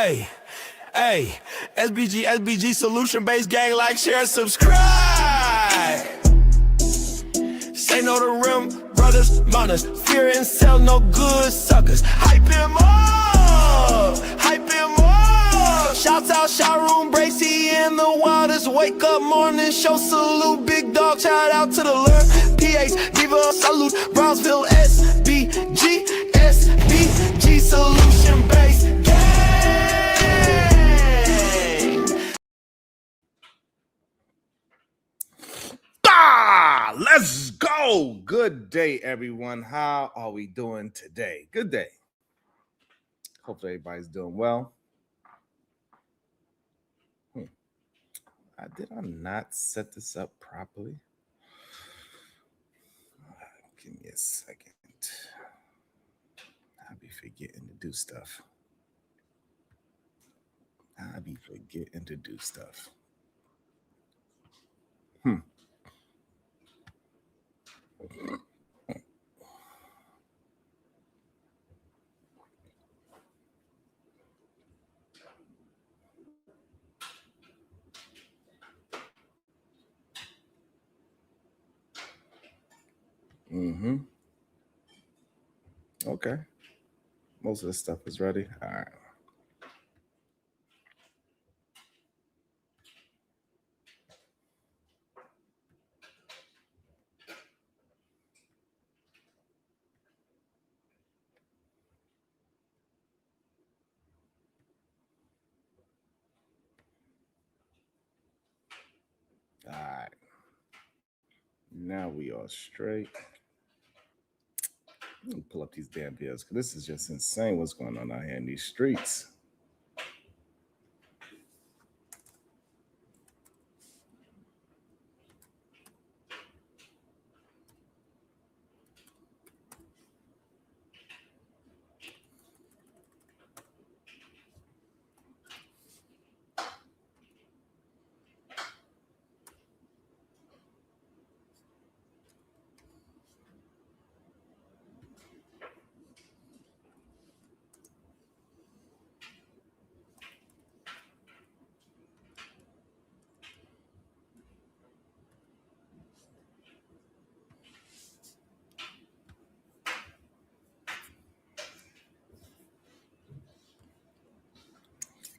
Hey, hey, SBG solution-based gang, like, share, subscribe. Say no to rim, brothers, mothers, fear and sell no good suckers. Hype him up, hype him up. Shouts out, showroom, Bracy and the wildest. Wake up morning, show salute, big dog, shout out to the lure. PH, give a salute, Brownsville, SBG solution-based gang. Let's go. Good day, everyone. How are we doing today? Good day. Hopefully everybody's doing well. Did I not set this up properly? Give me a second. I'll be forgetting to do stuff. Okay. Most of the stuff is ready. All right. All right. Now we are straight. Let me pull up these damn videos because this is just insane what's going on out here in these streets.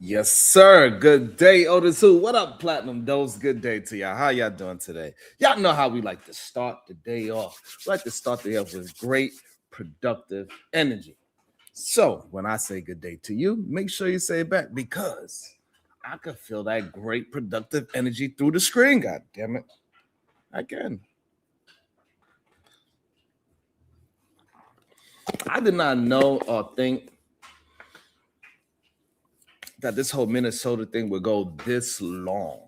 Yes, sir. Good day, Otis. Who? What up, Platinum Dose? Good day to y'all. How y'all doing today? Y'all know how we like to start the day off. We like to start the day off with great, productive energy. So when I say good day to you, make sure you say it back because I can feel that great, productive energy through the screen. God damn it. I can. I did not know or think that this whole Minnesota thing would go this long.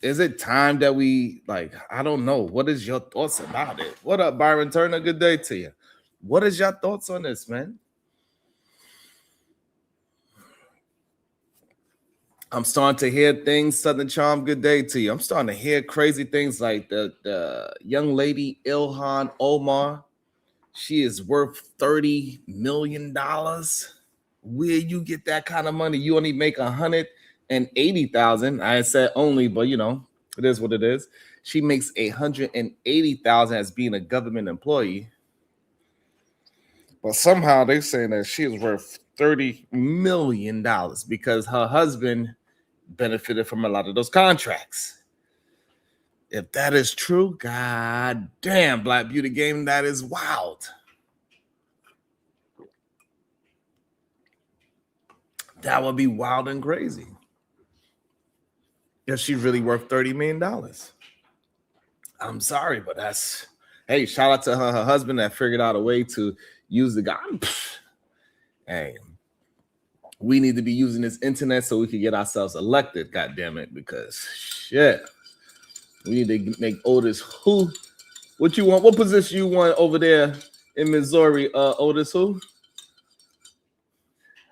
Is it time that we, I don't know. What is your thoughts about it? What up, Byron Turner? Good day to you. What is your thoughts on this, man? I'm starting to hear things, Southern Charm, good day to you. I'm starting to hear crazy things like the young lady, Ilhan Omar. She is worth $30 million. Where you get that kind of money? You only make $180,000. I said only, but you know, it is what it is. She makes $180,000 as being a government employee. But somehow they're saying that she is worth $30 million because her husband benefited from a lot of those contracts. If that is true, god damn, Black Beauty Game, that is wild. That would be wild and crazy. If she's really worth $30 million. I'm sorry, but that's, hey, shout out to her husband that figured out a way to use the guy. Hey, we need to be using this internet so we can get ourselves elected, god damn it, because shit. We need to make Otis who? What you want? What position you want over there in Missouri, Otis who?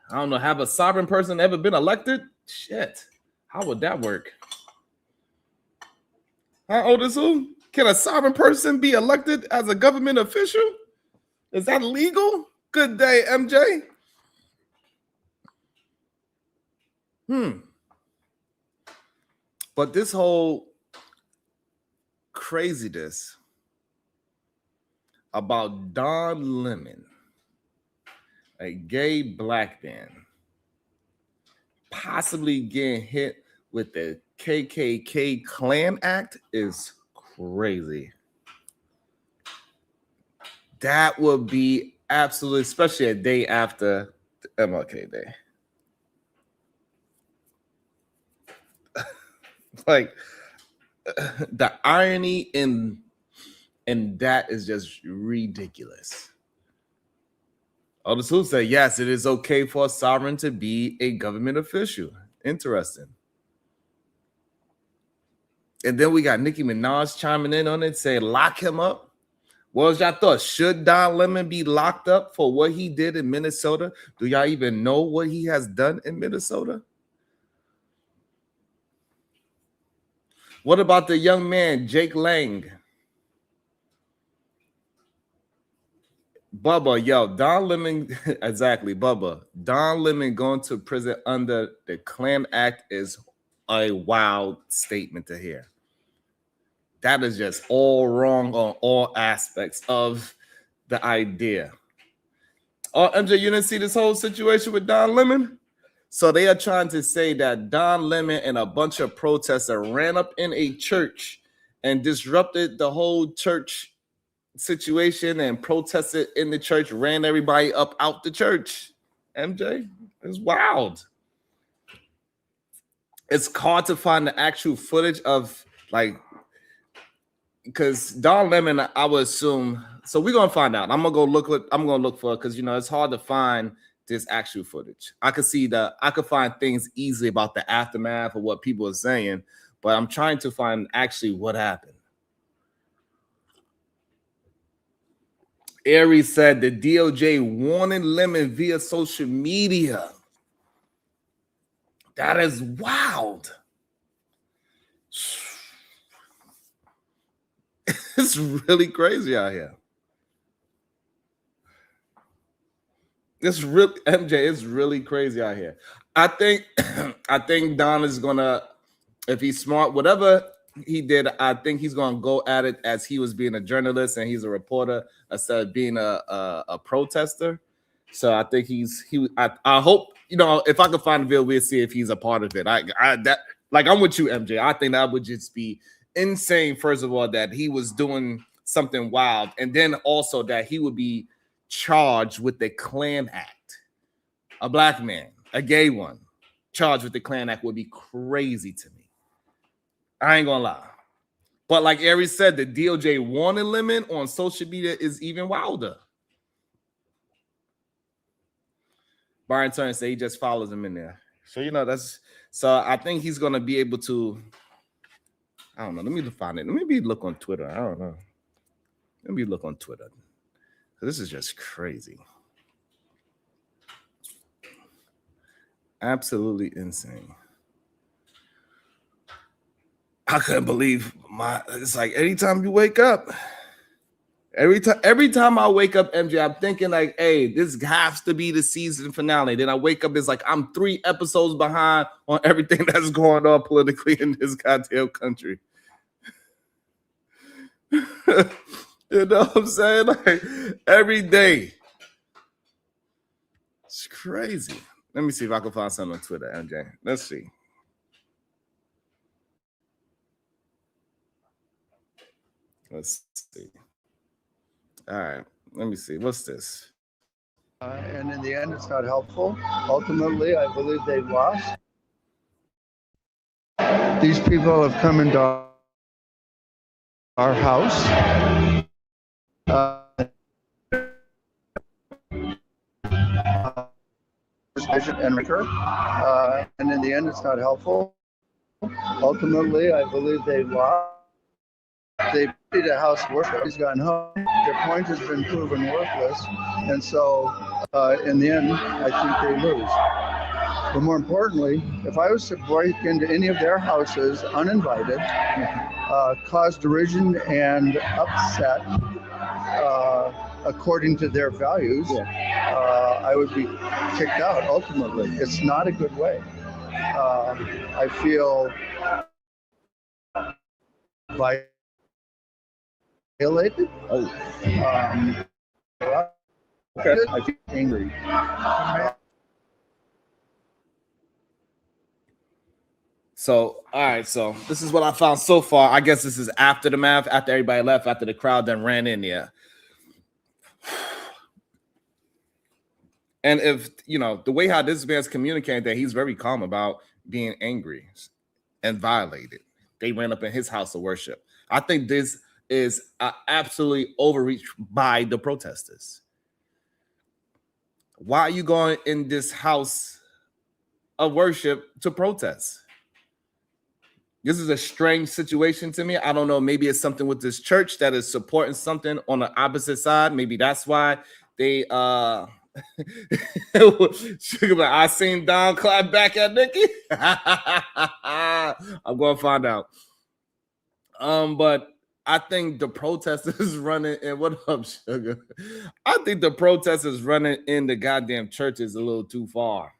I don't know. Have a sovereign person ever been elected? Shit. How would that work? Huh, Otis who? Can a sovereign person be elected as a government official? Is that legal? Good day, MJ. But this whole craziness about Don Lemon, a gay black man, possibly getting hit with the KKK Klan Act is crazy. That would be absolutely, especially a day after the MLK Day. Like, the irony in that is just ridiculous. Others who say, yes, it is okay for a sovereign to be a government official. Interesting. And then we got Nicki Minaj chiming in on it, saying, lock him up. What was y'all thought? Should Don Lemon be locked up for what he did in Minnesota? Do y'all even know what he has done in Minnesota? What about the young man, Jake Lang? Bubba, yo, Don Lemon, exactly, Bubba. Don Lemon going to prison under the Klan Act is a wild statement to hear. That is just all wrong on all aspects of the idea. Oh, MJ, you didn't see this whole situation with Don Lemon? So they are trying to say that Don Lemon and a bunch of protesters ran up in a church and disrupted the whole church situation and protested in the church, ran everybody up out the church. MJ, it's wild. It's hard to find the actual footage of, like, because Don Lemon, I would assume. So we're gonna find out. I'm gonna look for it because it's hard to find this actual footage. I could find things easily about the aftermath of what people are saying, but I'm trying to find actually what happened. Aries said the DOJ warning Lemon via social media. That is wild. It's really crazy out here. It's real, MJ. It's really crazy out here. I think Don is gonna, if he's smart, whatever he did, I think he's gonna go at it as he was being a journalist and he's a reporter instead of being a protester. So I think I hope, if I can find a video, we'll see if he's a part of it. I'm with you, MJ. I think that would just be insane. First of all, that he was doing something wild, and then also that he would be charged with the Klan Act. A black man, a gay one, charged with the Klan Act would be crazy to me. I ain't gonna lie. But like Aries said, the DOJ warning Lemon on social media is even wilder. Byron Turner said he just follows him in there. So I think he's gonna be able to. I don't know. Let me find it. Let me look on Twitter. I don't know. Let me look on Twitter. This is just crazy. Absolutely insane. I couldn't believe it's like anytime you wake up, every time I wake up, MJ, I'm thinking like, hey, this has to be the season finale. Then I wake up, it's like I'm 3 episodes behind on everything that's going on politically in this goddamn country. You know what I'm saying? Like every day. It's crazy. Let me see if I can find something on Twitter, MJ. Let's see. Let's see. All right. Let me see. What's this? And in the end, it's not helpful. Ultimately, I believe they've lost. These people have come into our house. And in the end, it's not helpful. Ultimately, I believe they've lost. They beat a house worship. He's gone home. Their point has been proven worthless. And so, in the end, I think they lose. But more importantly, if I was to break into any of their houses uninvited, cause derision and upset according to their values, I would be kicked out ultimately. It's not a good way. I feel violated. Oh, Okay. I feel angry. so all right. So this is what I found so far. I guess this is after the math, after everybody left, after the crowd then ran in. Yeah. And if you know the way how this man's communicating, that he's very calm about being angry and violated. They ran up in his house of worship. I think this is absolutely overreach by the protesters. Why are you going in this house of worship to protest? This is a strange situation to me. I don't know. Maybe it's something with this church that is supporting something on the opposite side. Maybe that's why they Sugar, I seen Don clap back at Nikki. I'm gonna find out. But I think the protesters running in. What up, Sugar? I think the protesters running in the goddamn church is a little too far.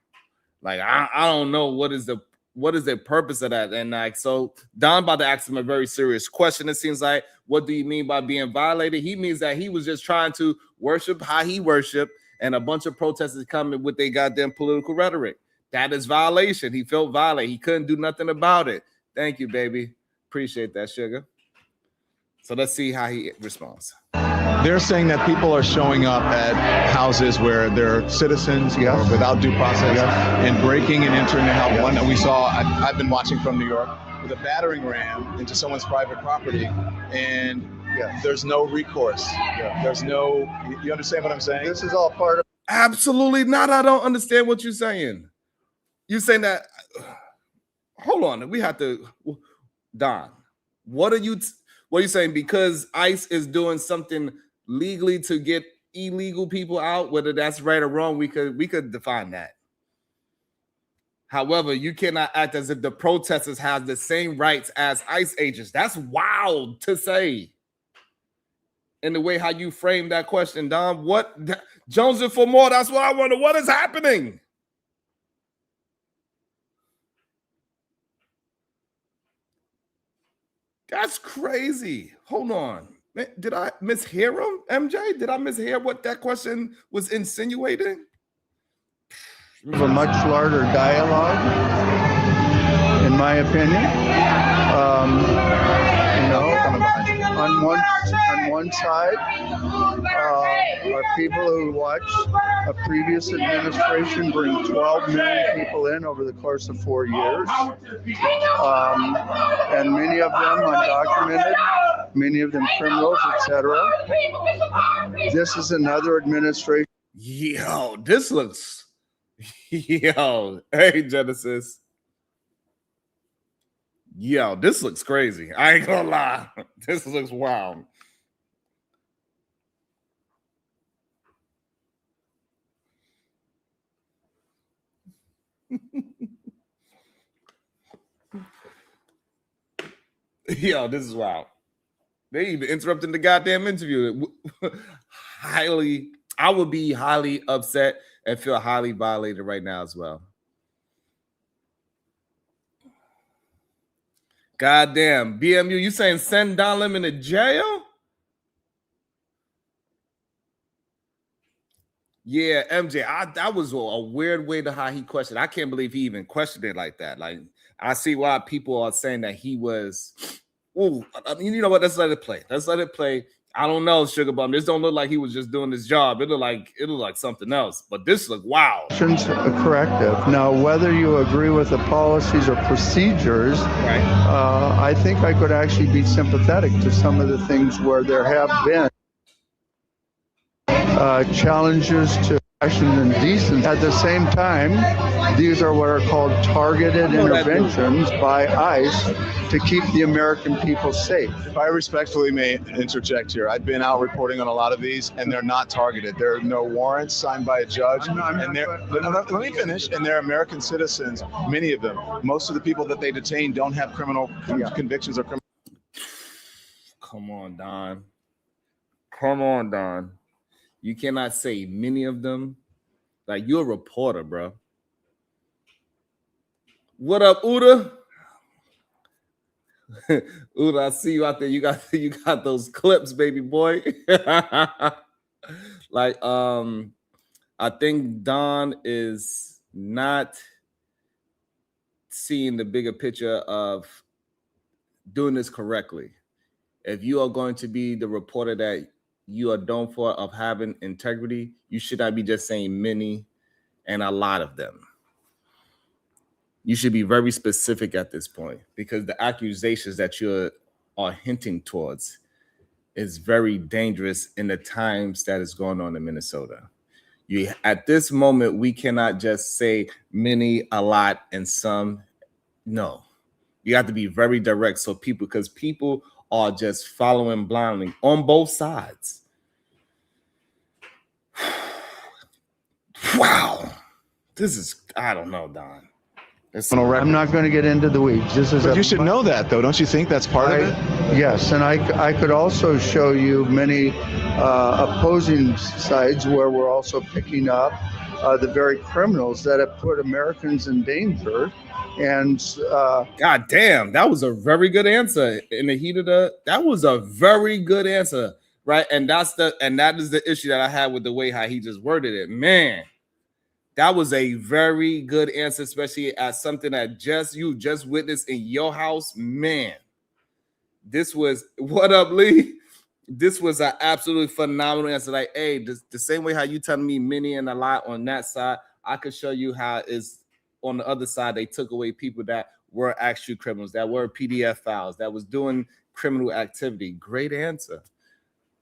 Like I don't know what is the purpose of that. And like so, Don about to ask him a very serious question. It seems like, what do you mean by being violated? He means that he was just trying to worship how he worshiped, and a bunch of protesters coming with their goddamn political rhetoric. That is violation. He felt violated. He couldn't do nothing about it. Thank you, baby. Appreciate that, Sugar. So let's see how he responds. They're saying that people are showing up at houses where they're citizens without due process and breaking and entering the house. One that we saw, I've been watching from New York, with a battering ram into someone's private property, and there's no recourse. There's no, you understand what I'm saying? This is all part of. Absolutely not. I don't understand what you're saying. You're saying that, hold on, we have to, Don, what are you saying? Because ICE is doing something legally to get illegal people out, whether that's right or wrong, we could define that. However, you cannot act as if the protesters have the same rights as ICE agents. That's wild to say. In the way how you frame that question, Don, what Jones and for more? That's what I wonder. What is happening? That's crazy. Hold on. Did I mishear him, MJ? Did I mishear what that question was insinuating? A much larger dialogue, in my opinion. On one side are people who watched a previous administration bring 12 million people in over the course of 4 years, and many of them undocumented, many of them criminals, etc. This is another administration. Yo, this looks. Yo, hey Genesis. Yo, this looks crazy. I ain't gonna lie. This looks wild. Yo, this is wild. They even interrupting the goddamn interview. I would be highly upset and feel highly violated right now as well. Goddamn, BMU, you saying send Don Lemon to jail? Yeah, MJ, that was a weird way to how he questioned. I can't believe he even questioned it like that. Like, I see why people are saying that he was. Oh, you know what? Let's let it play. Let's let it play. I don't know, Sugar Bum. This don't look like he was just doing his job. It looked like something else. But this looked wow. Corrective. Now, whether you agree with the policies or procedures, right. I think I could actually be sympathetic to some of the things where there have been challenges to action and decency. At the same time, these are what are called targeted interventions by ICE to keep the American people safe. If I respectfully may interject here, I've been out reporting on a lot of these, and they're not targeted. There are no warrants signed by a judge, let me finish. And they're American citizens, many of them. Most of the people that they detain don't have criminal convictions or criminal. Come on, Don. Come on, Don. You cannot say many of them. Like, you're a reporter, bro. What up, Uda? Uda, I see you out there. You got those clips, baby boy. Like, I think Don is not seeing the bigger picture of doing this correctly. If you are going to be the reporter that you are known for of having integrity, you should not be just saying many and a lot of them. You should be very specific at this point, because the accusations that you are hinting towards is very dangerous in the times that is going on in Minnesota. At this moment, we cannot just say many, a lot, and some. No, you have to be very direct, so because people are just following blindly on both sides. Wow, this is, I don't know, Don. I'm not going to get into the weeds. This is. But you should know that, though. Don't you think that's part of it? Yes, and I could also show you many opposing sides where we're also picking up the very criminals that have put Americans in danger. And God damn, that was a very good answer in the heat of that was a very good answer, right? And that is the issue that I had with the way how he just worded it. Man, that was a very good answer, especially as something that you just witnessed in your house. Man, this was, what up, Lee? This was an absolutely phenomenal answer. Like, hey, the same way how you telling me many and a lot on that side, I could show you how is on the other side. They took away people that were actual criminals, that were PDF files, that was doing criminal activity. Great answer.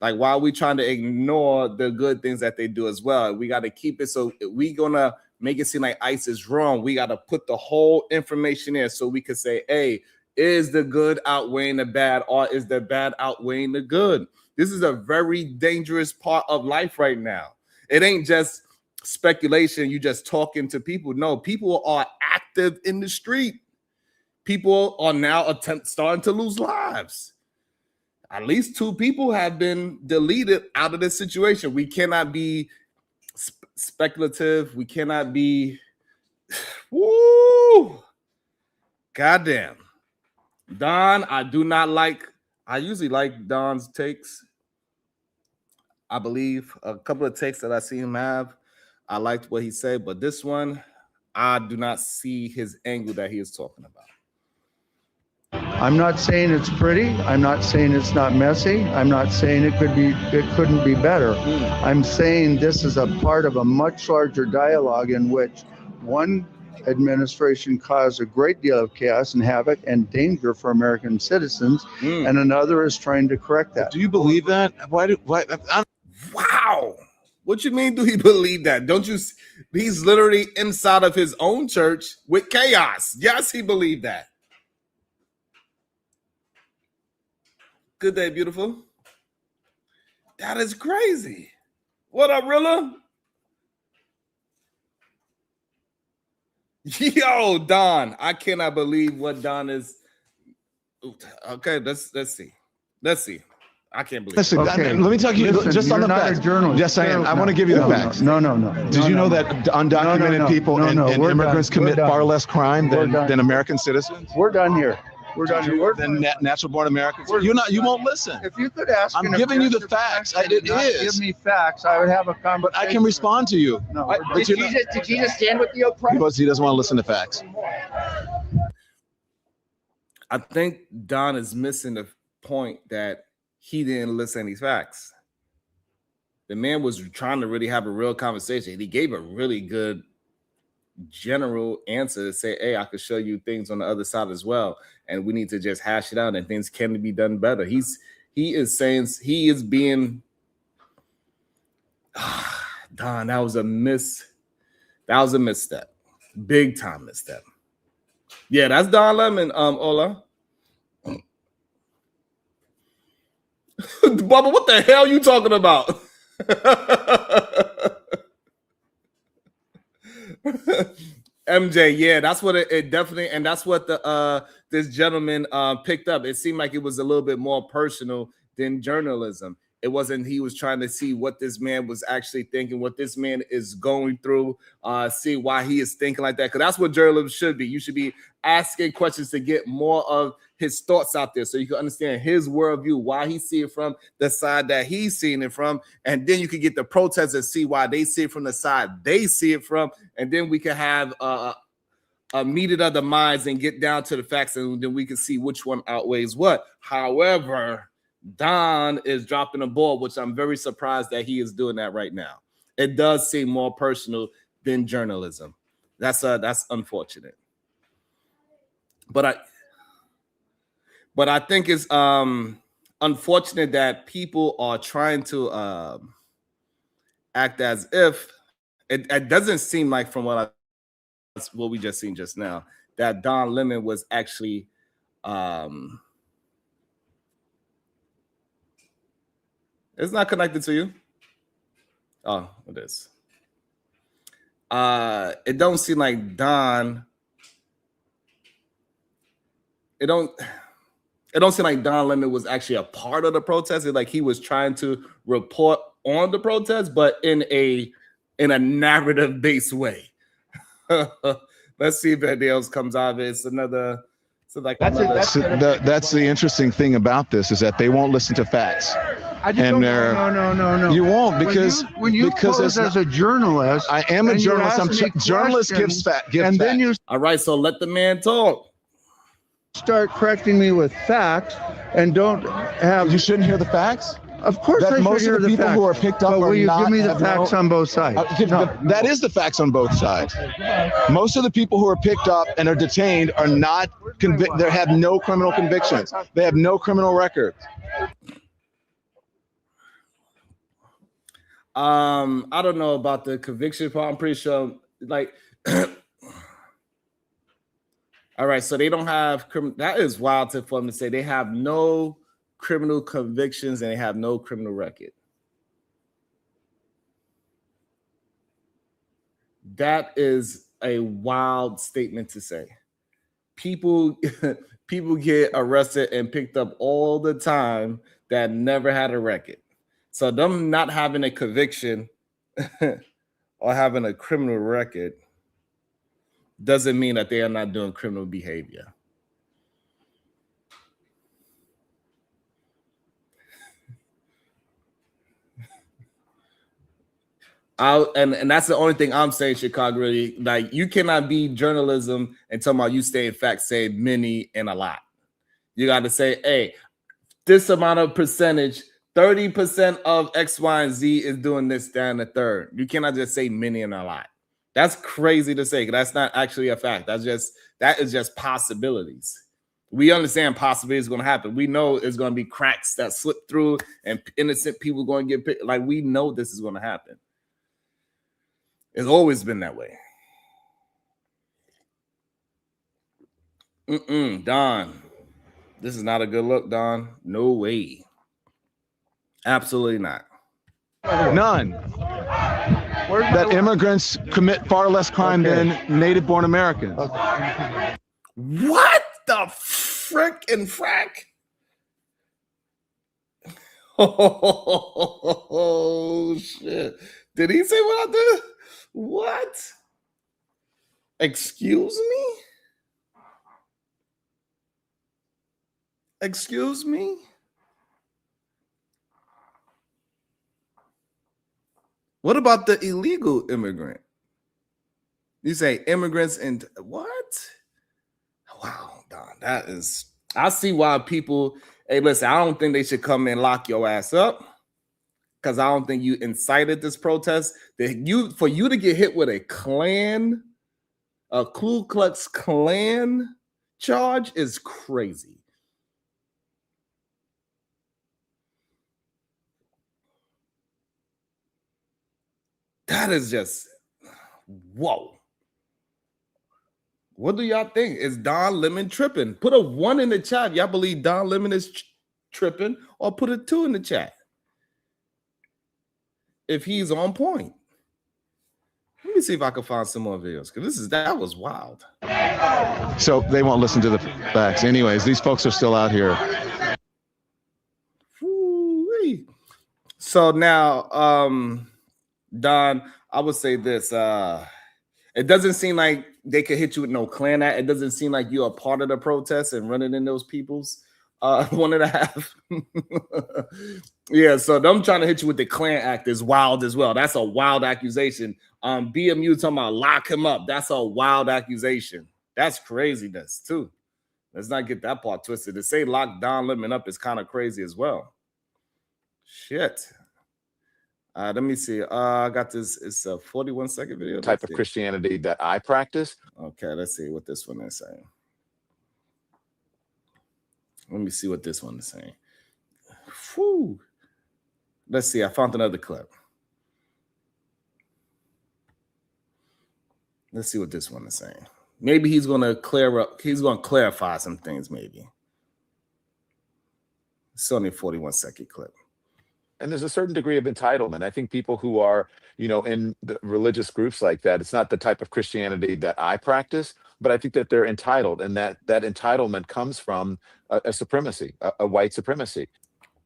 Like, why are we trying to ignore the good things that they do as well? We got to keep it. So if we gonna make it seem like ICE is wrong, we got to put the whole information in so we can say, hey, is the good outweighing the bad, or is the bad outweighing the good? This is a very dangerous part of life right now. It ain't just speculation, you just talking to people. No, people are active in the street. People are now starting to lose lives. At least 2 people have been deleted out of this situation. We cannot be speculative. We cannot be, woo, goddamn. Don, I usually like Don's takes. I believe a couple of takes that I see him have, I liked what he said, but this one, I do not see his angle that he is talking about. I'm not saying it's pretty. I'm not saying it's not messy. I'm not saying it couldn't be better. I'm saying this is a part of a much larger dialogue in which one administration caused a great deal of chaos and havoc and danger for American citizens, and another is trying to correct that. Do you believe that? Wow. What you mean, do he believe that? Don't you? He's literally inside of his own church with chaos. Yes, he believed that. Good day, beautiful. That is crazy. What up, Rilla? Yo, Don. I cannot believe what Don is. Okay, let's see. Let's see. I can't believe. Listen, Okay. let me tell you, Listen, just on the you're not facts. a journalist. Yes, I am. I want to give you the facts. No. Did you know that undocumented people and immigrants commit far less crime than American citizens? We're done here. We're done here. Than natural-born Americans. You won't listen. If you could ask, I'm giving you the facts. It is. Give me facts. I would have a conversation. But I can respond to you. No, Did Jesus stand with the oppressed? Because he doesn't want to listen to facts. I think Don is missing the point that he didn't listen to these facts. The man was trying to really have a real conversation. He gave a really good general answer to say, hey, I could show you things on the other side as well, and we need to just hash it out, and things can be done better. He is being Don, that was a misstep. Big time misstep. Yeah, that's Don Lemon, Ola. Bubba, what the hell you talking about? MJ, yeah, that's what it definitely, and that's what the this gentleman picked up. It seemed like it was a little bit more personal than journalism. It wasn't he was trying to see what this man was actually thinking, what this man is going through, see why he is thinking like that. Because that's what journalism should be. You should be asking questions to get more of his thoughts out there so you can understand his worldview, why he see it from the side that he's seeing it from. And then you can get the protesters and see why they see it from the side they see it from. And then we can have a meeting of the minds and get down to the facts, and then we can see which one outweighs what. However, Don is dropping the ball, which I'm very surprised that he is doing that right now. It does seem more personal than journalism. That's unfortunate. But I think it's unfortunate that people are trying to act as if it doesn't seem like, from what we just seen just now, that Don Lemon was actually it's not connected to you. Oh, it is. It don't seem like Don. It don't seem like Don Lemon was actually a part of the protest. It's like he was trying to report on the protest, but in a narrative-based way. Let's see if anything else comes out of it. It's another. So like that's the interesting thing about this is that they won't listen to facts. No. You won't because when you pose as a journalist, I am a journalist. Journalist gives facts. And then you. All right, so let the man talk. Start correcting me with facts and don't have. You shouldn't hear the facts. Of course, I most should of the hear people facts. who are picked up but will are you not. Give me the facts on both sides. That is the facts on both sides. Most of the people who are picked up and are detained are not convicted. They have no criminal convictions. They have no criminal record. I don't know about the conviction part. I'm pretty sure, like, all right, so they don't have that is wild for them to say they have no criminal convictions and they have no criminal record. That is a wild statement to say. People get arrested and picked up all the time that never had a record. So them not having a conviction or having a criminal record doesn't mean that they are not doing criminal behavior. And that's the only thing I'm saying, Chicago. Really, like, you cannot be journalism and talking about you saying facts, say many and a lot. You got to say, hey, this amount of percentage, 30% of X, Y, and Z is doing this, that, and the third. You cannot just say many and a lot. That's crazy to say. That's not actually a fact. That is just possibilities. We understand possibilities going to happen. We know it's going to be cracks that slip through and innocent people going to get picked. Like, we know this is going to happen. It's always been that way. Don, this is not a good look, Don. No way. Absolutely not. None. That immigrants commit far less crime than native-born Americans. What the frick and frack? Oh, shit. Did he say what I did? What? Excuse me? Excuse me? What about the illegal immigrant? You say immigrants and what? Wow, Don, that is. I see why people. Hey, listen, I don't think they should come and lock your ass up because I don't think you incited this protest. For you to get hit with a Ku Klux Klan charge is crazy. That is just, whoa. What do y'all think? Is Don Lemon tripping? Put a 1 in the chat. Y'all believe Don Lemon is tripping, or put a 2 in the chat if he's on point. Let me see if I can find some more videos, because that was wild. So they won't listen to the facts. Anyways, these folks are still out here. Woo-wee. So now, Don, I would say this. It doesn't seem like they could hit you with no Klan Act. It doesn't seem like you're a part of the protest and running in those people's 1.5. Yeah, so them trying to hit you with the Klan Act is wild as well. That's a wild accusation. BMU talking about lock him up. That's a wild accusation. That's craziness too. Let's not get that part twisted. To say lock Don Lemon up is kind of crazy as well. Shit. Let me see. I got this. It's a 41-second video. Type of Christianity that I practice. Okay, let's see what this one is saying. Let me see what this one is saying. Whew. Let's see. I found another clip. Let's see what this one is saying. Maybe he's going to clear up. He's going to clarify some things. Maybe. It's only a 41-second clip. And there's a certain degree of entitlement. I think people who are, in the religious groups like that, it's not the type of Christianity that I practice, but I think that they're entitled, and that entitlement comes from a supremacy, a white supremacy.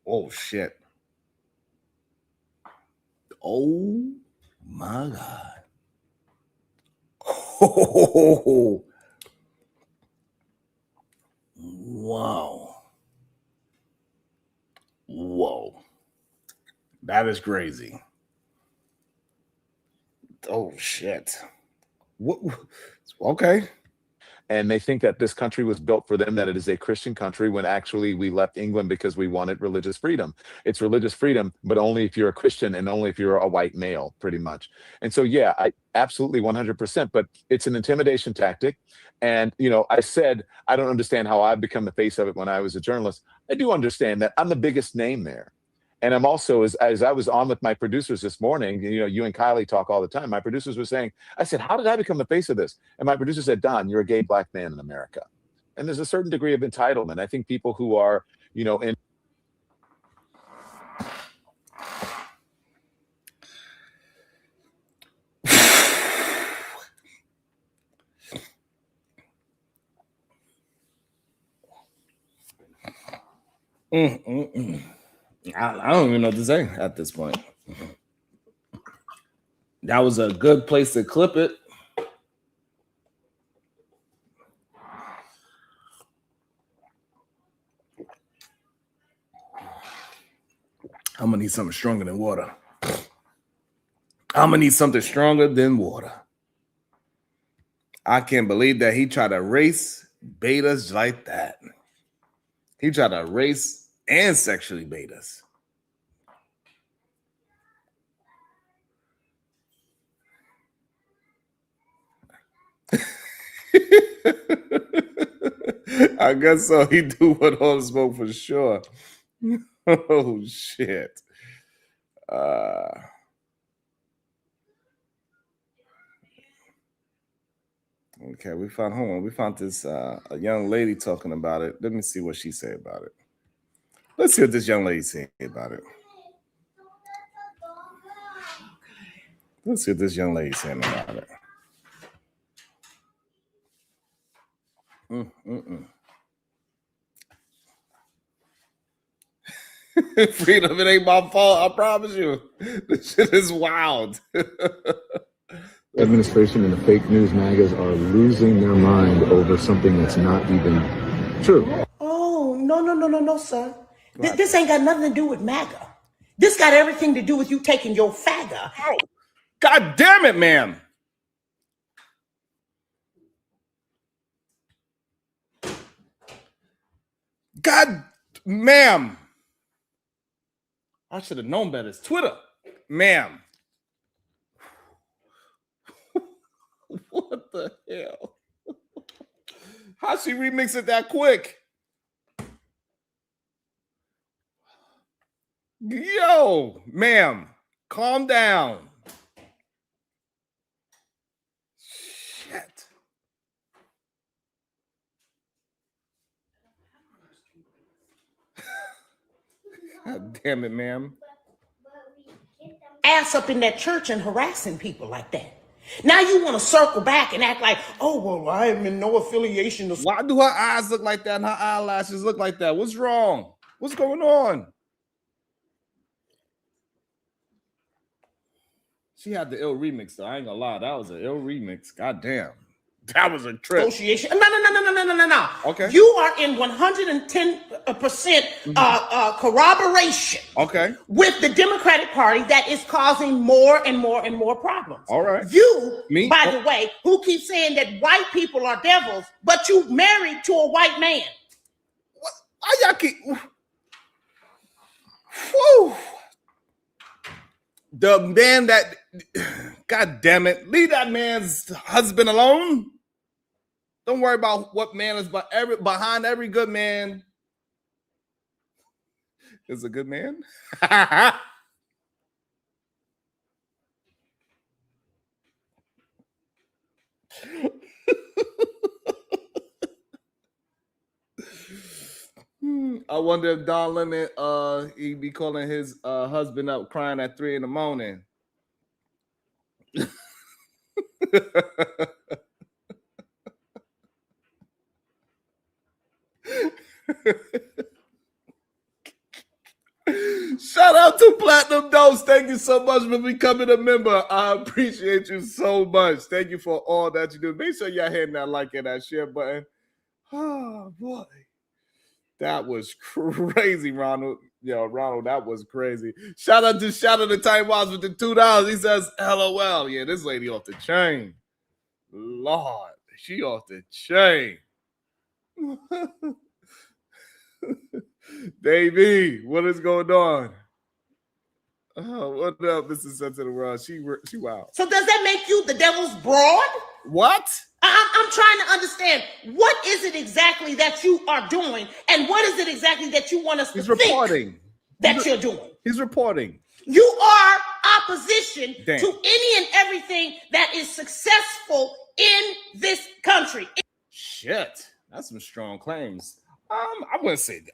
Oh, shit. Oh, my God. Oh, wow. Whoa. That is crazy. Oh, shit. What? Okay. And they think that this country was built for them, that it is a Christian country, when actually we left England because we wanted religious freedom. It's religious freedom, but only if you're a Christian and only if you're a white male, pretty much. And so, yeah, I absolutely 100%, but it's an intimidation tactic. And, I said, I don't understand how I've become the face of it when I was a journalist. I do understand that I'm the biggest name there. And I'm also, as I was on with my producers this morning, you and Kylie talk all the time. My producers were saying, I said, how did I become the face of this? And my producer said, Don, you're a gay black man in America. And there's a certain degree of entitlement. I think people who are, in. I don't even know what to say at this point. That was a good place to clip it. I'm gonna need something stronger than water. I'm gonna need something stronger than water. I can't believe that he tried to race bait us like that. He tried to race and sexually bait us. I guess so. He do what on smoke for sure. Oh shit. Okay, we found this a young lady talking about it. Let me see what she said about it. Let's see what this young lady said about it. Let's see what this young lady saying about it. Freedom, it ain't my fault. I promise you. This shit is wild. Administration and the fake news magas are losing their mind over something that's not even true. Oh, no, sir. This ain't got nothing to do with MAGA. This got everything to do with you taking your fagger. Oh, God damn it, ma'am. God, ma'am. I should have known better. It's Twitter, ma'am. What the hell? How she remix it that quick? Yo, ma'am, calm down. Shit. God damn it, ma'am. Ass up in that church and harassing people like that. Now you want to circle back and act like, oh, well, I am in no affiliation to. Why do her eyes look like that and her eyelashes look like that? What's wrong? What's going on? She had the ill remix though. I ain't gonna lie, that was an ill remix. God damn, that was a trip. Association. No. Okay. You are in 110% corroboration. Okay. With the Democratic Party that is causing more and more and more problems. All right. Me, by the way, who keeps saying that white people are devils, but you married to a white man. What? Why y'all keep? Whew. The man that, God damn it, leave that man's husband alone. Don't worry about what man is, but behind every good man is a good man. I wonder if Don Lemon he'd be calling his husband up crying at 3 a.m. Shout out to Platinum Dose. Thank you so much for becoming a member. I appreciate you so much. Thank you for all that you do. Make sure y'all hitting that like and that share button. Oh boy. That was crazy, Ronald. Yo, Ronald, that was crazy. Shout out to Time Wise with the $2. He says, LOL. Yeah, this lady off the chain. Lord, she off the chain. Davey, what is going on? Oh, what up? This is Sense of the World. She wow. So does that make you the devil's broad? What? I'm trying to understand, what is it exactly that you are doing, and what is it exactly that you want us to think that you're doing? He's reporting. You are opposition Damn. to any and everything that is successful in this country. Shit, that's some strong claims. I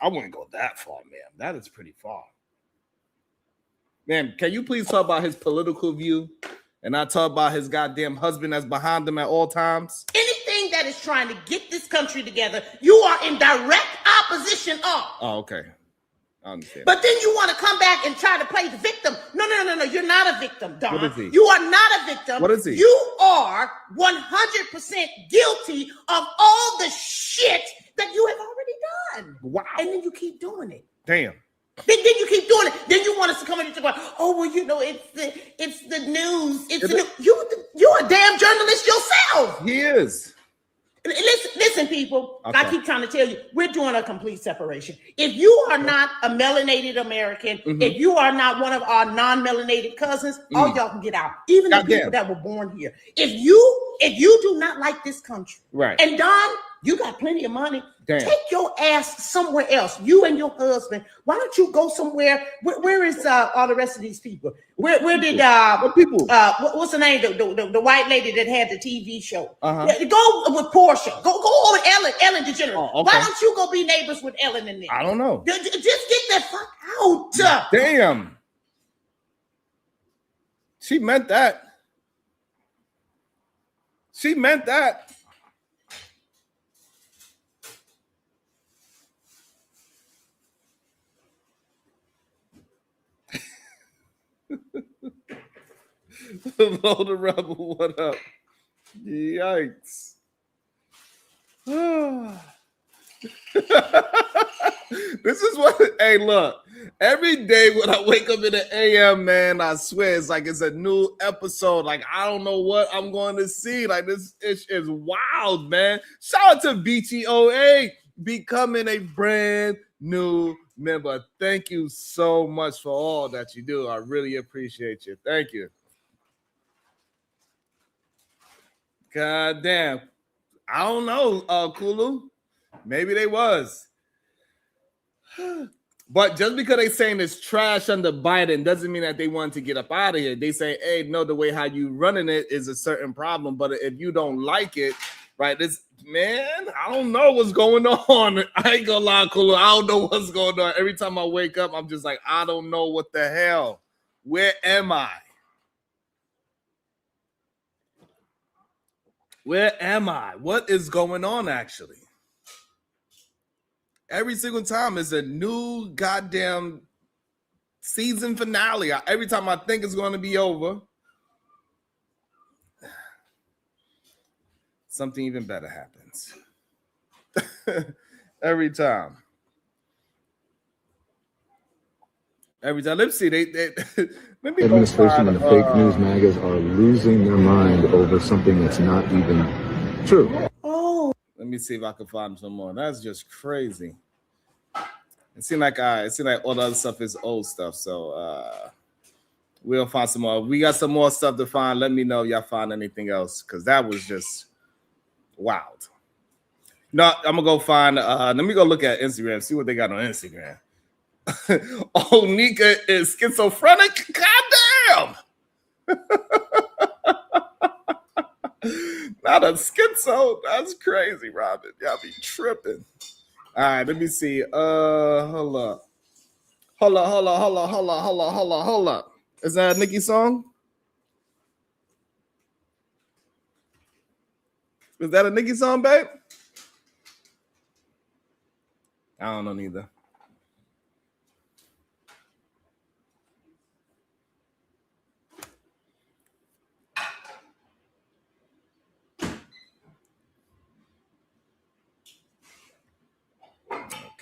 wouldn't go that far, man. That is pretty far. Man, can you please talk about his political view and not talk about his goddamn husband that's behind him at all times? Anything that is trying to get this country together, you are in direct opposition of. Oh, okay. I understand. But then you want to come back and try to play the victim. No. You're not a victim, Don. What is he? You are not a victim. What is he? You are 100% guilty of all the shit that you have already done. Wow. And then you keep doing it. Damn. Then you keep doing it. Then you want us to come in and talk about, oh, well, you know, it's the news. You're a damn journalist yourself. He is. Listen, people. Okay. I keep trying to tell you, we're doing a complete separation. If you are not a melanated American, if you are not one of our non-melanated cousins, all y'all can get out. Even the people that were born here. If you do not like this country, right? And Don, you got plenty of money. Damn. Take your ass somewhere else. You and your husband. Why don't you go somewhere? Where is all the rest of these people? Where did what people? What's the name? The white lady that had the TV show. Go with Portia. Go over Ellen DeGeneres. Oh, okay. Why don't you go be neighbors with Ellen and them? I don't know. Just get that fuck out. Damn. She meant that. She meant that. Load the Rebel, what up? Yikes. This is what, hey, look, every day when I wake up in the AM, man, I swear it's like it's a new episode. Like, I don't know what I'm going to see. Like, this is wild, man. Shout out to BTOA becoming a brand new member. Thank you so much for all that you do. I really appreciate you. Thank you. God damn. I don't know, Kulu. Maybe they was. But just because they saying it's trash under Biden doesn't mean that they want to get up out of here. They say, hey, no, the way how you running it is a certain problem. But if you don't like it, right, this man, I don't know what's going on. I ain't gonna lie, Kulu. I don't know what's going on. Every time I wake up, I'm just like, I don't know what the hell. Where am I? Where am I? What is going on, actually? Every single time is a new goddamn season finale. Every time I think it's going to be over, something even better happens. Every time. Let's see. They let me administration and the fake news magas are losing their mind over something that's not even true. Oh, let me see if I can find some more. That's just crazy. It seems like all the other stuff is old stuff. So we'll find some more. We got some more stuff to find. Let me know if y'all find anything else, because that was just wild. No, I'm gonna go find. Let me go look at Instagram, see what they got on Instagram. Oh, Nika is schizophrenic. Goddamn! Not a schizo. That's crazy, Robin. Y'all be tripping. All right, let me see. Hold up. Is that a Nicki song? Is that a Nicki song, babe? I don't know neither.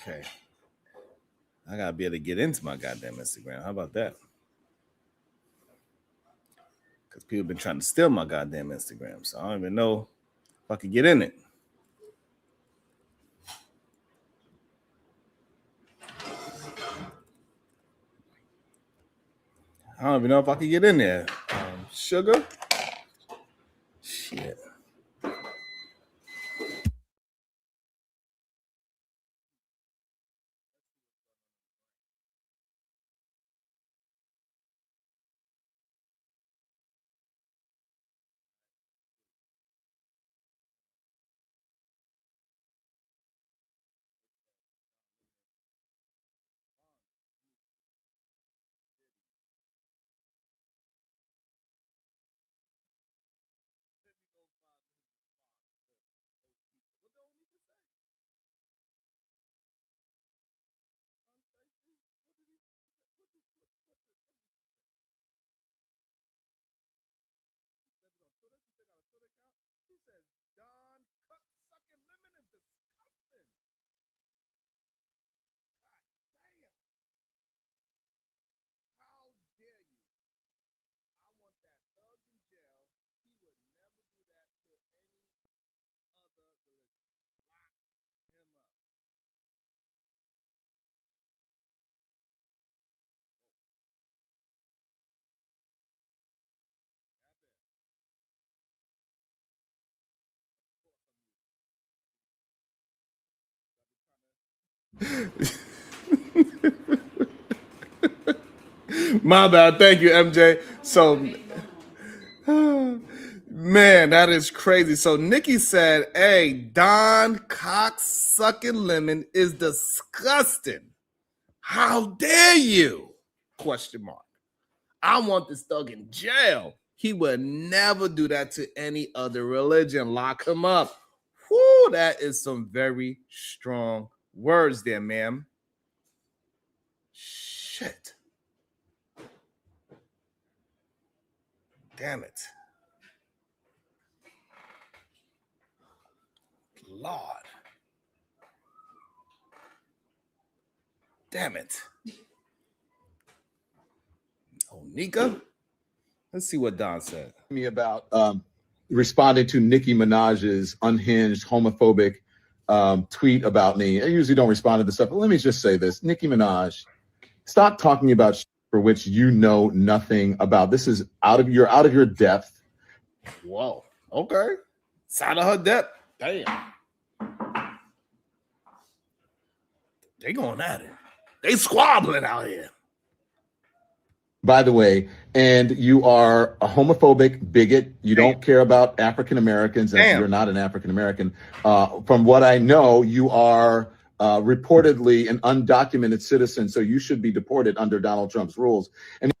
Okay. I gotta be able to get into my goddamn Instagram. How about that? Because people been trying to steal my goddamn Instagram, so I don't even know if I could get in it. I don't even know if I could get in there. Sugar? Shit. My bad. Thank you, MJ. So, man, that is crazy. So Nicki said, hey, Don cock sucking lemon is disgusting. How dare you? Question mark. I want this thug in jail. He would never do that to any other religion. Lock him up. Whoo, that is some very strong words there, ma'am. Shit. Damn it. Lord. Damn it. Oh, Nika. Let's see what Don said. Me about responding to Nicki Minaj's unhinged homophobic tweet about me. I usually don't respond to this stuff, but let me just say this. Nicki Minaj, stop talking about shit for which you know nothing about. This is you're out of your depth. Whoa. Okay. It's out of her depth. Damn. They going at it. They squabbling out here. By the way, and you are a homophobic bigot. You don't care about African Americans, and you're not an African American. From what I know, you are reportedly an undocumented citizen, so you should be deported under Donald Trump's rules. And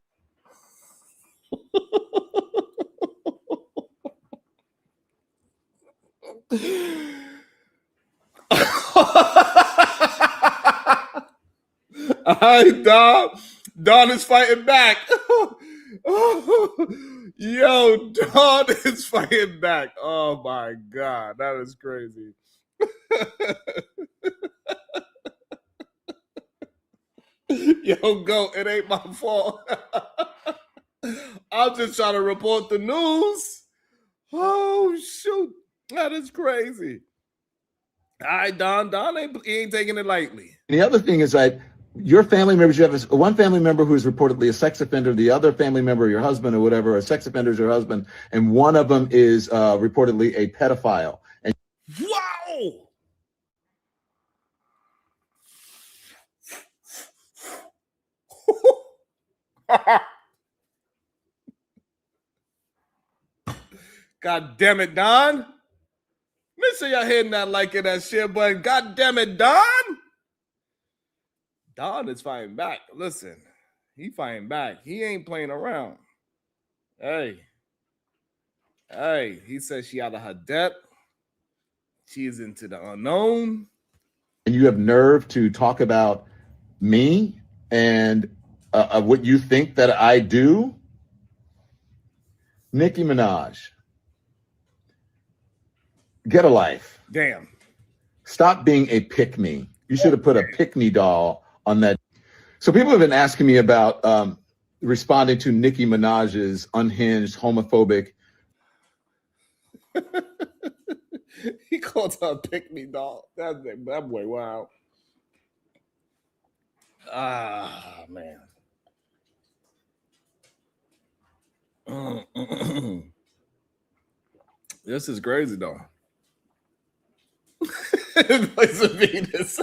All right, Don is fighting back. Yo, Dawn is fighting back. Oh my God, that is crazy. Yo, go. It ain't my fault. I'm just trying to report the news. Oh shoot, that is crazy. All right, Don he ain't taking it lightly. And the other thing is that your family members, you have one family member who is reportedly a sex offender, the other family member, your husband or whatever, a sex offender is your husband, and one of them is reportedly a pedophile. And wow. God damn it, Don. Make sure y'all hitting that like and that share button. God damn it, Don. Don is fighting back. Listen, he fighting back. He ain't playing around. Hey, he says she out of her depth. She is into the unknown. And you have nerve to talk about me and what you think that I do? Nicki Minaj, get a life. Damn. Stop being a pick-me. You should have put a pick-me doll on that. So people have been asking me about responding to Nicki Minaj's unhinged, homophobic. He called her a pick-me doll. That boy, wow. Ah, man. This is crazy, though. Place of Venus.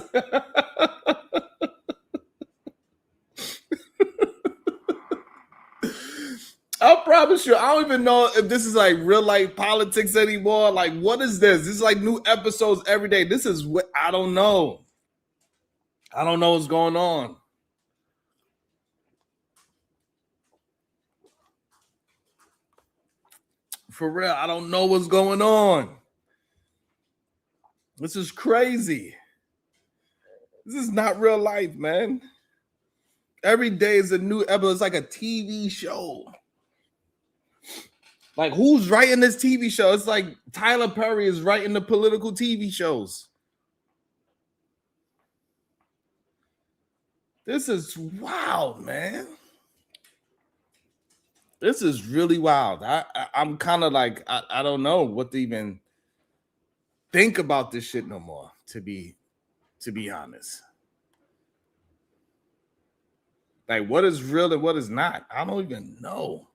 I promise you, I don't even know if this is like real life politics anymore. Like, what is this? This is like new episodes every day. This is what I don't know. I don't know what's going on. For real, I don't know what's going on. This is crazy. This is not real life, man. Every day is a new episode. It's like a TV show. Like, who's writing this TV show? It's like Tyler Perry is writing the political TV shows. This is wild, man. This is really wild. I'm kind of like, I don't know what to even think about this shit no more, to be honest. Like, what is real and what is not? I don't even know.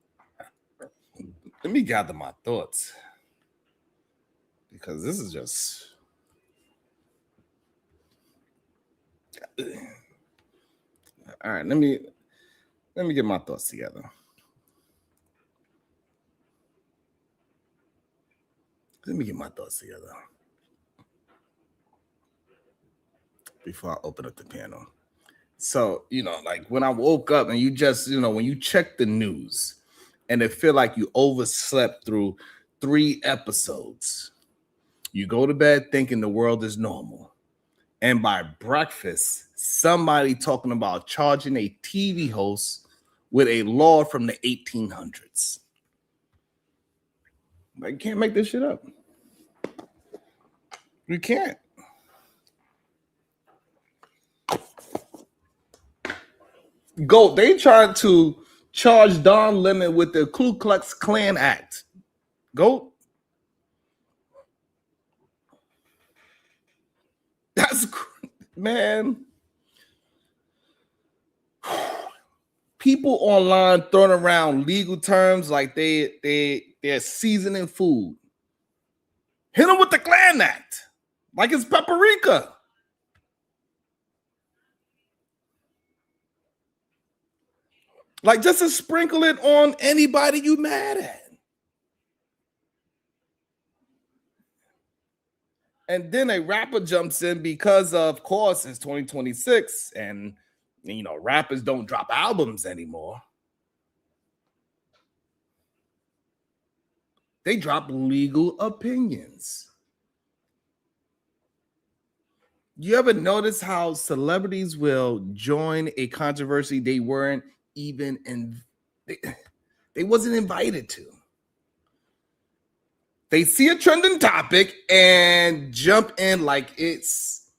Let me gather my thoughts, because this is just... All right, let me get my thoughts together. Let me get my thoughts together before I open up the panel. So, like when I woke up and you just, when you check the news and it feel like you overslept through 3 episodes, you go to bed thinking the world is normal. And by breakfast, somebody talking about charging a TV host with a law from the 1800s. Like, you can't make this shit up. You can't. Go. They tried to charge Don Lemon with the Ku Klux Klan Act. Go. That's, man. People online throwing around legal terms like they're seasoning food. Hit them with the Klan Act, like it's paprika. Like, just to sprinkle it on anybody you mad at. And then a rapper jumps in because, of course, it's 2026 and, rappers don't drop albums anymore. They drop legal opinions. You ever notice how celebrities will join a controversy they weren't even in? They wasn't invited to. They see a trending topic and jump in like it's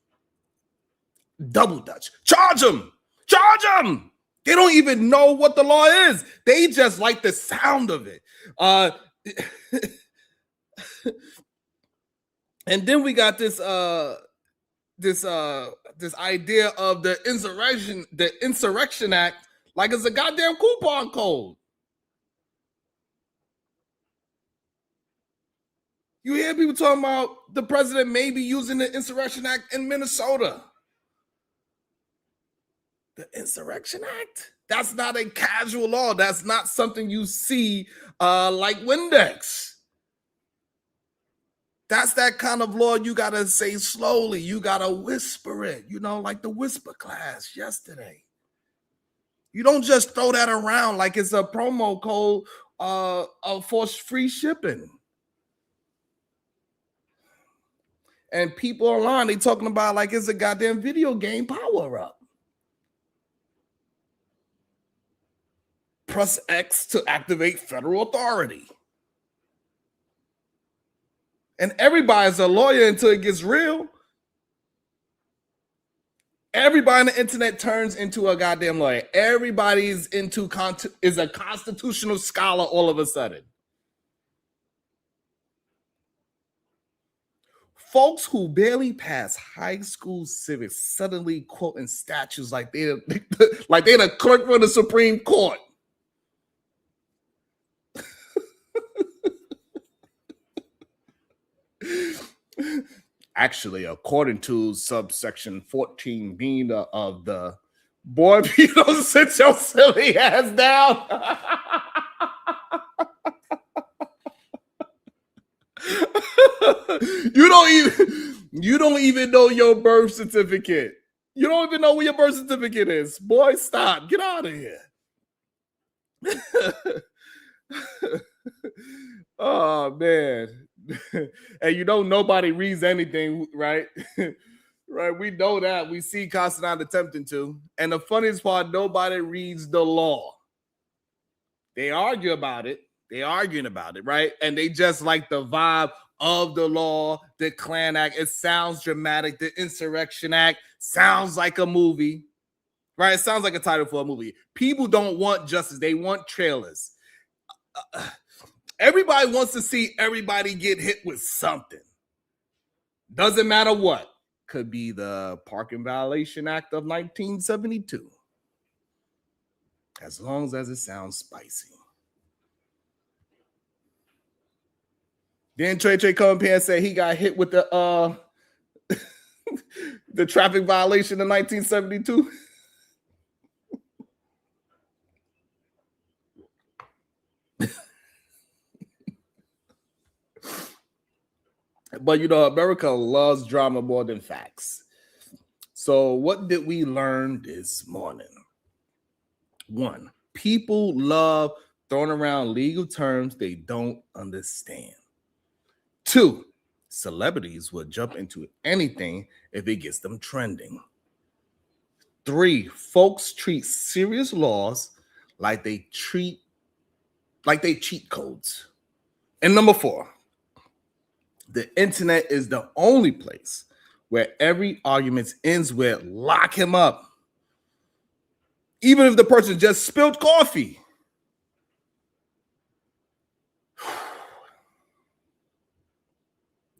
double dutch. Charge them! Charge them! They don't even know what the law is. They just like the sound of it. And then we got this idea of the Insurrection Act, like it's a goddamn coupon code. You hear people talking about the president may be using the Insurrection Act in Minnesota. The Insurrection Act? That's not a casual law. That's not something you see like Windex. That's that kind of law you got to say slowly. You got to whisper it, like the whisper class yesterday. You don't just throw that around like it's a promo code for free shipping. And people online, they talking about like it's a goddamn video game power-up. Press X to activate federal authority. And everybody's a lawyer until it gets real. Everybody on the internet turns into a goddamn lawyer. Everybody's is a constitutional scholar all of a sudden. Folks who barely pass high school civics suddenly quoting statutes like they're the clerk for the Supreme Court. Actually, according to subsection 14B of the boy, you don't sit your silly ass down. You don't even know your birth certificate. You don't even know where your birth certificate is. Boy, stop. Get out of here. Oh, man. And nobody reads anything, right? Right? We know that. We see Constantine attempting to. And the funniest part, nobody reads the law. They argue about it. They're arguing about it, right? And they just like the vibe of the law, the Klan Act. It sounds dramatic. The Insurrection Act sounds like a movie, right? It sounds like a title for a movie. People don't want justice. They want trailers. Everybody wants to see everybody get hit with something. Doesn't matter what. Could be the Parking Violation Act of 1972. As long as it sounds spicy. Then Trey come up here and say he got hit with the the traffic violation in 1972. But America loves drama more than facts. So what did we learn this morning? 1, people love throwing around legal terms they don't understand. 2, celebrities will jump into anything if it gets them trending. 3, folks treat serious laws like they cheat codes. And number 4, the internet is the only place where every argument ends with lock him up. Even if the person just spilled coffee.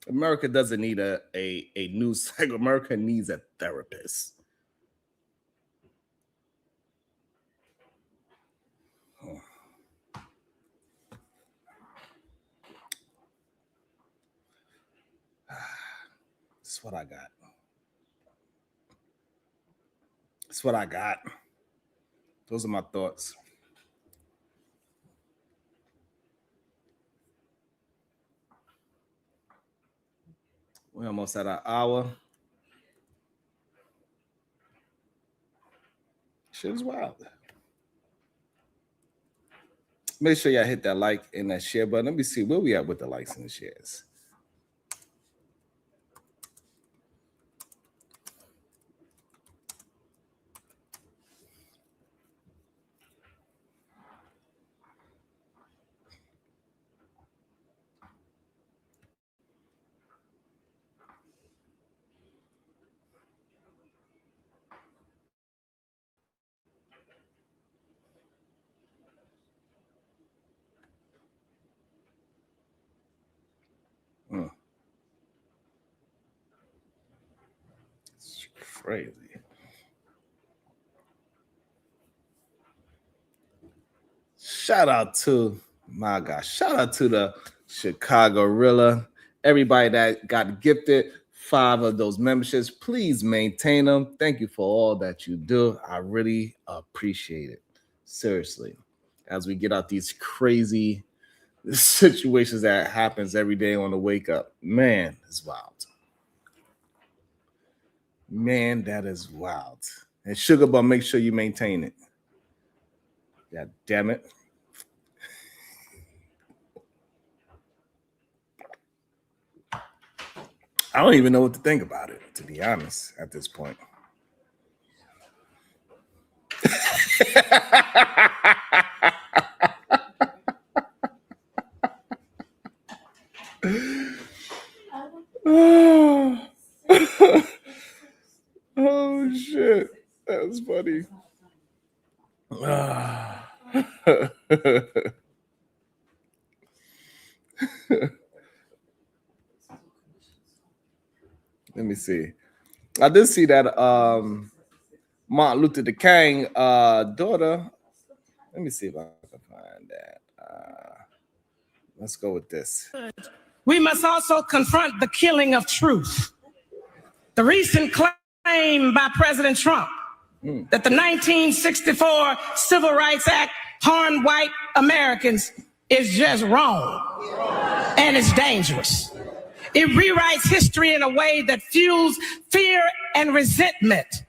America doesn't need a news cycle. America needs a therapist. That's what I got. That's what I got. Those are my thoughts. We're almost at an hour. Shit is wild. Make sure y'all hit that like and that share button. Let me see where we at with the likes and the shares. Crazy. Shout out to the Chicago Rilla. Everybody that got gifted 5 of those memberships, please maintain them. Thank you for all that you do. I really appreciate it. Seriously. As we get out these crazy situations that happens every day on the wake up. Man, it's wild. Man, that is wild. And Sugar Bum, make sure you maintain it. God damn it. I don't even know what to think about it, to be honest, at this point. Oh shit, that was funny. Let me see. I did see that Martin Luther King daughter. Let me see if I can find that. Let's go with this. We must also confront the killing of truth. The recent claim by President Trump that the 1964 Civil Rights Act harmed white Americans is just wrong, and it's dangerous. It rewrites history in a way that fuels fear and resentment.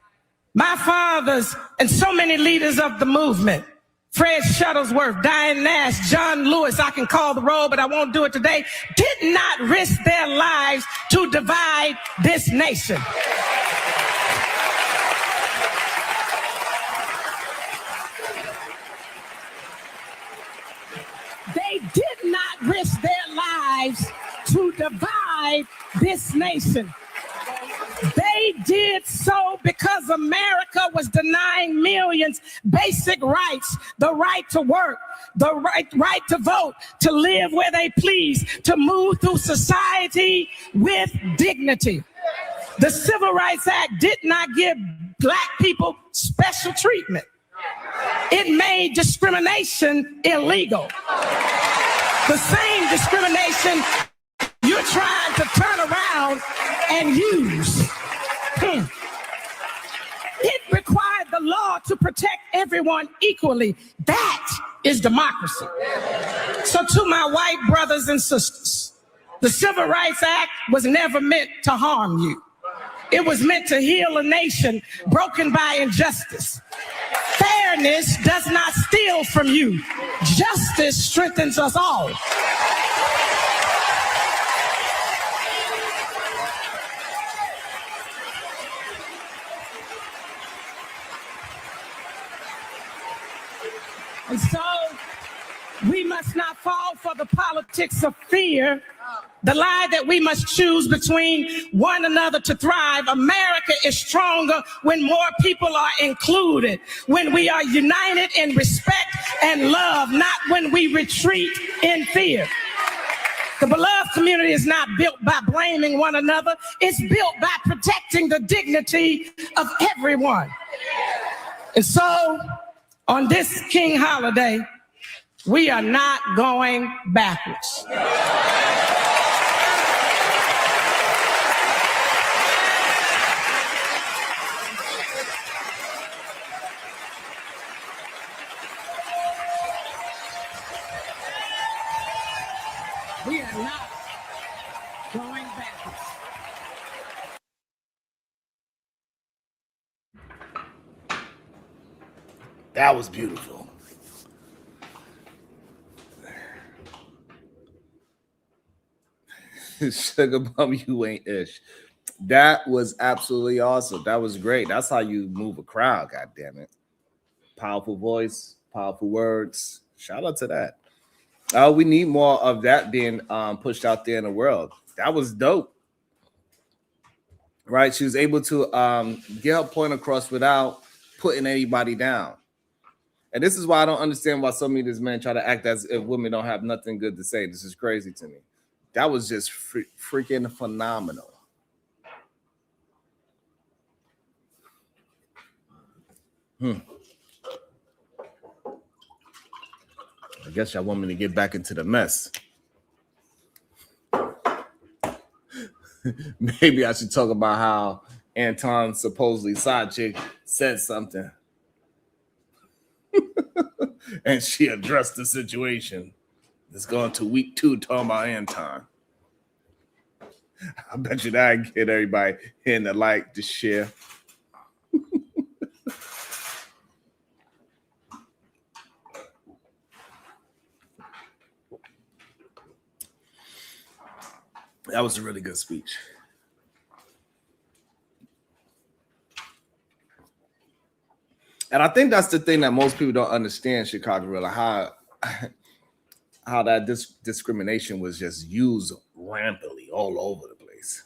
My fathers and so many leaders of the movement, Fred Shuttlesworth, Diane Nash, John Lewis, I can call the roll, but I won't do it today, did not risk their lives to divide this nation. They did not risk their lives to divide this nation. They did so because America was denying millions basic rights, the right to work, the right to vote, to live where they please, to move through society with dignity. The Civil Rights Act did not give black people special treatment. It made discrimination illegal. The same discrimination you're trying to turn around and use. It required the law to protect everyone equally. That is democracy. So to my white brothers and sisters, the Civil Rights Act was never meant to harm you. It was meant to heal a nation broken by injustice. Fairness does not steal from you. Justice strengthens us all. And so we must not fall for the politics of fear, the lie that we must choose between one another to thrive. America is stronger when more people are included, when we are united in respect and love, not when we retreat in fear. The beloved community is not built by blaming one another. It's built by protecting the dignity of everyone. And so, on this King holiday, we are not going backwards. We are not going backwards. That was beautiful. Sugar Bum, you ain't ish. That was absolutely awesome. That was great. That's how you move a crowd, god damn it. Powerful voice, powerful words. Shout out to that. We need more of that being pushed out there in the world. That was dope. Right? She was able to get her point across without putting anybody down. And this is why I don't understand why so many of these men try to act as if women don't have nothing good to say. This is crazy to me. That was just freaking phenomenal. I guess y'all want me to get back into the mess. Maybe I should talk about how Anton's supposedly side chick said something. And she addressed the situation. It's going to week 2 talking about Anton. I bet you that I get everybody hitting the like, to share. That was a really good speech. And I think that's the thing that most people don't understand, Chicago Real, how that discrimination was just used rampantly all over the place.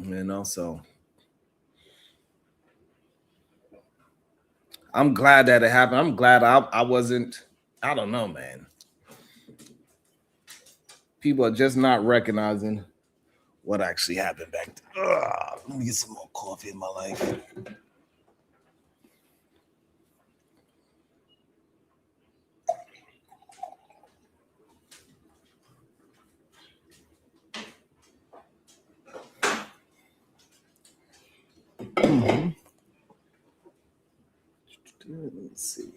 You know, so I'm glad that it happened. I'm glad I wasn't, I don't know, man. People are just not recognizing what actually happened back then. Let me get some more coffee in my life. Let's see.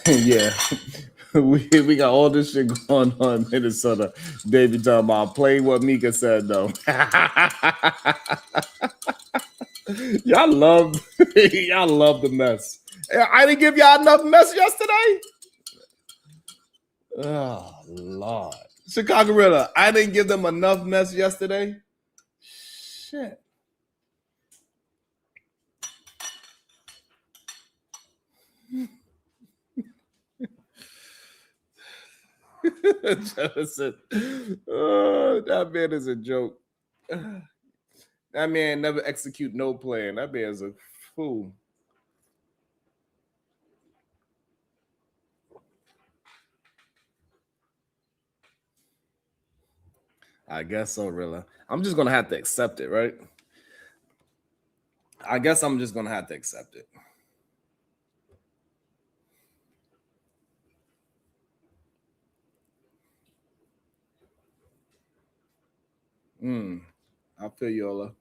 Yeah, we got all this shit going on in Minnesota. David talking about play what Mika said though. y'all love the mess. I didn't give y'all enough mess yesterday. Oh Lord, Chicago Riddler, I didn't give them enough mess yesterday. Shit. Jonathan, oh, that man is a joke. That man never execute no plan. That man is a fool. I guess so, Rilla. I'm just gonna have to accept it, right? I guess I'm just gonna have to accept it. I feel you, Ola.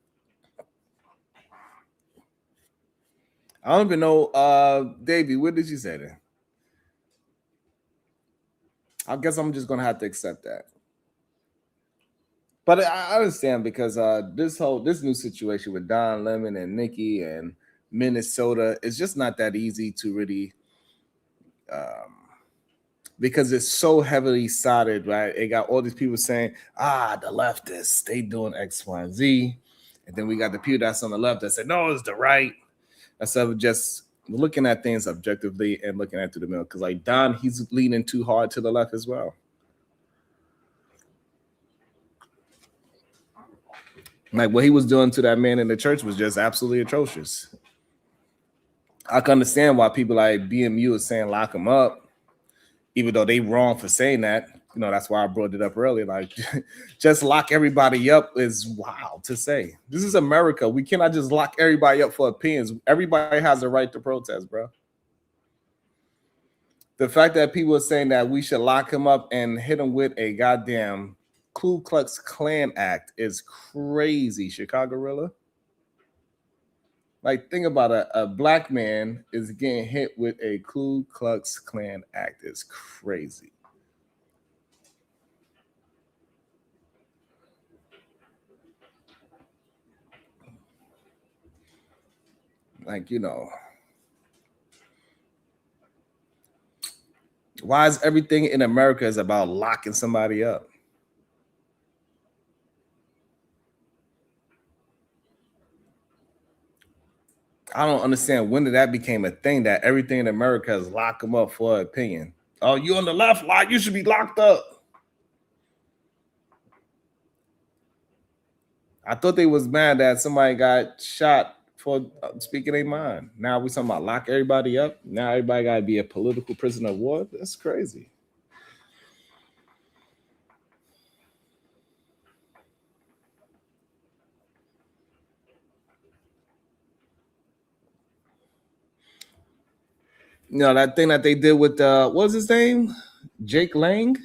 I don't even know, Davey, what did you say there? I guess I'm just gonna have to accept that. But I understand because this new situation with Don Lemon and Nikki and Minnesota is just not that easy to really, because it's so heavily sided, right? It got all these people saying, the leftists, they doing X, Y, and Z. And then we got the people that's on the left that said, no, it's the right. Instead of just looking at things objectively and looking at through the middle. Because like Don, he's leaning too hard to the left as well. Like what he was doing to that man in the church was just absolutely atrocious. I can understand why people like BMU is saying lock him up, even though they wrong for saying that. You know, that's why I brought it up earlier. Like, just lock everybody up is wild to say. This is America. We cannot just lock everybody up for opinions. Everybody has a right to protest, bro. The fact that people are saying that we should lock him up and hit him with a goddamn Ku Klux Klan act is crazy, Chicago Rilla. Like, think about it. A black man is getting hit with a Ku Klux Klan act. It's crazy. Like, you know, why is everything in America is about locking somebody up? I don't understand when did that became a thing that everything in America is lock them up for opinion. Oh, you on the left, like you should be locked up. I thought they was mad that somebody got shot for speaking their mind. Now we talking about lock everybody up. Now everybody got to be a political prisoner of war. That's crazy. You know, that thing that they did with what was his name? Jake Lang?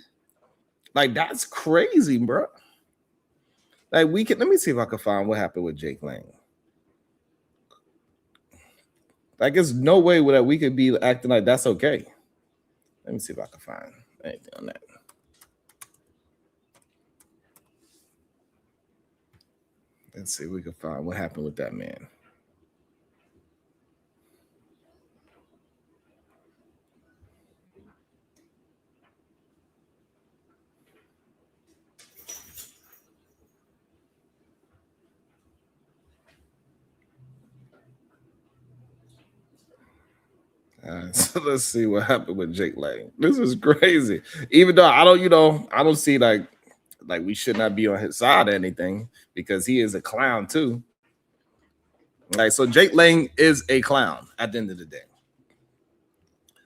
Like, that's crazy, bro. Like, we can, let me see if I can find what happened with Jake Lang. Like, there's no way that we could be acting like that's okay. Let me see if I can find anything on that. Let's see if we can find what happened with that man. So let's see what happened with Jake Lang. This is crazy. Even though I don't, I don't see like we should not be on his side or anything because he is a clown too. Like, so Jake Lang is a clown at the end of the day.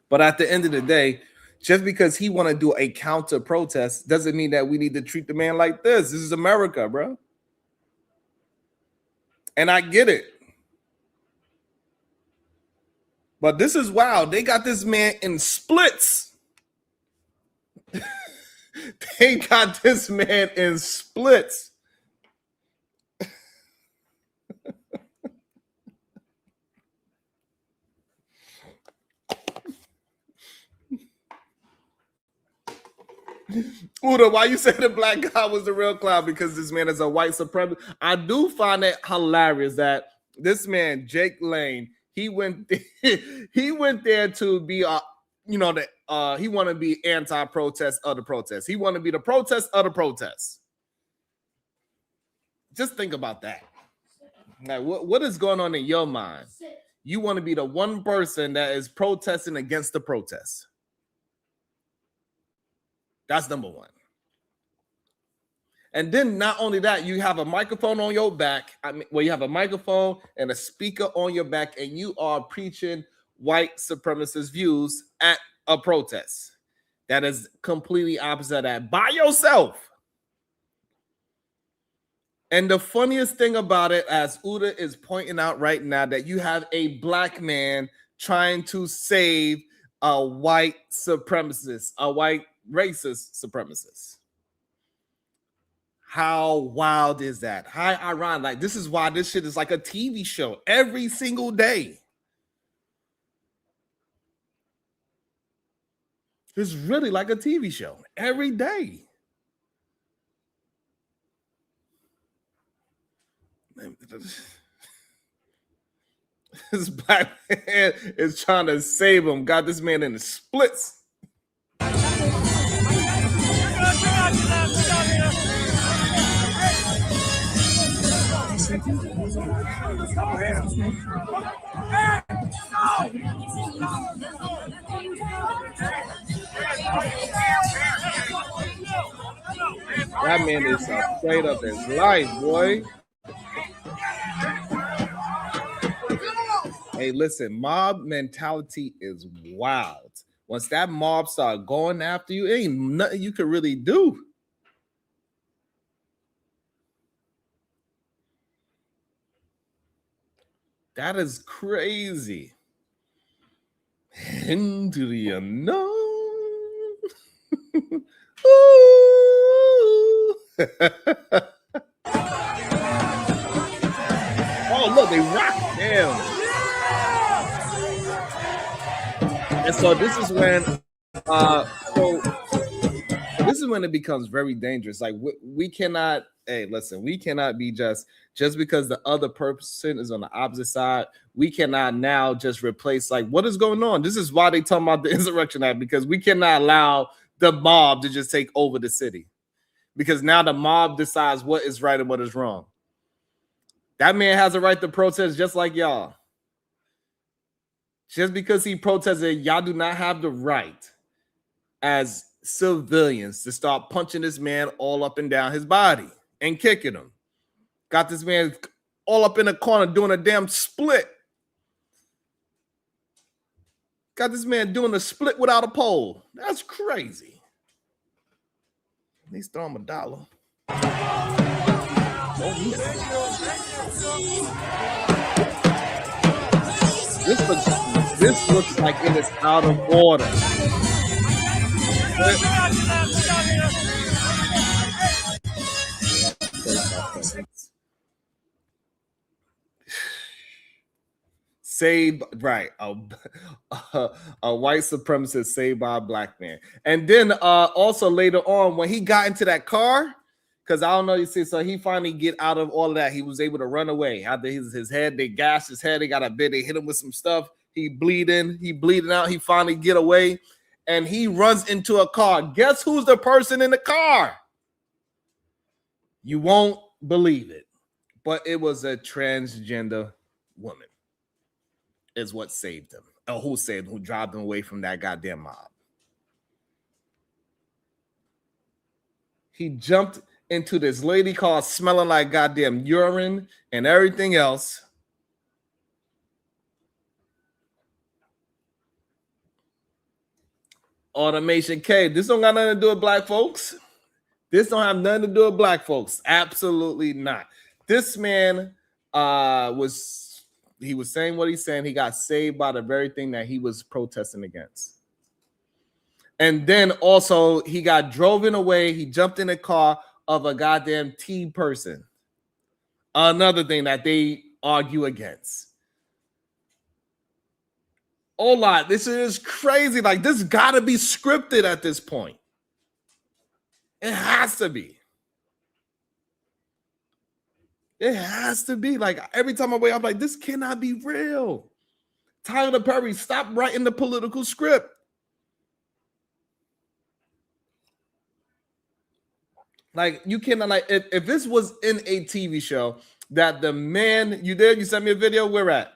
But at the end of the day, just because he want to do a counter protest doesn't mean that we need to treat the man like this. This is America, bro. And I get it. But this is wild. They got this man in splits. They got this man in splits. Uda, why you say the black guy was the real clown? Because this man is a white supremacist. I do find it hilarious that this man, Jake Lang, he went there to be he want to be anti-protest of the protest. He want to be the protest of the protest. Just think about that. Like, what is going on in your mind? You want to be the one person that is protesting against the protest. That's number one. And then not only that, you have a microphone on your back. You have a microphone and a speaker on your back, and you are preaching white supremacist views at a protest. That is completely opposite of that by yourself. And the funniest thing about it, as Uda is pointing out right now, that you have a black man trying to save a white supremacist, a white racist supremacist. How wild is that? How ironic. Like, this is why this shit is like a TV show every single day. It's really like a TV show every day. This black man is trying to save him. Got this man in the splits. That man is afraid of his life, boy. Hey, listen, mob mentality is wild. Once that mob start going after you, ain't nothing you can really do. That is crazy. Into the unknown. Oh, look, they rock. Damn. And so this is when this is when it becomes very dangerous. Like, we cannot, hey, listen, we cannot be just because the other person is on the opposite side, we cannot now just replace, like, what is going on? This is why they talking about the Insurrection Act, because we cannot allow the mob to just take over the city, because now the mob decides what is right and what is wrong. That man has a right to protest just like y'all. Just because he protested, y'all do not have the right as civilians to start punching this man all up and down his body and kicking him. Got this man all up in the corner doing a damn split. Got this man doing a split without a pole. That's crazy. At least throw him $1. Oh, yeah. This looks like it is out of order. Saved, right? A white supremacist saved by a black man. And then also later on, when he got into that car, because I don't know, you see, so he finally get out of all of that. He was able to run away. After his head, they gashed his head. They got a bit. They hit him with some stuff. He bleeding out. He finally get away, and he runs into a car. Guess who's the person in the car? You won't believe it, but it was a transgender woman. Is what saved him. Or who saved him? Who dropped him away from that goddamn mob? He jumped into this lady car smelling like goddamn urine and everything else. Automation K. This don't got nothing to do with black folks. This don't have nothing to do with black folks. Absolutely not. This man was saying what he's saying. He got saved by the very thing that he was protesting against. And then also he got driven away. He jumped in a car of a goddamn T person. Another thing that they argue against. Hola, this is crazy. Like, this gotta be scripted at this point. It has to be. It has to be. Like, every time I wake up, I'm like, this cannot be real. Tyler Perry, stop writing the political script. Like, you cannot, like, if this was in a TV show that the man, you did, you sent me a video, where at?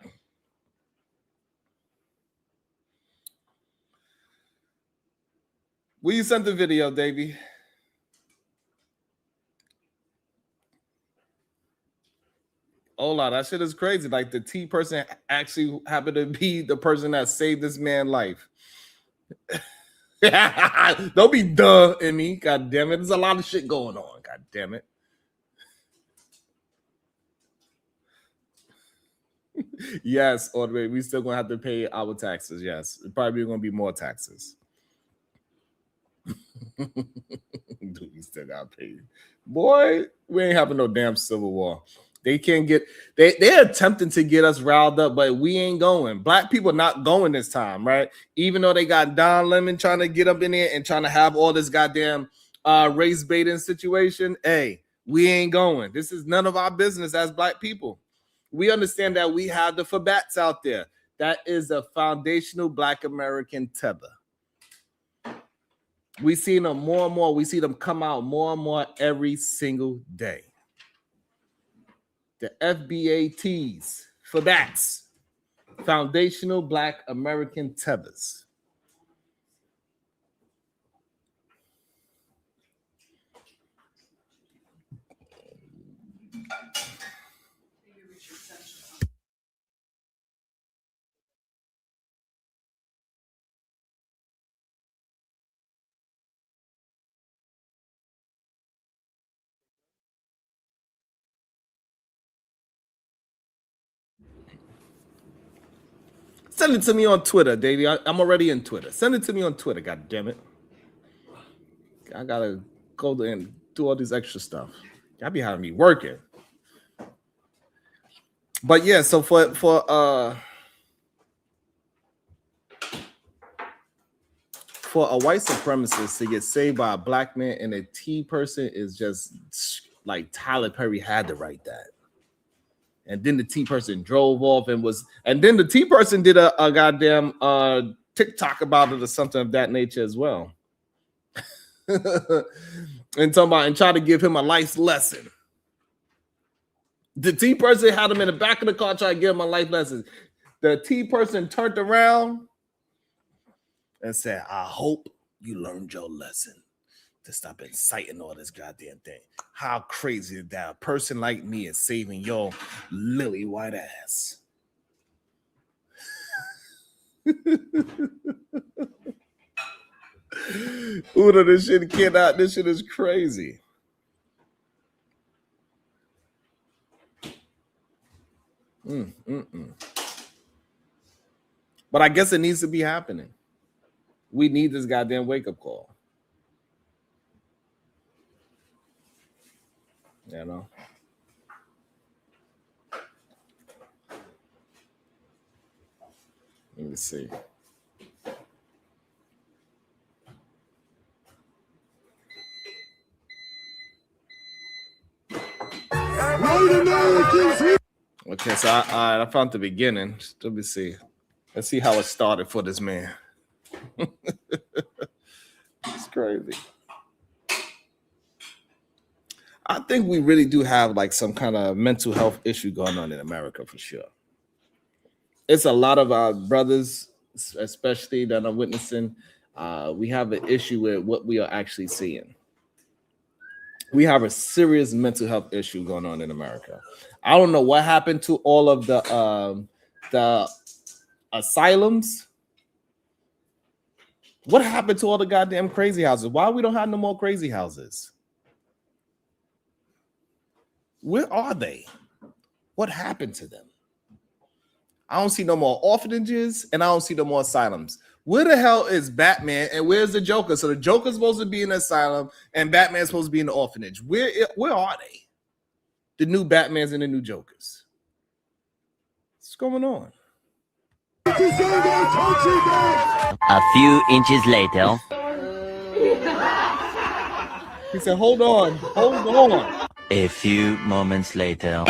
Where you sent the video, Davey? Hola, that shit is crazy. Like, the T person actually happened to be the person that saved this man's life. Don't be duh in me. God damn it. There's a lot of shit going on. God damn it. Yes, Audrey, we still gonna have to pay our taxes. Yes, probably gonna be more taxes. Dude, we still gotta pay. Boy, we ain't having no damn civil war. They can't get, they're attempting to get us riled up, but we ain't going. Black people not going this time, right? Even though they got Don Lemon trying to get up in there and trying to have all this goddamn race baiting situation. Hey, we ain't going. This is none of our business as black people. We understand that we have the FABATs out there. That is a foundational Black American tether. We see them more and more. We see them come out more and more every single day. The FBATs, FABATs, foundational Black American tethers. Send it to me on Twitter, Davey. I'm already in Twitter. Send it to me on Twitter, God damn it. I gotta go there and do all this extra stuff. Y'all be having me working. But yeah, so for a white supremacist to get saved by a black man and a T person is just like Tyler Perry had to write that. And then the T person drove off and then the T person did a goddamn TikTok about it or something of that nature as well. And try to give him a life lesson. The T person had him in the back of the car trying to give him a life lesson. The T person turned around and said, I hope you learned your lesson to stop inciting all this goddamn thing. How crazy is that? A person like me is saving your lily white ass. Ooh, this shit cannot. This shit is crazy. But I guess it needs to be happening. We need this goddamn wake-up call. You know? Let me see. Okay, so I found the beginning. Let me see. Let's see how it started for this man. It's crazy. I think we really do have like some kind of mental health issue going on in America for sure. It's a lot of our brothers, especially that I'm witnessing. We have an issue with what we are actually seeing. We have a serious mental health issue going on in America. I don't know what happened to all of the asylums. What happened to all the goddamn crazy houses? Why we don't have no more crazy houses? Where are they? What happened to them? I don't see no more orphanages and I don't see no more asylums. Where the hell is Batman and where's the Joker? So the Joker's supposed to be in the asylum and Batman's supposed to be in the orphanage. Where are they? The new Batmans and the new Jokers. What's going on? A few inches later. He said, hold on. A few moments later.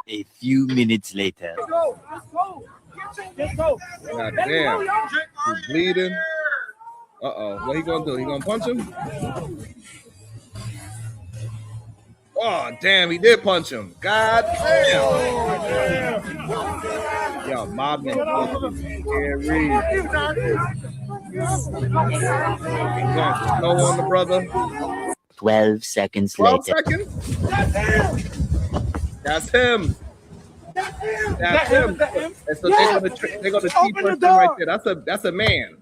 A few minutes later. God damn. He's bleeding. Uh-oh. What he gonna do? He gonna punch him? Oh, damn, he did punch him. God damn. Yo, mob man. Scary. Snow on the brother. 12 seconds 12 later. seconds? That's him. That's him. And so they're gonna keep person right there. That's a man.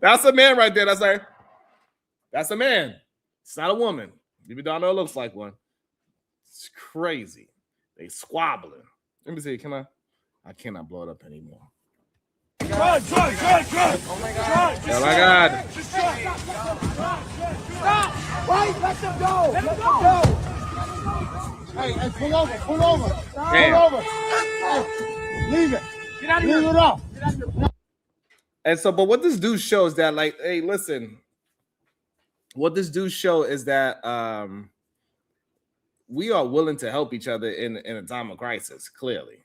That's a man right there. That's a man. It's not a woman. Even though I know it looks like one. It's crazy. They squabbling. Let me see. I cannot blow it up anymore. Run. Oh my God. Stop. Wait, let them go. Let them go. Hey, pull over. Damn. Pull over. Hey, leave it. Get out of here. Leave it off. And so, but what this dude shows that, like, hey, listen, what this dude show is that we are willing to help each other in a time of crisis, clearly.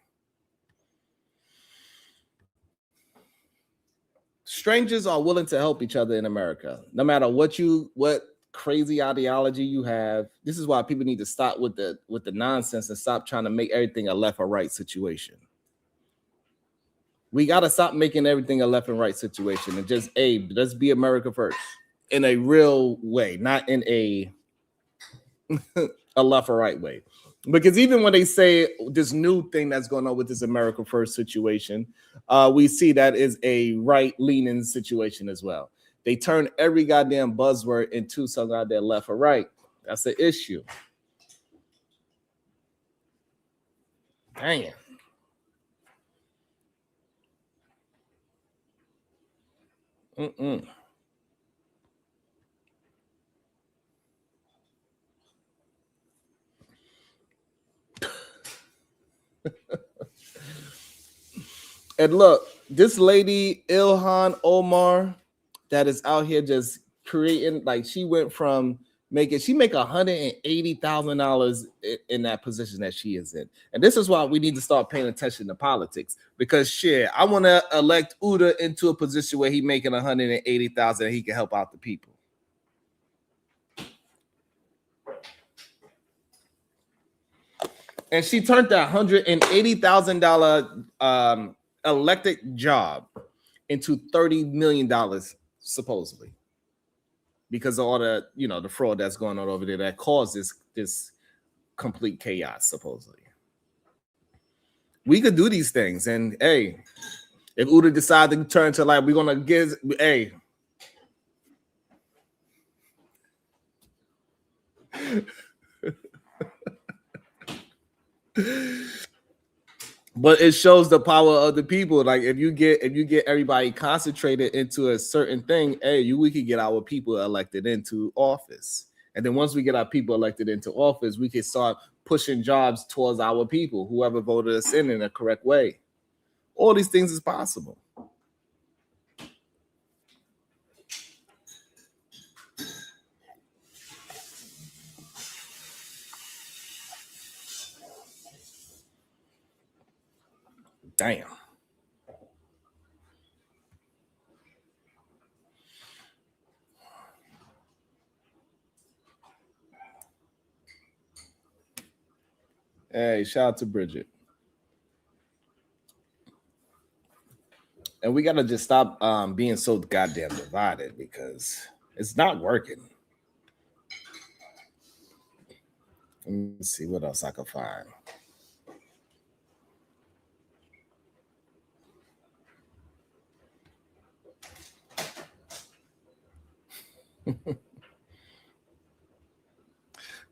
Strangers are willing to help each other in America, no matter what crazy ideology you have. This is why people need to stop with the nonsense and stop trying to make everything a left or right situation. We got to stop making everything a left and right situation and just, let's be America first in a real way, not in a left or right way. Because even when they say this new thing that's going on with this America first situation, we see that is a right-leaning situation as well. They turn every goddamn buzzword into something out there left or right. That's the issue. Dang. And look, this lady, Ilhan Omar, that is out here just creating, like, she went from She make $180,000 in that position that she is in. And this is why we need to start paying attention to politics, because shit, I want to elect Uda into a position where he making $180,000 and he can help out the people. And she turned that $180,000 elected job into $30 million supposedly, because of all the the fraud that's going on over there that caused this complete chaos. Supposedly, we could do these things, and hey, if Uda decided to turn to like we're gonna give But it shows the power of the people. Like if you get everybody concentrated into a certain thing, hey, we could get our people elected into office. And then once we get our people elected into office, we can start pushing jobs towards our people, whoever voted us in the correct way. All these things is possible. Damn. Hey, shout out to Bridget. And we got to just stop being so goddamn divided, because it's not working. Let me see what else I can find.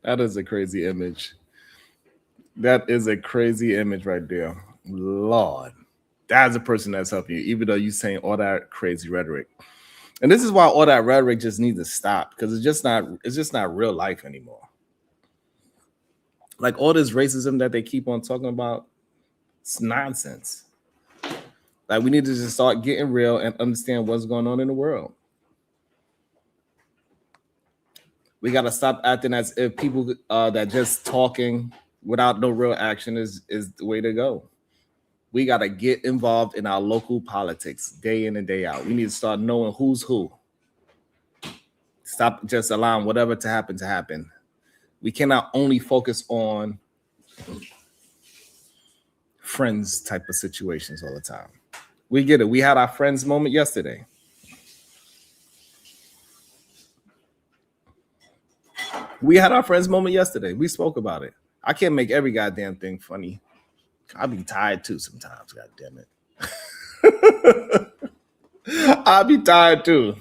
That is a crazy image. That is a crazy image right there. Lord, that's a person that's helping you, even though you're saying all that crazy rhetoric. And this is why all that rhetoric just needs to stop, because it's just not real life anymore. Like all this racism that they keep on talking about, it's nonsense. Like we need to just start getting real and understand what's going on in the world. We got to stop acting as if people that just talking without no real action is the way to go. We got to get involved in our local politics day in and day out. We need to start knowing who's who. Stop just allowing whatever to happen. We cannot only focus on friends type of situations all the time. We get it. We had our friends moment yesterday. We spoke about it. I can't make every goddamn thing funny. I'll be tired too sometimes. God damn it. I'll be tired too.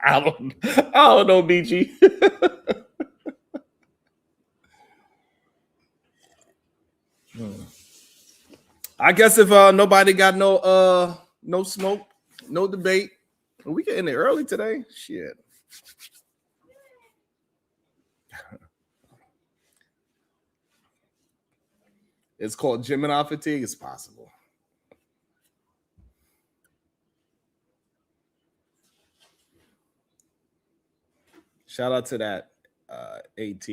I don't know, BG. I guess if nobody got no smoke, no debate, we get in there early today. Shit. It's called Gemini fatigue. It's possible. Shout out to that AT.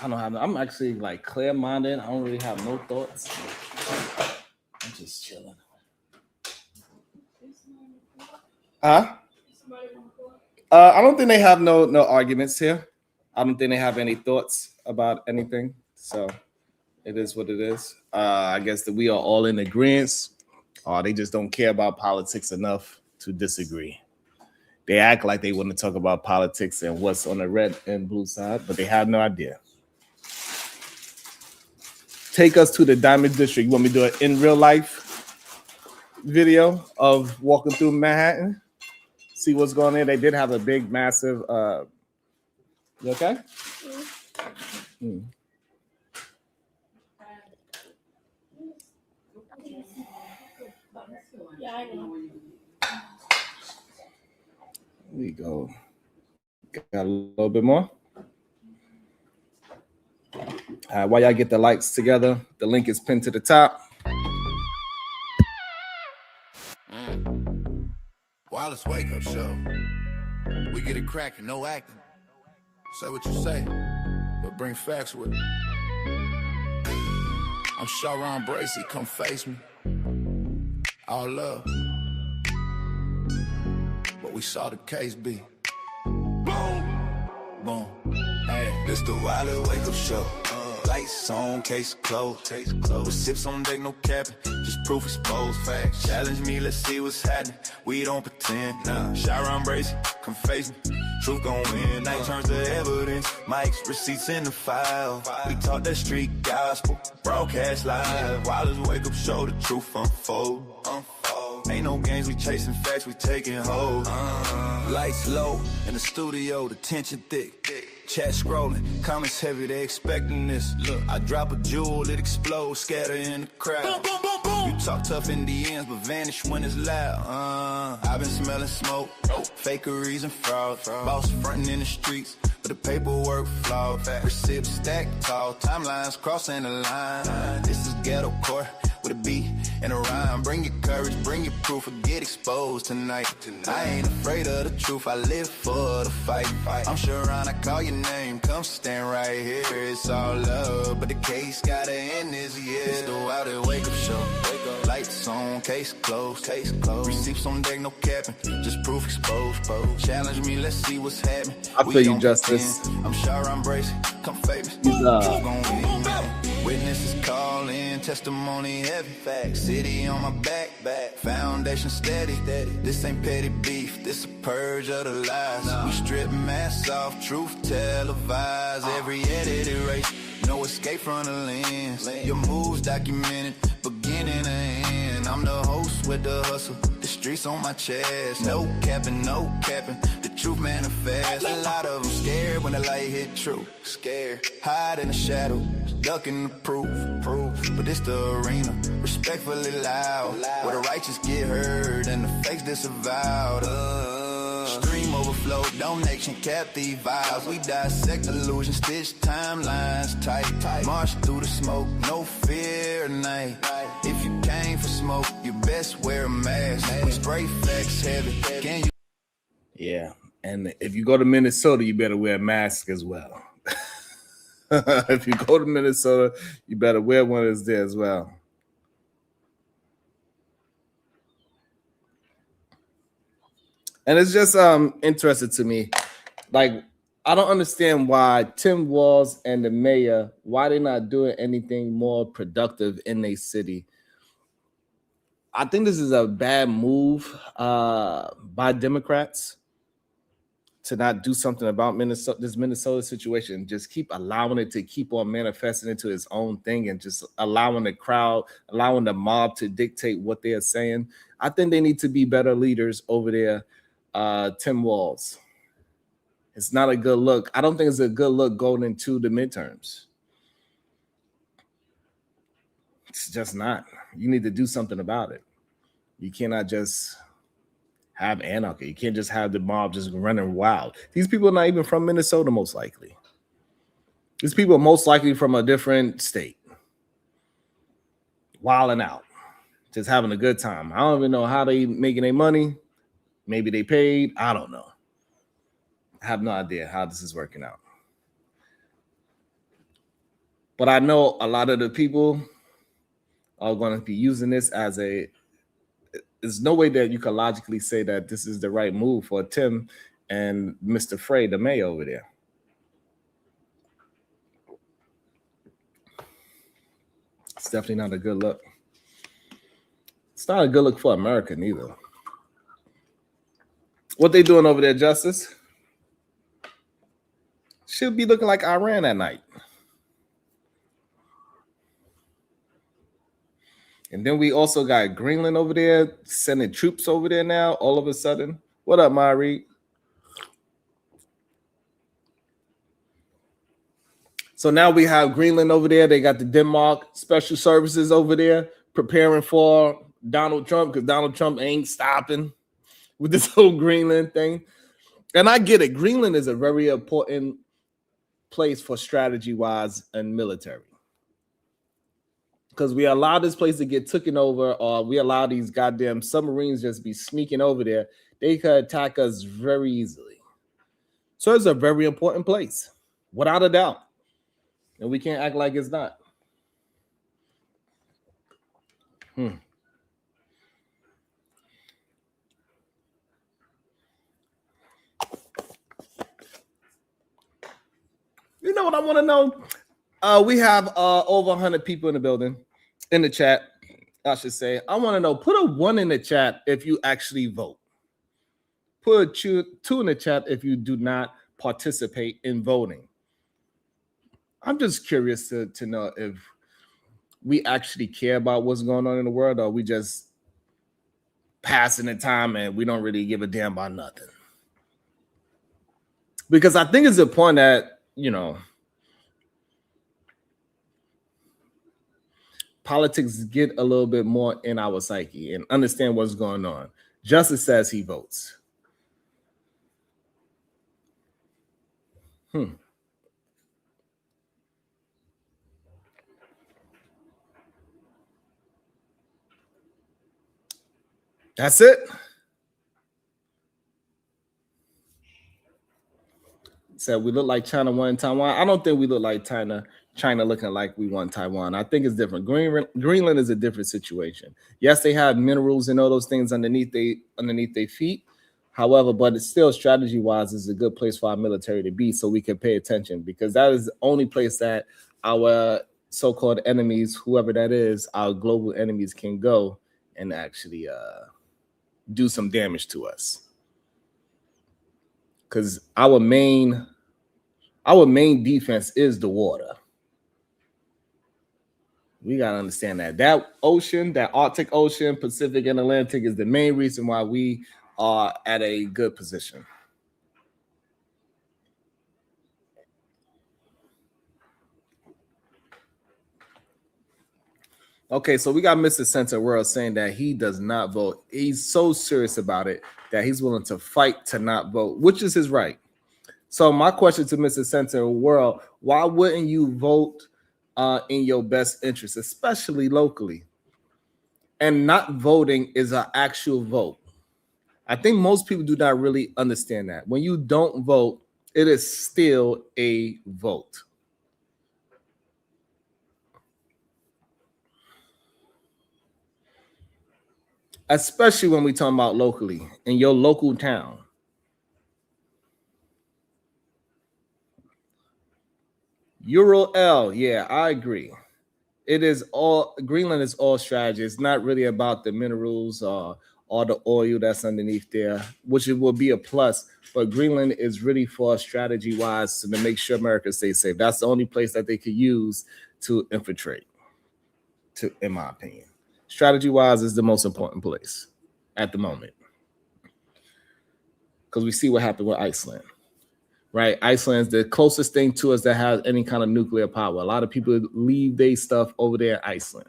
I don't have. I'm actually like clear-minded. I don't really have no thoughts. I'm just chilling. Huh? I don't think they have no arguments here. I don't think they have any thoughts about anything. So it is what it is. I guess that we are all in agreement. Or they just don't care about politics enough to disagree. They act like they want to talk about politics and what's on the red and blue side, but they have no idea. Take us to the Diamond District. You want me to do it in real life video of walking through Manhattan? See what's going on. They did have a big, massive. You okay? Yeah, I know. We go. Got a little bit more. While y'all get the lights together, the link is pinned to the top. Wildest wake up show. We get it cracking, no acting. Say what you say, but bring facts with it. I'm Sharon Bracey, come face me. All love. But we saw the case be. Boom, boom. Hey, this the wildest wake up show. Lights on, case closed. With sips on deck, no capping. Just proof exposed, facts. Challenge me, let's see what's happening. We don't pretend, nah. Sharon Bracey, come face me. Truth gon' win, night turns to evidence. Mics, receipts in the file. We talk that street gospel, broadcast live. Wildest wake up show, the truth unfold. Ain't no games, we chasing facts, we taking hold. Lights low, in the studio, the tension thick. Chat scrolling, comments heavy, they expecting this. Look, I drop a jewel, it explodes, scatter in the crowd. You talk tough in the ends, but vanish when it's loud. I've been smelling smoke, fakeries and fraud. Boss frontin' in the streets, but the paperwork flawed. Receipts stacked tall, timelines crossing the line. This is ghetto court with a beat and a rhyme. Bring your courage, bring your proof, or get exposed tonight. I ain't afraid of the truth, I live for the fight. I'm sure I call your name, come stand right here. It's all love, but the case gotta end this year. It's the Wildest wake up show. Lights on, case closed. Receipts on deck, no capping, just proof exposed. Challenge me, let's see what's happening. I feel you, Justice. I'm Sharon Bracey, come famous. Witnesses calling, testimony heavy. Facts, city on my back, foundation steady. This ain't petty beef, this a purge of the lies. We strip masks off, truth televised. Every edited race, no escape from the lens. Your moves documented, beginning and end. I'm the host with the hustle, the streets on my chest. No capping, the truth manifests. A lot of them scared when the light hit true. Scared, hide in the shadow, ducking the proof. But it's the arena, respectfully loud, where the righteous get heard and the fakes disavowed. Stream overflow, donation, captive vibes. We dissect illusions, stitch timelines tight. March through the smoke, no fear at night. If you came for smoke, you best wear a mask. We spray facts heavy. Can you? Yeah, and if you go to Minnesota, you better wear a mask as well. If you go to Minnesota, you better wear one that's there as well. And it's just interesting to me. Like, I don't understand why Tim Walz and the mayor, why they're not doing anything more productive in their city. I think this is a bad move by Democrats to not do something about this Minnesota situation. Just keep allowing it to keep on manifesting into its own thing and just allowing the crowd, allowing the mob to dictate what they're saying. I think they need to be better leaders over there. Tim Walz. It's not a good look. I don't think it's a good look going into the midterms. It's just not. You need to do something about it. You cannot just have anarchy. You can't just have the mob just running wild. These people are not even from Minnesota, most likely. These people are most likely from a different state. Wilding out. Just having a good time. I don't even know how they making their money. Maybe they paid. I don't know. I have no idea how this is working out. But I know a lot of the people are going to be using this as a... There's no way that you can logically say that this is the right move for Tim and Mr. Frey, the mayor over there. It's definitely not a good look. It's not a good look for America neither. What they doing over there, Justice? Should be looking like Iran at night. And then we also got Greenland over there, sending troops over there now, all of a sudden. What up, Mari? So now we have Greenland over there. They got the Denmark Special Services over there preparing for Donald Trump, because Donald Trump ain't stopping with this whole Greenland thing. And I get it. Greenland is a very important place for strategy-wise and military. Because we allow this place to get taken over, or we allow these goddamn submarines just be sneaking over there, they could attack us very easily. So it's a very important place, without a doubt. And we can't act like it's not. You know what I want to know? We have over 100 people in the building, in the chat, I should say. I want to know, put a 1 in the chat if you actually vote. Put a 2 in the chat if you do not participate in voting. I'm just curious to know if we actually care about what's going on in the world, or we just passing the time and we don't really give a damn about nothing. Because I think it's a point that, you know, politics get a little bit more in our psyche and understand what's going on. Justice says he votes. That's it. Said we look like China won Taiwan. I don't think we look like China looking like we won Taiwan. I think it's different. Greenland is a different situation. Yes, they have minerals and all those things underneath their feet. However, but it's still strategy-wise is a good place for our military to be, so we can pay attention, because that is the only place that our so-called enemies, whoever that is, our global enemies, can go and actually do some damage to us. Because our main defense is the water. We got to understand that ocean, that Arctic Ocean, Pacific and Atlantic, is the main reason why we are at a good position. Okay, so we got Mr. Center World saying that he does not vote. He's so serious about it that he's willing to fight to not vote, which is his right. So my question to Mr. Center World, why wouldn't you vote in your best interest, especially locally? And not voting is an actual vote. I think most people do not really understand that. When you don't vote, it is still a vote. Especially when we talk about locally, in your local town. Euro L, yeah, I agree. It is all, Greenland is all strategy. It's not really about the minerals or the oil that's underneath there, which it will be a plus. But Greenland is really for strategy-wise to make sure America stays safe. That's the only place that they could use to infiltrate, in my opinion. Strategy-wise is the most important place at the moment. Because we see what happened with Iceland. Right, Iceland is the closest thing to us that has any kind of nuclear power. A lot of people leave their stuff over there in Iceland.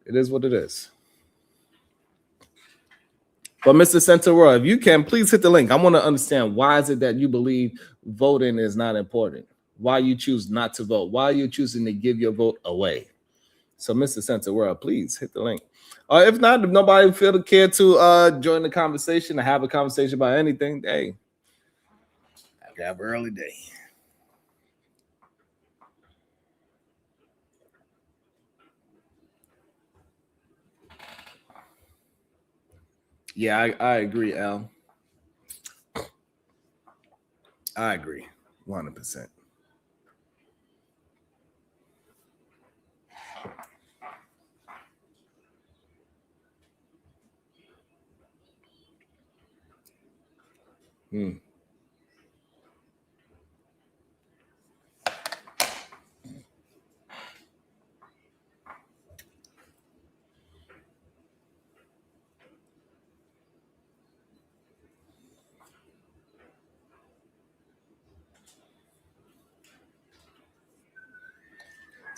It is what it is. But Mr. Center World, if you can, please hit the link. I want to understand, why is it that you believe voting is not important? Why you choose not to vote? Why are you choosing to give your vote away? So Mr. Center World, please hit the link. If not, if nobody feel the care to join the conversation or have a conversation about anything, hey, have an early day. Yeah, I agree, Al. I agree 100%.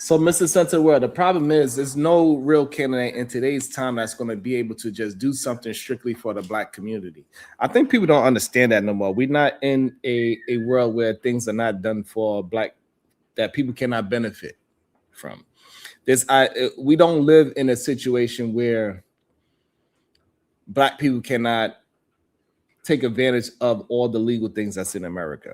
So, Mr. Center World, the problem is there's no real candidate in today's time that's going to be able to just do something strictly for the Black community. I think people don't understand that no more. We're not in a world where things are not done for Black, that people cannot benefit from. We don't live in a situation where Black people cannot take advantage of all the legal things that's in America.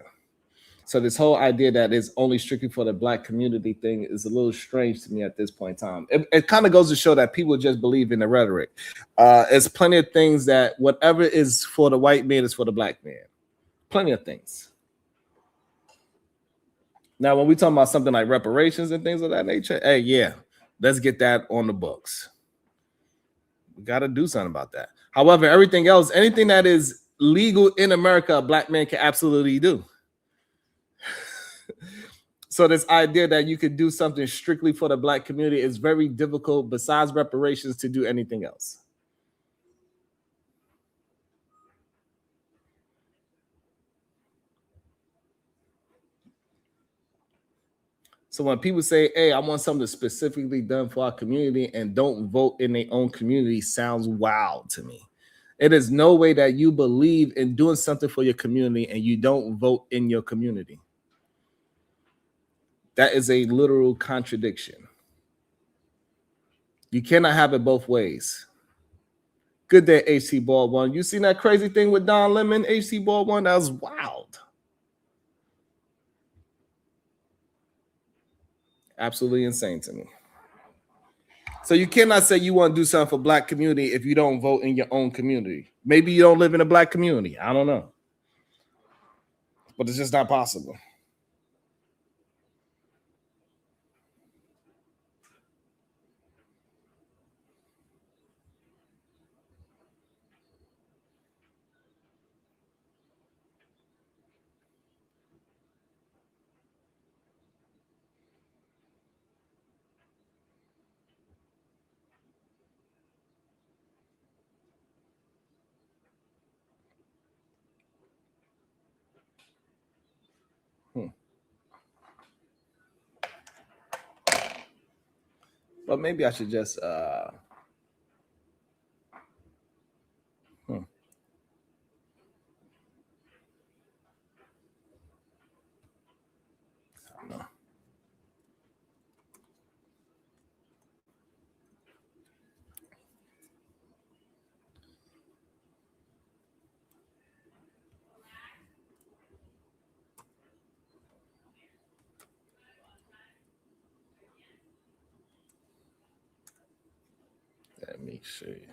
So this whole idea that it's only strictly for the Black community thing is a little strange to me at this point in time. It kind of goes to show that people just believe in the rhetoric. There's plenty of things that whatever is for the white man is for the Black man. Plenty of things. Now, when we talk about something like reparations and things of that nature, hey, yeah, let's get that on the books. We got to do something about that. However, everything else, anything that is legal in America, a Black man can absolutely do. So this idea that you could do something strictly for the Black community is very difficult, besides reparations, to do anything else. So when people say, hey, I want something specifically done for our community and don't vote in their own community, sounds wild to me. It is no way that you believe in doing something for your community and you don't vote in your community. That is a literal contradiction. You cannot have it both ways. Good day, H.C. Baldwin. You seen that crazy thing with Don Lemon, H.C. Baldwin? That was wild. Absolutely insane to me. So you cannot say you want to do something for Black community if you don't vote in your own community. Maybe you don't live in a Black community. I don't know. But it's just not possible. But maybe I should just let me see.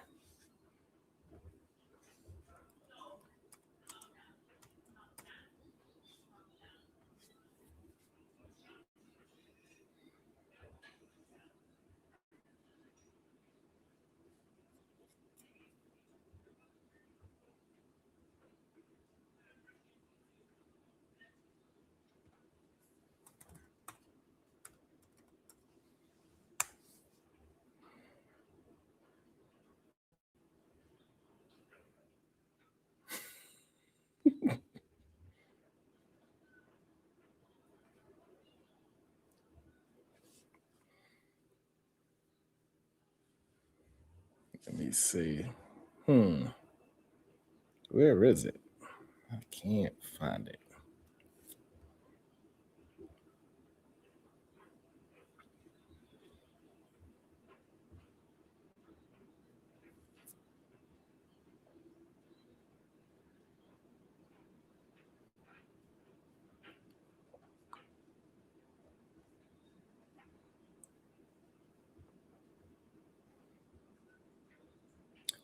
Let me see. Where is it? I can't find it.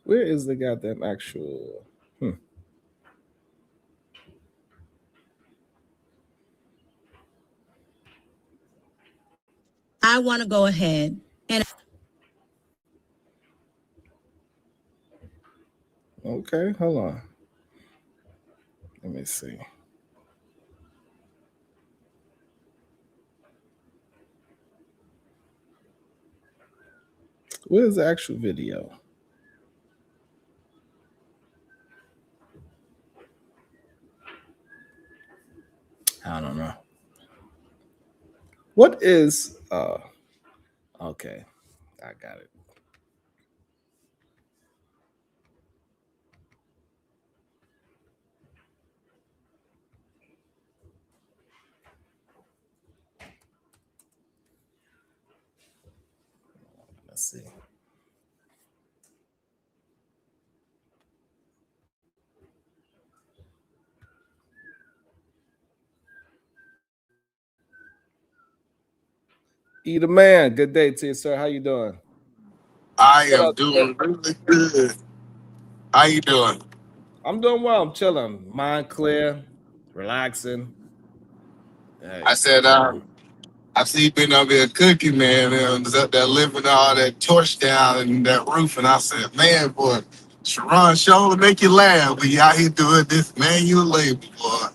Where is the goddamn actual? I want to go ahead and. Okay, hold on. Let me see. Where's the actual video? I don't know. What is Okay, I got it. Let's see. Either man, good day to you, sir. How you doing? I am doing really good. How you doing? I'm doing well. I'm chilling. Mind clear, relaxing. I said, I see you been up there cooking, man. And was up there lifting all that torch down and that roof. And I said, man, boy, Sharon Show to make you laugh. We out here doing this manual labor, boy.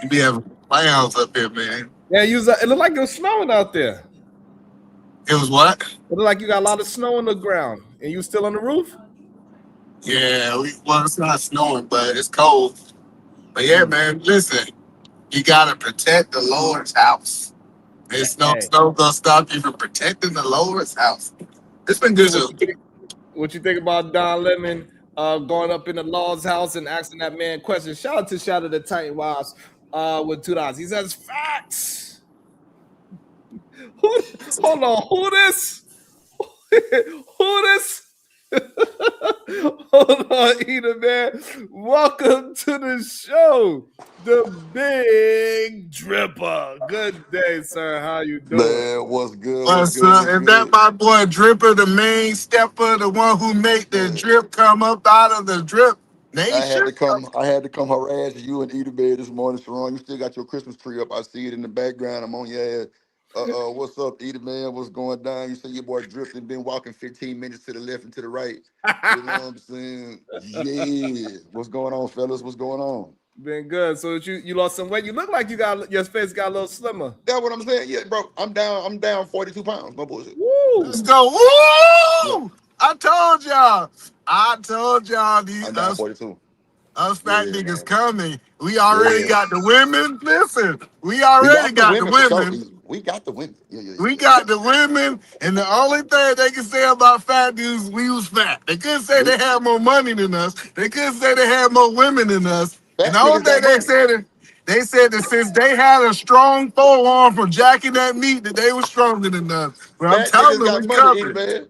You be having clowns up here, man. Yeah, it looked like it was snowing out there. It was what? It looked like you got a lot of snow on the ground. And you still on the roof? Yeah, well, it's not snowing, but it's cold. But yeah, man, listen, you got to protect the Lord's house. There's no snow gonna stop you from protecting the Lord's house. It's been good. What you think about Don Lemon going up in the Lord's house and asking that man questions? Shout out to the Titan Wives with $2. He says facts. Hold on, who this? Who this? Hold on, Eda, man. Welcome to the show, the Big Dripper. Good day, sir. How you doing? Man, what's good? What's up? Is that my boy Dripper, the main stepper, the one who make the drip come up out of the drip nation? I had to come harass you and Eda Bear this morning, Sharon. You still got your Christmas tree up. I see it in the background. I'm on your ass. What's up, Eda man? What's going down? You say your boy drifting, been walking 15 minutes to the left and to the right. You know what I'm saying? Yeah. What's going on, fellas? What's going on? Been good. So you lost some weight. You look like your face got a little slimmer. That's what I'm saying. Yeah, bro. I'm down 42 pounds. No bullshit. Woo. Let's go. Woo! Yeah. I told y'all these I'm down 42. Us fat niggas coming. We already got the women. Listen, we already got the women. We got the women. We got the women, and the only thing they can say about fat dudes, we was fat. They couldn't say they had more money than us. They couldn't say they had more women than us. And the only thing they said that since they had a strong forearm from jacking that meat, that they were stronger than us. But I'm telling them, we coming. Man.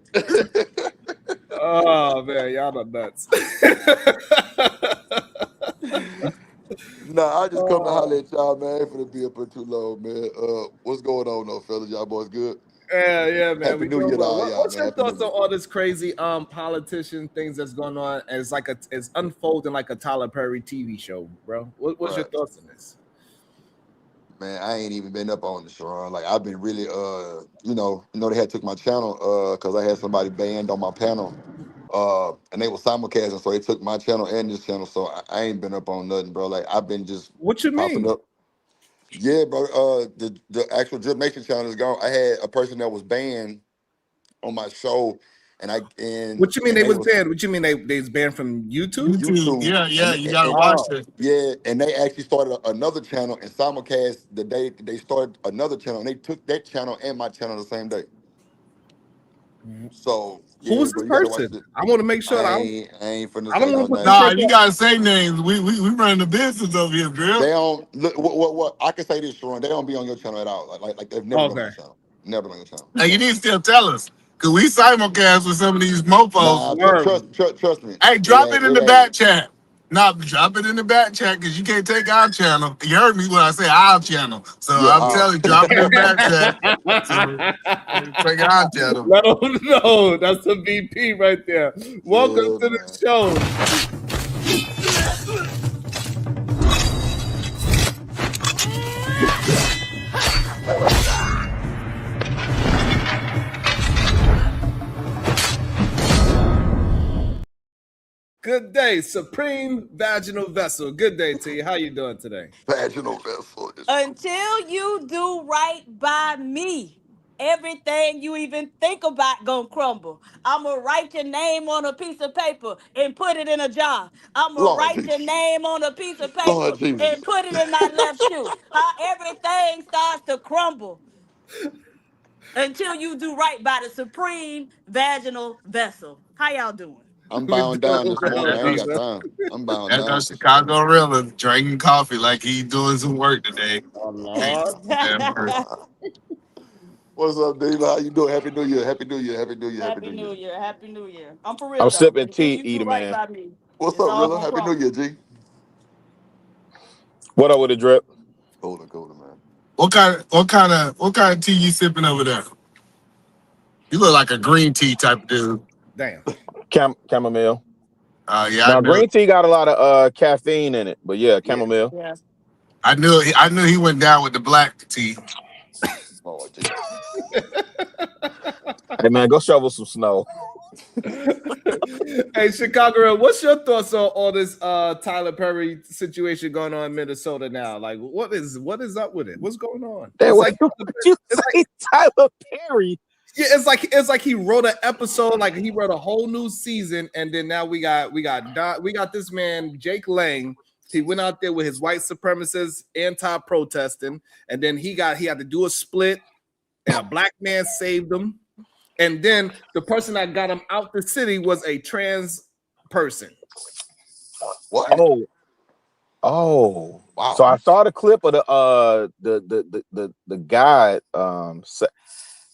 Oh man, y'all are nuts. Nah, I just come to holler at y'all, man. For the be up too long, man. What's going on, though, fellas? Y'all boys good? Yeah, man. Happy New Year to all y'all, What's your thoughts on all this crazy politician things that's going on? As like it's unfolding like a Tyler Perry TV show, bro. What's your thoughts on this? Man, I ain't even been up on the Sharon. Like I've been really, you know, they had took my channel because I had somebody banned on my panel. And they were simulcasting, so they took my channel and this channel. So I ain't been up on nothing, bro. Like I've been just what you popping mean? Up. Yeah, bro. The actual Drip Nation channel is gone. I had a person that was banned on my show, and what you mean they was banned? What you mean they was banned from YouTube? YouTube. Yeah, you gotta watch it. Yeah, and they actually started another channel and simulcast the day they started another channel, and they took that channel and my channel the same day. So who's this person? I want to make sure I ain't finna. I don't want to put Nah, you gotta say names. We run the business over here, bro. They don't look. What I can say this, Sharon. They don't be on your channel at all. Like they've never been on your channel. Never been on your channel. Hey, you need to still tell us, cause we simulcast with some of these mofos. Nah, trust me. Hey, drop it in the back chat. Nah, drop it in the back chat, because you can't take our channel. You heard me when I say our channel. So I'm telling you, drop it in the back chat. Take our channel. Let them know. That's the VP right there. Welcome to the show. Good day, Supreme Vaginal Vessel. Good day to you. How you doing today? Vaginal Vessel. Until you do right by me, everything you even think about gonna crumble. I'm gonna write your name on a piece of paper and put it in a jar. I'm gonna write your name on a piece of paper and put it in my left shoe. Everything starts to crumble. until you do right by the supreme vaginal vessel. How y'all doing? I'm bowing down this morning. I ain't got time. I'm bowing That's down. our Chicago Rilla drinking coffee like he doing some work today. Oh, Lord. What's up, Diva? How you doing? Happy New Year. Happy New Year. Happy New Year. Happy New Year. Happy New Year. I'm for real I'm though. sipping Until tea, you do Eater right man. by me. What's It's up, all Rilla? gonna Happy New crumble. Year, G. What up with the drip? Colder, man. What kind of tea you sipping over there? You look like a green tea type of dude. Damn. Chamomile. Yeah, Now green tea got a lot of caffeine in it, but yeah, chamomile. Yeah. I knew he went down with the black tea. Oh, Jesus. Hey man, go shovel some snow. Hey, Chicago, what's your thoughts on all this Tyler Perry situation going on in Minnesota now? Like, what is up with it? What's going on? Hey, It's like, you say Tyler Perry? Yeah, it's like he wrote an episode, like he wrote a whole new season, and then now we got this man Jake Lang. He went out there with his white supremacists, anti-protesting, and then he had to do a split, and a black man saved him. And then the person that got him out the city was a trans person. What? Oh, wow. So I saw the clip of the guy.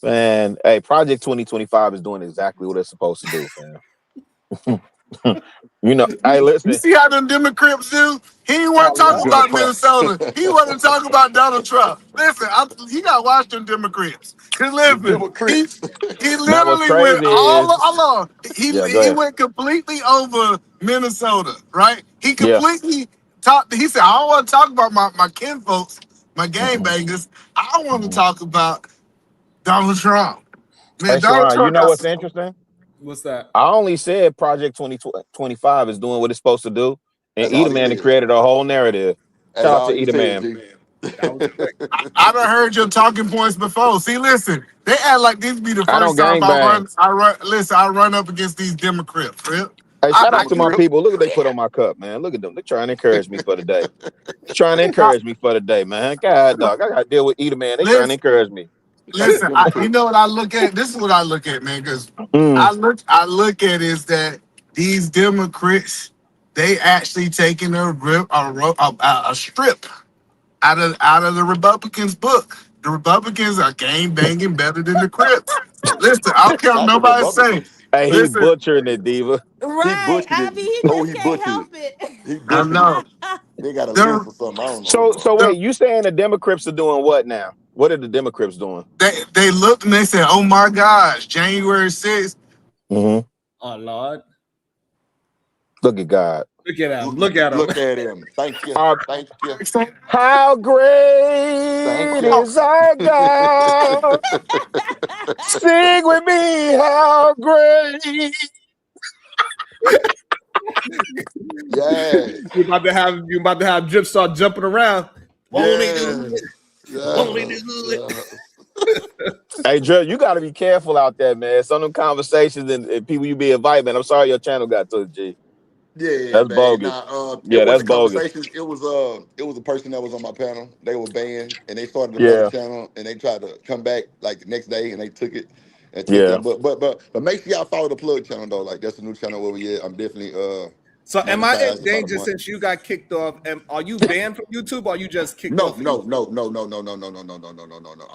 Man, hey, Project 2025 is doing exactly what it's supposed to do, man. You know, hey, listen. You see how them Democrats do? He ain't want to talk about Minnesota. He want to talk about Donald Trump. Listen, you got to watch them Democrats. Because listen, he literally went he went completely over Minnesota, right? He completely talked. He said, I don't want to talk about my kinfolks, my gangbangers. I want to talk about Donald Trump. Man, Hey, Donald Sharon, Trump you know got what's some- interesting? What's that? I only said Project 2025 is doing what it's supposed to do, and That's all he Eaterman said. created a whole narrative. That's Shout out all to he said, Eaterman. G. I done heard your talking points before. See, listen, they act like this be the I don't first time gangbang. I run up against these Democrats, right? Hey, shout out to my people. Look what they put on my cup, man. Look at them. They're trying to encourage me for the day. Man. God, dog. I got to deal with Eaterman. They trying to encourage me. Listen, you know what I look at? This is what I look at, man, because I look at is that these Democrats, they actually taking a strip out of the Republicans' book. The Republicans are gang banging better than the Crips. Listen, I don't care what nobody say. Hey, he butchering it, Diva. Right. I mean, he just can't help it. I know. They got a list or something. I don't know. So wait, you saying the Democrats are doing what now? What are the Democrats doing? They looked and they said, "Oh my gosh, January 6th." Mm-hmm. Oh Lord. Look at God. Look at him. Look at him. Look at him. Thank you. Thank you. How great is our God? Sing with me, how great. Yeah. You about to have Drip start jumping around. Only the hood. Hey, Drip, you got to be careful out there, man. Some of them conversations and people you be inviting, man. I'm sorry your channel got took, G. Yeah, that's man. bogus. That's bogus. It was a person that was on my panel. They were banned, and they started another channel, and they tried to come back like the next day, and they took it. But make sure y'all follow the plug channel though. Like that's a new channel where we at. I'm definitely So am I in danger since you got kicked off? Are you banned from YouTube, or are you just kicked off? No. I'm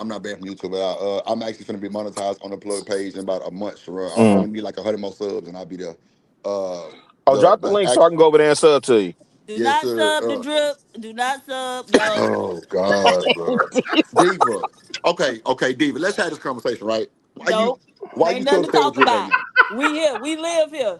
not banned from YouTube. I'm actually going to be monetized on the plug page in about a month. So I'm going to be like 100 more subs, and I'll be there. Drop the link so I can go over there and sub to you. Do not sub the Drip. Do not sub. No. Oh God, bro. Diva. Okay, Diva. Let's have this conversation, right? Why ain't you nothing so to upset talk with Drip about. right now? We here. We live here.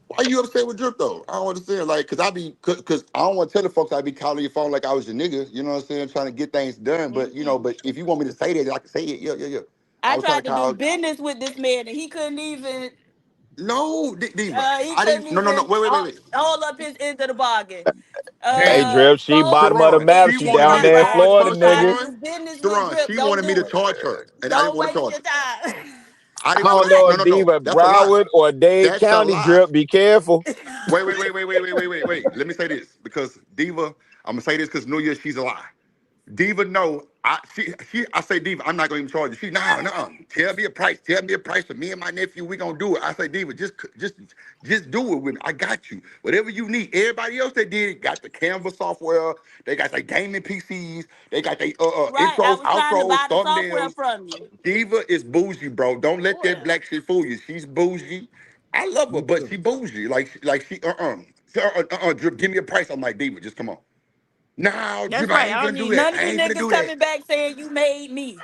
Why you upset with Drip though? I don't understand. Like, cause I don't want to tell the folks I be calling your phone like I was your nigga. You know what I'm saying? Trying to get things done. But but if you want me to say that, I can say it. Yeah. I tried to do business with this man, and he couldn't even. No, Diva. He couldn't even. No. Wait. Hold up his end of the bargain. Hey, Drip, she bottom of the map. She down there in Florida, nigga. Sharon, she wanted me to charge her, and I didn't want to charge her. I don't know if Diva Broward or Dade County, Drip. Be careful. Wait. Let me say this because Diva, I'm gonna say this because New Year, she's a lie. Diva, no. I say, Diva, I'm not gonna even charge you. She, no. Tell me a price. Tell me a price for me and my nephew. We gonna do it. I say, Diva, just do it with me. I got you. Whatever you need. Everybody else that did it got the Canva software. They got their gaming PCs. They got their Right. I intros, was trying to outros, buy the software thumbnails. from you. Diva is bougie, bro. Don't let that black shit fool you. She's bougie. I love her, but she bougie. Drip, give me a price. I'm like, Diva, just come on. No, That's Drip, I right. ain't I don't gonna do need that. none of I you ain't gonna niggas do that. coming back saying you made me.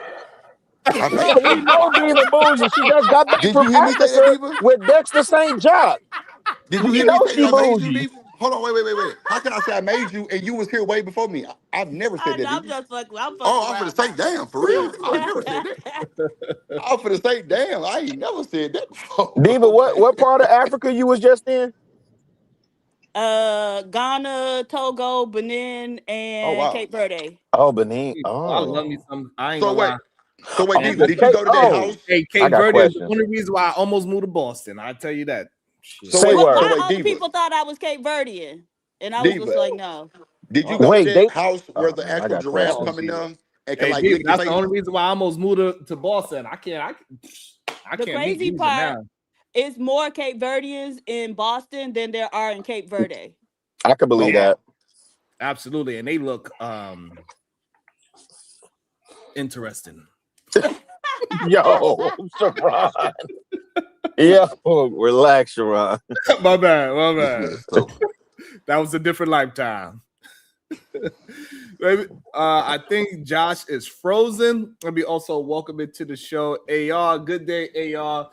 Yeah, we know Diva bougie. She just got back Did from you hear me say that, Africa Diva? with Dexter St. John. Did you We hear me know say she that I made you, bougie. Diva? Hold on, wait. How can I say I made you and you was here way before me? I've never said that, I'm Diva. just fucking. I'm fucking Oh, I'm around finna say now. damn, for real. I never said that. I'm finna say damn. I ain't never said that before. Diva, Okay. what part of Africa you was just in? Ghana, Togo, Benin, Oh and wow. Cape Verde. Oh, Benin. I love me Oh. some. I ain't So gonna wait, lie. Oh, Diva, the did you Cape. go to that Oh, house? Hey, I Cape got Verde is the questions. only reason why I almost moved to Boston. I tell you that. Shit. So Say wait, word. Why all the Diva, people thought I was Cape Verdean? And I was just Diva, like, no. did you Oh, go to Wait, that they. house where Oh the man, I actual got giraffe oh, questions. come in Jesus. there and can Hey, like Diva, lick your that's the face? only reason why I almost moved to Boston. I The can't make crazy music part now. is more Cape Verdeans in Boston than there are in Cape Verde. I could Oh believe that. wow. Absolutely, and they look interesting. Yo, Sharon. Yo, relax, Sharon. my bad. This nigga stupid. That was a different lifetime. Maybe, I think Josh is frozen. Let me also welcome into the show. AR, good day, AR.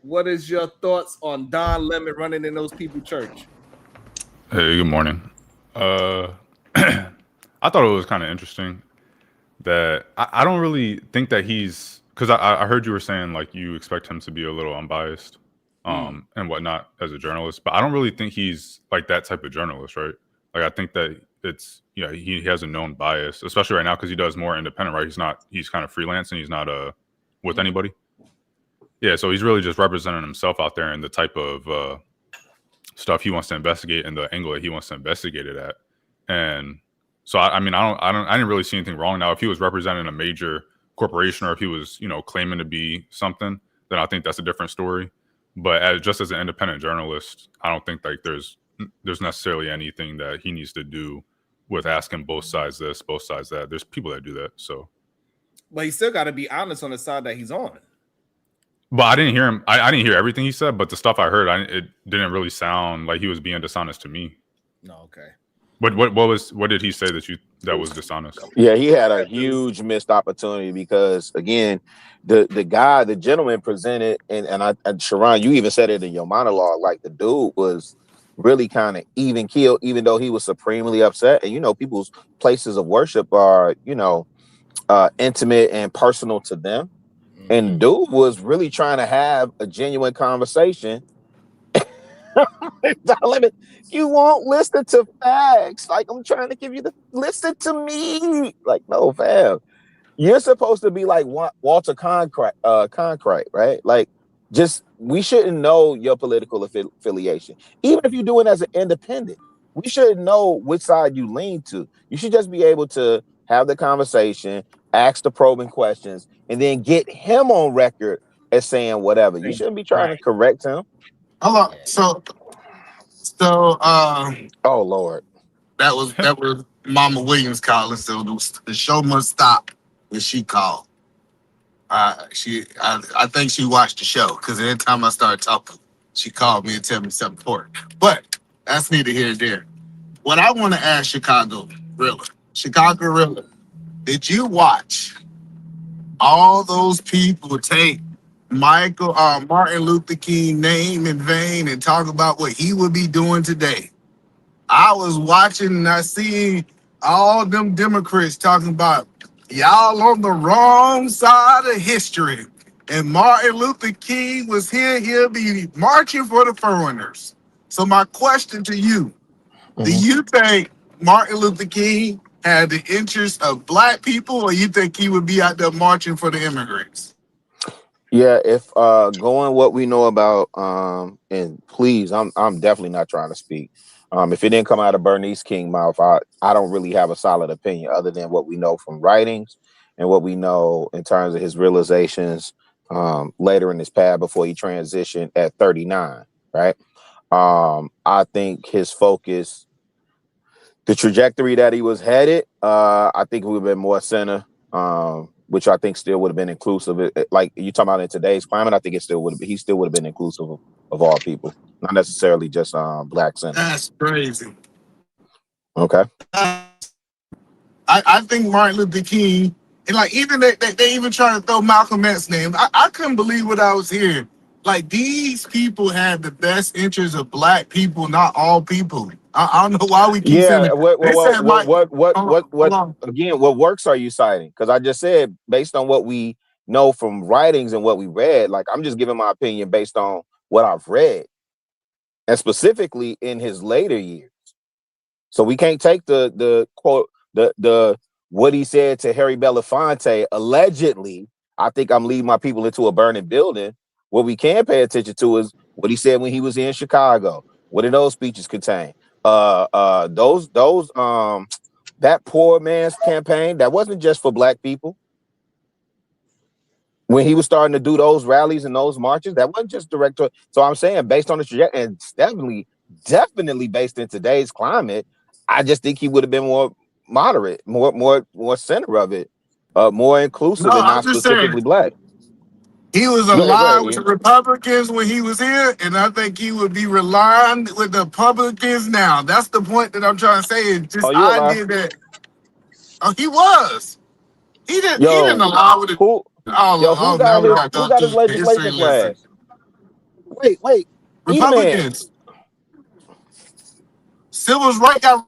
What is your thoughts on Don Lemon running in those people church? Hey, good morning. I thought it was kind of interesting that I don't really think that he's, because I heard you were saying like you expect him to be a little unbiased and whatnot as a journalist, but I don't really think he's like that type of journalist, right? Like I think that it's, you know, he has a known bias, especially right now because he does more independent, right? He's kind of freelance and he's not with anybody. Yeah, so he's really just representing himself out there and the type of stuff he wants to investigate and the angle that he wants to investigate it at. And so I mean I didn't really see anything wrong. Now if he was representing a major corporation or if he was, you know, claiming to be something, then I think that's a different story. But just as an independent journalist, I don't think like there's necessarily anything that he needs to do with asking both sides this, both sides that. There's people that do that. So, but he still got to be honest on the side that he's on. But I didn't hear him. I didn't hear everything he said, but the stuff I heard, it didn't really sound like he was being dishonest to me. No, okay. What did he say that was dishonest? Yeah, he had a huge missed opportunity because again, the gentleman presented, and Sharon, you even said it in your monologue, like the dude was really kind of even keeled, even though he was supremely upset. And you know, people's places of worship are, you know, intimate and personal to them. And dude was really trying to have a genuine conversation. You won't listen to facts. Like, I'm trying to give you listen to me. Like, no, fam. You're supposed to be like Walter Cronkite, right? Like, we shouldn't know your political affiliation. Even if you're doing as an independent, we shouldn't know which side you lean to. You should just be able to have the conversation, ask the probing questions, and then get him on record as saying whatever. You shouldn't be trying to correct him. Hello. So oh Lord. That was Mama Williams calling. So the show must stop when she called. I think she watched the show because every time I started talking, she called me and tell me something important. But that's neither here nor there. What I want to ask Chicago Rilla, did you watch all those people take Martin Luther King name in vain and talk about what he would be doing today? I was watching and I see all them Democrats talking about y'all on the wrong side of history. And Martin Luther King was here, he'll be marching for the foreigners. So my question to you, do you think Martin Luther King had the interest of black people, or you think he would be out there marching for the immigrants? Yeah, if going what we know about, and please, I'm definitely not trying to speak If it didn't come out of Bernice King's mouth, I don't really have a solid opinion other than what we know from writings and what we know in terms of his realizations later in his path before he transitioned at 39, right? I think his focus, the trajectory that he was headed, I think it would have been more center, which I think still would have been inclusive. Like you talking about in today's climate, I think it still would have been, he still would have been inclusive of all people, not necessarily just black center. That's crazy. Okay. I think Martin Luther King, and like even they even trying to throw Malcolm X's name. I couldn't believe what I was hearing. Like these people had the best interests of black people, not all people. I don't know why we keep saying that. What works are you citing? Because I just said based on what we know from writings and what we read, like I'm just giving my opinion based on what I've read, and specifically in his later years. So we can't take the quote the what he said to Harry Belafonte allegedly. I think I'm leading my people into a burning building. What we can pay attention to is what he said when he was in Chicago. What did those speeches contain? That poor man's campaign that wasn't just for black people. When he was starting to do those rallies and those marches, that wasn't just direct to. So I'm saying based on the trajectory, and definitely based in today's climate, I just think he would have been more moderate, more center of it, more inclusive, and not specifically black. He was aligned with the Republicans when he was here, and I think he would be aligned with the Republicans now. That's the point that I'm trying to say. It's just idea that he was. He didn't align with it. Who got his legislation flag? Wait. Republicans. Civil rights got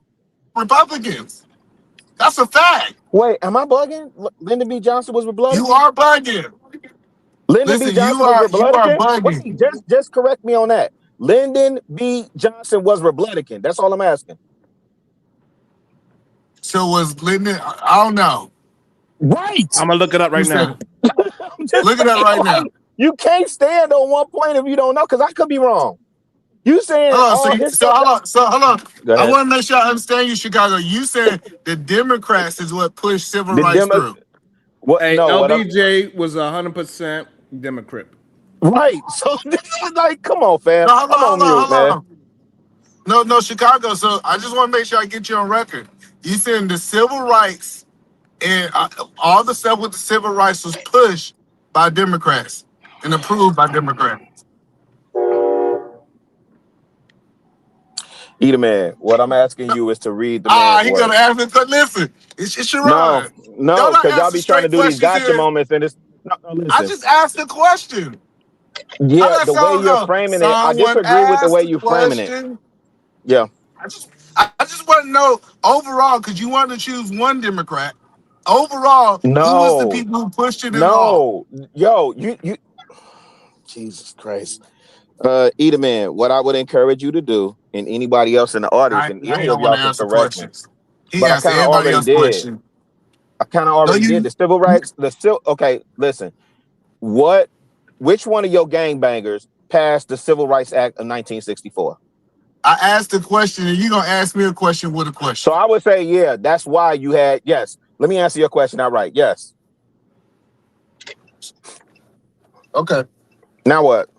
Republicans. That's a fact. Wait, am I bugging? Lyndon B. Johnson was Republican? You are bugging. Lyndon B. Johnson was Republican? Wait, just correct me on that. Lyndon B. Johnson was Republican. That's all I'm asking. So was Lyndon? I don't know. Right. I'm gonna look it up right now. Look it up right now. You can't stand on one point if you don't know, because I could be wrong. You saying hold on. I want to make sure I understand you, Chicago. You said the Democrats is what pushed civil rights through. LBJ was 100% Democrat. Right. So this is like, come on, fam. Hold on. No, Chicago. So I just want to make sure I get you on record. You saying the civil rights and all the stuff with the civil rights was pushed by Democrats and approved by Democrats. Eat a man. What I'm asking you is to read the man's he's gonna ask me. Listen, it's your No, because y'all be trying to do these gotcha moments, and it's listen. I just asked a question. Yeah, the way you're framing it, I disagree with the way you're framing it. Yeah. I just want to know overall, because you wanted to choose one Democrat. Overall, who was the people who pushed it in law? You Jesus Christ. Eat a man. What I would encourage you to do, and anybody else in the audience, and any of y'all can correct me. But I kind of already did. The civil rights, okay, listen. Which one of your gangbangers passed the Civil Rights Act of 1964? I asked a question, and you're gonna ask me a question with a question. So I would say, yeah, that's why you had yes. Let me answer your question outright. Yes. Okay. Now what?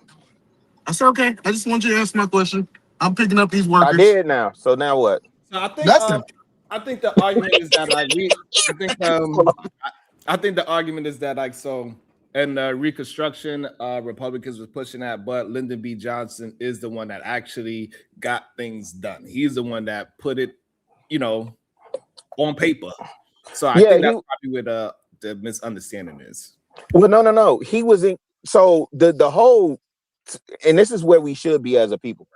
I said okay. I just want you to answer my question. I'm picking up these workers. I did now. So now what? So I think the argument is that I think the argument is that in Reconstruction, Republicans was pushing that, but Lyndon B. Johnson is the one that actually got things done. He's the one that put it, on paper. So I think that's probably where the misunderstanding is. Well, no. He was in. So the whole, and this is where we should be as a people.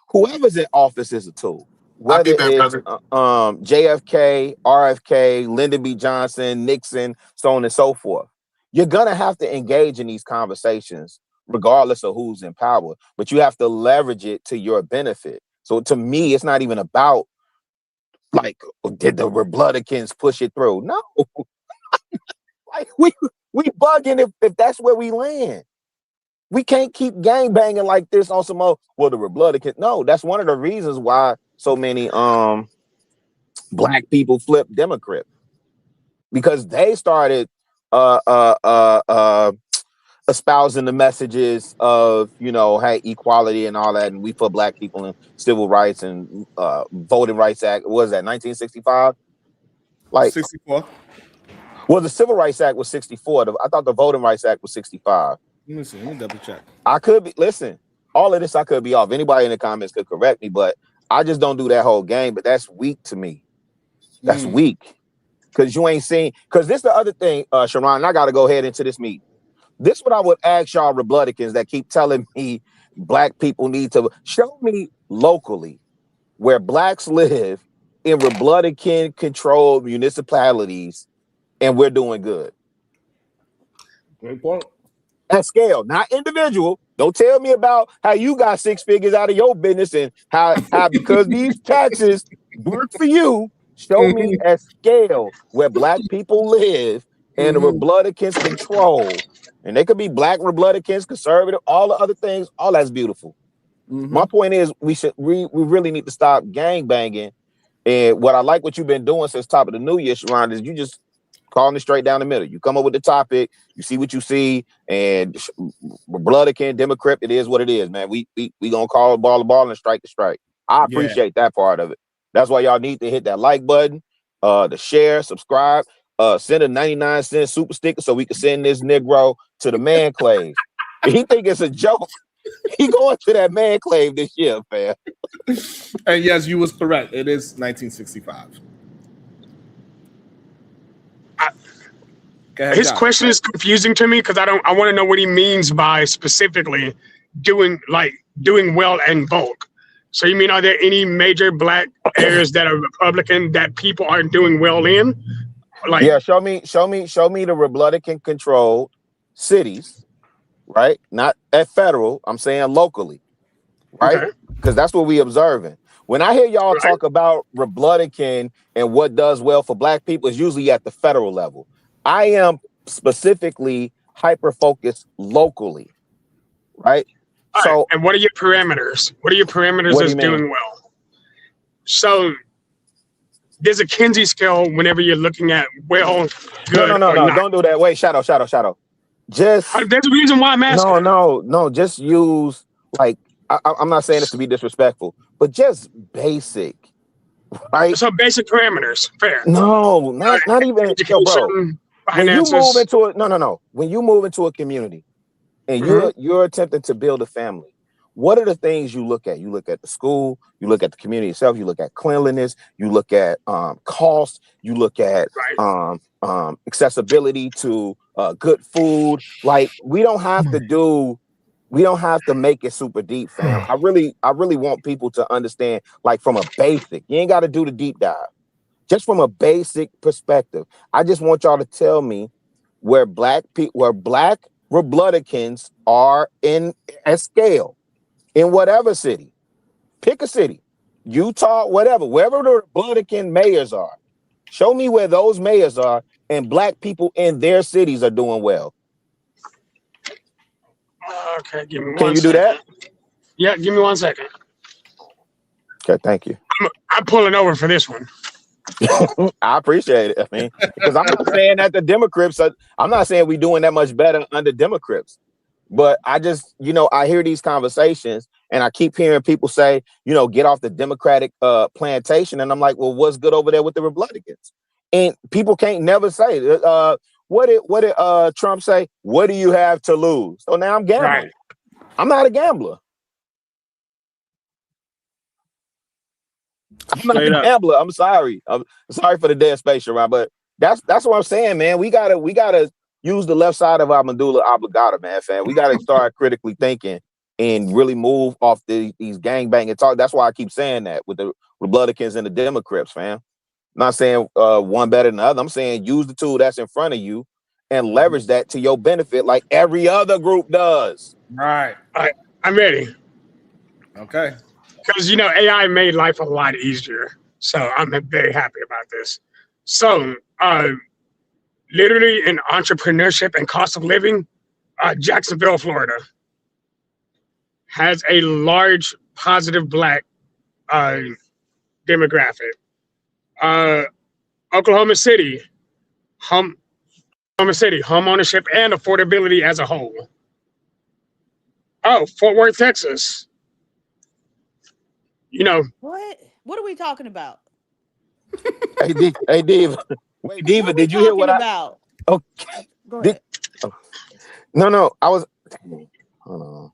Whoever's in office is a tool. Whether it's JFK, RFK, Lyndon B. Johnson, Nixon, so on and so forth. You're going to have to engage in these conversations regardless of who's in power, but you have to leverage it to your benefit. So to me, it's not even about like, did the Republicans push it through? No. Like we bugging if that's where we land. We can't keep gangbanging like this on some more, well, the Republicans. No, that's one of the reasons why so many black people flip Democrat? Because they started espousing the messages of, you know, hey, equality and all that, and we put black people in civil rights and Voting Rights Act. What was that, 1965? Like 64. Well, the Civil Rights Act was 64. I thought the Voting Rights Act was 65. Let me see. Let me double check. I could be, listen, all of this I could be off. Anybody in the comments could correct me, but I just don't do that whole game. But that's weak to me. That's weak. Because you ain't seen, because this the other thing, Sharon, I got to go ahead into this meeting. This what I would ask y'all Republicans that keep telling me black people need to show me locally where blacks live in Republican controlled municipalities and we're doing good. Great point. At scale, not individual. Don't tell me about how you got 6 figures out of your business and how because these taxes work for you. Show me at scale where black people live and the Republicans control. And they could be black Republicans, conservative, all the other things. All that's beautiful. My point is we really need to stop gang banging. And what I like what you've been doing since top of the new year, Sharon, is you just calling it straight down the middle. You come up with the topic, you see what you see, and Republican, Democrat, it is what it is, man. We gonna call a ball and strike the strike. I appreciate that part of it. That's why y'all need to hit that like button, the share, subscribe, send a 99-cent super sticker so we can send this Negro to the man clave. He think it's a joke. He going to that man clave this year, fam. And yes, you was correct. It is 1965. His question is confusing to me because I want to know what he means by specifically doing well in bulk. So you mean, are there any major black areas that are Republican that people aren't doing well in? Like, yeah, show me the Republican controlled cities, right? Not at federal. I'm saying locally, right? Because that's what we observing. When I hear y'all talk about Republican and what does well for black people, it's usually at the federal level. I am specifically hyper-focused locally, right? So, and what are your parameters? What are your parameters of doing well? So there's a Kinsey scale whenever you're looking at well, good. No, don't do that. Wait, shadow. Just there's a reason why I'm asking. No. Just use like I'm not saying this to be disrespectful, but just basic, right? So basic parameters, fair. No, not even. Yo, bro. Finances. When you move into when you move into a community and you're attempting to build a family, what are the things you look at? You look at the school, you look at the community itself, you look at cleanliness, you look at cost, you look at accessibility to good food. Like we don't have to make it super deep, fam. I really want people to understand, like from a basic. You ain't got to do the deep dive. Just from a basic perspective, I just want y'all to tell me where black Republicans are in a scale in whatever city. Pick a city, Utah, whatever, wherever the Republican mayors are. Show me where those mayors are and black people in their cities are doing well. Okay, give me 1 second. Can you do that? Yeah, give me 1 second. Okay, thank you. I'm pulling over for this one. I appreciate it. I mean, because I'm not saying that the Democrats I'm not saying we're doing that much better under Democrats, but I just, I hear these conversations and I keep hearing people say, get off the Democratic plantation. And I'm like, well, what's good over there with the Republicans? And people can't never say, what did Trump say? What do you have to lose? So now I'm gambling. Right. I'm not a gambler. I'm not a gambler. I'm sorry. I'm sorry for the dead space, Sharon, but that's what I'm saying, man. We gotta use the left side of our medulla oblongata, man, fam. We gotta start critically thinking and really move off these gangbanging talk. That's why I keep saying that with the Republicans and the Democrats, fam. I'm not saying one better than the other. I'm saying use the tool that's in front of you and leverage that to your benefit, like every other group does. Right. I'm ready. Okay. Because, AI made life a lot easier. So I'm very happy about this. So literally in entrepreneurship and cost of living, Jacksonville, Florida has a large positive black demographic. Oklahoma City, home ownership and affordability as a whole. Oh, Fort Worth, Texas. You know what? What are we talking about? Hey, Diva. Wait, Diva, did you hear what about? Okay. Go ahead. No, I was. Hold on.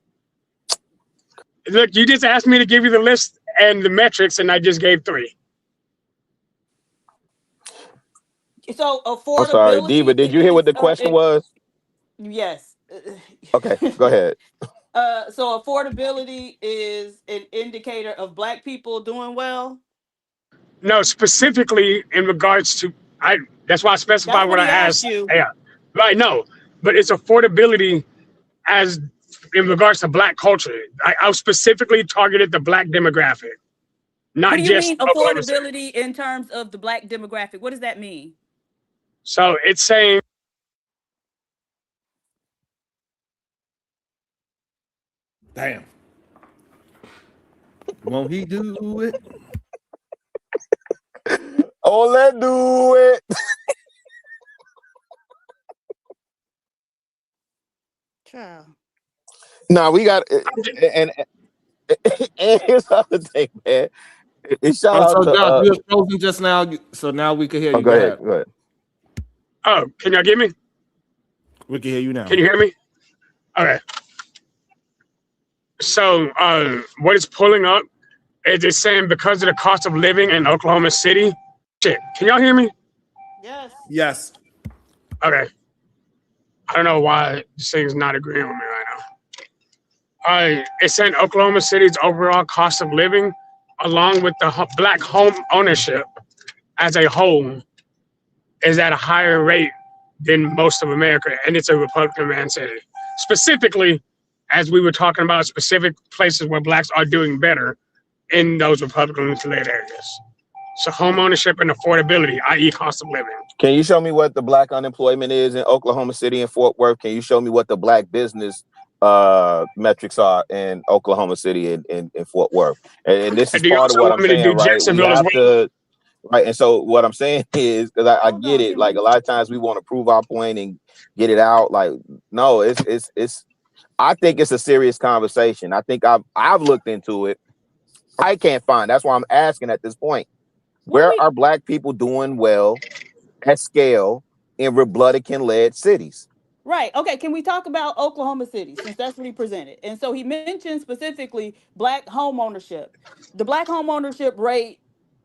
Look, you just asked me to give you the list and the metrics, and I just gave 3. So affordability. I'm sorry, Diva. Did you hear what the question was? Yes. Okay, go ahead. So affordability is an indicator of Black people doing well. No, specifically in regards to that's why I specified what I asked. You. Yeah, right. No, but it's affordability as in regards to Black culture. I specifically targeted the Black demographic, not what do you just mean affordability in terms of the Black demographic? What does that mean? So it's saying. Damn. Won't he do it? Oh, let's do it. Child. No, we got and here's the other thing, man. Shout out to Josh, you were frozen just now, so now we can hear you. Go ahead. Go ahead. Oh, can y'all get me? We can hear you now. Can you hear me? Okay. So what it's pulling up is it's saying because of the cost of living in Oklahoma City. Shit, can y'all hear me? Yes. Yes. Okay. I don't know why this thing's not agreeing with me right now. It's saying Oklahoma City's overall cost of living, along with the Black home ownership as a whole, is at a higher rate than most of America, and it's a Republican-ran city. Specifically, as we were talking about specific places where Blacks are doing better in those Republican-led areas. So home ownership and affordability, i.e. cost of living. Can you show me what the Black unemployment is in Oklahoma City and Fort Worth? Can you show me what the Black business metrics are in Oklahoma City and Fort Worth? And this is part of what I'm saying, right? We have to, right. And so what I'm saying is, because I get it, like a lot of times we want to prove our point and get it out. Like, no, it's I think it's a serious conversation. I think I've looked into it. I can't find. That's why I'm asking at this point. Where are Black people doing well at scale in Republican-led cities? Right. Okay. Can we talk about Oklahoma City, since that's what he presented? And so he mentioned specifically Black home ownership. The Black home ownership rate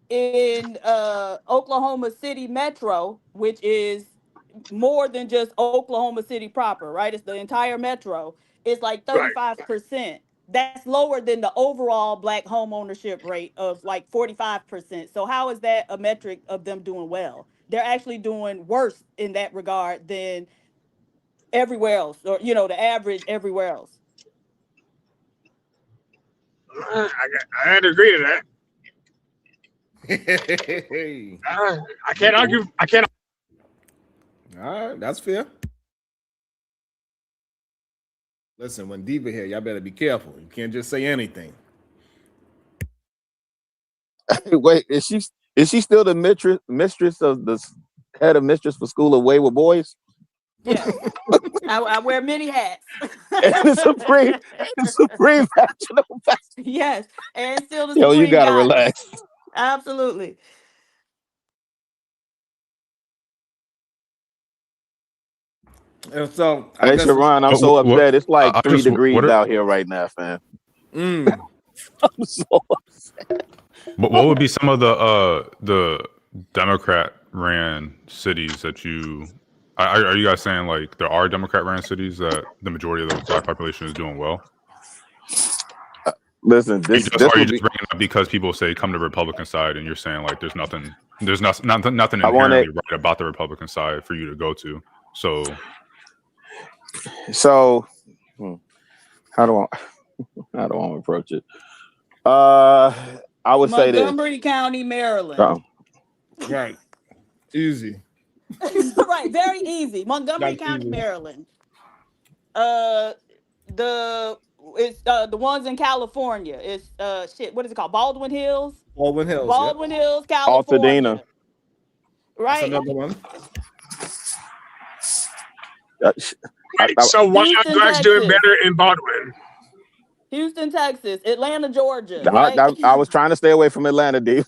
in Oklahoma City Metro, which is more than just Oklahoma City proper, right? It's the entire metro. It's like 35%. That's lower than the overall Black home ownership rate of like 45%. So how is that a metric of them doing well? They're actually doing worse in that regard than everywhere else, or the average everywhere else. I had to agree to that. I can't argue. I can't. All right, that's fair. Listen, when Diva here, y'all better be careful. You can't just say anything. Wait, is she still the mistress of the head of mistress for School of Wayward Boys? Yeah, I wear many hats. And the supreme national. Yes, and still the Yo, supreme. you gotta goddess. relax. Absolutely. And so, hey, Sharon, I'm so upset. It's like 3 degrees out here right now, fam. I'm so upset. What would be some of the Democrat-ran cities that you are you guys saying, like, there are Democrat-ran cities that the majority of the Black population is doing well? Listen, are you just bringing it up because people say come to the Republican side, and you're saying like there's nothing inherently right about the Republican side for you to go to? So how do I approach it? I would say this. Montgomery County, Maryland. Right. Easy. Right, very easy. Montgomery County, Maryland. The it's the ones in California. It's shit. What is it called? Baldwin Hills. Baldwin Hills. Baldwin Hills, Altadena. California. Right. That's another one. So why are Houston, blacks doing Texas. better in Baldwin? Houston, Texas, Atlanta, Georgia. I, Right. I was trying to stay away from Atlanta, D.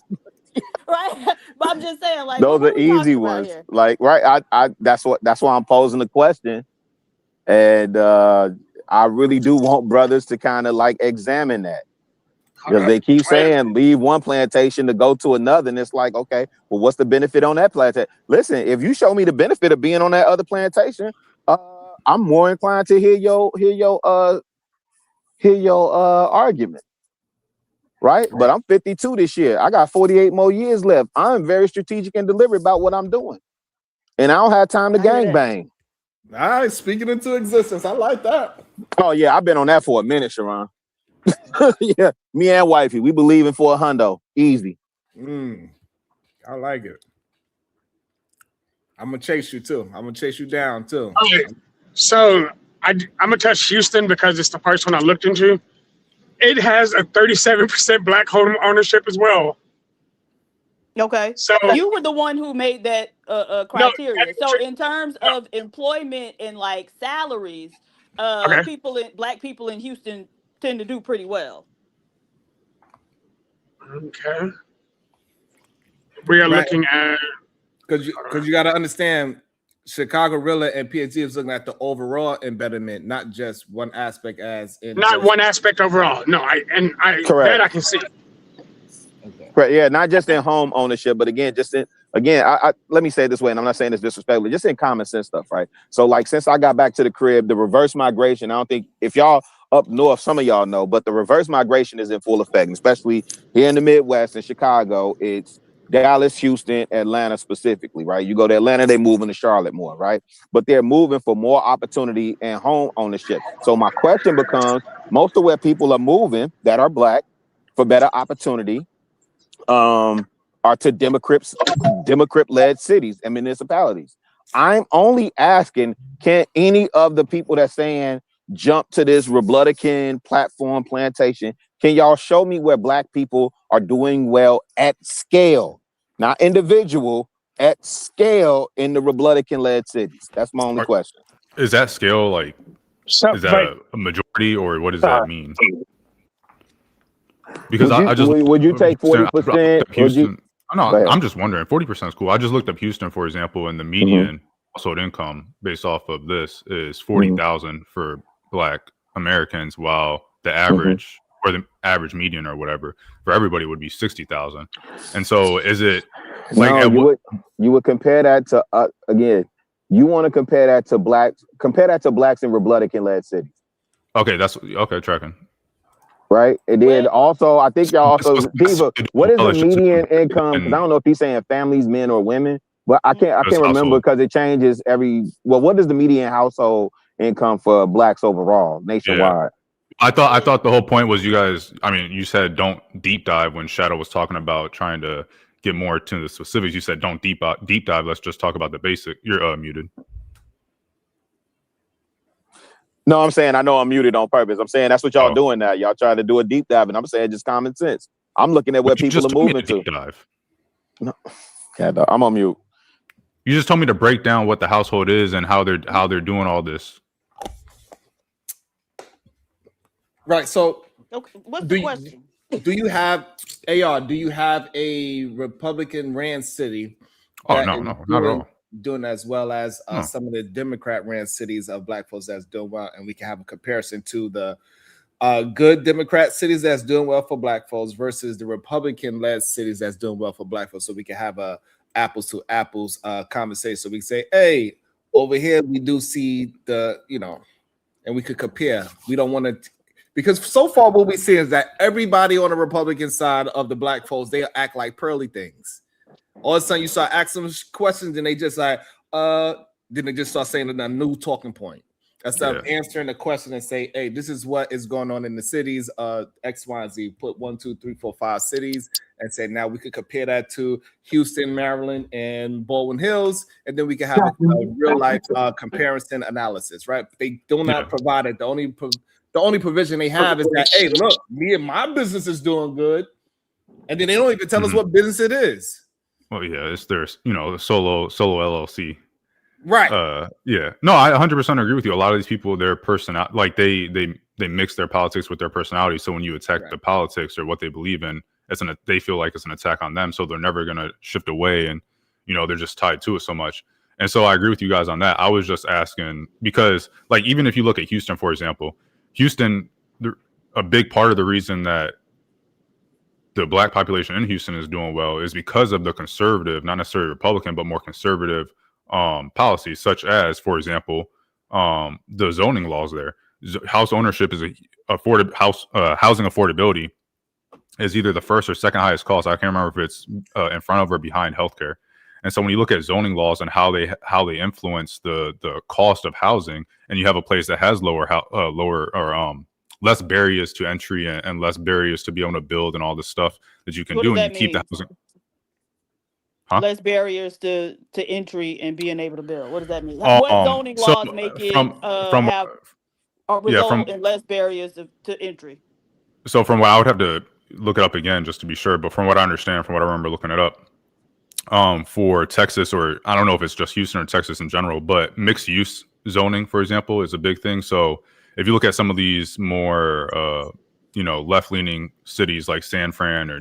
Right. But I'm just saying, like, Those what are we talking easy about ones. here? Like, right? That's why I'm posing the question, and I really do want brothers to kind of like examine that, because they keep saying leave one plantation to go to another, and it's like, okay, well, what's the benefit on that plantation? Listen, if you show me the benefit of being on that other plantation, I'm more inclined to hear your argument. Right? But I'm 52 this year. I got 48 more years left. I'm very strategic and deliberate about what I'm doing. And I don't have time to gangbang. All right, speaking into existence. I like that. Oh, yeah, I've been on that for a minute, Sharon. Yeah, me and wifey, we believing for a hundo. Easy. I like it. I'm going to chase you, too. I'm going to chase you down, too. Okay. So I'm going to touch Houston because it's the first one I looked into. It has a 37% black home ownership as well. Okay. So you were the one who made that criteria. So in terms of employment and like salaries, black people in Houston tend to do pretty well. Okay. We are looking at, because you got to understand, Chicago Rilla and PhD is looking at the overall embedment, not just one aspect as in not one aspect overall. No, Correct. that I can see. Correct. Yeah, not just in home ownership, but again, I let me say it this way, and I'm not saying this disrespectfully, just in common sense stuff, right? So like, since I got back to the crib, the reverse migration, I don't think, if y'all up north, some of y'all know, but the reverse migration is in full effect, especially here in the Midwest in Chicago. It's Dallas, Houston, Atlanta specifically, right? You go to Atlanta, they moving to Charlotte more, right? But they're moving for more opportunity and home ownership. So my question becomes, most of where people are moving that are black for better opportunity are to Democrat-led cities and municipalities. I'm only asking, can any of the people that's saying jump to this Republican platform plantation, can y'all show me where black people are doing well at scale? Not individual, at scale in the Republican-led cities. That's my only question. Is that scale like, is that a majority, or what does that mean? Because would you take 40%? I'm just wondering. 40% is cool. I just looked up Houston, for example, and the median household income based off of this is $40,000 for Black Americans, while the average or the average median or whatever for everybody would be 60,000. And so, is it like you would compare that to again? You want to compare that to blacks in Republican-led cities? Okay, that's okay. Tracking. Right, and then also, I think y'all also, Diva, what is the median income? Because I don't know if he's saying families, men or women, but I can't remember because it changes every. Well, what is the median household income for blacks overall nationwide? Yeah. I thought the whole point was you guys. I mean, you said don't deep dive when Shadow was talking about trying to get more to the specifics. You said don't deep dive. Let's just talk about the basic. You're muted. No, I'm saying I know I'm muted on purpose. I'm saying that's what y'all doing now. Y'all trying to do a deep dive, and I'm saying just common sense. I'm looking at where people are moving to. Deep dive. No, I'm on mute. You just told me to break down what the household is and how they're doing all this. Right. So, what's the question? Do you have AR? Do you have a Republican ran city? Oh no, not at all. Doing as well as some of the Democrat ran cities of black folks that's doing well, and we can have a comparison to the good Democrat cities that's doing well for black folks versus the Republican-led cities that's doing well for black folks, so we can have a apples to apples conversation. So we can say, hey, over here we do see the, and we could compare. We don't want to, because so far what we see is that everybody on the Republican side of the black folks, they act like pearly things. All of a sudden, you start asking them questions, and they just like, then they just start saying a new talking point. Instead of answering the question and say, hey, this is what is going on in the cities, X, Y, and Z. Put 1, 2, 3, 4, 5 cities and say, now we could compare that to Houston, Maryland, and Baldwin Hills, and then we can have a real life comparison analysis, right? They do not provide it. The only The only provision they have is that, hey, look, me and my business is doing good, and then they don't even tell us what business it is. Well, yeah, it's there's the solo LLC. Right. Yeah. No, I 100% agree with you. A lot of these people, their personality, like they mix their politics with their personality. So when you attack the politics or what they believe in, they feel like it's an attack on them. So they're never gonna shift away, and they're just tied to it so much. And so I agree with you guys on that. I was just asking because, like, even if you look at Houston, for example, Houston, a big part of the reason that the black population in Houston is doing well is because of the conservative, not necessarily Republican, but more conservative policies, such as, for example, the zoning laws there. House ownership is housing affordability is either the first or second highest cost. I can't remember if it's in front of or behind healthcare. And so when you look at zoning laws and how they influence the cost of housing, and you have a place that has less barriers to entry and less barriers to be able to build and all this stuff that you can do, and you keep the housing. Less barriers to entry and being able to build. What does that mean? What zoning laws make it result in less barriers to entry? So from what I would have to look it up again just to be sure, but from what I understand, from what I remember looking it up, for Texas, or I don't know if it's just Houston or Texas in general, but mixed use zoning, for example, is a big thing. So if you look at some of these more, left-leaning cities like San Fran, or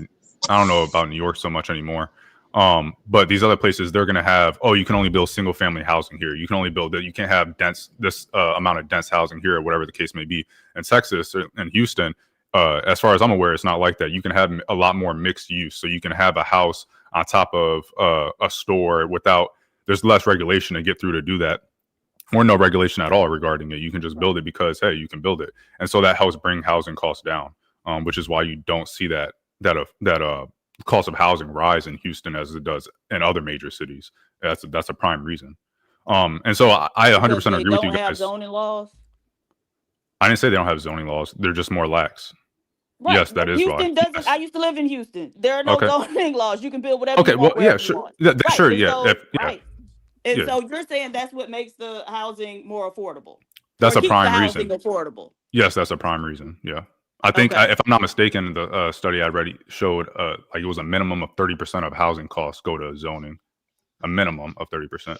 I don't know about New York so much anymore, but these other places, they're going to have, you can only build single-family housing here. You can only build that. You can't have this amount of dense housing here, or whatever the case may be. In Texas and Houston, as far as I'm aware, it's not like that. You can have a lot more mixed use. So you can have a house on top of a store there's less regulation to get through to do that, or no regulation at all regarding it. You can just build it because, hey, you can build it. And so that helps bring housing costs down, which is why you don't see that cost of housing rise in Houston as it does in other major cities. That's a prime reason. And so I 100% agree with you guys. Don't have zoning laws? I didn't say they don't have zoning laws. They're just more lax. Right. Yes, that is Houston why. doesn't. I used to live in Houston. There are no zoning laws. You can build whatever Okay, you want. well, yeah, sure. Sure, yeah. So, right. And so you're saying that's what makes the housing more affordable. That's a prime reason. Affordable. Yes, that's a prime reason. Yeah. I think, if I'm not mistaken, the study I read showed like it was a minimum of 30% of housing costs go to zoning. A minimum of 30%.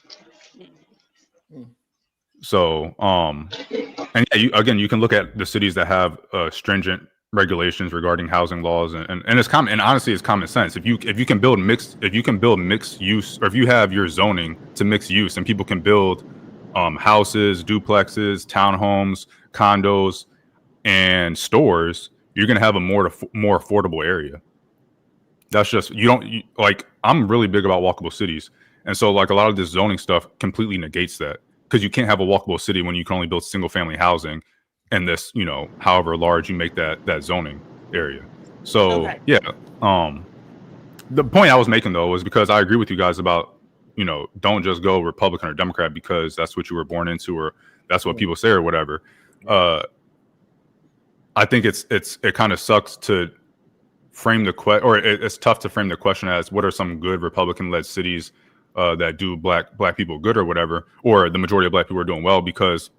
So, and yeah, you can look at the cities that have stringent regulations regarding housing laws, and it's common, and honestly, it's common sense. If you can build mixed use, or if you have your zoning to mixed use, and people can build houses, duplexes, townhomes, condos, and stores, you're gonna have a more affordable area. That's just I'm really big about walkable cities, and so like a lot of this zoning stuff completely negates that. Because you can't have a walkable city when you can only build single family housing and this, however large you make that zoning area. So yeah. The point I was making though was because I agree with you guys about, don't just go Republican or Democrat because that's what you were born into, or that's what people say or whatever. I think it kind of sucks to frame it's tough to frame the question as what are some good Republican led cities that do black people good or whatever, or the majority of black people are doing well, because,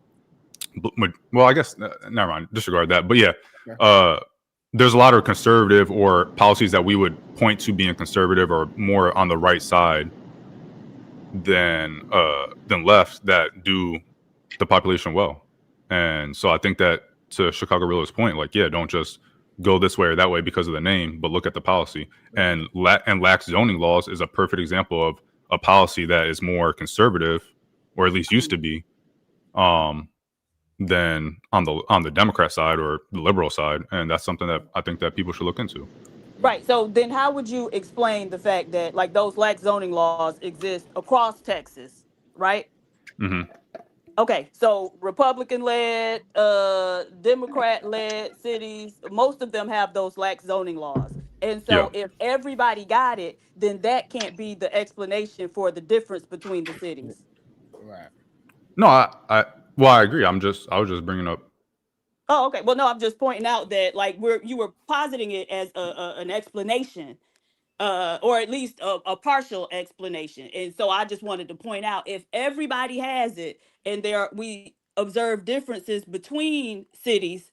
well, I guess never mind, disregard that. But yeah, there's a lot of conservative or policies that we would point to being conservative or more on the right side than left that do the population well. And so I think that, to Chicago Reload's point, like, yeah, don't just go this way or that way because of the name, but look at the policy. And lax zoning laws is a perfect example of a policy that is more conservative, or at least used to be, than on the Democrat side or the liberal side, and that's something that I think that people should look into. Right. So then, how would you explain the fact that like those lax zoning laws exist across Texas, right? Mm-hmm. Okay, so Republican-led, Democrat-led cities, most of them have those lax zoning laws. And so if everybody got it, then that can't be the explanation for the difference between the cities. Right. No, I agree. I was just bringing up. Oh, okay. Well, no, I'm just pointing out that like you were positing it as an explanation, or at least a partial explanation. And so I just wanted to point out, if everybody has it and we observe differences between cities,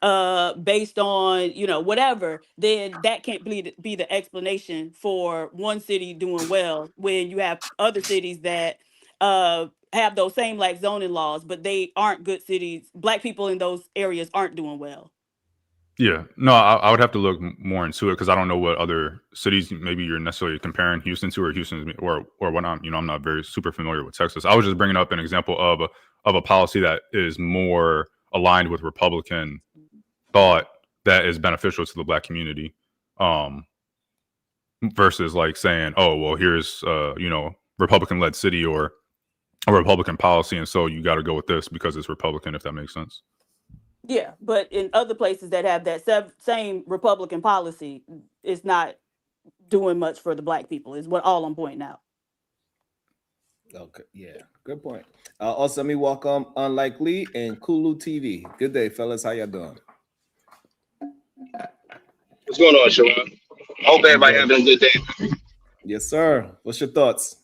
based on, you know, whatever, then that can't be the explanation for one city doing well when you have other cities that have those same like zoning laws, but they aren't good cities. Black people in those areas aren't doing well. Yeah, no, I would have to look more into it because I don't know what other cities maybe you're necessarily comparing Houston to, or Houston or whatnot. You know, I'm not very super familiar with Texas. I was just bringing up an example of a policy that is more aligned with Republican thought that is beneficial to the Black community, versus like saying, oh, well, here's you know, Republican-led city or a Republican policy, and so you got to go with this because it's Republican, if that makes sense. Yeah, but in other places that have that same Republican policy, it's not doing much for the Black people, is what all I'm pointing out. Okay, yeah, good point. Also, let me welcome Unlikely and Kulu TV. Good day, fellas. How y'all doing? What's going on, Sharon? I hope everybody having a good day. Yes, sir. What's your thoughts?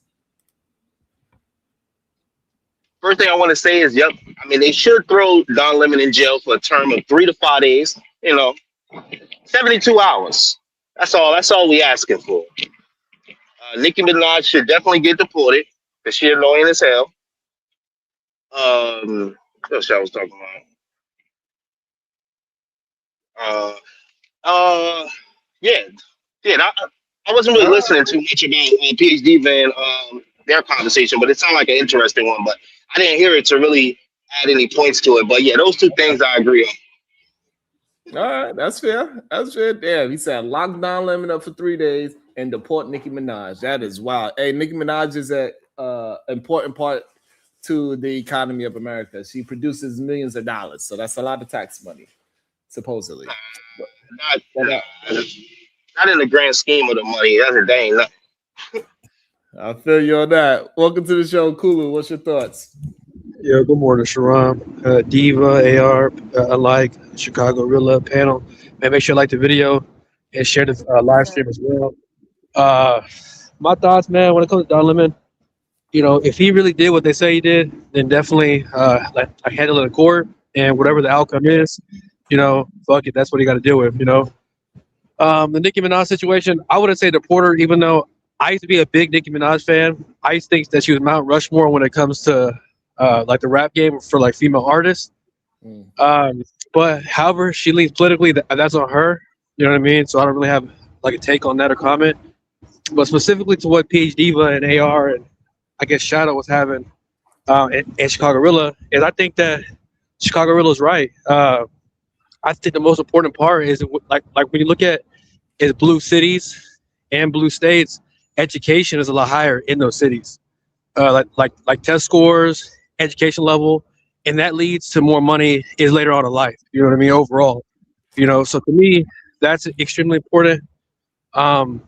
First thing I want to say is, yep. I mean, they should throw Don Lemon in jail for a term of 3 to 5 days. You know, 72 hours. That's all. That's all we asking for. Nicki Minaj should definitely get deported because she annoying as hell. What else I was talking about? Yeah. I wasn't really listening too much about PhD Van their conversation, but it sounded like an interesting one. But I didn't hear it to really add any points to it. But yeah, those two things I agree on. All right, that's fair. That's fair. Damn, he said lock Don Lemon up for 3 days and deport Nicki Minaj. That is wild. Hey, Nicki Minaj is an important part to the economy of America. She produces millions of dollars, so that's a lot of tax money, supposedly. Not in the grand scheme of the money. That's a dang nothing. I feel you on that. Welcome to the show, Kulu. What's your thoughts? Yeah, good morning, Sharon. Diva, AR, Alike, Chicago Gorilla panel. Man, make sure you like the video and share the live stream as well. My thoughts, man, when it comes to Don Lemon, you know, if he really did what they say he did, then definitely handle it in court, and whatever the outcome is, you know, fuck it, that's what he got to deal with, you know. The Nicki Minaj situation, I wouldn't say deport her, even though I used to be a big Nicki Minaj fan. I used to think that she was Mount Rushmore when it comes to like the rap game for like female artists. But however she leans politically, that's on her. You know what I mean? So I don't really have like a take on that or comment. But specifically to what PhD Diva and AR and I guess Shadow was having and Chicago Gorilla, is I think that Chicago Gorilla is right. I think the most important part is like when you look at is blue cities and blue states, education is a lot higher in those cities. Like test scores, education level, and that leads to more money is later on in life. You know what I mean? Overall, you know. So to me, that's extremely important. And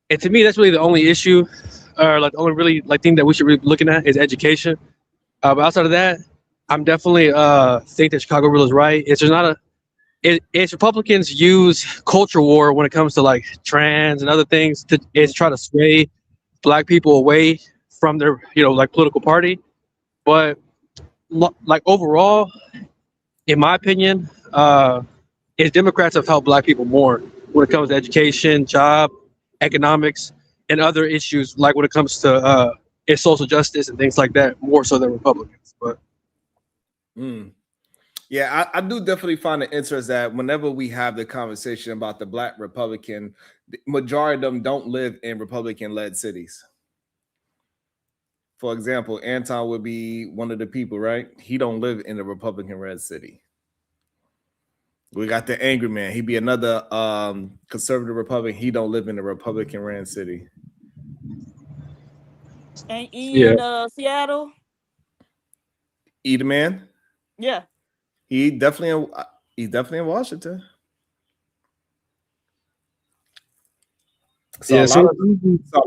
to me, that's really the only issue, or like the only really like thing that we should be looking at is education. But outside of that, I'm definitely think that Chicago Gorilla is right. It's just not it's Republicans use culture war when it comes to like trans and other things to try to sway Black people away from their, you know, like political party. But like overall, in my opinion, Democrats have helped Black people more when it comes to education, job, economics, and other issues, like when it comes to social justice and things like that, more so than Republicans. But yeah, I do definitely find it interesting that whenever we have the conversation about the Black Republican, the majority of them don't live in Republican-led cities. For example, Anton would be one of the people, right? He don't live in a Republican-red city. We got the angry man. He'd be another conservative Republican. He don't live in a Republican-ran city. Ain't in Seattle? Either man? Yeah. He's definitely in Washington. So, a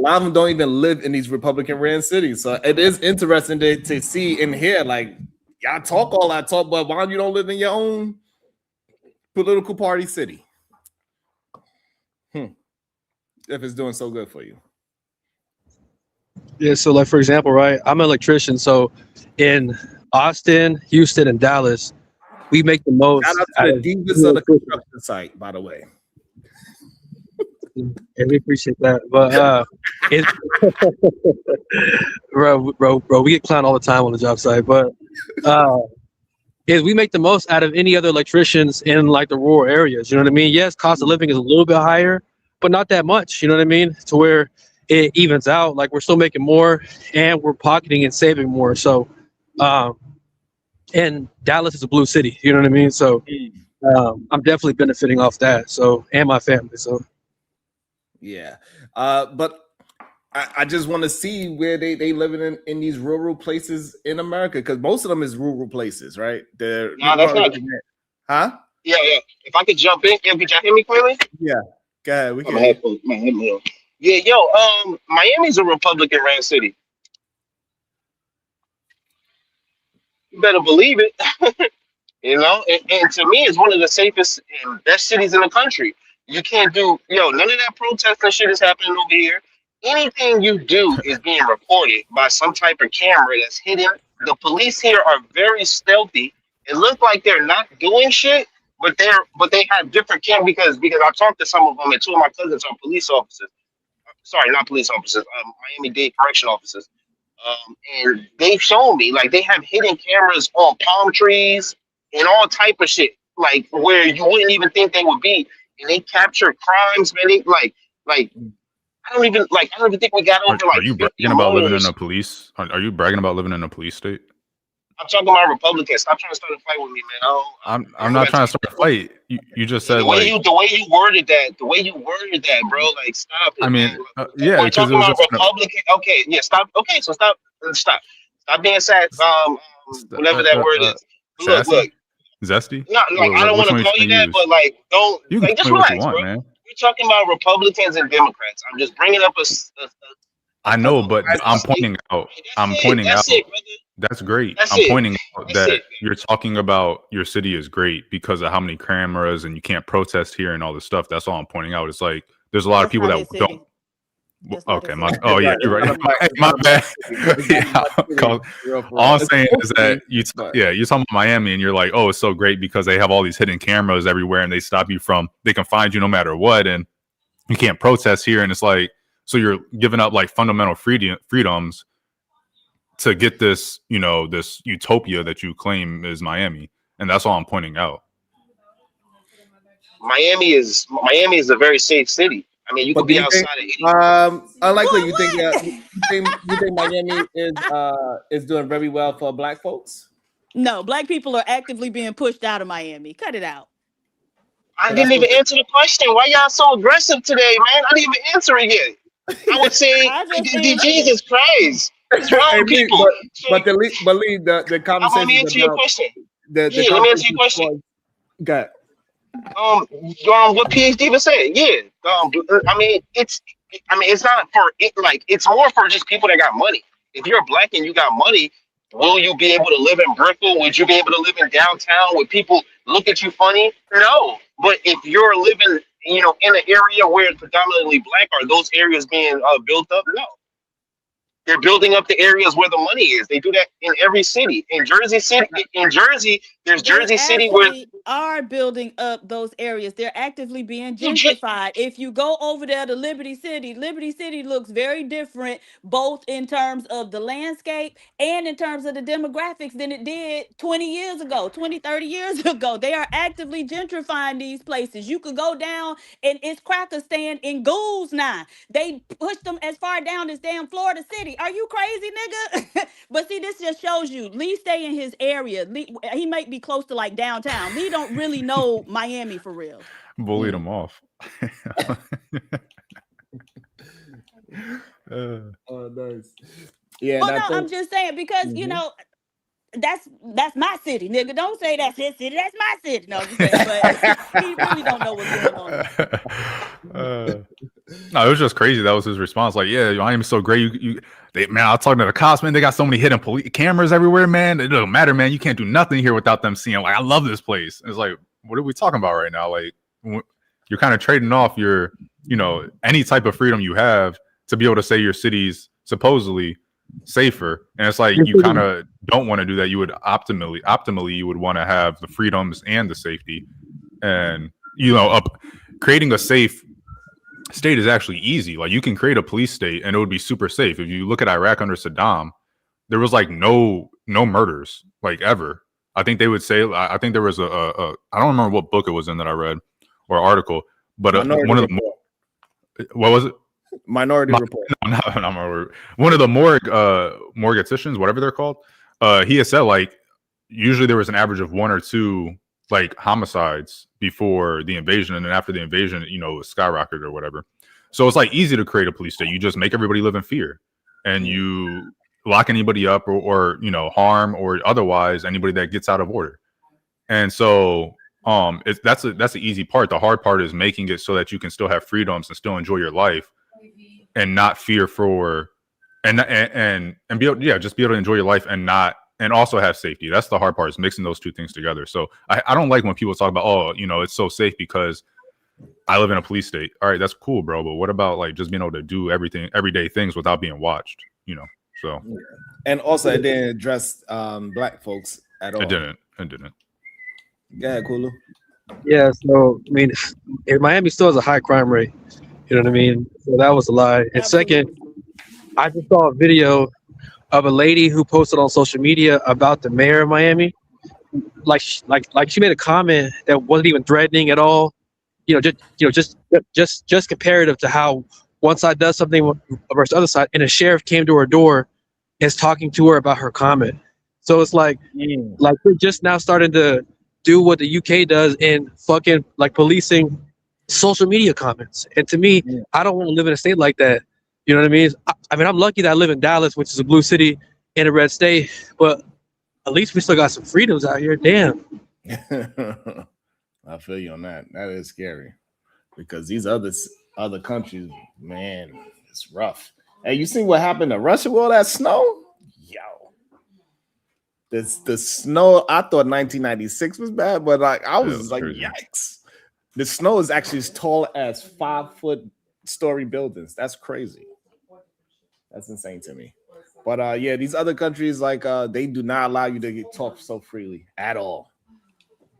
lot of them don't even live in these Republican-ran cities. So it is interesting to see and hear, like, y'all talk all that talk, but why you don't live in your own political party city? If it's doing so good for you. yeah, so like for example, right? I'm an electrician, so in Austin, Houston, and Dallas, we make the most. Shout out to the divas of the construction site, by the way. Yeah, we appreciate that. But bro, we get clowned all the time on the job site. But is we make the most out of any other electricians in like the rural areas. You know what I mean? Yes, cost of living is a little bit higher, but not that much. You know what I mean? To where it evens out. Like we're still making more, and we're pocketing and saving more. So, and Dallas is a blue city. You know what I mean? So, I'm definitely benefiting off that. So, and my family. So. Yeah, but I just want to see where they living in these rural places in America, because most of them is rural places, right? They're that's not. Huh? Yeah. If I could jump in, could y'all hear me clearly? Yeah. Go ahead. We can. My headphone. Yeah, Miami's a Republican-ran city. You better believe it. You know, and to me, it's one of the safest and best cities in the country. You can't do, none of that protesting shit is happening over here. Anything you do is being recorded by some type of camera that's hidden. The police here are very stealthy. It looks like they're not doing shit, but they have different cameras because I talked to some of them, and two of my cousins are police officers. Sorry, not police officers. Miami-Dade correction officers. And they've shown me like they have hidden cameras on palm trees and all type of shit, like where you wouldn't even think they would be. And they capture crimes, man. They like I don't even think we got over Are you bragging about living in a police? Are you bragging about living in a police state? I'm talking about Republicans. Stop trying to start a fight with me, man. I'm not trying to start a fight. You just said the way you worded that, bro. Like, stop it. I mean, man. yeah, we're because talking about Republican. Okay, yeah, stop. Okay, so stop being sad. Whatever that word is. Look. Zesty? No, I don't want to call you that, but like, don't. You like, can just what relax, you want, bro. man. We're talking about Republicans and Democrats. I'm just bringing up I know, but I'm pointing out. It, that's great. That's I'm it. pointing out That's that it. you're talking about your city is great because of how many cameras and you can't protest here and all this stuff. That's all I'm pointing out. It's like there's a lot of people that don't. Okay, yeah, you're right. My bad. All I'm saying is that you're talking about Miami and you're like, oh, it's so great because they have all these hidden cameras everywhere and they stop you they can find you no matter what, and you can't protest here, and it's like, so you're giving up like fundamental freedoms to get this, this utopia that you claim is Miami, and that's all I'm pointing out. Miami is a very safe city. I mean, you could be outside of unlikely. You think Miami is doing very well for Black folks? No, Black people are actively being pushed out of Miami. Cut it out. I didn't even answer the question. Why y'all so aggressive today, man? I didn't even answer it yet. I would say, Jesus Christ. What's wrong with people? But the conversation. Let me answer your question. Let me answer your question. Got. What PhD was saying, yeah. It's not for it. Like, it's more for just people that got money. If you're Black and you got money, will you be able to live in Brickell? Would you be able to live in downtown? Would people look at you funny? No. But if you're living, in an area where it's predominantly Black, are those areas being built up? No. They're building up the areas where the money is. They do that in every city. In Jersey City, there's Jersey City where are building up those areas. They're actively being gentrified. If you go over there to Liberty City looks very different, both in terms of the landscape and in terms of the demographics than it did 20 years ago, 20, 30 years ago. They are actively gentrifying these places. You could go down and it's cracker stand in Ghouls now. They pushed them as far down as damn Florida City. Are you crazy, nigga? But see, this just shows you Lee stay in his area. He might be close to like downtown. Lee don't really know Miami for real. Bullied him off. Oh, nice. Yeah. Well, no, I'm just saying because that's my city, nigga. Don't say that's his city. That's my city. No, I'm just saying, but he really don't know what's going on. No, it was just crazy. That was his response. Like, yeah, Miami's so great. Man, I was talking to the cops, man. They got so many hidden cameras everywhere, man. It doesn't matter, man. You can't do nothing here without them seeing. Like, I love this place. It's like, what are we talking about right now? Like, you're kind of trading off your, any type of freedom you have to be able to say your city's supposedly safer. And it's like you kind of don't want to do that. You would optimally you would want to have the freedoms and the safety. And creating a safe state is actually easy. Like you can create a police state and it would be super safe. If you look at Iraq under Saddam, there was like no murders like ever. I think they would say, I think there was I don't remember what book it was in that I read or article, but one of the what was it? Minority Report. No, one of the morticians, whatever they're called, he had said like usually there was an average of 1 or 2 like homicides before the invasion, and then after the invasion, it skyrocketed or whatever. So it's like easy to create a police state. You just make everybody live in fear, and you lock anybody up or harm or otherwise anybody that gets out of order. And so that's the easy part. The hard part is making it so that you can still have freedoms and still enjoy your life and not fear for and be able, just be able to enjoy your life and also have safety. That's the hard part, is mixing those two things together. So I don't like when people talk about, it's so safe because I live in a police state. All right, that's cool, bro. But what about like just being able to do everyday things without being watched, So, and also it didn't address black folks at all. It didn't. Yeah, Kulu. Yeah, so I mean, Miami still has a high crime rate. You know what I mean? So that was a lie. And second, I just saw a video of a lady who posted on social media about the mayor of Miami. Like she made a comment that wasn't even threatening at all. Just comparative to how one side does something versus the other side, and a sheriff came to her door and is talking to her about her comment. So it's like we're just now starting to do what the UK does in fucking like policing social media comments. And to me, I don't want to live in a state like that. You know what I mean? I mean, I'm lucky that I live in Dallas, which is a blue city in a red state, but at least we still got some freedoms out here. Damn. I feel you on that. That is scary because these other countries, man, it's rough. Hey, you seen what happened to Russia with all that snow? The snow, I thought 1996 was bad, but I was like, crazy. Yikes. The snow is actually as tall as 5-foot-story buildings. That's crazy. That's insane to me. But these other countries, like they do not allow you to talk so freely at all.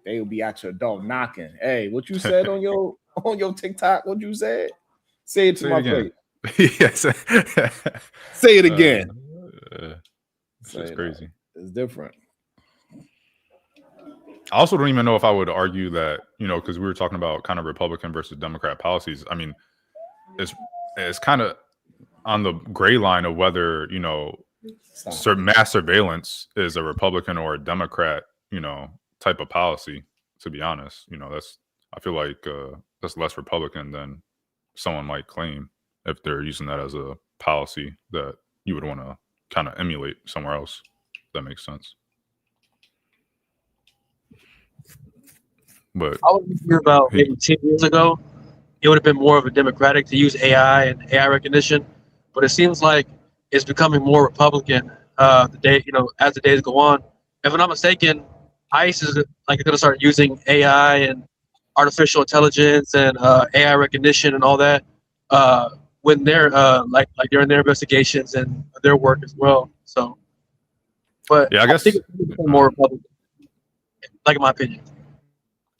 They will be at your door knocking. Hey, what you said on your TikTok? What you said? Say it to my face. Yes. Say it again. It's crazy. It's different. I also don't even know if I would argue that, because we were talking about kind of Republican versus Democrat policies. I mean, it's kind of on the gray line of whether, mass surveillance is a Republican or a Democrat, type of policy, to be honest. I feel like that's less Republican than someone might claim if they're using that as a policy that you would want to kind of emulate somewhere else. If that makes sense. But I was thinking about maybe 10 years ago, it would have been more of a Democratic to use AI and AI recognition, but it seems like it's becoming more Republican as the days go on. If I'm not mistaken, ICE is going to start using AI and artificial intelligence and AI recognition and all that when they're during their investigations and their work as well. So, but I guess think it's more Republican, like in my opinion.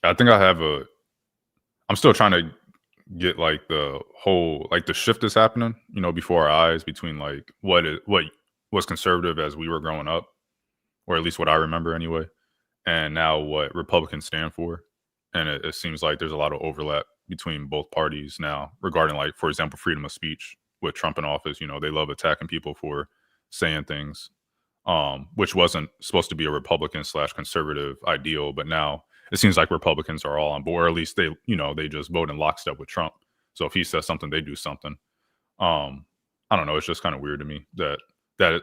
I think I'm still trying to get like the whole, like the shift is happening, before our eyes between like what was conservative as we were growing up, or at least what I remember anyway, and now what Republicans stand for. And it seems like there's a lot of overlap between both parties now regarding, like, for example, freedom of speech. With Trump in office, they love attacking people for saying things, which wasn't supposed to be a Republican/conservative ideal, but now it seems like Republicans are all on board, or at least they just vote in lockstep with Trump. So if he says something, they do something. I don't know. It's just kind of weird to me that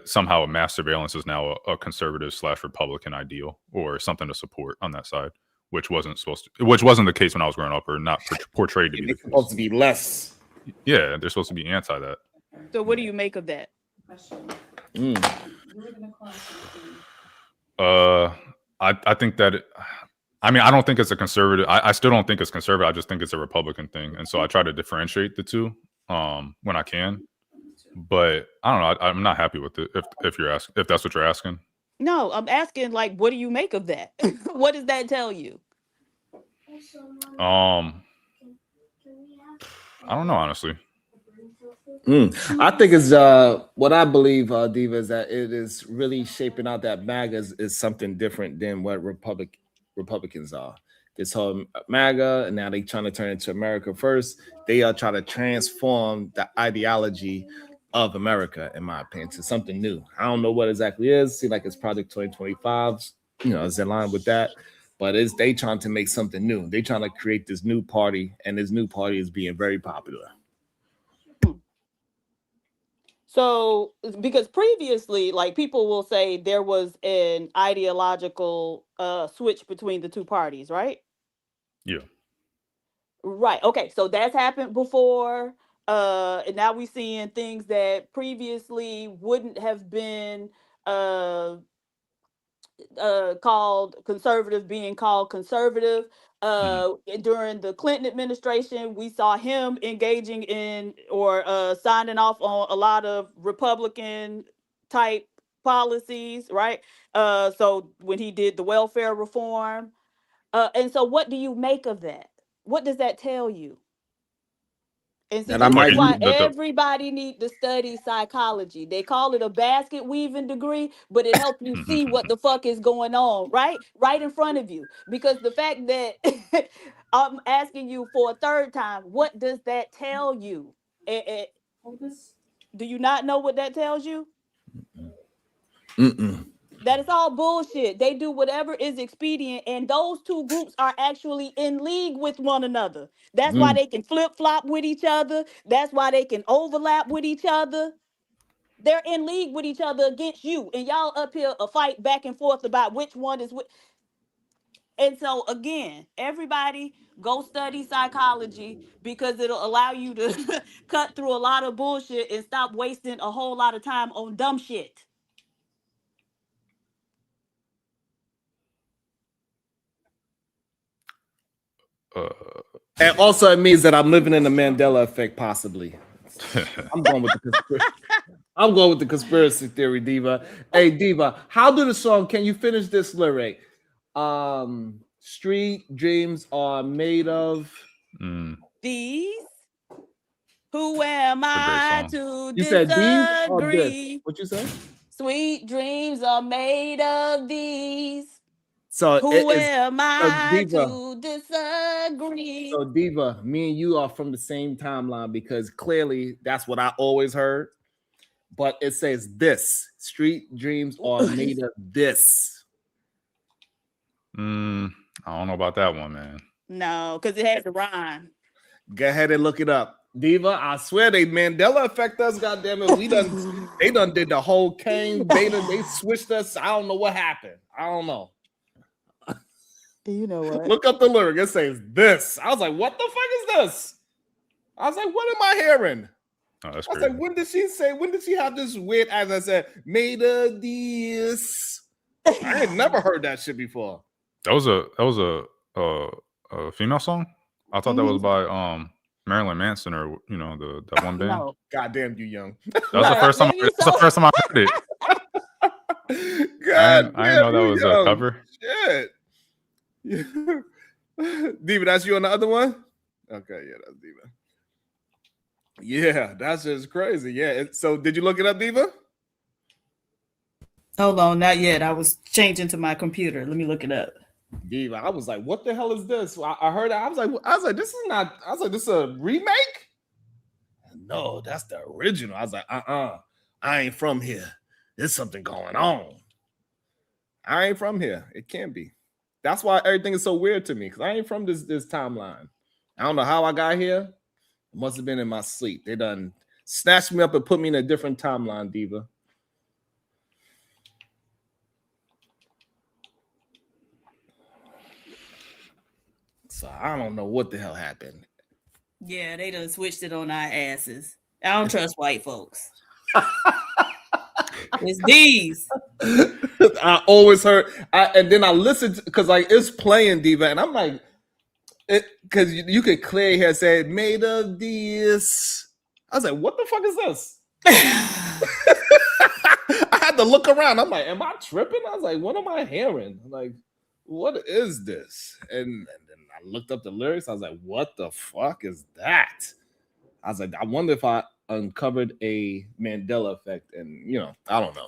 somehow mass surveillance is now a conservative/Republican ideal or something to support on that side, which wasn't the case when I was growing up, or not portrayed to be. It's supposed to be less. Yeah, they're supposed to be anti that. So what do you make of that? I think that. I don't think it's a conservative. I still don't think it's conservative. I just think it's a Republican thing, and so I try to differentiate the two when I can. but I don't know. I'm not happy with it. If you're asking, if that's what you're asking. No, I'm asking, like, what do you make of that? What does that tell you? I don't know, honestly. I think it's what I believe, Diva, is that it is really shaping out that MAGA is something different than what Republicans are. This whole MAGA, and now they trying to turn it to America first. They are trying to transform the ideology of America, in my opinion, to something new. I don't know what exactly it is. Seems like it's Project 2025. You know, it's in line with that. But it's they trying to make something new. They trying to create this new party, and this new party is being very popular. So, because previously, like, people will say there was an ideological switch between the two parties, right? Yeah. Right. Okay. So that's happened before. And now we're seeing things that previously wouldn't have been called conservative being called conservative. During the Clinton administration, we saw him engaging in or signing off on a lot of Republican type policies, right? So when he did the welfare reform, and so what do you make of that? What does that tell you? And see, this is why everybody need to study psychology. They call it a basket weaving degree, but it helps you see what the fuck is going on, right? Right in front of you. Because the fact that I'm asking you for a third time, what does that tell you? Do you not know what that tells you? That is all bullshit. They do whatever is expedient, and those two groups are actually in league with one another. That's why they can flip-flop with each other. That's why they can overlap with each other. They're in league with each other against you, and y'all up here a fight back and forth about which one is which. And so again, everybody go study psychology, because it'll allow you to cut through a lot of bullshit and stop wasting a whole lot of time on dumb shit. And also, it means that I'm living in the Mandela effect, possibly. I'm going with the conspiracy theory, Diva. Hey, Diva, how do the song? Can you finish this lyric? Street dreams are made of these. Who am I to you said these or this? disagree? What you say? Sweet dreams are made of these. So who am I Diva, to disagree? So Diva, me and you are from the same timeline, because clearly that's what I always heard. But it says this: street dreams are made of this. I don't know about that one, man. No, because it has to rhyme. Go ahead and look it up. Diva, I swear they Mandela affect us, goddammit. They done did the whole Kane beta, they switched us. I don't know what happened. I don't know. You know what? Look up the lyric. It says this. I was like, what the fuck is this? I was like, what am I hearing? Oh, that's I was crazy. like, when did she have this weird, as I said, made of this? I ain't never heard that shit before. That was a female song? I thought that was by Marilyn Manson, or that one band. No. Goddamn you, young. That was the first time. That's the first time I heard it. I didn't know that was a cover. Shit. Diva, that's you on the other one? Okay, yeah, that's Diva. Yeah, that's just crazy. Yeah. So did you look it up, Diva? Hold on, not yet. I was changing to my computer. Let me look it up. Diva, I was like, what the hell is this? I heard it. I was like, this is not, I was like, this is a remake? No, that's the original. I was like, I ain't from here. There's something going on. I ain't from here. It can't be. That's why everything is so weird to me, because I ain't from this timeline. I don't know how I got here. It must have been in my sleep. They done snatched me up and put me in a different timeline, Diva. So I don't know what the hell happened. Yeah, they done switched it on our asses. I don't trust white folks. It's these. I always heard, and then I listened because like it's playing, Diva, and I'm like, because you could clearly hear say made of this. I was like, what the fuck is this? I had to look around. I'm like, am I tripping? I was like, what am I hearing? I'm like, what is this? And then I looked up the lyrics. I was like, what the fuck is that? I was like, I wonder if I uncovered a Mandela effect. And I don't know.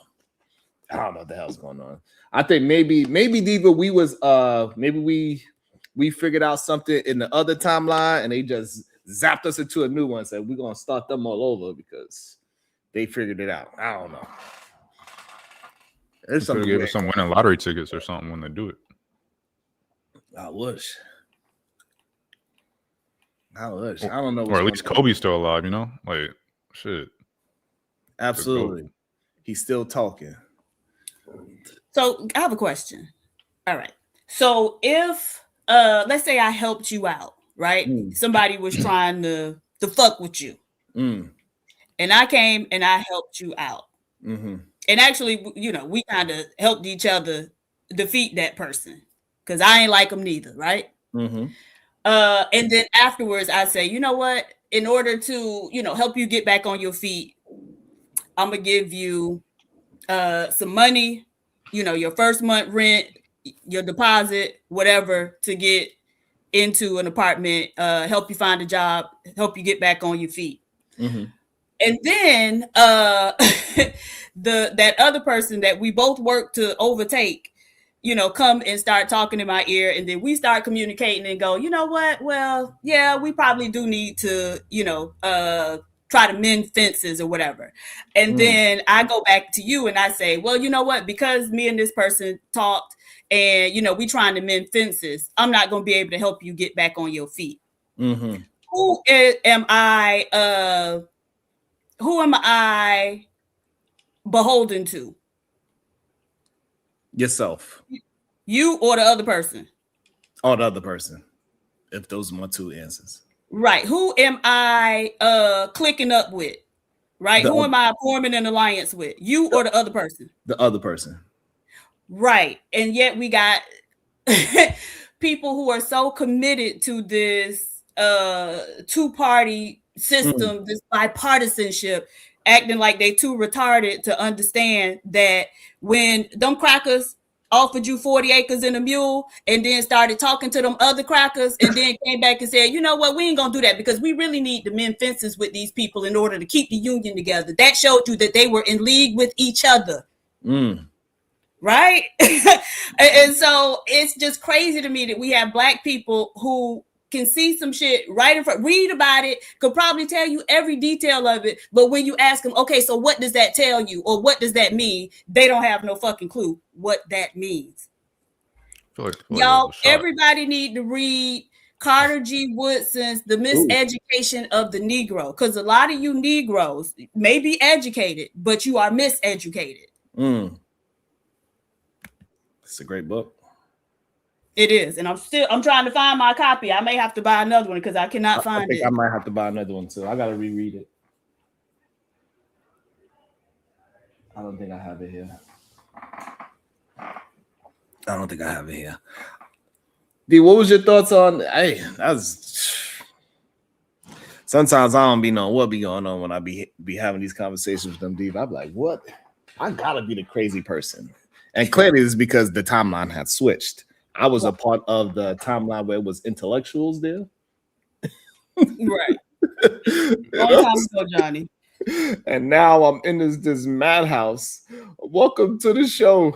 I don't know what the hell's going on. I think maybe Diva, maybe we figured out something in the other timeline and they just zapped us into a new one and said we're gonna start them all over because they figured it out. I don't know. There's something gave us some winning lottery tickets or something when they do it. I wish. I don't know. Or at least Kobe's still alive, Like, shit. Absolutely. He's still talking. So I have a question. All right. So if let's say I helped you out, right? Somebody was trying to fuck with you. And I came and I helped you out. And actually, we kind of helped each other defeat that person because I ain't like them neither, right? And then afterwards, I say, you know what? In order to, help you get back on your feet, I'm gonna give you some money, your first month rent, your deposit, whatever, to get into an apartment, help you find a job, help you get back on your feet. And then that other person that we both work to overtake, come and start talking in my ear, and then we start communicating and go, you know what? Well, yeah, we probably do need to, try to mend fences or whatever. And then I go back to you and I say, well, you know what? Because me and this person talked and, we trying to mend fences, I'm not going to be able to help you get back on your feet. Who am I beholden to? Yourself. You or the other person? Or the other person. If those are my two answers. Right. Who am I clicking up with? Right. Who am I forming an alliance with? You or the other person? The other person. Right. And yet we got people who are so committed to this two-party system, this bipartisanship, acting like they too retarded to understand that when them crackers offered you 40 acres and a mule and then started talking to them other crackers and then came back and said, you know what, we ain't gonna do that because we really need to mend fences with these people in order to keep the union together. That showed you that they were in league with each other. Right? And so it's just crazy to me that we have Black people who can see some shit right in front, read about it, could probably tell you every detail of it. But when you ask them, okay, so what does that tell you? Or what does that mean? They don't have no fucking clue what that means. Y'all, everybody need to read Carter G. Woodson's The Miseducation of the Negro. Because a lot of you Negroes may be educated, but you are miseducated. It's a great book. It is, and I'm trying to find my copy. I may have to buy another one because I cannot find it. I might have to buy another one too. I gotta reread it. I don't think I have it here. D, what was your thoughts on? Hey, sometimes I don't be knowing what be going on when I be having these conversations with them. D, I'm like, what? I gotta be the crazy person, and clearly it's because the timeline had switched. I was a part of the timeline where it was intellectuals there. Right. Long time ago, Johnny. And now I'm in this madhouse. Welcome to the show.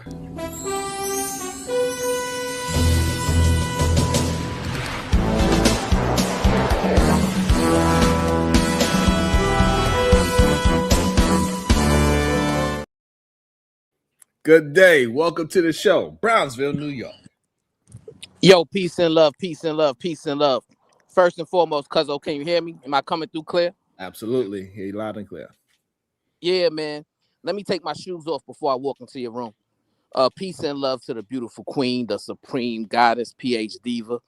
Good day. Welcome to the show. Brownsville, New York. Yo, peace and love, peace and love, peace and love. First and foremost, Cuzzo, can you hear me? Am I coming through clear? Absolutely. Hear you loud and clear. Yeah, man. Let me take my shoes off before I walk into your room. Peace and love to the beautiful queen, the supreme goddess, PH Diva.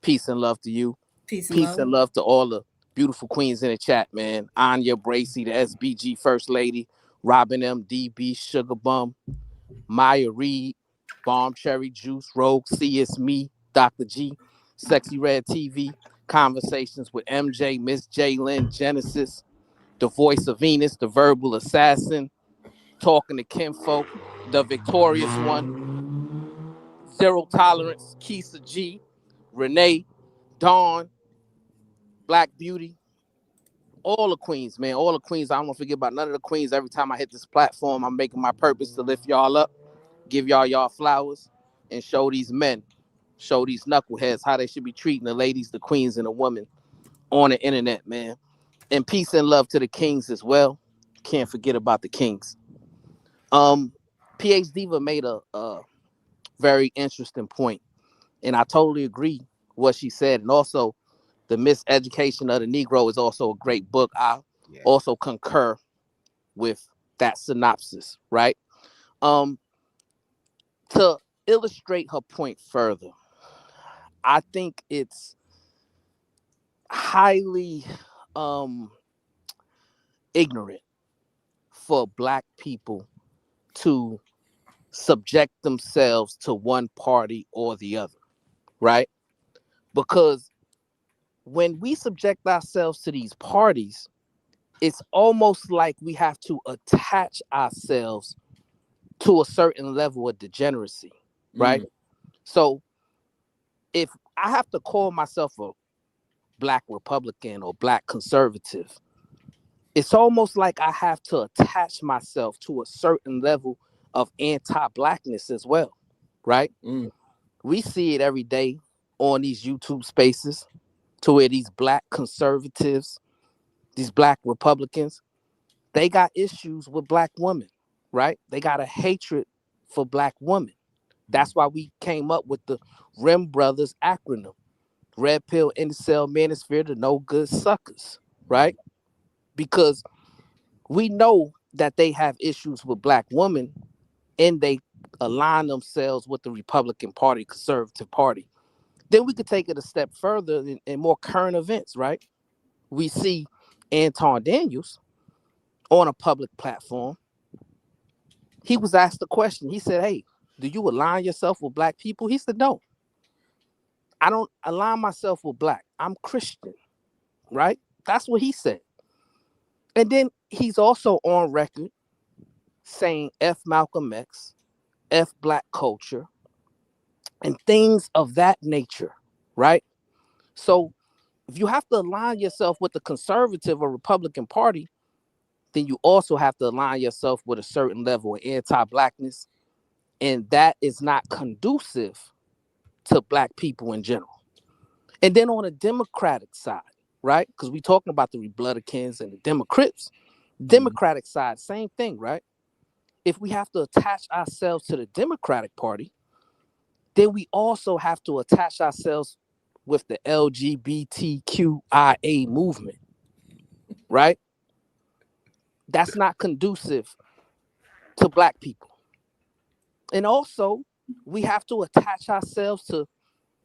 Peace and love to you. Peace and love to all the beautiful queens in the chat, man. Anya Bracy, the SBG First Lady, Robin M. DB, Sugar Bum, Maya Reed, Bomb Cherry Juice, Rogue, C, It's Me, Dr. G, Sexy Red TV, Conversations with MJ, Miss J Lynn, Genesis, the voice of Venus, the verbal assassin, talking to kinfolk, the victorious one, zero tolerance, Keisa G, Renee, Dawn, Black Beauty, all the queens, man, all the queens. I don't want to forget about none of the queens. Every time I hit this platform, I'm making my purpose to lift y'all up, give y'all flowers, and show these men, show these knuckleheads how they should be treating the ladies, the queens, and the women on the internet, man. And peace and love to the kings as well. Can't forget about the kings. PH Diva made a very interesting point, and I totally agree what she said. And also, The Miseducation of the Negro is also a great book. I also concur with that synopsis, right? To illustrate her point further, I think it's highly ignorant for Black people to subject themselves to one party or the other, right? Because when we subject ourselves to these parties, it's almost like we have to attach ourselves to a certain level of degeneracy, right? So if I have to call myself a Black Republican or Black conservative, it's almost like I have to attach myself to a certain level of anti-Blackness as well, right? We see it every day on these YouTube spaces to where these Black conservatives, these Black Republicans, they got issues with Black women, right? They got a hatred for Black women. That's why we came up with the RIM Brothers acronym. Red Pill, Incel, Manosphere, the No Good Suckers, right? Because we know that they have issues with Black women and they align themselves with the Republican Party, Conservative Party. Then we could take it a step further in more current events, right? We see Anton Daniels on a public platform. He was asked a question. He said, hey, do you align yourself with Black people? He said, no. I don't align myself with Black. I'm Christian, right? That's what he said. And then he's also on record saying F Malcolm X, F Black culture, and things of that nature, right? So if you have to align yourself with the conservative or Republican Party, then you also have to align yourself with a certain level of anti-Blackness. And that is not conducive to Black people in general. And then on the Democratic side, right? Because we're talking about the Republicans and the Democrats. Democratic side, same thing, right? If we have to attach ourselves to the Democratic Party, then we also have to attach ourselves with the LGBTQIA movement, right? That's not conducive to Black people. And also, we have to attach ourselves to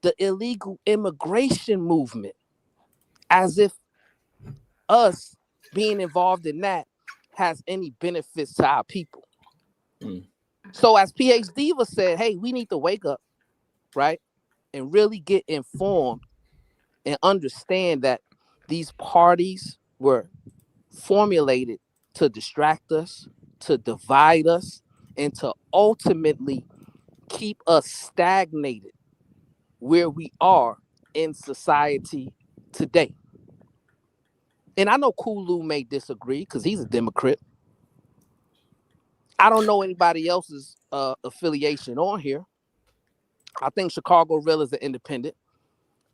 the illegal immigration movement, as if us being involved in that has any benefits to our people. So as PH Diva said, hey, we need to wake up, right? And really get informed and understand that these parties were formulated to distract us, to divide us, and to ultimately keep us stagnated where we are in society today. And I know Kulu may disagree because he's a Democrat. I don't know anybody else's affiliation on here. I think Chicago Real is an independent.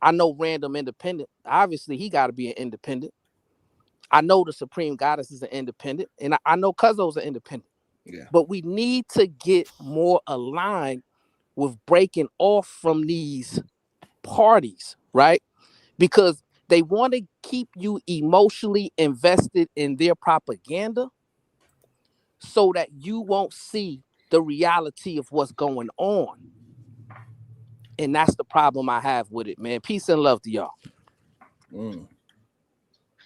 I know Random Independent. Obviously, he got to be an independent. I know the Supreme Goddess is an independent. And I know Cuzzo's an independent. Yeah. But we need to get more aligned with breaking off from these parties, right? Because they want to keep you emotionally invested in their propaganda so that you won't see the reality of what's going on. And that's the problem I have with it, man. Peace and love to y'all.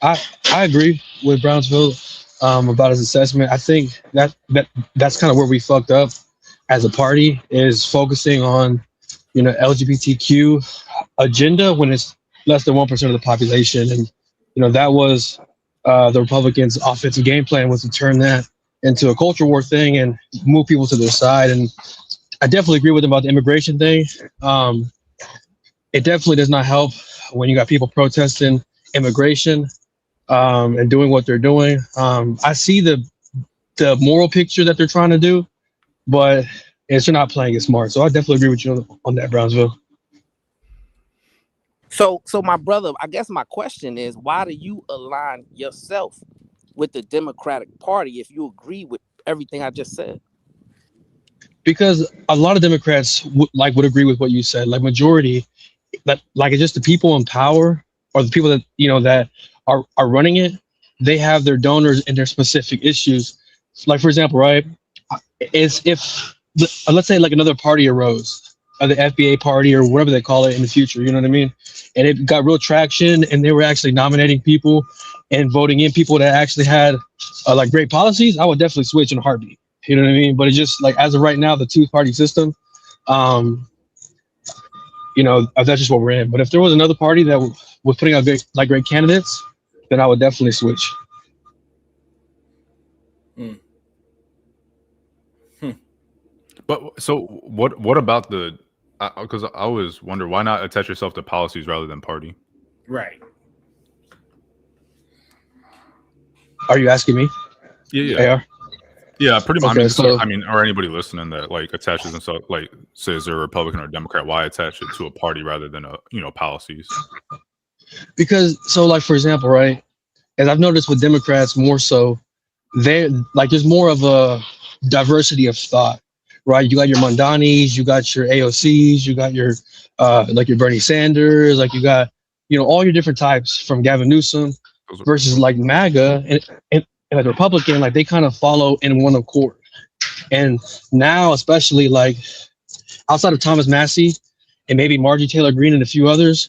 I agree with Brownsville about his assessment. I think that's kind of where we fucked up as a party, is focusing on, LGBTQ agenda when it's less than 1% of the population. And, that was the Republicans' offensive game plan was to turn that into a culture war thing and move people to their side. And I definitely agree with them about the immigration thing. It definitely does not help when you got people protesting immigration and doing what they're doing. I see the moral picture that they're trying to do, but they're not playing it smart. So I definitely agree with you on that, Brownsville. So my brother, I guess my question is, why do you align yourself with the Democratic Party if you agree with everything I just said? Because a lot of Democrats would agree with what you said. Like majority, like it's just the people in power or the people that that are running it. They have their donors in their specific issues. Like for example, right? Is if let's say like another party arose, or the FBA party or whatever they call it in the future, you know what I mean? And it got real traction, and they were actually nominating people and voting in people that actually had like great policies. I would definitely switch in a heartbeat. You know what I mean? But it's just like as of right now, the two-party system, that's just what we're in. But if there was another party that was putting out great candidates, then I would definitely switch. But so what about the? Because I always wonder, why not attach yourself to policies rather than party? Right. Are you asking me? Yeah. AR? Yeah, pretty much. Okay, I mean, or anybody listening that like attaches themselves, like says they're a Republican or Democrat, why attach it to a party rather than policies? Because like for example, right, as I've noticed with Democrats more so, there's more of a diversity of thought, right? You got your Mondanis, you got your AOCs, you got your like your Bernie Sanders, like you got all your different types from Gavin Newsom versus like MAGA and like the Republican, like they kind of follow in one accord. And now, especially like outside of Thomas Massey and maybe Marjorie Taylor Greene and a few others,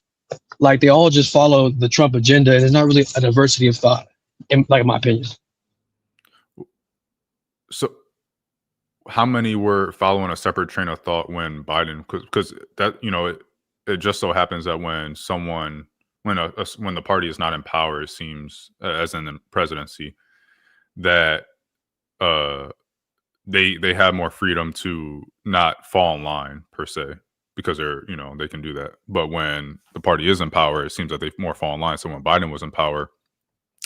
like they all just follow the Trump agenda, and there's not really a diversity of thought, in my opinion. So, how many were following a separate train of thought when Biden? Because that it just so happens that when the party is not in power, it seems as in the presidency, that they have more freedom to not fall in line per se, because they're they can do that. But when the party is in power, it seems that they more fall in line. So when Biden was in power,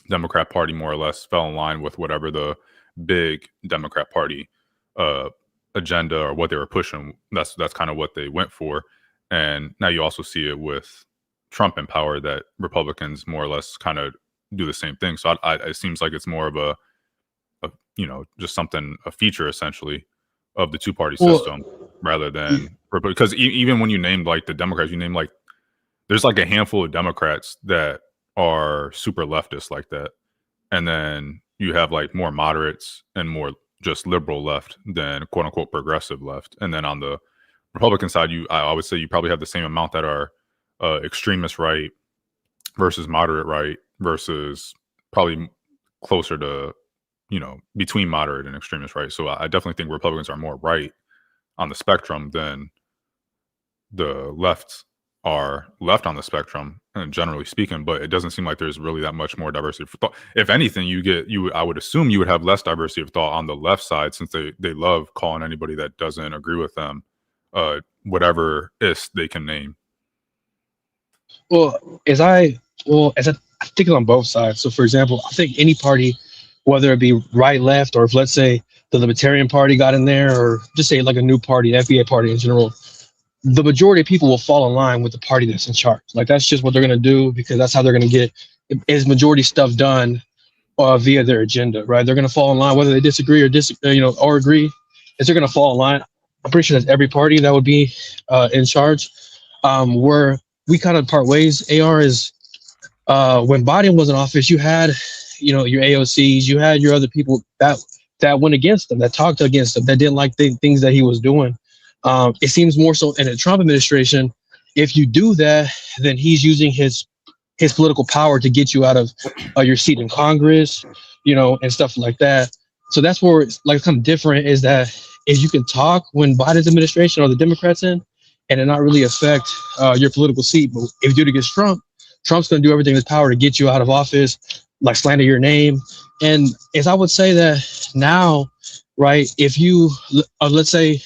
Democrat Party more or less fell in line with whatever the big Democrat Party agenda or what they were pushing. That's kind of what they went for. And now you also see it with Trump in power, that Republicans more or less kind of do the same thing. So it seems like it's more of a just a feature essentially of the two-party system rather than, because even when you named like the Democrats, you named like there's like a handful of Democrats that are super leftist like that, and then you have like more moderates and more just liberal left than quote unquote progressive left. And then on the Republican side, I would say you probably have the same amount that are extremist right versus moderate right versus probably closer to between moderate and extremist right. So I definitely think Republicans are more right on the spectrum than the lefts are left on the spectrum, and generally speaking. But it doesn't seem like there's really that much more diversity of thought. If anything, I would assume you would have less diversity of thought on the left side, since they love calling anybody that doesn't agree with them whatever they can name. Well, as I think on both sides. So for example, I think any party, whether it be right, left, or if let's say the Libertarian Party got in there, or just say like a new party, the FBA party in general, the majority of people will fall in line with the party that's in charge. Like that's just what they're going to do, because that's how they're going to get is majority stuff done via their agenda, right? They're going to fall in line, whether they disagree or or agree, is they're going to fall in line. I'm pretty sure that's every party that would be in charge. Where we kind of part ways, AR, is when Biden was in office, you had your AOCs, you had your other people that went against him, that talked against him, that didn't like things that he was doing. It seems more so in the Trump administration, if you do that, then he's using his political power to get you out of your seat in Congress, and stuff like that. So that's where it's like kind of different, is that if you can talk when Biden's administration or the Democrats in, and it not really affect your political seat. But if you do it against Trump, Trump's going to do everything in his power to get you out of office, like slander your name. And as I would say that now, right, if you let's say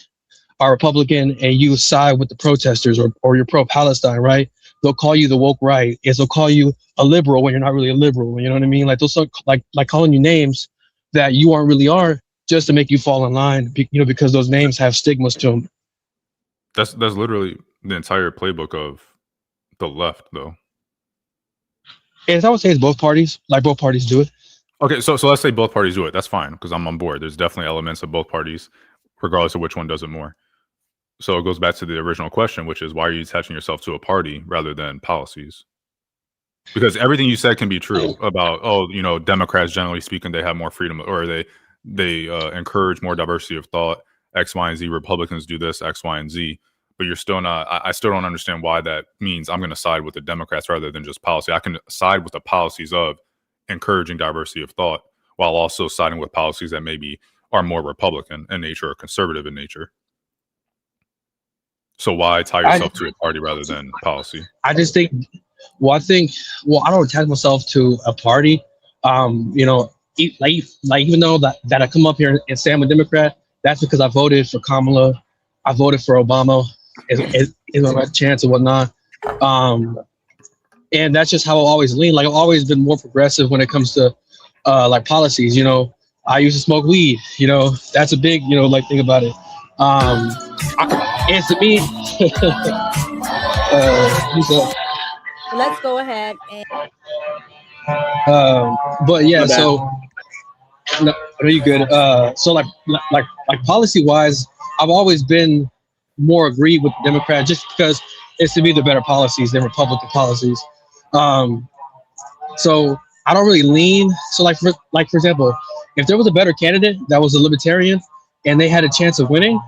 are Republican and you side with the protesters, or you're pro-Palestine, right? They'll call you the woke right. They'll call you a liberal when you're not really a liberal. You know what I mean? Like those are like calling you names that you aren't really are, just to make you fall in line. Because those names have stigmas to them. That's literally the entire playbook of the left, though. And I would say it's both parties. Like both parties do it. Okay, so let's say both parties do it. That's fine, because I'm on board. There's definitely elements of both parties, regardless of which one does it more. So it goes back to the original question, which is, why are you attaching yourself to a party rather than policies? Because everything you said can be true about, Democrats, generally speaking, they have more freedom, or they encourage more diversity of thought, X, Y, and Z. Republicans do this, X, Y, and Z. But you're still not, I still don't understand why that means I'm going to side with the Democrats rather than just policy. I can side with the policies of encouraging diversity of thought while also siding with policies that maybe are more Republican in nature or conservative in nature. So why tie yourself to a party rather than policy? I just think, I don't attach myself to a party. Even though that I come up here and say I'm a Democrat, that's because I voted for Kamala. I voted for Obama. Is my chance and whatnot. And that's just how I always lean. Like I've always been more progressive when it comes to like policies. I used to smoke weed. That's a big thing about it. And to me, let's go ahead and. But yeah, so no, are you good? So like policy wise, I've always been more agreed with the Democrat, just because it's to me the better policies than Republican policies. So I don't really lean. So for example, if there was a better candidate that was a libertarian and they had a chance of winning,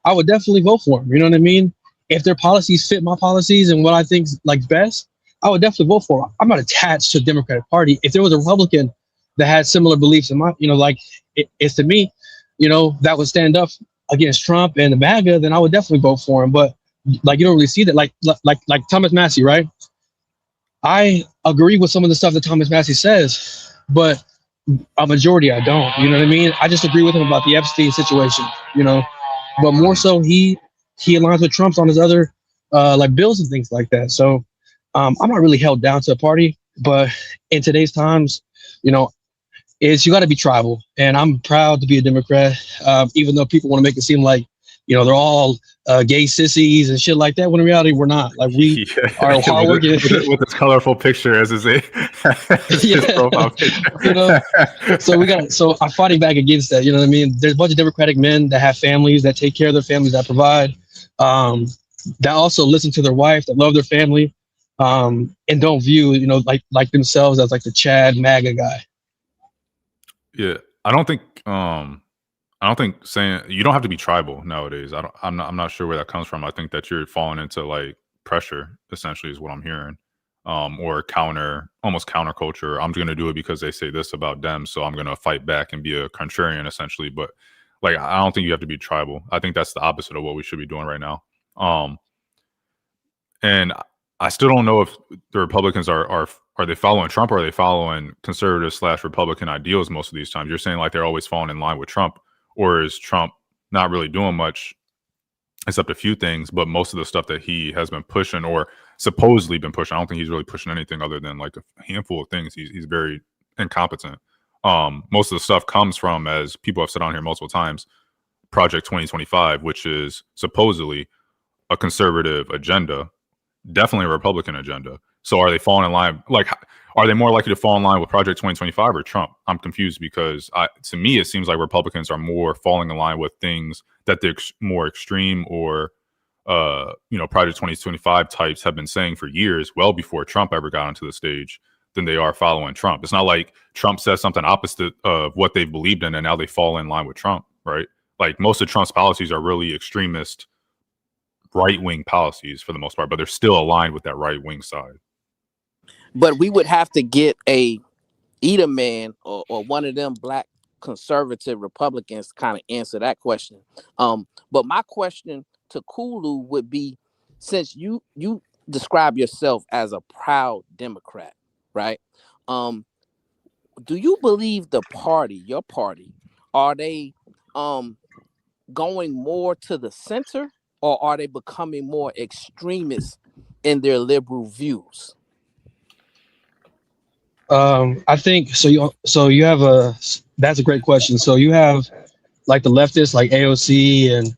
I would definitely vote for them. You know what I mean? If their policies fit my policies and what I think like best, I would definitely vote for them. I'm not attached to the Democratic Party. If there was a Republican that had similar beliefs in my, it's to me, that would stand up against Trump and the MAGA, then I would definitely vote for him. But you don't really see that. Like Thomas Massey, right? I agree with some of the stuff that Thomas Massey says, but a majority I don't. You know what I mean? I just agree with him about the Epstein situation. But more so he aligns with Trump's on his other bills and things like that. So I'm not really held down to a party, but in today's times, you got to be tribal, and I'm proud to be a Democrat, even though people want to make it seem like they're all gay sissies and shit like that, when in reality we're not. Like we are hardworking with this colorful picture as his profile picture. So I'm fighting back against that. You know what I mean? There's a bunch of Democratic men that have families, that take care of their families, that provide, that also listen to their wife, that love their family, and don't view like themselves as like the Chad MAGA guy. Yeah, I don't think saying you don't have to be tribal nowadays. I'm not sure where that comes from. I think that you're falling into like pressure, essentially, is what I'm hearing, or almost counterculture. I'm going to do it because they say this about them, so I'm going to fight back and be a contrarian, essentially. But like, I don't think you have to be tribal. I think that's the opposite of what we should be doing right now. And I still don't know if the Republicans are they following Trump, or are they following conservative / Republican ideals most of these times? You're saying like they're always falling in line with Trump, or is Trump not really doing much except a few things, but most of the stuff that he has been pushing or supposedly been pushing, I don't think he's really pushing anything other than like a handful of things. He's very incompetent. Most of the stuff comes from, as people have said on here multiple times, Project 2025, which is supposedly a conservative agenda, definitely a Republican agenda. So are they falling in line? Like, are they more likely to fall in line with Project 2025 or Trump? I'm confused, because to me, it seems like Republicans are more falling in line with things that the more extreme or, Project 2025 types have been saying for years, well before Trump ever got onto the stage, than they are following Trump. It's not like Trump says something opposite of what they believed in and now they fall in line with Trump, right? Like most of Trump's policies are really extremist right-wing policies for the most part, but they're still aligned with that right-wing side. But we would have to get a Edelman or one of them black conservative Republicans to kind of answer that question. But my question to Kulu would be, since you describe yourself as a proud Democrat, right? do you believe the party, your party, are they going more to the center, or are they becoming more extremist in their liberal views? I think so. You have that's a great question. So you have like the leftists, like AOC and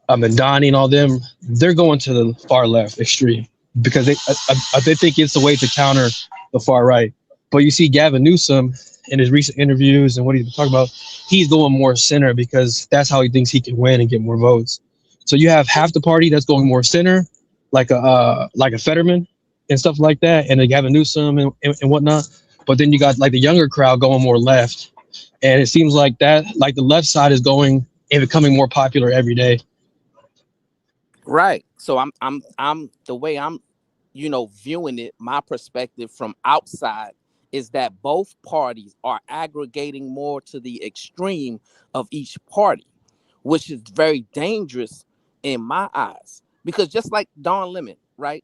Mandani and all them. They're going to the far left extreme because they think it's a way to counter the far right. But you see Gavin Newsom in his recent interviews and what he's been talking about, he's going more center because that's how he thinks he can win and get more votes. So you have half the party that's going more center, like a Fetterman and stuff like that, and then Gavin Newsom and whatnot. But then you got like the younger crowd going more left, and it seems like that, like the left side is going and becoming more popular every day. Right. So I'm the way I'm, viewing it. My perspective from outside is that both parties are aggregating more to the extreme of each party, which is very dangerous in my eyes. Because just like Don Lemon, right?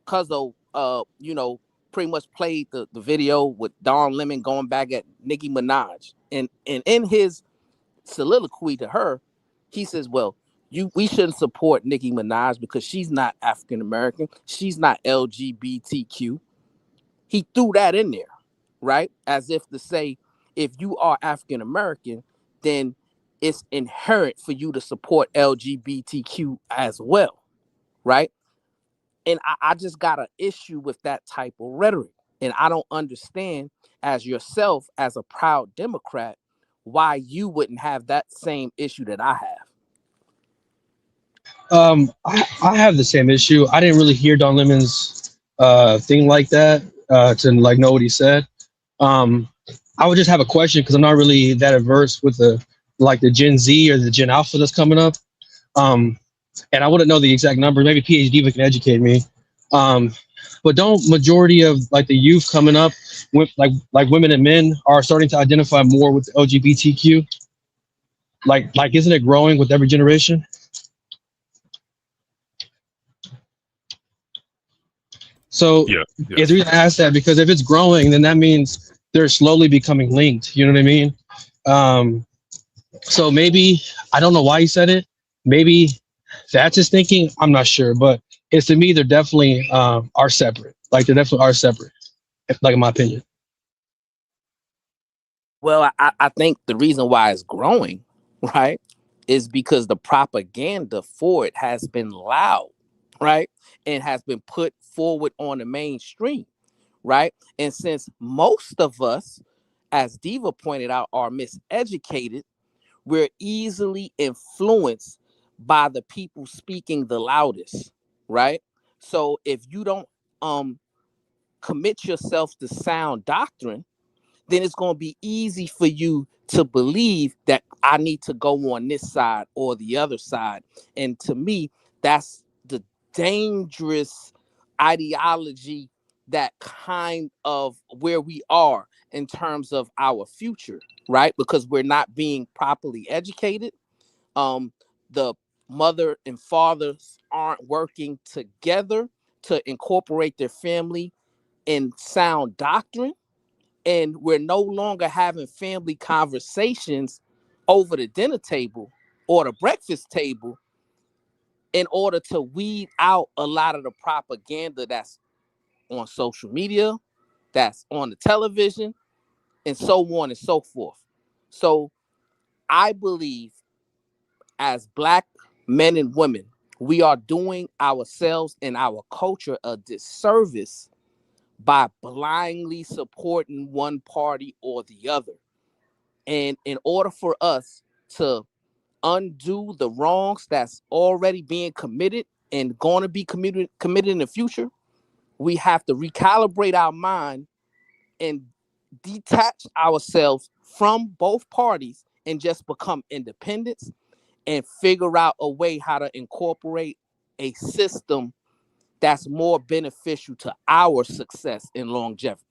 Cuzzo, pretty much played the video with Don Lemon going back at Nicki Minaj. And in his soliloquy to her, he says, well, we shouldn't support Nicki Minaj because she's not African American. She's not LGBTQ. He threw that in there, right? As if to say, if you are African American, then it's inherent for you to support LGBTQ as well, right? And I just got an issue with that type of rhetoric. And I don't understand, as yourself, as a proud Democrat, why you wouldn't have that same issue that I have. I have the same issue. I didn't really hear Don Lemon's thing like that to like know what he said. I would just have a question because I'm not really that averse with the Gen Z or the Gen Alpha that's coming up. And I wouldn't know the exact number. Maybe PhD can educate me. But don't majority of like the youth coming up with like women and men are starting to identify more with LGBTQ? Like isn't it growing with every generation? So it's the reason I ask that, because if it's growing, then that means they're slowly becoming linked. You know what I mean? So maybe, I don't know why he said it. Maybe that's his thinking. I'm not sure, but it's, to me, they're definitely are separate. Like they definitely are separate, like in my opinion. Well, I think the reason why it's growing, right, is because the propaganda for it has been loud, right, and has been put forward on the mainstream, right? And since most of us, as Diva pointed out, are miseducated, we're easily influenced by the people speaking the loudest, right? So if you don't commit yourself to sound doctrine, then it's going to be easy for you to believe that I need to go on this side or the other side. And to me, that's the dangerous ideology, that kind of where we are in terms of our future, right? Because we're not being properly educated. The mother and fathers aren't working together to incorporate their family in sound doctrine. And we're no longer having family conversations over the dinner table or the breakfast table in order to weed out a lot of the propaganda that's on social media, that's on the television, and so on and so forth. So I believe, as Black men and women, we are doing ourselves and our culture a disservice by blindly supporting one party or the other. And in order for us to undo the wrongs that's already being committed and going to be committed in the future, we have to recalibrate our mind and detach ourselves from both parties and just become independents and figure out a way how to incorporate a system that's more beneficial to our success and longevity.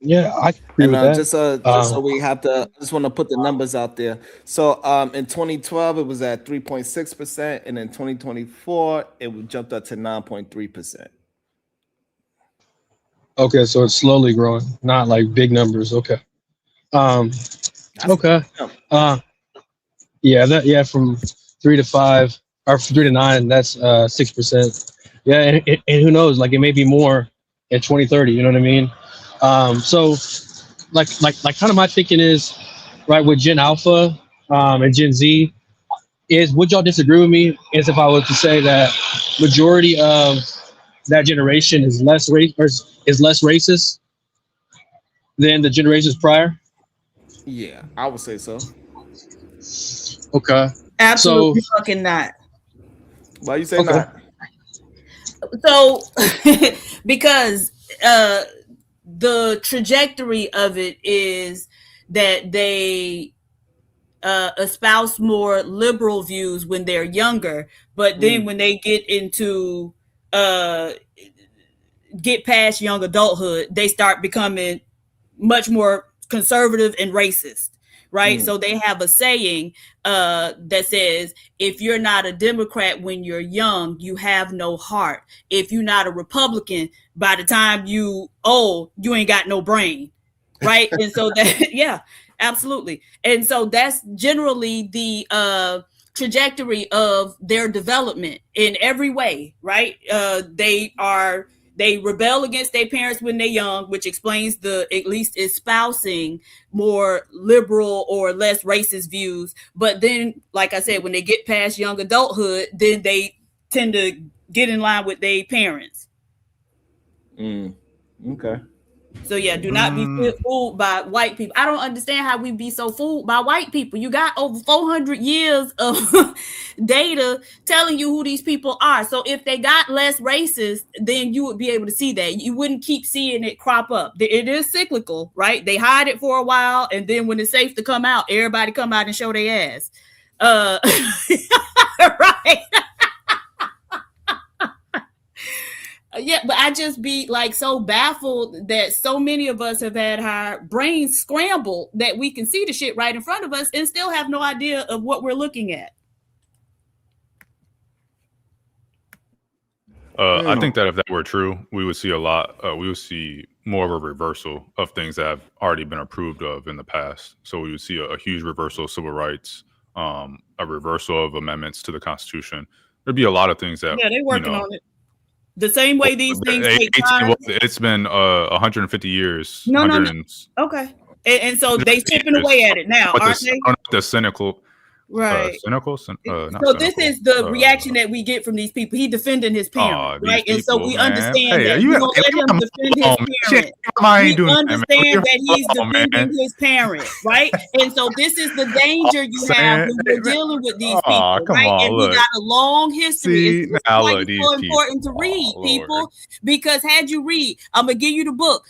Yeah, I agree with that. Just so we have to, I just want to put the numbers out there. So in 2012, it was at 3.6%, and in 2024, it jumped up to 9.3%. Okay, so it's slowly growing, not like big numbers. Okay. Okay. Yeah, from 3 to 5 or 3 to 9, that's 6%. Yeah, and who knows? Like it may be more in 2030. You know what I mean? So like kind of my thinking is right with Gen Alpha and Gen Z is, would y'all disagree with me? Is if I was to say that majority of that generation is less racist than the generations prior? Yeah, I would say so. Okay. Absolutely fucking not. Why you say not? So because the trajectory of it is that they espouse more liberal views when they're younger, but then when they get into get past young adulthood, they start becoming much more conservative and racist, right? So they have a saying that says, if you're not a Democrat when you're young, you have no heart. If you're not a Republican, by the time you old, you ain't got no brain, right? And so that, yeah, absolutely. And so that's generally the trajectory of their development in every way, right? They rebel against their parents when they're young, which explains at least espousing more liberal or less racist views. But then, like I said, when they get past young adulthood, then they tend to get in line with their parents. Okay. So yeah, do not be fooled by white people. I don't understand how we be so fooled by white people. You got over 400 years of data telling you who these people are. So if they got less racist, then you would be able to see that. You wouldn't keep seeing it crop up. It is cyclical, right? They hide it for a while, and then when it's safe to come out, everybody come out and show their ass. Right. Yeah, but I just be like so baffled that so many of us have had our brains scrambled that we can see the shit right in front of us and still have no idea of what we're looking at. I think that if that were true, we would see we would see more of a reversal of things that have already been approved of in the past. So we would see a huge reversal of civil rights, a reversal of amendments to the Constitution. There'd be a lot of things that they're working on it. The same way these things take time. It's been 150 years. No. Okay. And so they chipping away at it now, aren't they? The cynical. Right. Cynical. So this is the reaction that we get from these people. He defending his parents, right? And so we understand that. We don't let him defend his parents. We understand that he's defending his parents, right? And so this is the danger you have when you're dealing with these people, right? And we got a long history. It's so important to read, people, because had you read, I'm gonna give you the book,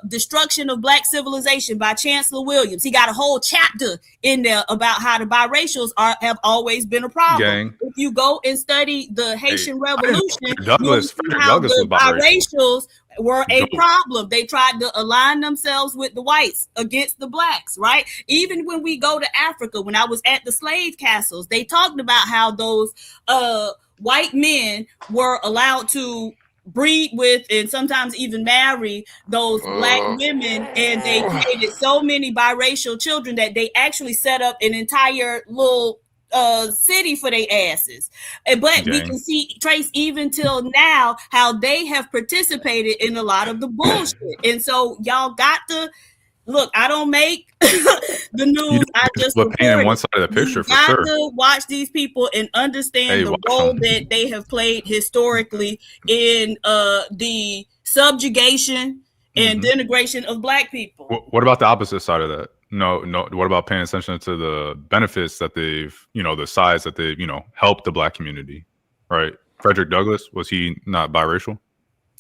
Destruction of Black Civilization by Chancellor Williams. He got a whole chapter in there about how the biracial have always been a problem. If you go and study the Haitian Revolution, you'll see how the biracials were a problem. They tried to align themselves with the whites against the blacks, right? Even when we go to Africa, when I was at the slave castles, they talked about how those white men were allowed to breed with and sometimes even marry those black women, and they created so many biracial children that they actually set up an entire little city for their asses. But we can trace even till now how they have participated in a lot of the bullshit. And so y'all got to look, I don't make the news. I just paint one side of the picture. You got to watch these people and understand the role that they have played historically in the subjugation and denigration of black people. What about the opposite side of that? No. What about paying attention to the benefits that they've, the sides that they've, helped the black community, right? Frederick Douglass, was he not biracial?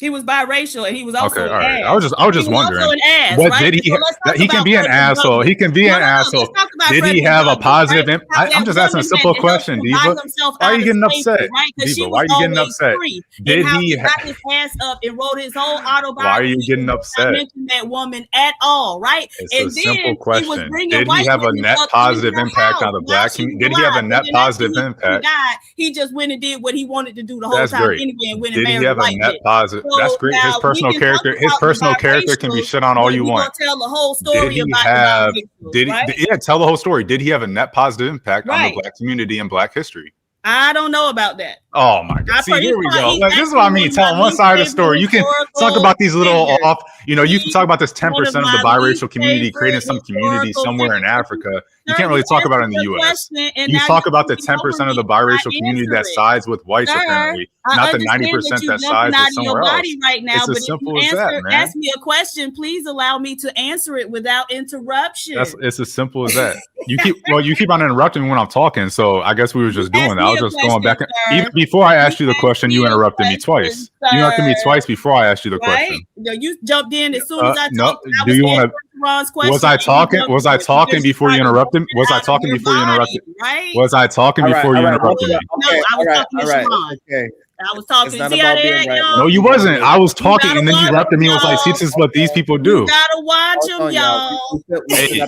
He was biracial, and he was also an ass. I was just wondering. Also an ass, what right? did he? So he can be an asshole. He can be an asshole. my did friend he have a Uganda, positive right? impact? I'm just asking a That simple woman had to help question, him buy Diva. himself Why are out you of getting slavery, upset? right? Because she Diva, why was are you getting always upset? free. Did And how he he got his ass up and wrote his whole Why are you autobiography getting and did not upset? mention that woman at all, right? It's a And simple then he was question. bringing Did he white have a women net up positive in the impact house on the while black she community? was Did he have a alive. But net then after positive he impact? died, he just went and did what he wanted to do the whole That's time great. anyway and went and Did he married a have a white net bitch. positive? That's So great. now we can talk His about the personal character can be biracials, shit on all but you we're want. gonna tell the whole Did story he about have? the biracials, Did he? right? Yeah, tell the whole story. Did he have a net positive impact on the Right. black community and black history? I don't know about that. Oh my God! See, here we go. He's Like, this is what I actually mean. one of Telling my one least side of the favorite story. You can talk historical about these little figures. off. You know, you can talk about this 10% One of of the my biracial least community creating favorite some community historical somewhere in figures. Africa. You Sir, can't really you talk about it in answered the your U.S. question, and You now talk you're about the talking over 10% of the me when I biracial community answer that it. sides with whites, Sir, apparently, I not the understand that 90% you that jumping sides with out of your somewhere body else. right now, It's but as if you simple as that, man. ask me a question, please allow me to answer it without interruption. It's as simple as that. You keep on interrupting me when I'm talking, so I guess we were just doing that. I was just going back. Even before I asked you the question, you interrupted me twice. You interrupted me twice before I asked you the question. You jumped in as soon as I No, talked. I do was you want answering to? Ron's question. Was I talking? Was I talking before you interrupted? Was I talking before you interrupted? Right? Was I talking before you interrupted me? No, I was talking to Sharon. Okay. I was talking. It's not See how about they being act, right. y'all? No, you wasn't. I was talking, gotta and then you watch interrupted me. I was like, "See, y'all. this is what these people You do." gotta watch Hold them, on, y'all. Hey,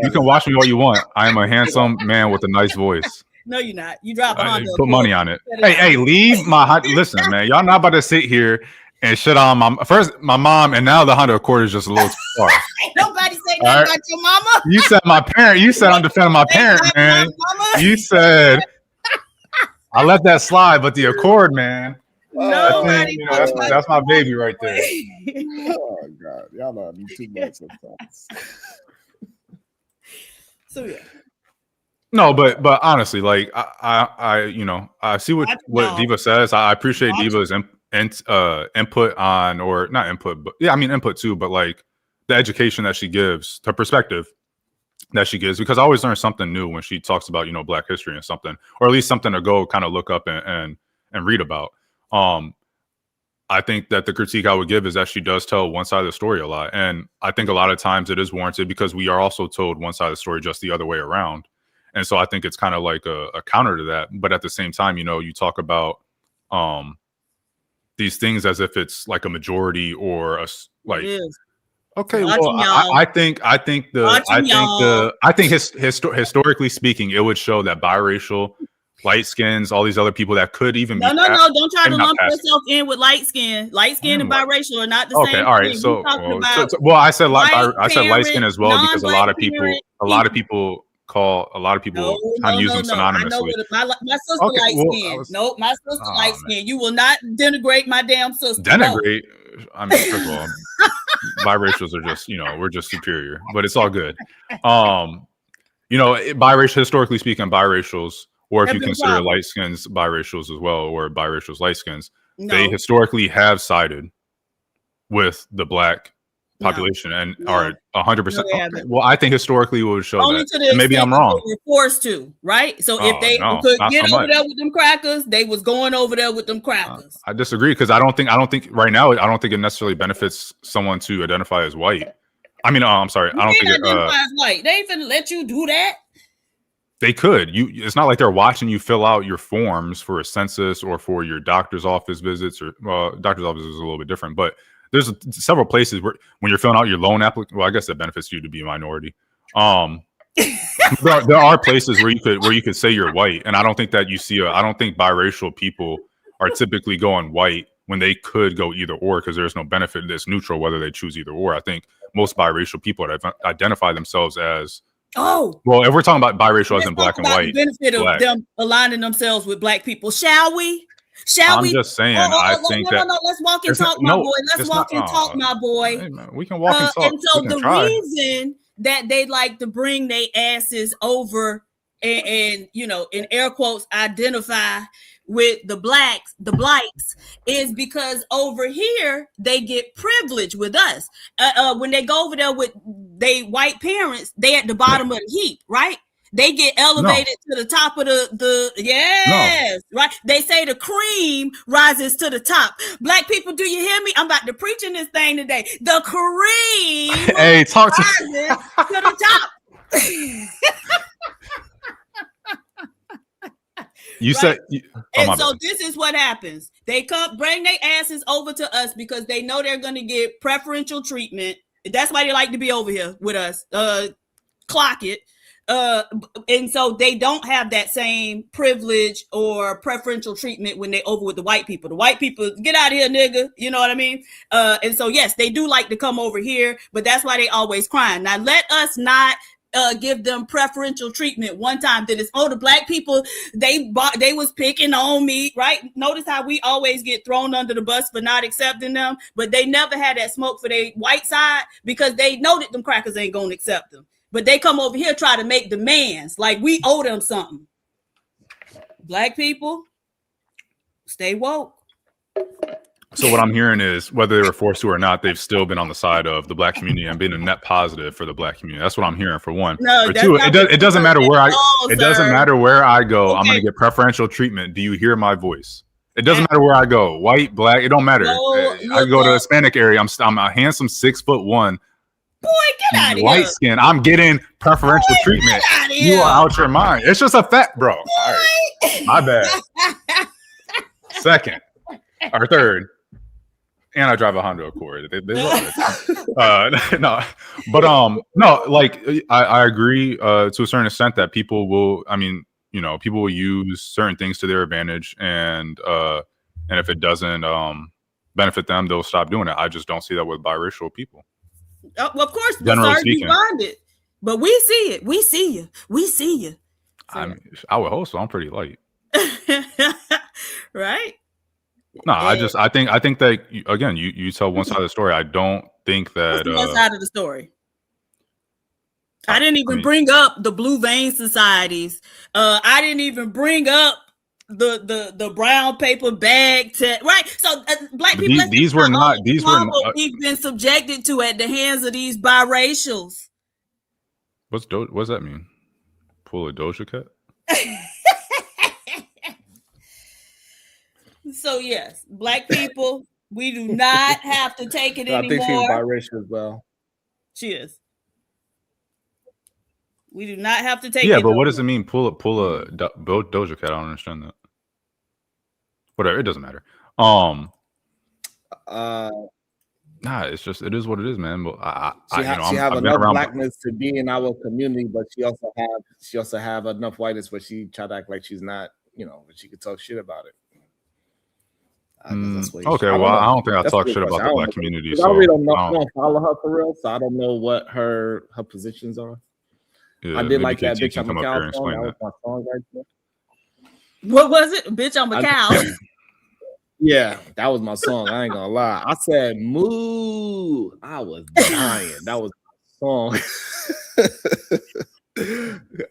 you can watch me all you want. I am a handsome man with a nice voice. No, you're not. You drop a Honda. Put money on it. Hey, leave my listen, man. Y'all not about to sit here and shit on my mom, and now the Honda Accord is just a little too far. Nobody say that about your mama. You said my parent. You said I'm defending my parent, man. You said I let that slide, but the Accord, man. Nobody. That's my baby right there. Oh God, y'all are too much sometimes. So yeah. No, but honestly, like I see what Diva says. I appreciate Diva's input on, or not input, but yeah, I mean input too. But like the education that she gives, the perspective that she gives, because I always learn something new when she talks about Black history and something, or at least something to go kind of look up and read about. I think that the critique I would give is that she does tell one side of the story a lot, and I think a lot of times it is warranted because we are also told one side of the story just the other way around. And so I think it's kind of like a counter to that. But at the same time, you talk about these things as if it's like a majority or a like. Okay, well, I think historically speaking, it would show that biracial, light skins, all these other people that could even no, be don't try to lump yourself in with light skin. Light skin and biracial are not the same. Okay, all right. thing. So, I said light skin as well because a lot of people kind of use them synonymously. I know what my sister light skin. Nope, my sister light skin. You will not denigrate my damn sister. Denigrate? No. I mean, first of all, biracials are just, we're just superior, but it's all good. Biracial, historically speaking, biracials, or if you consider light skins biracials as well, or biracials light skins, they historically have sided with the Black population and are 100%. Okay. Well, I think historically we would show only that. To the maybe I'm wrong. They were forced to, right? So if they could get over there with them crackers, they was going over there with them crackers. I disagree because I don't think right now I don't think it necessarily benefits someone to identify as white. I mean, I'm sorry, I don't think identify as white. They even let you do that. They could. It's not like they're watching you fill out your forms for a census or for your doctor's office visits, or doctor's office is a little bit different, but there's several places where when you're filling out your loan application, well, I guess that benefits you to be a minority. There are places where you could say you're white, and I don't think that you see I don't think biracial people are typically going white when they could go either or, because there's no benefit that's neutral whether they choose either or. I think most biracial people identify themselves as well, if we're talking about biracial as in Black and white, the benefit of them aligning themselves with Black people, shall we? I'm just saying. I think that. No, let's walk and talk, my boy. Let's walk and talk, my boy. Hey, man, we can walk and talk. And so the reason that they like to bring their asses over and in air quotes, identify with the Blacks, the Blights, is because over here they get privilege with us. When they go over there with they white parents, they at the bottom of the heap, right? They get elevated to the top of right. They say the cream rises to the top. Black people, do you hear me? I'm about to preach in this thing today. The cream rises to the top. You said, and so this is what happens. They bring their asses over to us because they know they're going to get preferential treatment. That's why they like to be over here with us. Clock it. And so they don't have that same privilege or preferential treatment when they over with the white people. The white people, get out of here, nigga. You know what I mean? And so, yes, they do like to come over here, but that's why they always crying. Now, let us not give them preferential treatment one time. Then it's, the black people, they was picking on me, right? Notice how we always get thrown under the bus for not accepting them, but they never had that smoke for their white side because they know that them crackers ain't gonna accept them. But they come over here try to make demands like we owe them something. Black people, stay woke. So what I'm hearing is whether they were forced to or not, they've still been on the side of the black community and been a net positive for the black community. That's what I'm hearing for one. No, for two, it doesn't matter where it doesn't matter where I go. Okay. I'm gonna get preferential treatment. Do you hear my voice? It doesn't matter where I go, white, black, it don't matter. I go to the Hispanic area. I'm a handsome 6'1". Boy, get out of here. White skin. I'm getting preferential treatment. You are out your mind. It's just a fact, bro. All right. My bad. Second or third. And I drive a Honda Accord. They love it. No, but no, like I agree to a certain extent that people will. I mean, people will use certain things to their advantage, and if it doesn't benefit them, they'll stop doing it. I just don't see that with biracial people. Well, of course, generally speaking, but we see it. We see you. We see you. So. I would hope so. I'm pretty light, right? No, I think that again, you tell one side of the story. I don't think that one side of the story. I didn't even bring up the blue vein societies. I didn't even bring up the brown paper bag right. So black people, these were not we've been subjected to at the hands of these biracials. What's that mean? Pull a Doja Cat? So yes, black people, we do not have to take it anymore. I think she's biracial as well. She is. We do not have to take it. Yeah, but what does it mean? Pull a Doja Cat? I don't understand that. Whatever, it doesn't matter. Nah, it is what it is, man. But she have enough blackness to be in our community, but she also have enough whiteness where she try to act like she's not, but she could talk shit about it. Okay, well, I don't think I talk shit about the black community. So I really don't follow her for real, so I don't know what her positions are. Yeah, I did like that bitch I'm a cow song. That was my song right there. What was it? Bitch, I'm a cow. Yeah, that was my song. I ain't gonna lie. I said moo. I was dying. That was my song.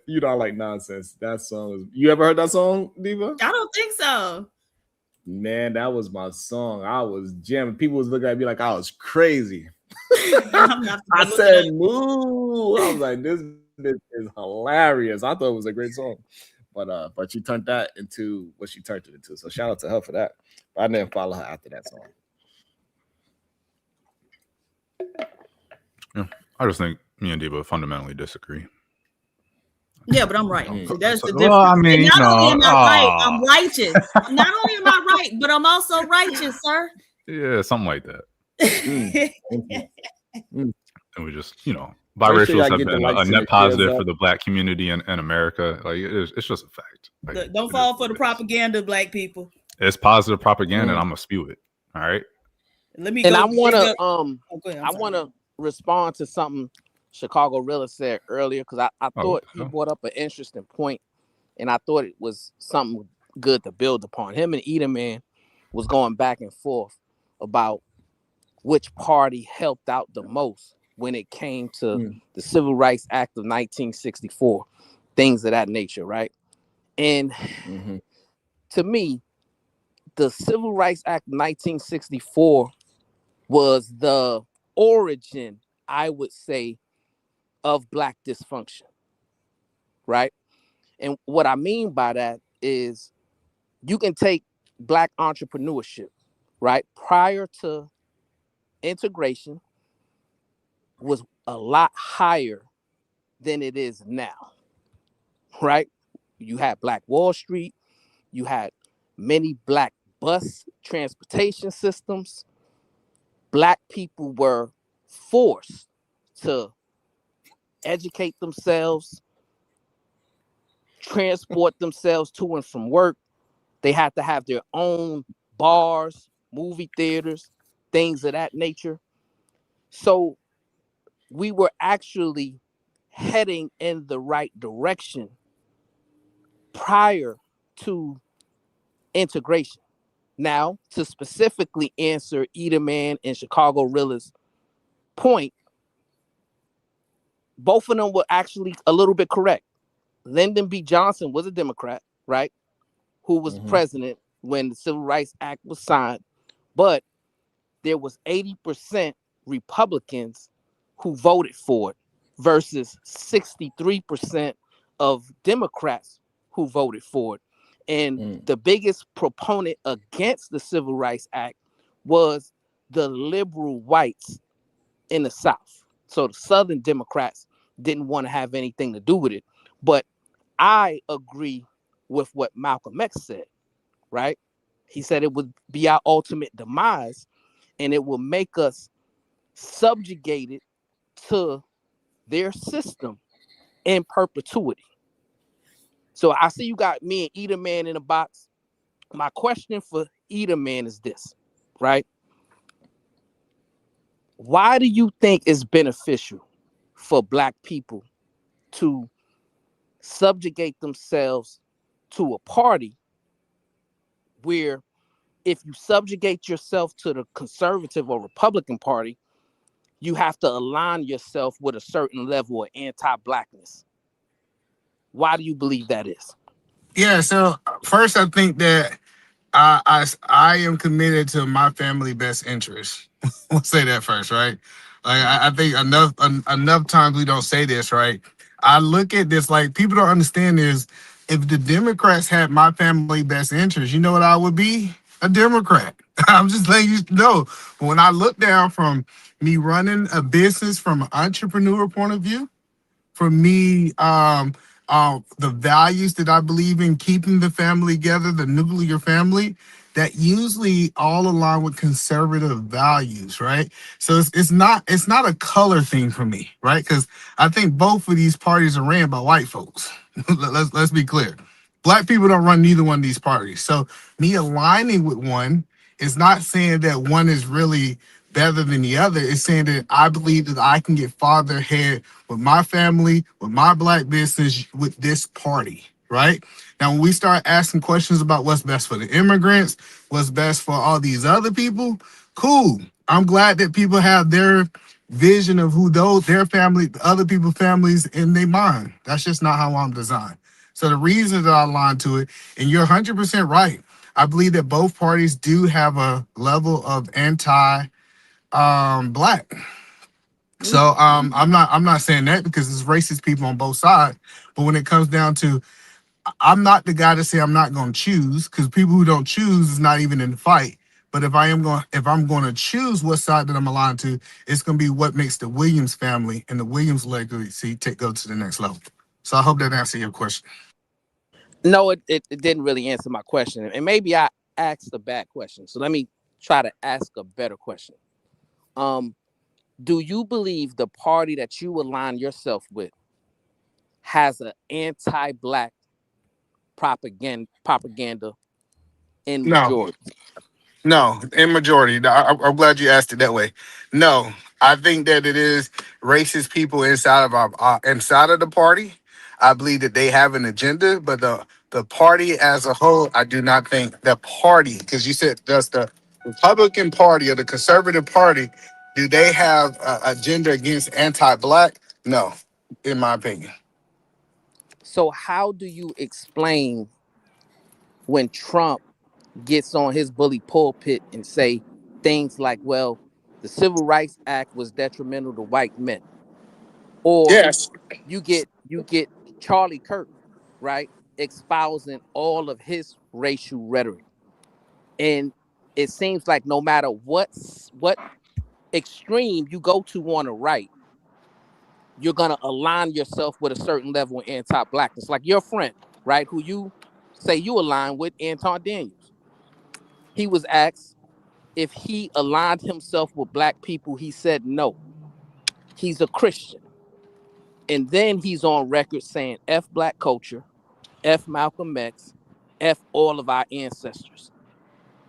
You don't like nonsense. That song is. You ever heard that song, Diva? I don't think so. Man, that was my song. I was jamming. People was looking at me like I was crazy. I said moo. I was like, this is hilarious. I thought it was a great song. But she turned that into what she turned it into. So shout out to her for that. But I didn't follow her after that song. Yeah, I just think me and Diva fundamentally disagree. Yeah, but I'm right. So that's the difference. Well, I mean, not only am I right, I'm righteous. Not only am I right, but I'm also righteous, sir. Yeah, something like that. And we just, biracials have been a net positive for the black community in America. Like it's just a fact. Like, don't fall for the propaganda, black people. It's positive propaganda, and I'm gonna spew it. All right. Let me. And I wanna respond to something Chicago Rilla said earlier because I thought he brought up an interesting point, and I thought it was something good to build upon. Him and Edelman was going back and forth about which party helped out the most when it came to the Civil Rights Act of 1964, things of that nature, right? And to me, the Civil Rights Act of 1964 was the origin, I would say, of Black dysfunction, right? And what I mean by that is you can take Black entrepreneurship, right? Prior to integration was a lot higher than it is now, right? You had Black Wall Street, You had many black bus transportation systems. Black people were forced to educate themselves, transport themselves to and from work. They had to have their own bars, movie theaters, things of that nature. So we were actually heading in the right direction prior to integration. Now, to specifically answer Edelman and Chicago Rilla's point, both of them were actually a little bit correct. Lyndon B. Johnson was a Democrat, right? Who was president when the Civil Rights Act was signed. But there was 80% Republicans who voted for it versus 63% of Democrats who voted for it. And the biggest proponent against the Civil Rights Act was the liberal whites in the South. So the Southern Democrats didn't want to have anything to do with it. But I agree with what Malcolm X said, right? He said it would be our ultimate demise, and it will make us subjugated to their system in perpetuity. So I see you got me and Edelman in a box. My question for Edelman is this, right? Why do you think it's beneficial for Black people to subjugate themselves to a party where if you subjugate yourself to the conservative or Republican Party, you have to align yourself with a certain level of anti-Blackness? Why do you believe that is? Yeah, so first I think that I am committed to my family best interest. We'll say that first, right? Like I think enough times we don't say this, right? I look at this like people don't understand is if the Democrats had my family best interest, you know what I would be? A Democrat. I'm just letting you know. When I look down from me running a business from an entrepreneur point of view, for me, the values that I believe in, keeping the family together, the nuclear family, that usually all align with conservative values, right? So it's not a color thing for me, right? Because I think both of these parties are ran by white folks. Let's be clear. Black people don't run neither one of these parties. So me aligning with one is not saying that one is really better than the other. It's saying that I believe that I can get farther ahead with my family, with my Black business, with this party, right? Now, when we start asking questions about what's best for the immigrants, what's best for all these other people, cool. I'm glad that people have their vision of who their family, other people's families in their mind. That's just not how I'm designed. So the reason that I align to it, and you're 100% right. I believe that both parties do have a level of anti-Black. So I'm not saying that because it's racist people on both sides. But when it comes down to, I'm not the guy to say I'm not going to choose, because people who don't choose is not even in the fight. But if I'm going to choose what side that I'm aligned to, it's going to be what makes the Williams family and the Williams legacy go to the next level. So I hope that answers your question. No, it didn't really answer my question. And maybe I asked a bad question. So let me try to ask a better question. Do you believe the party that you align yourself with has an anti-Black propaganda in majority? No, in majority. I'm glad you asked it that way. No, I think that it is racist people inside of inside of the party. I believe that they have an agenda, but the party as a whole, I do not think the party, because you said does the Republican Party or the Conservative Party, do they have an agenda against anti-Black? No, in my opinion. So how do you explain when Trump gets on his bully pulpit and say things like, well, the Civil Rights Act was detrimental to white men? Or yes, you get Charlie Kirk, right, espousing all of his racial rhetoric. And it seems like no matter what extreme you go to on the right, you're going to align yourself with a certain level of anti-Blackness. Like your friend, right, who you say you align with Anton Daniels. He was asked if he aligned himself with black people. He said no. He's a Christian. And then he's on record saying F black culture, F Malcolm X, F all of our ancestors.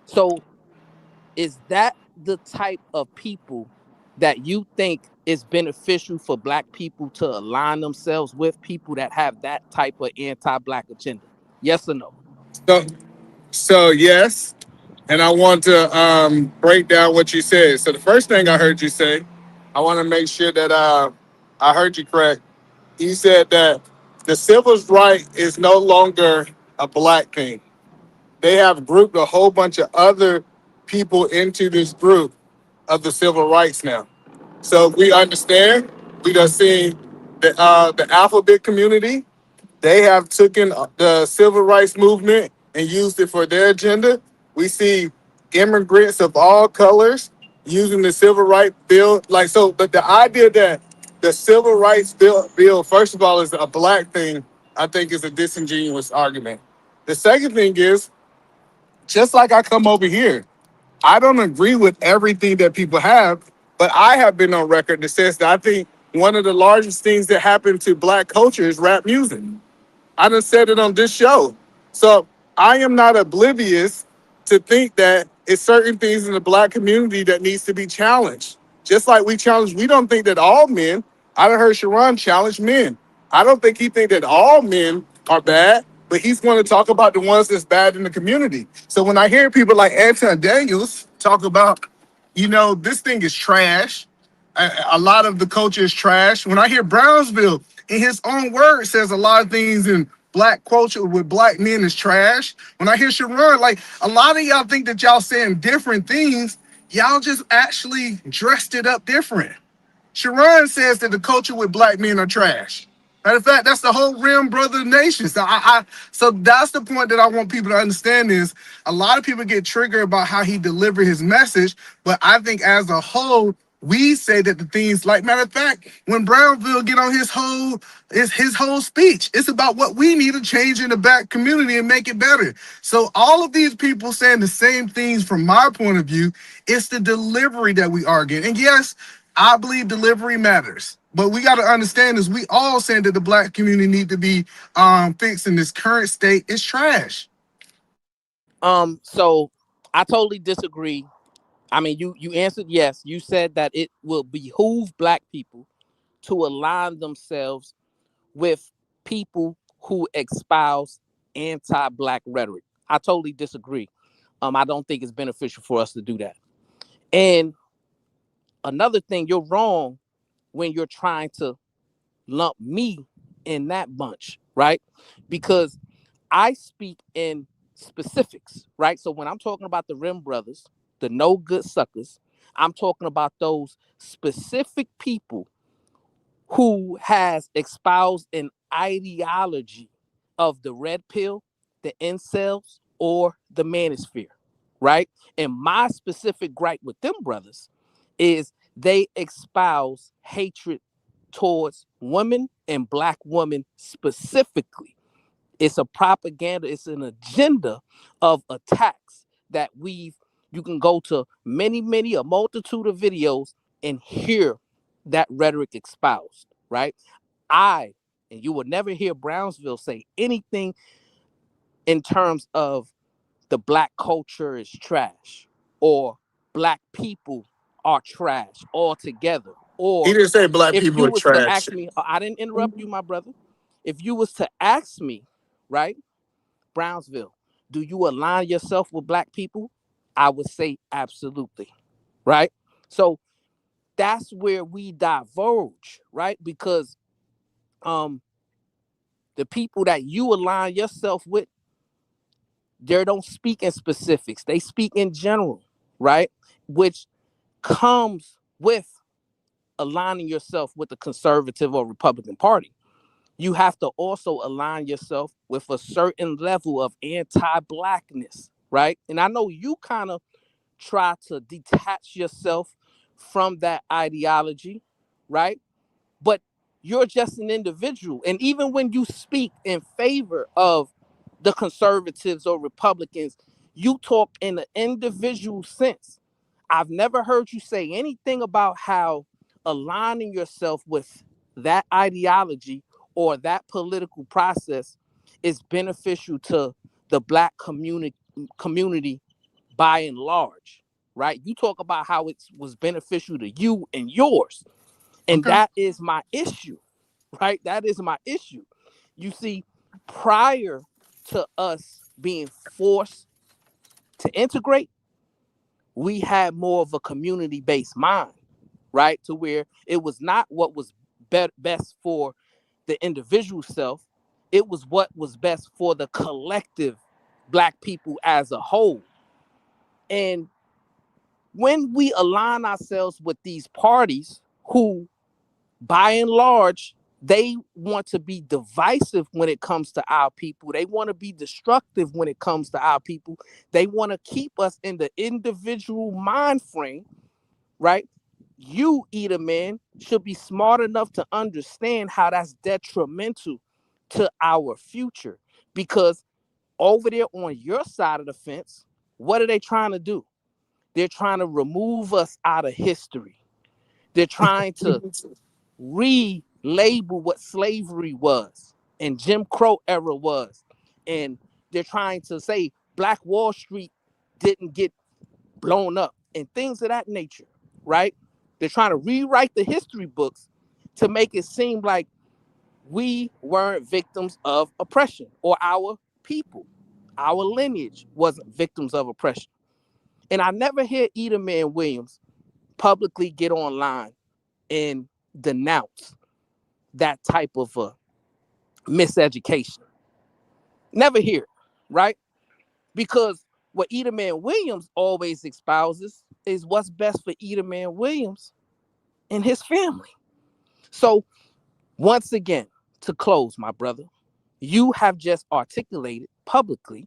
So is that the type of people that you think is beneficial for black people to align themselves with, people that have that type of anti-black agenda? Yes or no? So yes, and I want to break down what you said. So the first thing I heard you say, I want to make sure that I heard you correct. You said that the civil rights is no longer a black thing. They have grouped a whole bunch of other people into this group of the civil rights now. So we understand. We done seen the alphabet community. They have taken the civil rights movement and used it for their agenda. We see immigrants of all colors using the civil rights bill. Like, so, but the idea that the civil rights bill, first of all, is a black thing, I think is a disingenuous argument. The second thing is, just like I come over here, I don't agree with everything that people have, but I have been on record that says that I think one of the largest things that happened to black culture is rap music. I done said it on this show. So I am not oblivious to think that it's certain things in the black community that needs to be challenged. Just like we don't think that all men, I done heard Sharon challenge men. I don't think he think that all men are bad, but he's going to talk about the ones that's bad in the community. So when I hear people like Anton Daniels talk about, this thing is trash, a lot of the culture is trash. When I hear Brownsville, in his own words, says a lot of things in black culture with black men is trash. When I hear Sharon, like, a lot of y'all think that y'all saying different things. Y'all just actually dressed it up different. Sharon says that the culture with black men are trash. Matter of fact, that's the whole Rim Brother Nation. So so that's the point that I want people to understand is a lot of people get triggered about how he delivered his message, but I think as a whole, we say that the things, like, matter of fact, when Brownville get on his whole speech, it's about what we need to change in the black community and make it better. So all of these people saying the same things from my point of view, it's the delivery that we argue. And yes, I believe delivery matters, but we got to understand is we all saying that the black community need to be fixed in this current state. It's trash. So I totally disagree. I mean, you answered yes. You said that it will behoove black people to align themselves with people who espouse anti-black rhetoric. I totally disagree. I don't think it's beneficial for us to do that. And another thing, you're wrong when you're trying to lump me in that bunch, right? Because I speak in specifics, right? So when I'm talking about the Rim Brothers, the no good suckers, I'm talking about those specific people who has espoused an ideology of the red pill, the incels, or the manosphere, right? And my specific gripe with them brothers is they espouse hatred towards women and black women specifically. It's a propaganda, it's an agenda of attacks that you can go to a multitude of videos and hear that rhetoric espoused, right? And you will never hear Brownsville say anything in terms of the black culture is trash or black people are trash altogether. Or He didn't say black if people you are was to trash. ask me, I didn't interrupt you, my brother. If you was to ask me, right, Brownsville, do you align yourself with black people? I would say absolutely, right? So that's where we diverge, right? Because the people that you align yourself with, they don't speak in specifics. They speak in general, right? Which comes with aligning yourself with the conservative or Republican Party. You have to also align yourself with a certain level of anti-blackness, right? And I know you kind of try to detach yourself from that ideology, right? But you're just an individual. And even when you speak in favor of the conservatives or Republicans. You talk in an individual sense. I've never heard you say anything about how aligning yourself with that ideology or that political process is beneficial to the Black community by and large, right? You talk about how it was beneficial to you and yours. And that is my issue, right? That is my issue. You see, prior to us being forced to integrate, we had more of a community-based mind, right? To where it was not what was best for the individual self, it was what was best for the collective Black people as a whole. And when we align ourselves with these parties who, by and large, they want to be divisive when it comes to our people. They want to be destructive when it comes to our people. They want to keep us in the individual mind frame, right? You, Edelman, should be smart enough to understand how that's detrimental to our future. Because over there on your side of the fence, what are they trying to do? They're trying to remove us out of history. They're trying to relabel what slavery was and Jim Crow era was. And they're trying to say Black Wall Street didn't get blown up and things of that nature, right? They're trying to rewrite the history books to make it seem like we weren't victims of oppression, or our people, our lineage wasn't victims of oppression. And I never hear Edelman Williams publicly get online and denounce that type of miseducation. Never hear it, right? Because what Edelman Williams always espouses is what's best for Edelman Williams and his family. So once again, to close, my brother, you have just articulated publicly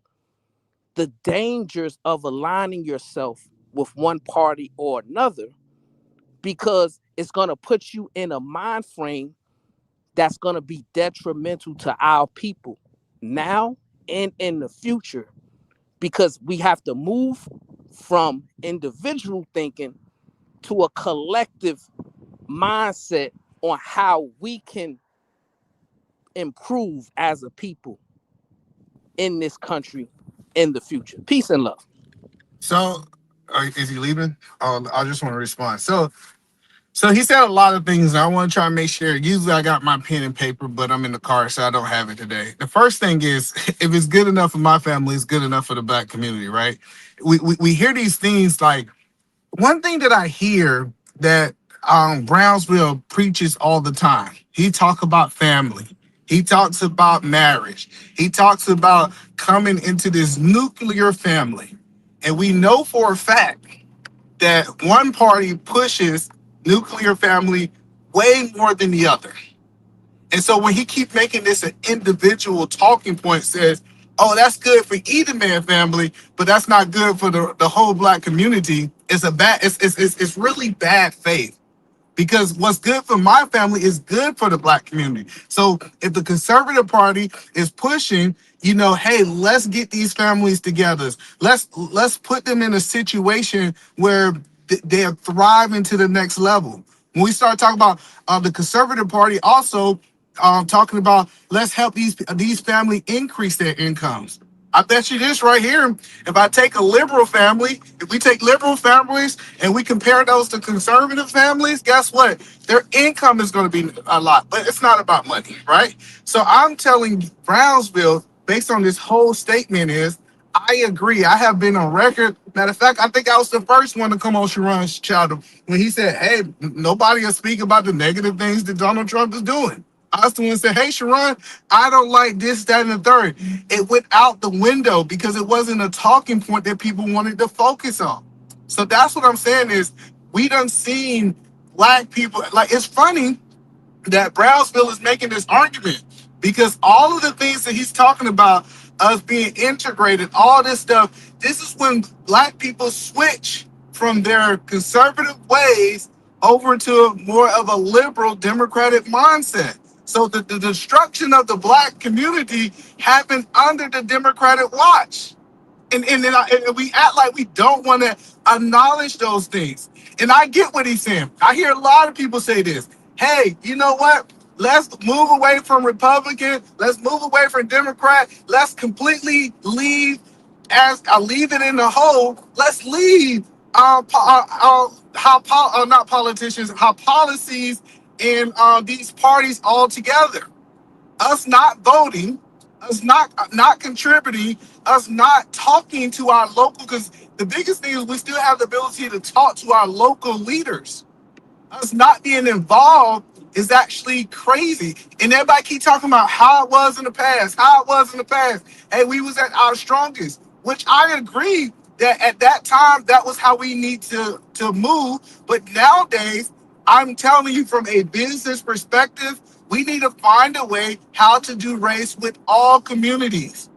the dangers of aligning yourself with one party or another, because it's going to put you in a mind frame that's going to be detrimental to our people now and in the future, because we have to move from individual thinking to a collective mindset on how we can improve as a people in this country in the future. Peace and love. So, is he leaving? I just want to respond. So he said a lot of things, and I want to try and make sure. Usually I got my pen and paper, but I'm in the car, so I don't have it today. The first thing is, if it's good enough for my family, it's good enough for the Black community, right? We hear these things like, one thing that I hear that Brownsville preaches all the time. He talks about family. He talks about marriage. He talks about coming into this nuclear family. And we know for a fact that one party pushes nuclear family way more than the other. And so when he keeps making this an individual talking point, says, oh, that's good for Edelman family, but that's not good for the whole Black community, it's really bad faith. Because what's good for my family is good for the Black community. So if the conservative party is pushing, hey, let's get these families together. Let's put them in a situation where they're thriving to the next level. When we start talking about the conservative party also talking about, let's help these families increase their incomes. I bet you this right here, if I take a liberal family, if we take liberal families and we compare those to conservative families, guess what? Their income is going to be a lot, but it's not about money, right? So I'm telling Brownsville, based on this whole statement, is I agree. I have been on record. Matter of fact, I think I was the first one to come on Sharon's channel when he said, hey, nobody will speak about the negative things that Donald Trump is doing. I was the one that said, hey, Sharon, I don't like this, that, and the third. It went out the window because it wasn't a talking point that people wanted to focus on. So that's what I'm saying is, we done seen Black people, like, it's funny that Brownsville is making this argument, because all of the things that he's talking about, us being integrated, all this stuff, this is when Black people switch from their conservative ways over to more of a liberal democratic mindset. So the destruction of the black community happened under the Democratic watch. And we act like we don't want to acknowledge those things. And I get what he's saying. I hear a lot of people say this. Hey, you know what? Let's move away from Republican. Let's move away from Democrat. Let's completely leave, as I leave it in the hole. Let's leave not politicians, how policies and these parties all together. Us not voting, us not contributing, us not talking to our local, because the biggest thing is we still have the ability to talk to our local leaders. Us not being involved is actually crazy. And everybody keep talking about how it was in the past, how it was in the past. Hey, we was at our strongest, which I agree that at that time, that was how we need to move. But nowadays, I'm telling you from a business perspective, we need to find a way how to do race with all communities.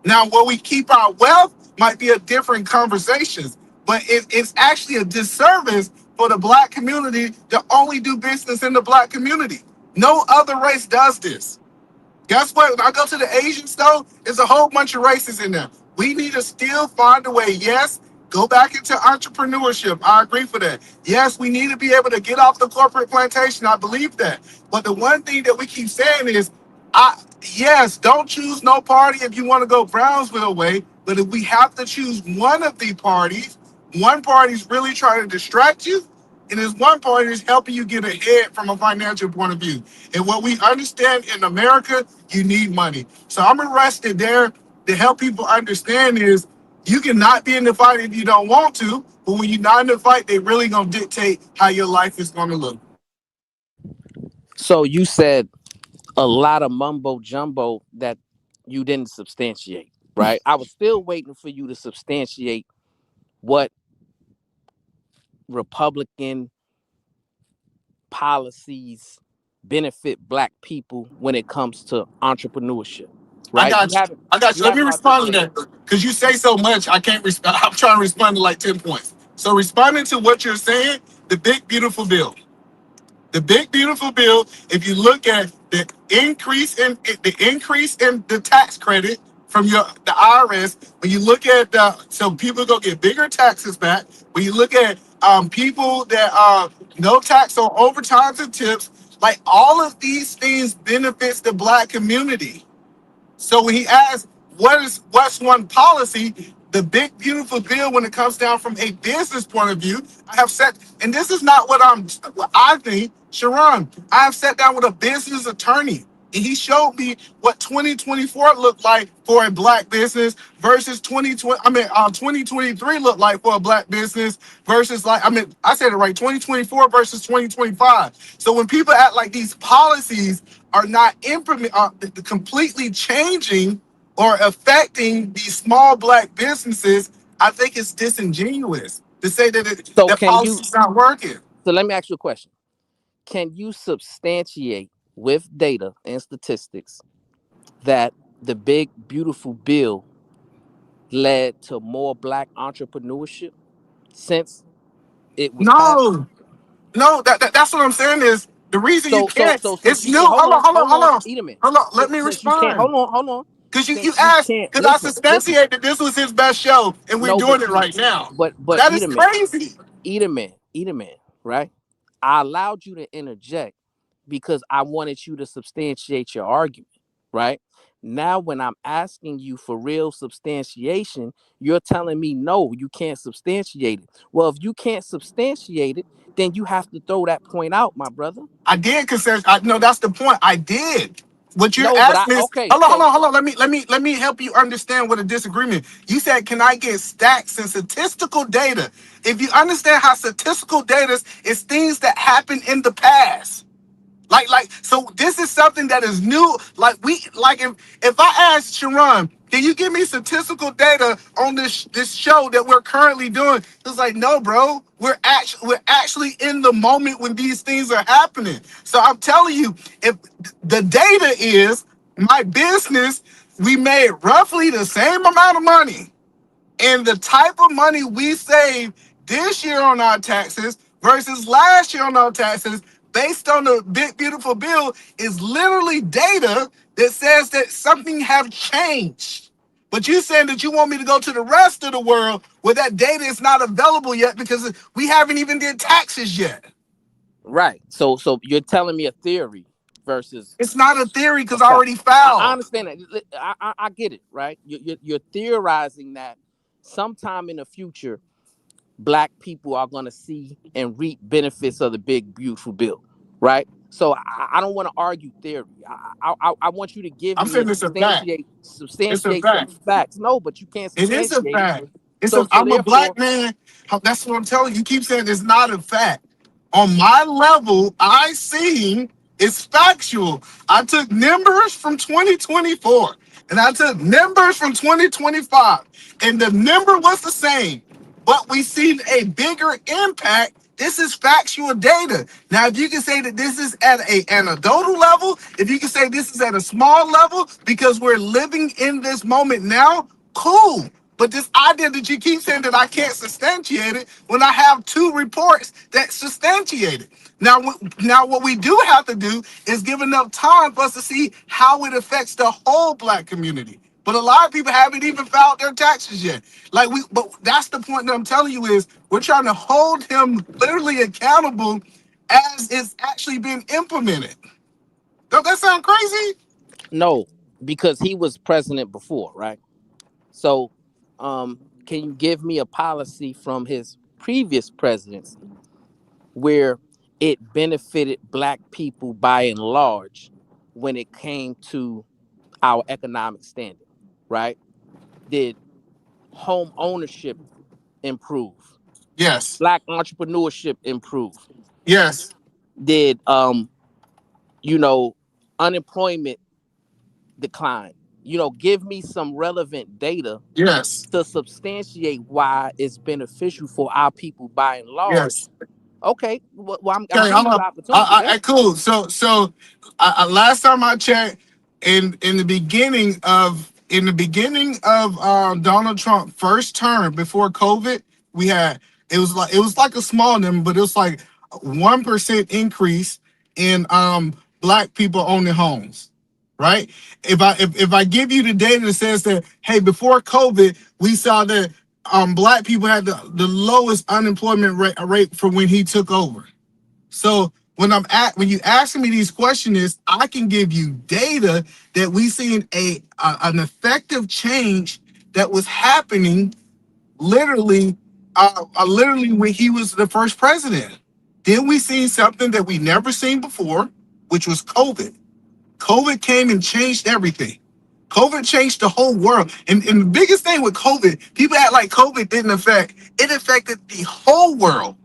Now, where we keep our wealth might be a different conversation, but it's actually a disservice for the black community to only do business in the black community. No other race does this. Guess what? When I go to the Asian store, there's a whole bunch of races in there. We need to still find a way. Yes, go back into entrepreneurship. I agree for that. Yes, we need to be able to get off the corporate plantation. I believe that. But the one thing that we keep saying is, yes, don't choose no party if you want to go Brownsville way. But if we have to choose one of the parties, one party's really trying to distract you, and there's one party that's helping you get ahead from a financial point of view. And what we understand in America, you need money. So I'm arrested there to help people understand is you cannot be in the fight if you don't want to, but when you're not in the fight, they really gonna dictate how your life is gonna look. So you said a lot of mumbo jumbo that you didn't substantiate, right? I was still waiting for you to substantiate what Republican policies benefit black people when it comes to entrepreneurship, right? I got you. Let me respond to that because you say so much. I can't respond. I'm trying to respond to like 10 points. So responding to what you're saying, the big beautiful bill. The big beautiful bill, if you look at the increase in the tax credit from the IRS, when you look at so people go get bigger taxes back. When you look at people that no tax on overtimes and tips, like all of these things benefits the black community. So when he asks what's one policy, the big beautiful bill when it comes down from a business point of view, I have set, and this is not what I think, Sharon, I have sat down with a business attorney and he showed me what 2024 looked like for a black business versus 2023 looked like for a black business versus I said it right, 2024 versus 2025. So when people act like these policies are not completely changing or affecting these small black businesses, I think it's disingenuous to say that that policy's not working. So let me ask you a question. Can you substantiate with data and statistics that the big beautiful bill led to more black entrepreneurship since it was passed? No, that's what I'm saying is the reason you can't. It's new. Hold on. Let me respond. Hold on. Because you asked, because I substantiated that this was his best show, and we're doing it right now. But that is crazy. Eat a man, right? I allowed you to interject because I wanted you to substantiate your argument, right? Now, when I'm asking you for real substantiation, you're telling me, no, you can't substantiate it. Well, if you can't substantiate it, then you have to throw that point out, my brother. I did, because no, that's the point. I did. What you're asking is, okay, hold on. Let me help you understand what a disagreement. You said, can I get stats and statistical data? If you understand how statistical data is things that happened in the past. So this is something that is new. If I ask Sharon, can you give me statistical data on this show that we're currently doing? It's like, no, bro. We're actually in the moment when these things are happening. So I'm telling you, if the data is my business, we made roughly the same amount of money, and the type of money we saved this year on our taxes versus last year on our taxes, based on the big beautiful bill is literally data that says that something have changed. But you saying that you want me to go to the rest of the world where that data is not available yet because we haven't even did taxes yet. Right. So you're telling me a theory versus it's not a theory because a I fact. already filed. I understand that. I get it. Right. You're theorizing that sometime in the future, Black people are going to see and reap benefits of the big beautiful bill. Right. So I don't want to argue theory. I want you to give I'm me saying it's a fact. It's a substantiate some fact. facts. No, but you can't It is a substantiate it. fact. So I'm a therefore, Black man. That's what I'm telling you. You keep saying it's not a fact. On my level, I seen it's factual. I took numbers from 2024 and I took numbers from 2025, and the number was the same, but we seen a bigger impact. This is factual data. Now, if you can say that this is at an anecdotal level, if you can say this is at a small level because we're living in this moment now, cool. But this idea that you keep saying that I can't substantiate it when I have two reports that substantiate it. Now what we do have to do is give enough time for us to see how it affects the whole Black community. But a lot of people haven't even filed their taxes yet. But that's the point that I'm telling you is we're trying to hold him literally accountable as it's actually been implemented. Don't that sound crazy? No, because he was president before, right? So, can you give me a policy from his previous presidency where it benefited Black people by and large when it came to our economic standing, right? Did home ownership improve? Yes. Black entrepreneurship improve? Yes. Did unemployment decline? Give me some relevant data. Yes. To substantiate why it's beneficial for our people by and large. Yes. Okay. Well, I'm Okay, giving you the opportunity. cool. So last time I checked, in the beginning of Donald Trump first term before COVID, it was like a small number, but it was like 1% increase in Black people owning homes. Right? If I give you the data that says that, hey, before COVID, we saw that Black people had the lowest unemployment rate for when he took over. So when you asking me these questions, I can give you data that we seen an effective change that was happening literally when he was the first president. Then we seen something that we never seen before, which was COVID. COVID came and changed everything. COVID changed the whole world. And the biggest thing with COVID, people act like COVID didn't it affected the whole world.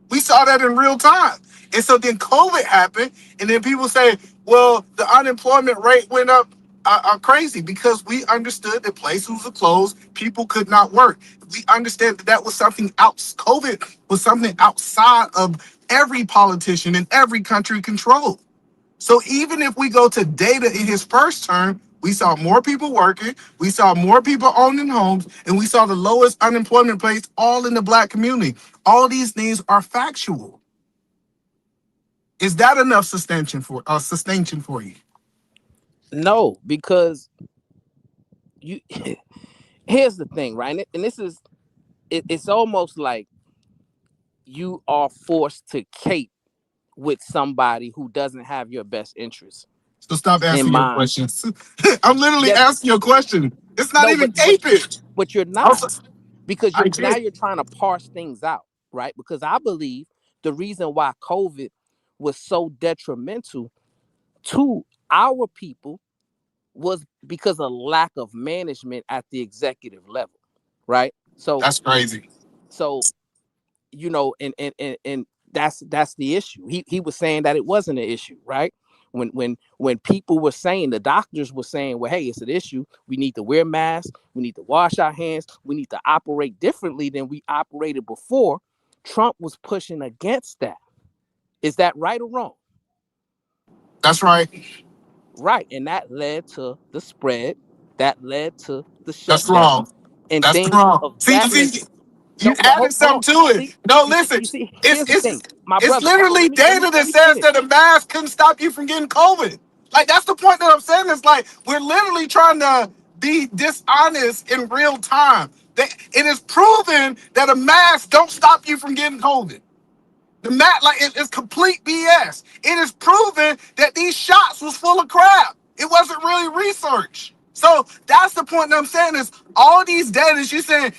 We saw that in real time. And so then COVID happened, and then people say, well, the unemployment rate went up crazy because we understood that places were closed, people could not work. We understand that was something else. COVID was something outside of every politician in every country control. So even if we go to data in his first term, we saw more people working, we saw more people owning homes, and we saw the lowest unemployment rate all in the Black community. All these things are factual. Is that enough sustention for you? No, because you here's the thing, right? And this is it's almost like you are forced to cape with somebody who doesn't have your best interest. So stop asking your questions. I'm literally asking your question. It's not even caping. But you're not, because now you're trying to parse things out, right? Because I believe the reason why COVID was so detrimental to our people was because of lack of management at the executive level, right? So that's crazy. So, and that's the issue. He was saying that it wasn't an issue, right? When people were saying, the doctors were saying, well, hey, it's an issue. We need to wear masks. We need to wash our hands. We need to operate differently than we operated before. Trump was pushing against that. Is that right or wrong? That's right. Right. And that led to the spread. That led to the shutdown. That's wrong. And that's things wrong. of See, that you added something to it. No, listen. Here's the thing. My It's brother, literally data let that me says finish. that a mask couldn't stop you from getting COVID. Like, that's the point that I'm saying. Is like, we're literally trying to be dishonest in real time. It is proven that a mask don't stop you from getting COVID. It's complete BS. It is proven that these shots was full of crap. It wasn't really research. So that's the point that I'm saying is all these data. You're saying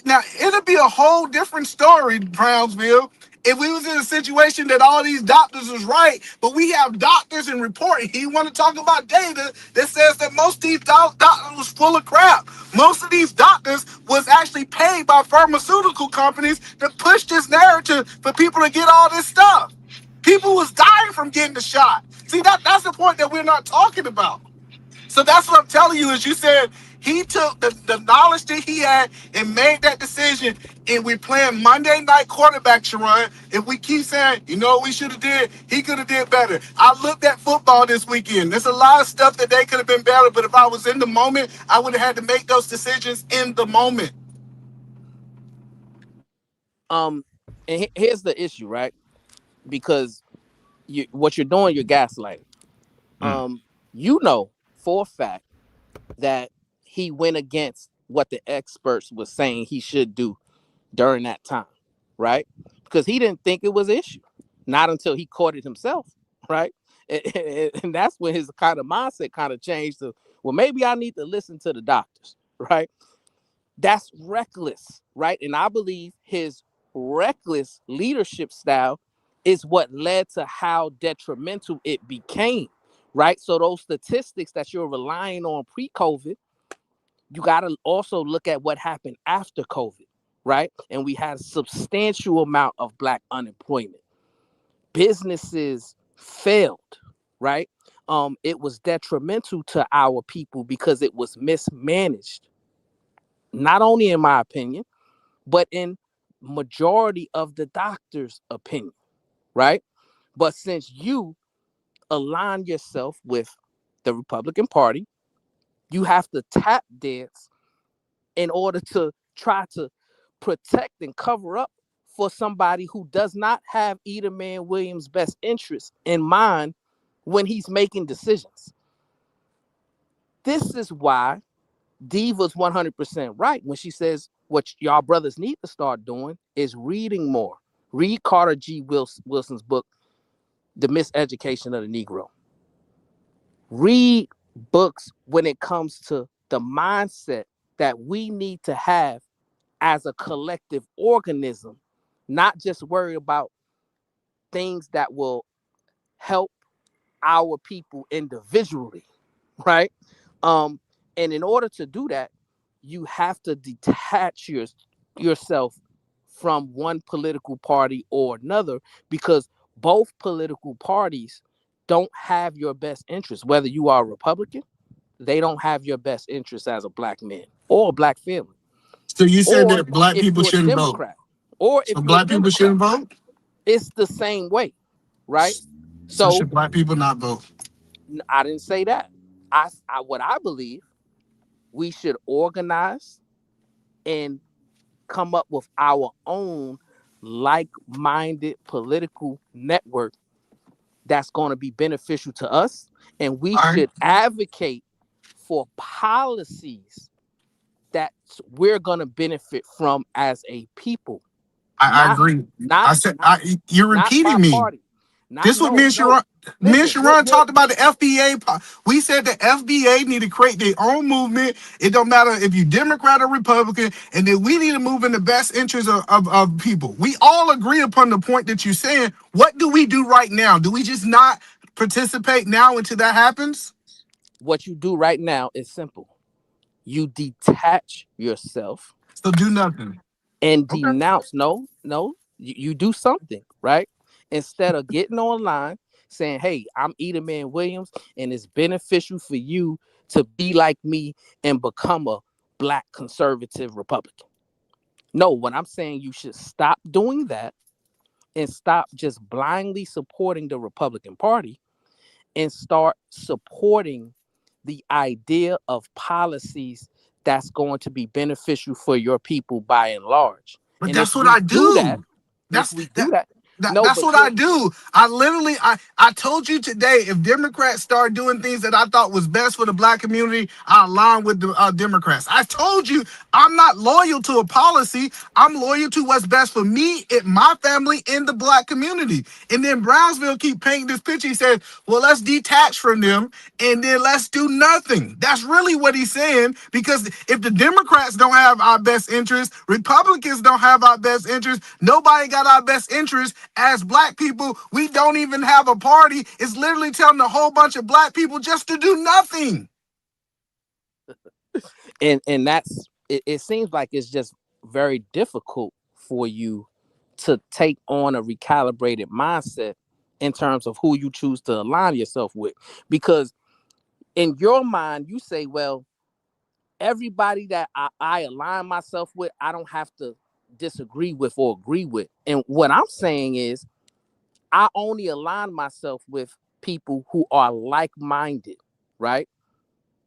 now it'll be a whole different story, Brownsville, if we was in a situation that all these doctors was right, but we have doctors and reporting. He want to talk about data that says that most of these doctors was full of crap. Most of these doctors was actually paid by pharmaceutical companies to push this narrative for people to get all this stuff. People was dying from getting the shot. See, that's the point that we're not talking about. So that's what I'm telling you is you said he took the knowledge that he had and made that decision, and we're playing Monday night quarterback, Sharon. If we keep saying, you know what we should have did, he could have did better. I looked at football this weekend. There's a lot of stuff that they could have been better, but if I was in the moment, I would have had to make those decisions in the moment. And here's the issue, right? Because what you're doing, you're gaslighting. You know for a fact that he went against what the experts were saying he should do during that time, right? Because he didn't think it was an issue, not until he caught it himself, right? And that's when his kind of mindset kind of changed to, well, maybe I need to listen to the doctors, right? That's reckless, right? And I believe his reckless leadership style is what led to how detrimental it became, right? So those statistics that you're relying on pre-COVID, you got to also look at what happened after COVID, right? And we had a substantial amount of Black unemployment. Businesses failed, right? It was detrimental to our people because it was mismanaged. Not only in my opinion, but in majority of the doctor's opinion, right? But since you align yourself with the Republican Party, you have to tap dance in order to try to protect and cover up for somebody who does not have Edelman Williams' best interest in mind when he's making decisions. This is why Diva's 100% right when she says what y'all brothers need to start doing is reading more. Read Carter G. Wilson's book, The Miseducation of the Negro. Read books when it comes to the mindset that we need to have as a collective organism, not just worry about things that will help our people individually, right? And in order to do that, you have to detach yourself from one political party or another, because both political parties don't have your best interest. Whether you are a Republican, they don't have your best interest as a Black man or a Black family. So you said that Black people shouldn't vote. Or if so Black people shouldn't vote? It's the same way, right? So should Black people not vote? I didn't say that. What I believe, we should organize and come up with our own like-minded political network that's going to be beneficial to us, and we should advocate for policies that we're going to benefit from as a people. I agree. You're repeating me. This was me and Sharon. Me and Sharon talked about the FBA. We said the FBA need to create their own movement. It don't matter if you're Democrat or Republican, and that we need to move in the best interest of people. We all agree upon the point that you're saying. What do we do right now? Do we just not participate now until that happens? What you do right now is simple. You detach yourself. So do nothing. And denounce. No, you do something, right? Instead of getting online saying, hey, I'm Edelman Williams, and it's beneficial for you to be like me and become a Black conservative Republican. No, what I'm saying, you should stop doing that and stop just blindly supporting the Republican Party and start supporting the idea of policies that's going to be beneficial for your people by and large. But And that's what I do. If we do that, No, That's but what I do. I told you today, if Democrats start doing things that I thought was best for the black community, I align with the Democrats. I told you I'm not loyal to a policy. I'm loyal to what's best for me, my family, and the black community. And then Brownsville keep painting this picture. He said, well, let's detach from them and then let's do nothing. That's really what he's saying, because if the Democrats don't have our best interest, Republicans don't have our best interest, nobody got our best interest. As black people, we don't even have a party. It's literally telling a whole bunch of black people just to do nothing. And that's it seems like it's just very difficult for you to take on a recalibrated mindset in terms of who you choose to align yourself with. Because in your mind, you say, well, everybody that I align myself with, I don't have to disagree with or agree with. And what I'm saying is, I only align myself with people who are like-minded, right?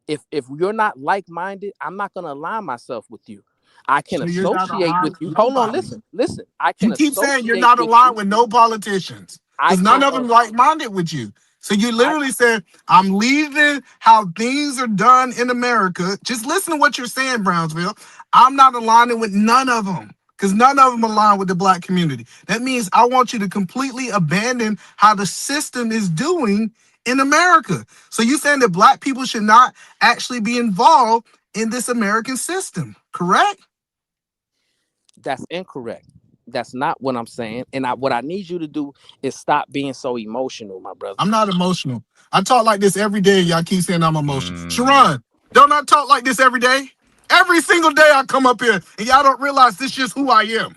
If you're not like-minded, I'm not going to align myself with you. I can So you're not associate aligned with you. with Hold on, nobody. listen. I can You keep saying you're associate not with aligned you. with no politicians I because none can of them like-minded with you. So you literally said, I'm leaving how things are done in America. Just listen to what you're saying, Brownsville. I'm not aligning with none of them because none of them align with the black community. That means I want you to completely abandon how the system is doing in America. So you're saying that black people should not actually be involved in this American system, correct? That's incorrect. That's not what I'm saying. And what I need you to do is stop being so emotional, my brother. I'm not emotional. I talk like this every day. Y'all keep saying I'm emotional. Sharon, don't I talk like this every day? Every single day I come up here and y'all don't realize this is just who I am.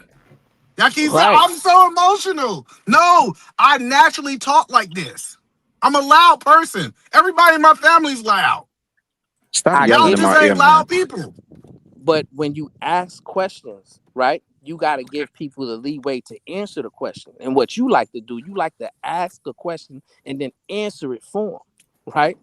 Y'all keep saying I'm so emotional. No, I naturally talk like this. I'm a loud person. Everybody in my family's loud. Stop Y'all just ain't loud people. But when you ask questions, right, you got to give people the leeway to answer the question. And what you like to do, you like to ask a question and then answer it for them, right?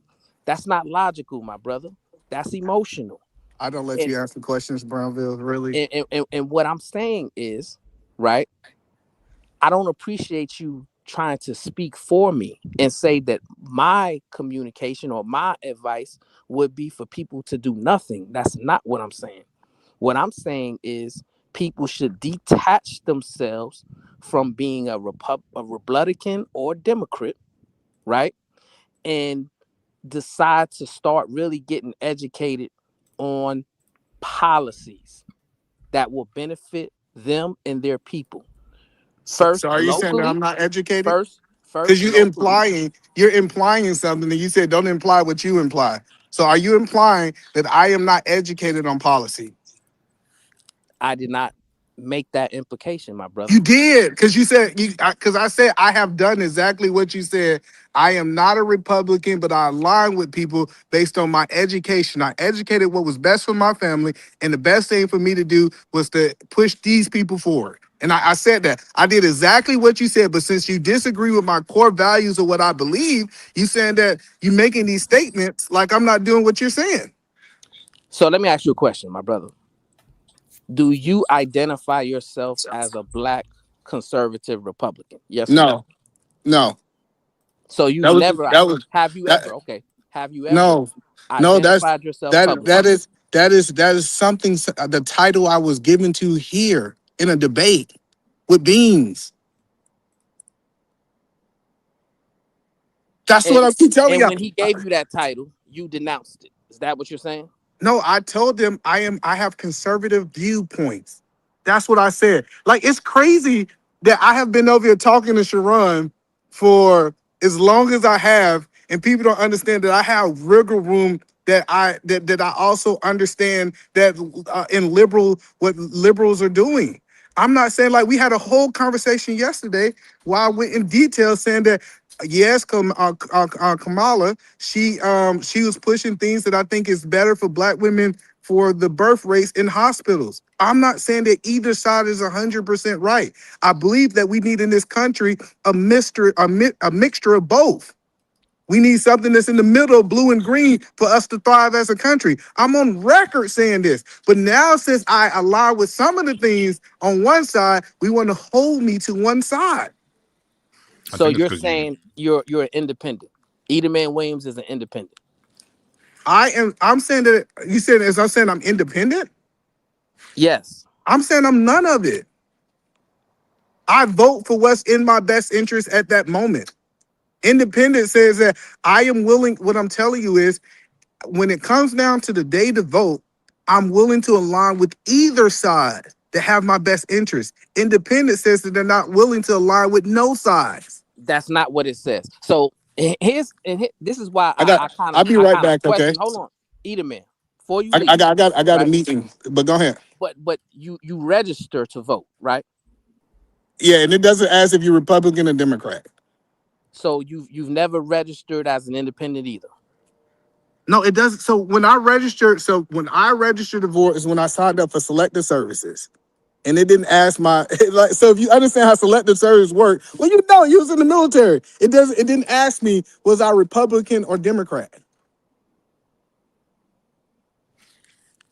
That's not logical, my brother. That's emotional. I don't let you ask the questions, Brownville, really. And what I'm saying is, right, I don't appreciate you trying to speak for me and say that my communication or my advice would be for people to do nothing. That's not what I'm saying. What I'm saying is people should detach themselves from being a Republican or Democrat, right? And decide to start really getting educated on policies that will benefit them and their people. First, So are you saying that I'm not educated? First, because you're implying something, and you said don't imply what you imply. So are you implying that I am not educated on policy? I did not make that implication, my brother. You did, because you said because I said I have done exactly what you said. I am not a Republican, but I align with people based on my education. I educated what was best for my family, and the best thing for me to do was to push these people forward. And I said that. I did exactly what you said, but since you disagree with my core values or what I believe, you saying that you're making these statements like I'm not doing what you're saying. So let me ask you a question, my brother. Do you identify yourself as a black conservative Republican? Yes or no? No. So you have you ever identified yourself publicly? That is something, the title I was given to here in a debate with Beans. That's what I keep telling you. And when he gave you that title, you denounced it. Is that what you're saying? No, I told them I have conservative viewpoints. That's what I said. Like, it's crazy that I have been over here talking to Sharon for as long as I have, and people don't understand that I have wiggle room, that I also understand that in what liberals are doing. I'm not saying, like, we had a whole conversation yesterday where I went in detail saying that yes, Kamala, she was pushing things that I think is better for black women for the birth rates in hospitals. I'm not saying that either side is 100% right. I believe that we need in this country a mixture of both. We need something that's in the middle, blue and green, for us to thrive as a country. I'm on record saying this. But now, since I align with some of the things on one side, we want to hold me to one side. So you're saying you're an independent. Edelman Williams is an independent. I'm saying that you said as I'm saying I'm independent. Yes. I'm saying I'm none of it. I vote for what's in my best interest at that moment. Independent says that I am willing. What I'm telling you is, when it comes down to the day to vote, I'm willing to align with either side that have my best interest. Independent says that they're not willing to align with no sides. That's not what it says. So this is why I'll be right back. question. Okay. Hold on, Edelman. Before you I leave, got a meeting, but go ahead. But you register to vote, right? Yeah, and it doesn't ask if you're Republican or Democrat. So you've never registered as an independent either. No, it doesn't. So when I registered to vote is when I signed up for selective services. And it didn't ask my so if you understand how selective service work, well, you was in the military. It didn't ask me was I Republican or Democrat.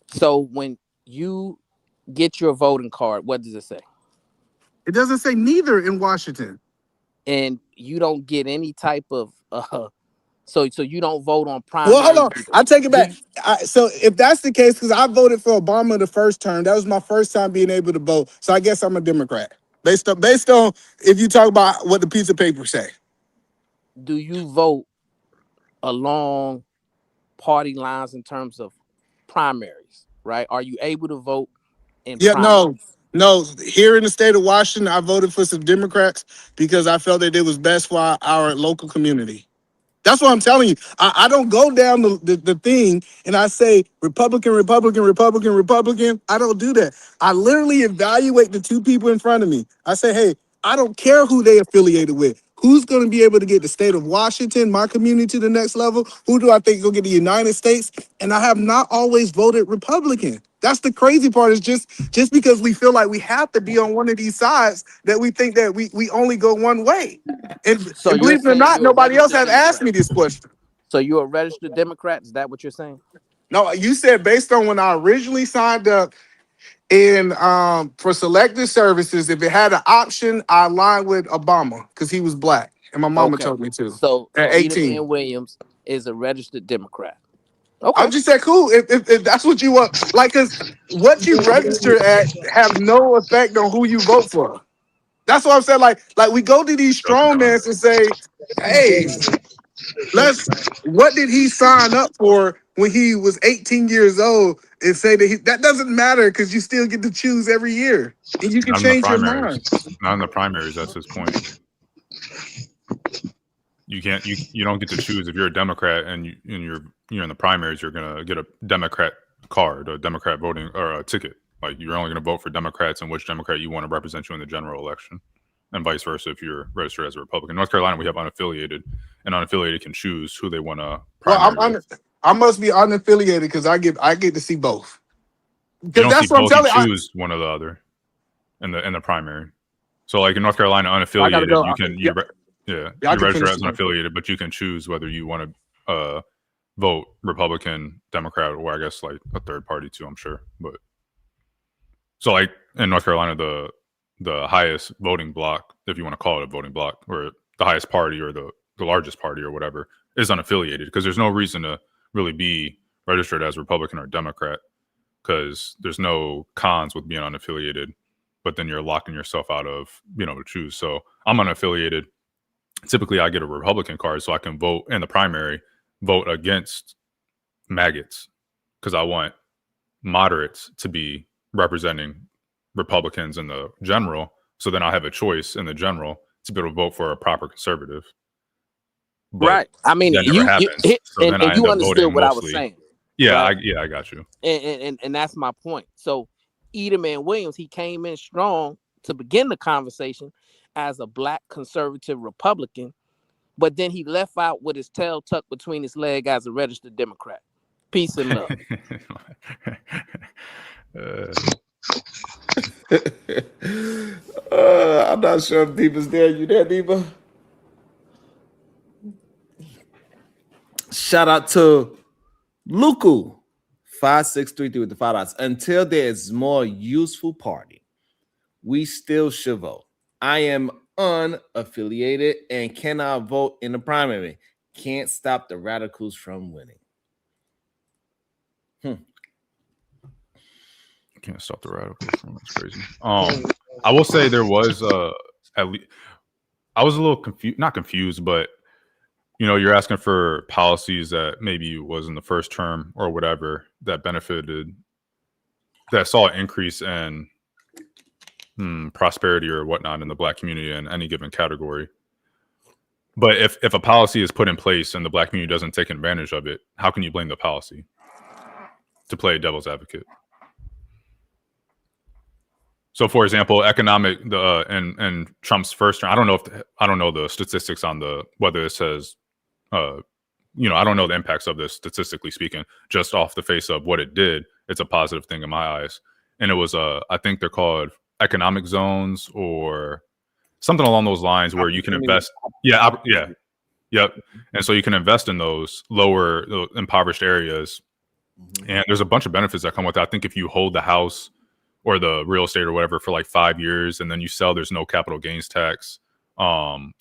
So when you get your voting card, what does it say? It doesn't say neither in Washington. And you don't get any type of so you don't vote on primary. Well, hold on. I take it back. So if that's the case, because I voted for Obama the first term, that was my first time being able to vote. So I guess I'm a Democrat. Based on if you talk about what the piece of paper say. Do you vote along party lines in terms of primaries, right? Are you able to vote in primaries? No. Here in the state of Washington, I voted for some Democrats because I felt that it was best for our local community. That's what I'm telling you. I don't go down the thing and I say Republican, Republican, Republican, Republican. I don't do that. I literally evaluate the two people in front of me. I say, hey, I don't care who they affiliated with. Who's going to be able to get the state of Washington, my community, to the next level? Who do I think will get the United States? And I have not always voted Republican. That's the crazy part, is just because we feel like we have to be on one of these sides that we think that we only go one way. And believe it or not, nobody else has asked me this question. So you're a registered Democrat? Is that what you're saying? No, you said based on when I originally signed up in for selective services, if it had an option, I aligned with Obama because he was black. And my mama told me to. So at 18. Edelman Williams is a registered Democrat. Okay. I just said, cool. If that's what you want, like, because what you register at have no effect on who you vote for. That's what I'm saying. Like we go to these strongmans and say, hey, what did he sign up for when he was 18 years old? And say that doesn't matter because you still get to choose every year and you can change your mind. Not in the primaries. That's his point. You can't. You don't get to choose if you're a Democrat and you're in the primaries. You're gonna get a Democrat card, a Democrat voting or a ticket. Like you're only gonna vote for Democrats and which Democrat you want to represent you in the general election, and vice versa if you're registered as a Republican. In North Carolina, we have unaffiliated, and unaffiliated can choose who they want to. Well, I must be unaffiliated because I get to see both. Because that's what I'm telling you. Choose one or the other in the primary. So like in North Carolina, unaffiliated, you register as unaffiliated, but you can choose whether you want to vote Republican, Democrat, or I guess like a third party too, I'm sure. But so like in North Carolina, the highest voting block, if you want to call it a voting block, or the highest party or the largest party or whatever, is unaffiliated because there's no reason to really be registered as Republican or Democrat because there's no cons with being unaffiliated, but then you're locking yourself out of being able to choose. So I'm unaffiliated. Typically, I get a Republican card so I can vote in the primary, vote against maggots because I want moderates to be representing Republicans in the general. So then I have a choice in the general to be able to vote for a proper conservative. But right. I mean, you understood what I was saying. Yeah, right? I got you. And that's my point. So Edelman Williams, he came in strong to begin the conversation as a black conservative Republican, but then he left out with his tail tucked between his leg as a registered Democrat. Peace and love. I'm not sure if Deepa's there. You there, Deepa? Shout out to Luku 5633 with the $5. Until there is more useful party, we still should vote. I am unaffiliated and cannot vote in the primary. Can't stop the radicals from winning. Can't stop the radicals from. That's crazy. I will say there was at least I was a little confused, not confused, but you know, you're asking for policies that maybe was in the first term or whatever that benefited, that saw an increase in prosperity or whatnot in the Black community in any given category. But if a policy is put in place and the Black community doesn't take advantage of it, how can you blame the policy? To play devil's advocate. So, for example, economic and Trump's first term. I don't know the statistics on whether it says, I don't know the impacts of this statistically speaking. Just off the face of what it did, it's a positive thing in my eyes. And it was I think they're called economic zones or something along those lines where you can invest. Yep. And so you can invest in those lower impoverished areas, and there's a bunch of benefits that come with it. I think if you hold the house or the real estate or whatever for like 5 years and then you sell, there's no capital gains tax.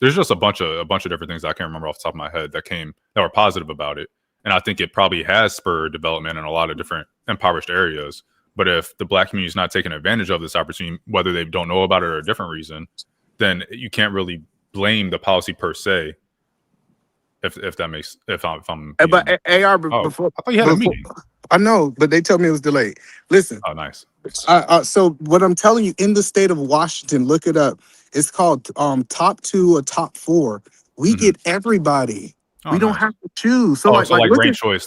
There's just a bunch of different things I can't remember off the top of my head that were positive about it. And I think it probably has spurred development in a lot of different impoverished areas. But if the Black community is not taking advantage of this opportunity, whether they don't know about it or a different reason, then you can't really blame the policy per se. If that makes I'm but AR before I thought you had a meeting. I know, but they told me it was delayed. Listen. Oh, nice. So what I'm telling you, in the state of Washington, look it up. It's called top 2 or top 4. We get everybody. We don't have to choose. So like ranked choice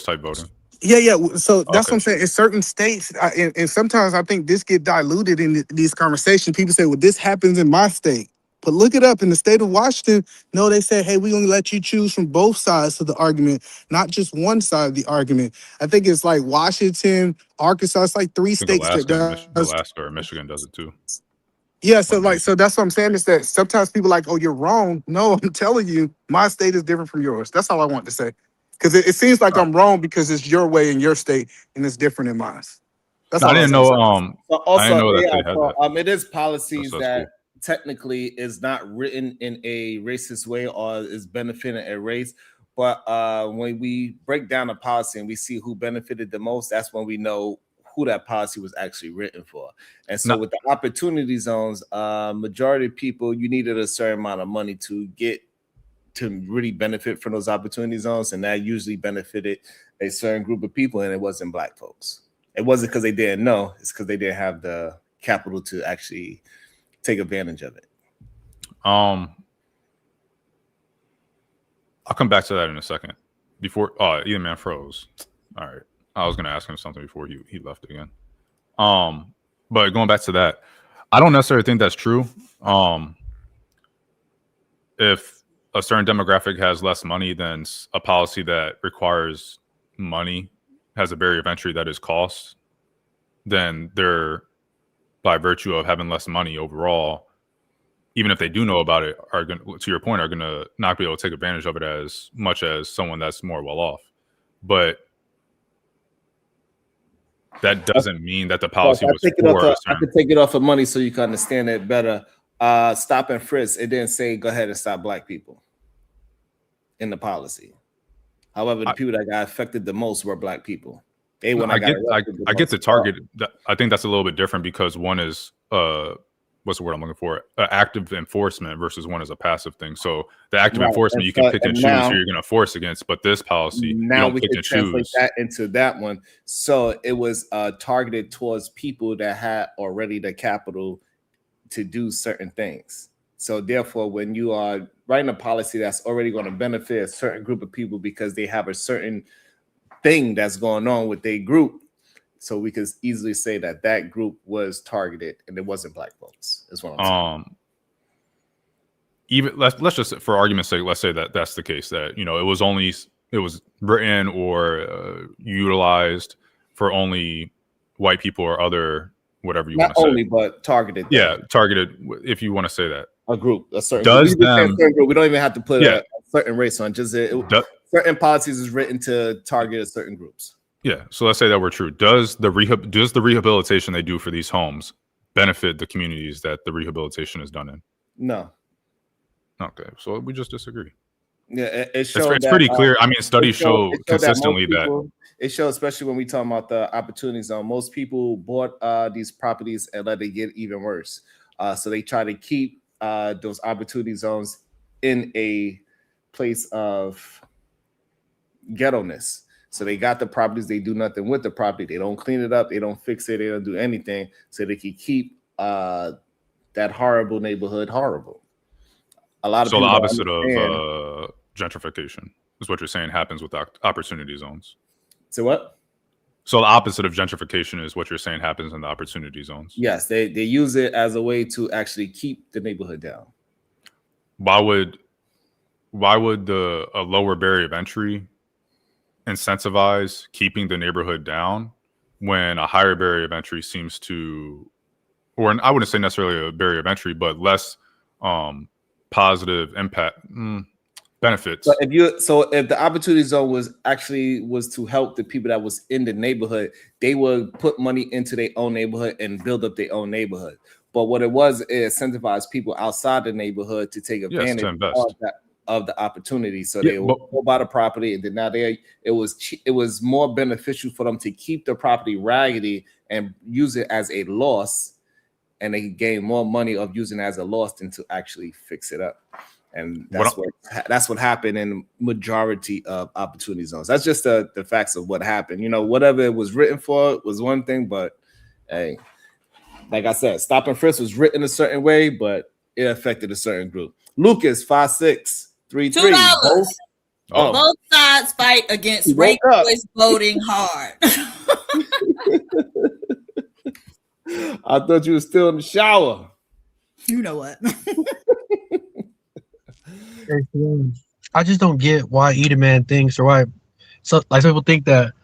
type voting. Yeah. So that's what I'm saying. In certain states, and sometimes I think this get diluted in these conversations. People say, well, this happens in my state. But look it up. In the state of Washington, no, they said, hey, we're going to let you choose from both sides of the argument, not just one side of the argument. I think it's like Washington, Arkansas. It's like 3 states that does. Alaska or Michigan does it too. Yeah, so that's what I'm saying is that sometimes people are like, oh, you're wrong. No, I'm telling you, my state is different from yours. That's all I want to say. Because it seems like I'm wrong because it's your way in your state and it's different in mine. That's all I didn't know. I didn't know that they had that. It is policies That's that cool. technically is not written in a racist way or is benefiting a race. But when we break down a policy and we see who benefited the most, that's when we know who that policy was actually written for. And so with the opportunity zones, majority of people, you needed a certain amount of money to get to really benefit from those opportunity zones. And that usually benefited a certain group of people, and it wasn't Black folks. It wasn't because they didn't know, it's because they didn't have the capital to actually take advantage of it. I'll come back to that in a second. Before either man froze. All right. I was gonna ask him something before he left again. But going back to that, I don't necessarily think that's true. If a certain demographic has less money, then a policy that requires money has a barrier of entry that is cost, then they're, by virtue of having less money overall, even if they do know about it, are going to your point, are going to not be able to take advantage of it as much as someone that's more well off. But that doesn't mean that the policy was for. I could take it off of money so you can understand it better. Stop and frisk. It didn't say go ahead and stop Black people in the policy. However, the people that got affected the most were Black people. I get the target. I think that's a little bit different because one is what's the word I'm looking for? Active enforcement versus one is a passive thing. So the active enforcement, you can pick and choose who you're going to force against, but this policy, now you don't we pick can and translate choose. that into that one. So it was targeted towards people that had already the capital to do certain things. So therefore, when you are writing a policy that's already going to benefit a certain group of people because they have a certain thing that's going on with their group, so we could easily say that that group was targeted and it wasn't Black folks. Is what I'm saying. Even let's just, for argument's sake, let's say that that's the case, that it was written or utilized for only white people or other whatever you want to say. Not only, but targeted. Yeah, targeted, if you want to say that. A group, a certain group. We don't even have to put a certain race on. Just certain policies is written to target certain groups. Yeah, so let's say that we're true. Does the rehabilitation they do for these homes benefit the communities that the rehabilitation is done in? No. Okay, so we just disagree. Yeah, it showed It's that, pretty clear. I mean, studies show it showed consistently most that. people, it showed, especially when we talk about the opportunity zone, most people bought these properties and let it get even worse. So they try to keep those opportunity zones in a place of ghetto-ness. So they got the properties, they do nothing with the property, they don't clean it up, they don't fix it, they don't do anything, so they can keep that horrible neighborhood horrible. A lot of So people the don't opposite understand. of gentrification is what you're saying happens with opportunity zones. So what? So the opposite of gentrification is what you're saying happens in the opportunity zones. Yes, they use it as a way to actually keep the neighborhood down. Why would a lower barrier of entry incentivize keeping the neighborhood down when a higher barrier of entry seems to, or I wouldn't say necessarily a barrier of entry, but less positive impact benefits. So if the opportunity zone was to help the people that was in the neighborhood, they would put money into their own neighborhood and build up their own neighborhood. But what it was, it incentivized people outside the neighborhood to take advantage of the opportunity. So they would go buy the property, and then now it was more beneficial for them to keep the property raggedy and use it as a loss, and they gain more money of using it as a loss than to actually fix it up. And that's what happened in majority of opportunity zones. That's just the facts of what happened. You know, whatever it was written for was one thing, but hey, like I said, stop and frisk was written a certain way, but it affected a certain group. Lucas 5633. Both sides fight against rape boys voting hard. I thought you were still in the shower. You know what? I just don't get why Edelman thinks, or why some people think that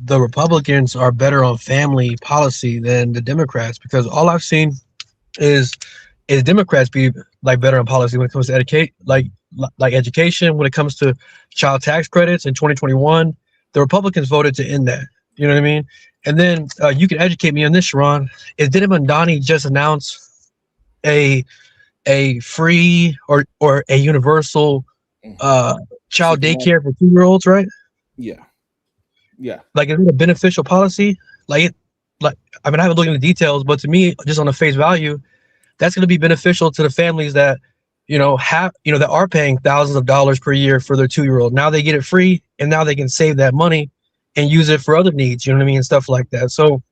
the Republicans are better on family policy than the Democrats, because all I've seen is Democrats be like better on policy when it comes to education, like education, when it comes to child tax credits in 2021. The Republicans voted to end that. You know what I mean? And then you can educate me on this, Sharon. Didn't Mondani just announce a free or a universal child daycare for 2-year-olds, right? Yeah. Like, is it a beneficial policy? I mean, I haven't looked into the details, but to me, just on the face value, that's going to be beneficial to the families that that are paying thousands of dollars per year for their 2-year-old. Now they get it free, and now they can save that money and use it for other needs. You know what I mean? And stuff like that. So,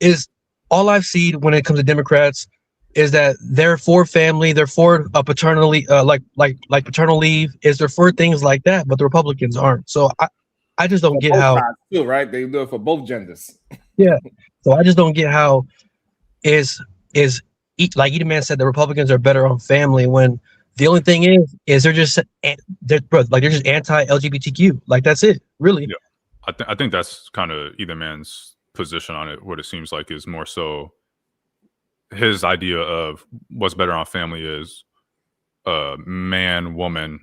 is all I've seen when it comes to Democrats is that they're for family, they're for a paternal leave, like paternal leave, is they're for things like that, but the Republicans aren't. So I just don't get how. Too, right? They do it for both genders. Yeah. So I just don't get how like Edelman said, the Republicans are better on family, when the only thing is they're just anti-LGBTQ. Like, that's it, really. Yeah, I think that's kind of Edelman's position on it. What it seems like is more so his idea of what's better on family is a man, woman,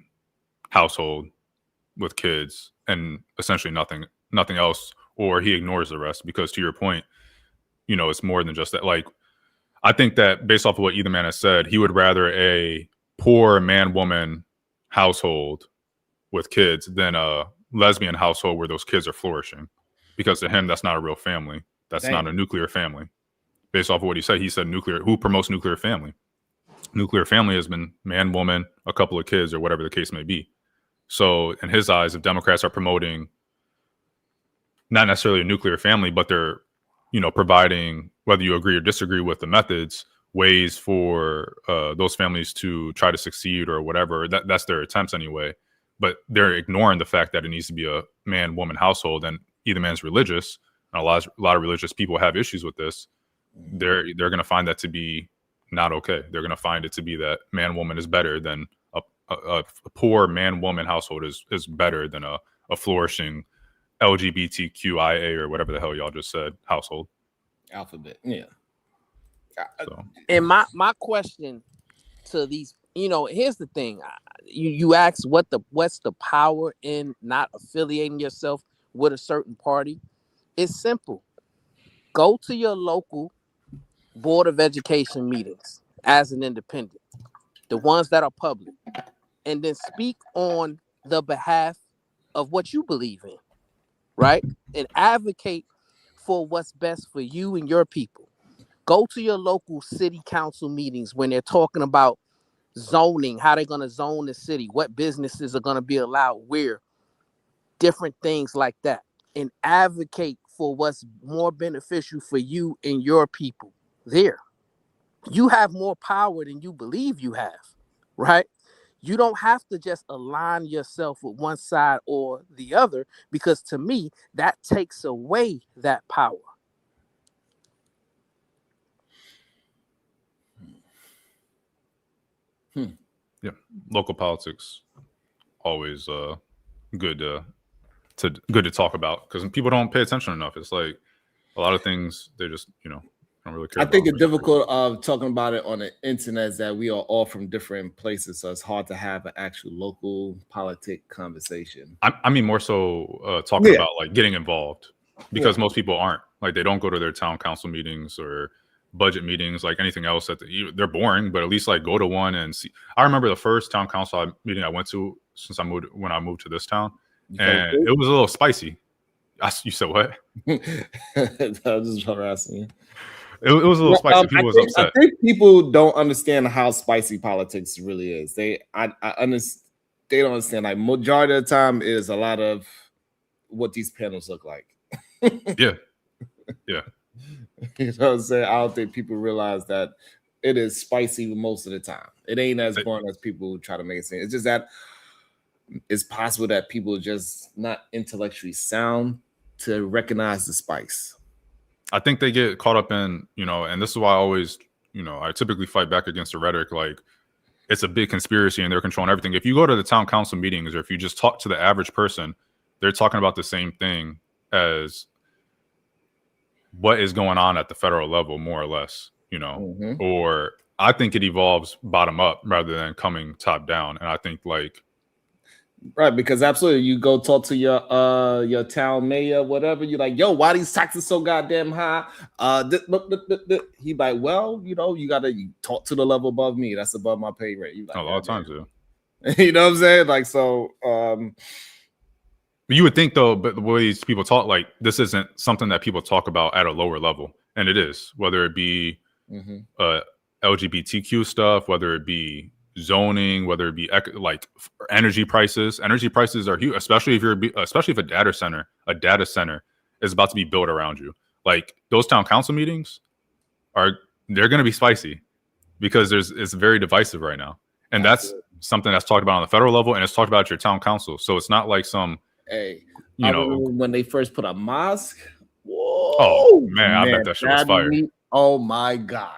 household with kids, and essentially nothing else, or he ignores the rest. Because to your point, it's more than just that. Like, I think that based off of what Edelman has said, he would rather a poor man, woman household with kids than a lesbian household where those kids are flourishing. Because to him, that's not a real family. That's not a nuclear family. Based off of what he said nuclear. Who promotes nuclear family? Nuclear family has been man, woman, a couple of kids, or whatever the case may be. So in his eyes, if Democrats are promoting not necessarily a nuclear family, but they're, providing, whether you agree or disagree with the methods, ways for those families to try to succeed or whatever, that's their attempts anyway. But they're ignoring the fact that it needs to be a man-woman household, and either man's religious. And a lot of religious people have issues with this. They're going to find that to be not okay. They're going to find it to be that man-woman is better than a poor man-woman household is better than a flourishing LGBTQIA or whatever the hell y'all just said household. Alphabet, yeah. So. And my question to these, here's the thing. You ask what's the power in not affiliating yourself with a certain party? It's simple. Go to your local Board of Education meetings. as an independent, the ones that are public, and then speak on the behalf of what you believe in, right? And advocate for what's best for you and your people. Go to your local city council meetings when they're talking about zoning, how they're going to zone the city, what businesses are going to be allowed where, different things like that, and advocate for what's more beneficial for you and your people there. You have more power than you believe you have, right? You don't have to just align yourself with one side or the other, because to me, that takes away that power. Yeah, local politics always good to talk about, because people don't pay attention enough. It's like a lot of things they just don't really care. I think the difficult of talking about it on the internet is that we are all from different places, so it's hard to have an actual local politic conversation. I mean, more so talking about like getting involved, because most people aren't. Like, they don't go to their town council meetings or budget meetings, like anything else. That they're boring, but at least like go to one and see. I remember the first town council meeting I went to when I moved to this town, and it was a little spicy. You said what? I was just asking you. It was a little spicy. People was upset. I think people don't understand how spicy politics really is. They don't understand. Like, majority of the time is a lot of what these panels look like. Yeah. You know what I'm saying? I don't think people realize that it is spicy most of the time. It ain't as boring as people try to make it seem. It's just that it's possible that people are just not intellectually sound to recognize the spice. I think they get caught up in, and this is why I always, I typically fight back against the rhetoric. Like, it's a big conspiracy and they're controlling everything. If you go to the town council meetings, or if you just talk to the average person, they're talking about the same thing as what is going on at the federal level, more or less, or I think it evolves bottom up rather than coming top down. And I think right, because absolutely, you go talk to your town mayor, whatever. You're like, yo, why these taxes so goddamn high? He like, well, you gotta talk to the level above me. That's above my pay rate. Like, a lot of times, you know what I'm saying? Like, so. You would think, though, but the way these people talk, like, this isn't something that people talk about at a lower level, and it is. Whether it be LGBTQ stuff, whether it be zoning, whether it be like energy prices. Energy prices are huge, especially if a data center is about to be built around you. Like, those town council meetings they're going to be spicy, because it's very divisive right now, and that's something that's talked about on the federal level, and it's talked about at your town council. So it's not like some. Hey, I remember when they first put a mosque. Whoa, oh man, I bet that shit was fire. Oh my god,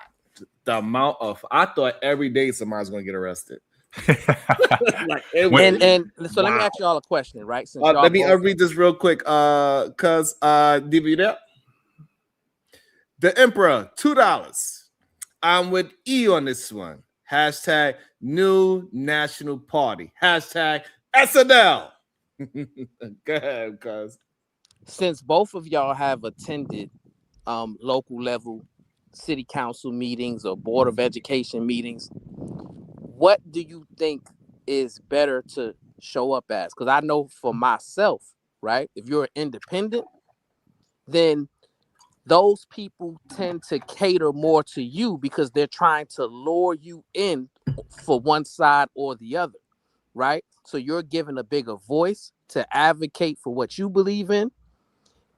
the amount of I thought every day somebody's going to get arrested. Let me ask y'all a question, right? Since let me read this real quick, cause DVD. The Emperor, $2. I'm with E on this one. Hashtag New National Party. Hashtag SNL. Go ahead, cuz. Since both of y'all have attended local level city council meetings or board of education meetings, what do you think is better to show up as? Because I know for myself, right, if you're an independent, then those people tend to cater more to you because they're trying to lure you in for one side or the other, right? So you're given a bigger voice to advocate for what you believe in,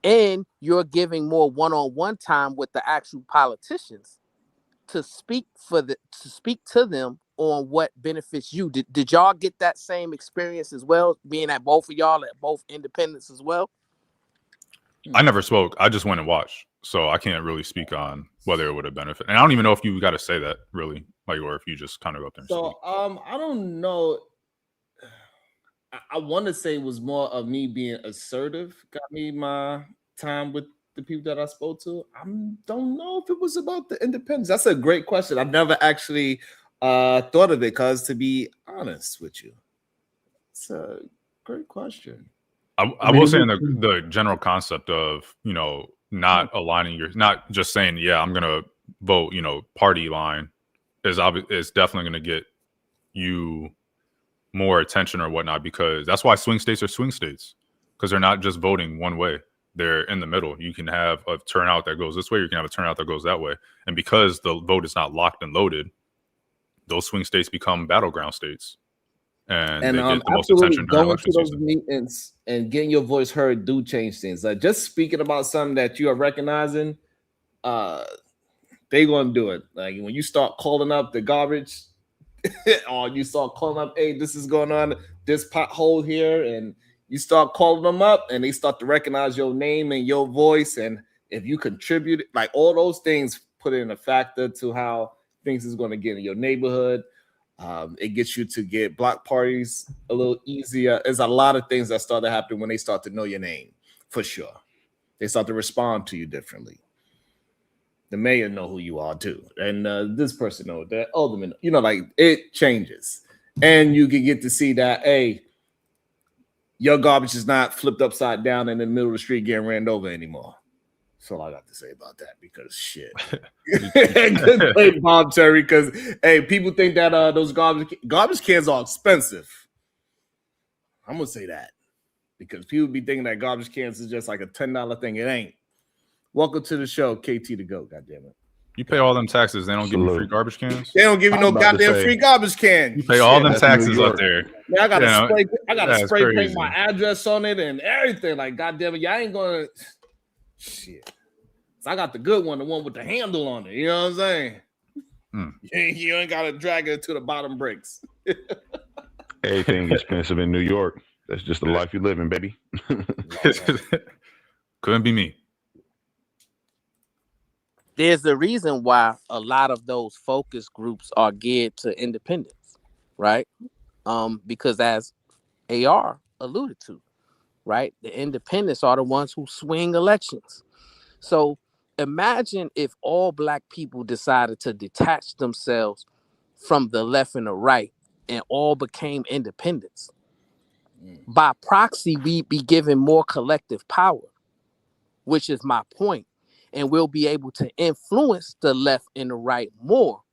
and you're giving more one-on-one time with the actual politicians to speak to them on what benefits you. Did y'all get that same experience as well, being at both of y'all at both independents as well? I never spoke. I just went and watched, so I can't really speak on whether it would have benefited. And I don't even know if you got to say that, really, like, or if you just kind of go up there and speak. I don't know. I want to say it was more of me being assertive got me my time with the people that I spoke to. I don't know if it was about the independence. That's a great question. I've never actually thought of it, because to be honest with you, it's a great question. I will say in the general concept of, not aligning not just saying, yeah, I'm going to vote, party line, is definitely going to get you more attention or whatnot, because that's why swing states are swing states, because they're not just voting one way. They're in the middle. You can have a turnout that goes this way. You can have a turnout that goes that way. And because the vote is not locked and loaded, those swing states become battleground states. And they get the most attention during going election to those season. meetings and getting your voice heard do change things. Like just speaking about something that you are recognizing, they gonna do it. Like when you start calling up the garbage, or you start calling up, hey, this is going on, this pothole here, and you start calling them up, and they start to recognize your name and your voice, and if you contribute, like all those things put in a factor to how things is going to get in your neighborhood. It gets you to get block parties a little easier. There's a lot of things that start to happen when they start to know your name, for sure. They start to respond to you differently. The mayor know who you are too, and this person know that alderman. You know, like it changes, and you can get to see that. Hey, your garbage is not flipped upside down in the middle of the street getting ran over anymore. That's all I got to say about that, because shit. Good play, Bob Terry, because hey, people think that those garbage cans are expensive. I'm gonna say that because people be thinking that garbage cans is just like a $10 thing. It ain't. Welcome to the show, KT to go. Goddamn it. You pay all them taxes. They don't give you free garbage cans. They don't give you no goddamn free garbage can. You pay all them taxes up there. Man, I gotta spray. I gotta spray paint crazy. my address on it and everything. Like, goddamn it, y'all ain't gonna. Shit. So I got the good one, the one with the handle on it. You know what I'm saying? You ain't gotta drag it to the bottom bricks. Everything expensive in New York. That's just the life you living, baby. Couldn't be me. There's a reason why a lot of those focus groups are geared to independence, right? Because as AR alluded to, right, the independents are the ones who swing elections. So imagine if all Black people decided to detach themselves from the left and the right and all became independents. By proxy, we'd be given more collective power, which is my point. And we'll be able to influence the left and the right more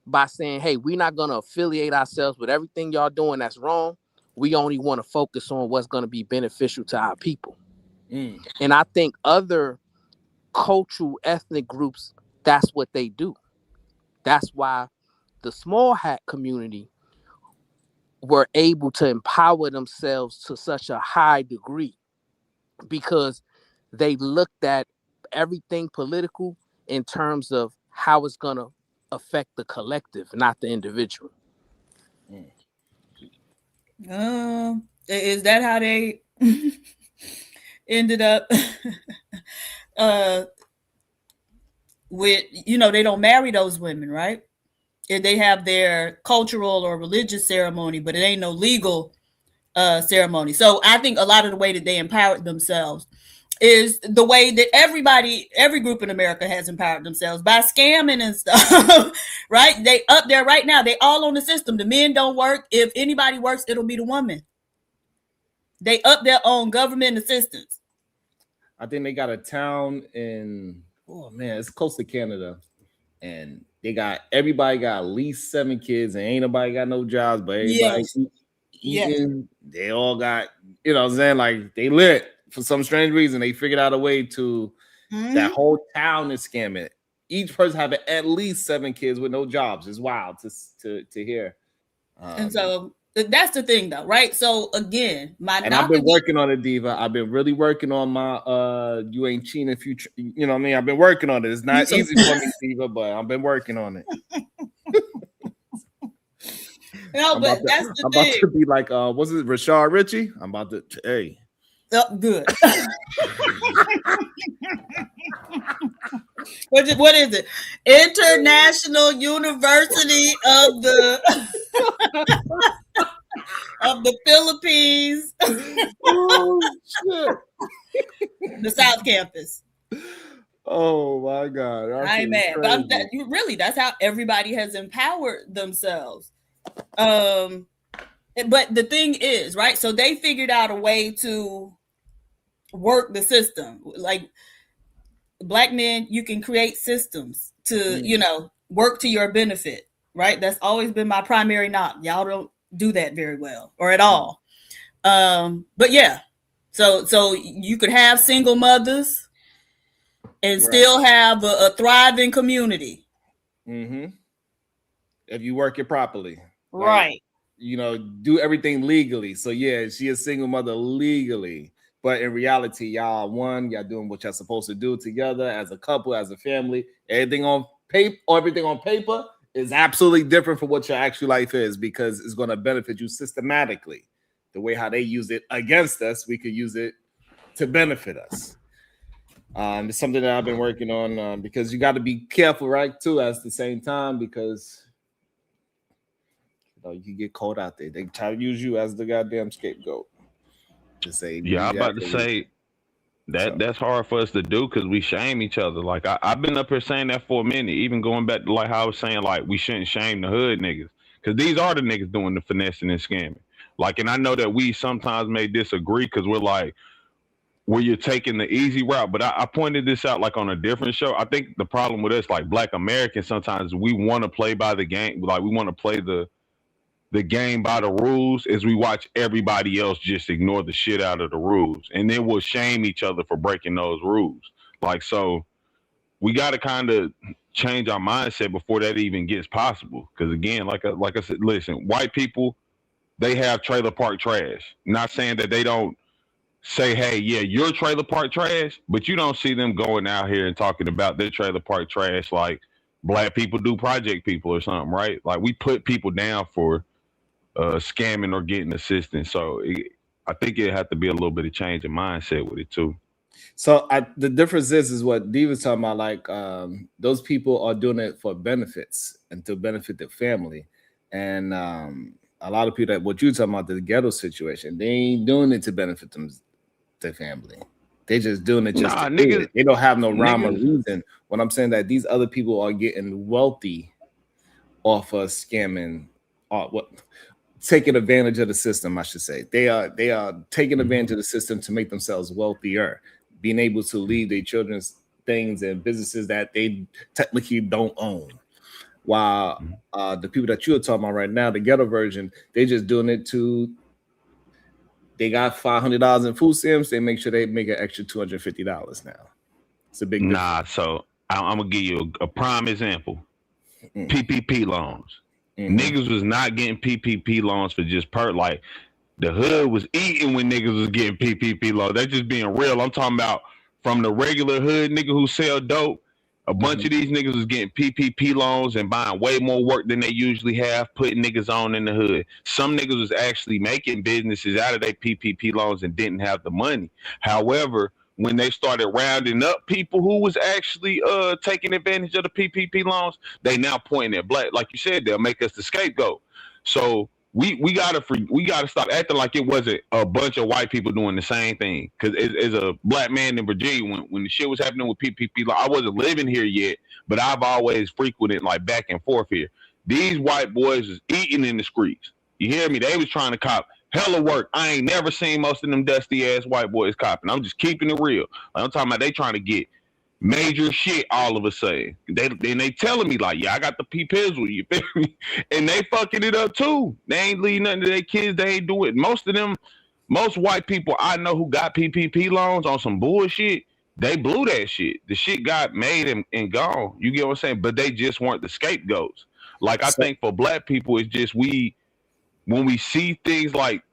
by saying, hey, we're not going to affiliate ourselves with everything y'all doing that's wrong. We only want to focus on what's going to be beneficial to our people. And I think other cultural ethnic groups, that's what they do. That's why the small hat community were able to empower themselves to such a high degree because they looked at everything political in terms of how it's going to affect the collective, not the individual. Is that how they ended up with, you know, they don't marry those women, right? And they have their cultural or religious ceremony, but it ain't no legal ceremony. So I think a lot of the way that they empowered themselves is the way that every group in America has empowered themselves by scamming and stuff, right? They up there right now. They all on the system. The men don't work. If anybody works, it'll be the woman. They up their own government assistance. I think they got a town in, oh man, it's close to Canada. And everybody got at least 7 kids and ain't nobody got no jobs, but everybody eating. They all got, you know what I'm saying? Like they lit. For some strange reason, they figured out a way to that whole town is scamming. Each person having at least 7 kids with no jobs. It's wild to hear. And so that's the thing, though, right? So again, I've been working on it, Diva. I've been really working on my you ain't cheating if you you know what I mean. I've been working on it. It's not easy for me, Diva, but I've been working on it. No, but that's the thing. I'm about to be like, what's it, Rashard Ritchie? I'm about to, hey. Oh, good. What is it? International University of the Philippines. Oh shit. The South Campus. Oh my God. I ain't mad. But that's how everybody has empowered themselves. But the thing is, right? So they figured out a way to work the system. Like Black men, you can create systems to, you know, work to your benefit, right? That's always been my primary knock. Y'all don't do that very well or at all. But yeah, so you could have single mothers and still have a thriving community. Mm-hmm. If you work it properly. Right. Like, you know, do everything legally. So yeah, she is a single mother legally. But in reality, y'all doing what y'all supposed to do together as a couple, as a family. Everything on paper is absolutely different from what your actual life is, because it's going to benefit you systematically. The way how they use it against us, we could use it to benefit us. It's something that I've been working on, because you got to be careful, right? Too, at the same time, because you can get caught out there. They try to use you as the goddamn scapegoat. To say, yeah, I'm about to say that's hard for us to do because we shame each other. Like I've been up here saying that for a minute, even going back to like how I was saying like we shouldn't shame the hood niggas, because these are the niggas doing the finessing and scamming. Like, and I know that we sometimes may disagree because we're like, where you're taking the easy route, but I pointed this out like on a different show. I think the problem with us, like Black Americans, sometimes we want to play by the game, like we want to play the game by the rules, as we watch everybody else just ignore the shit out of the rules, and then we'll shame each other for breaking those rules. Like, so we got to kind of change our mindset before that even gets possible. Because again, like I said, listen, white people, they have trailer park trash. Not saying that they don't say, hey, yeah, your trailer park trash, but you don't see them going out here and talking about their trailer park trash like Black people do project people or something, right? Like, we put people down for scamming or getting assistance. So I think it had to be a little bit of change in mindset with it too. So the difference is what Dee was talking about. Like, those people are doing it for benefits and to benefit their family. And a lot of people that what you're talking about, the ghetto situation, they ain't doing it to benefit their family. They just doing it just to do it. They don't have no rhyme or reason. When I'm saying that these other people are getting wealthy off of scamming, or taking advantage of the system, I should say. They are taking advantage of the system to make themselves wealthier, being able to leave their children's things and businesses that they technically don't own. While the people that you're talking about right now, the ghetto version, they just doing it they got $500 in food stamps. They make sure they make an extra $250 now. It's a big difference. So I'm gonna give you a prime example. PPP loans. Niggas was not getting PPP loans for just like the hood was eating when niggas was getting PPP loans. That's just being real. I'm talking about from the regular hood nigga who sell dope. A bunch of these niggas was getting PPP loans and buying way more work than they usually have, putting niggas on in the hood. Some niggas was actually making businesses out of their PPP loans and didn't have the money. However, when they started rounding up people who was actually taking advantage of the PPP loans, they now pointing at Black. Like you said, they'll make us the scapegoat. So we gotta stop acting like it wasn't a bunch of white people doing the same thing. Because as a Black man in Virginia, when the shit was happening with PPP, I wasn't living here yet, but I've always frequented like back and forth here. These white boys was eating in the streets. You hear me? They was trying to cop hella work. I ain't never seen most of them dusty ass white boys copping. I'm just keeping it real. Like, I'm talking about they trying to get major shit all of a sudden. They telling me like, yeah, I got the P-Pizzle, you feel me? And they fucking it up too. They ain't leaving nothing to their kids. They ain't do it. Most white people I know who got PPP loans on some bullshit, they blew that shit. The shit got made and gone. You get what I'm saying? But they just weren't the scapegoats. Like, I think for Black people, it's just when we see things like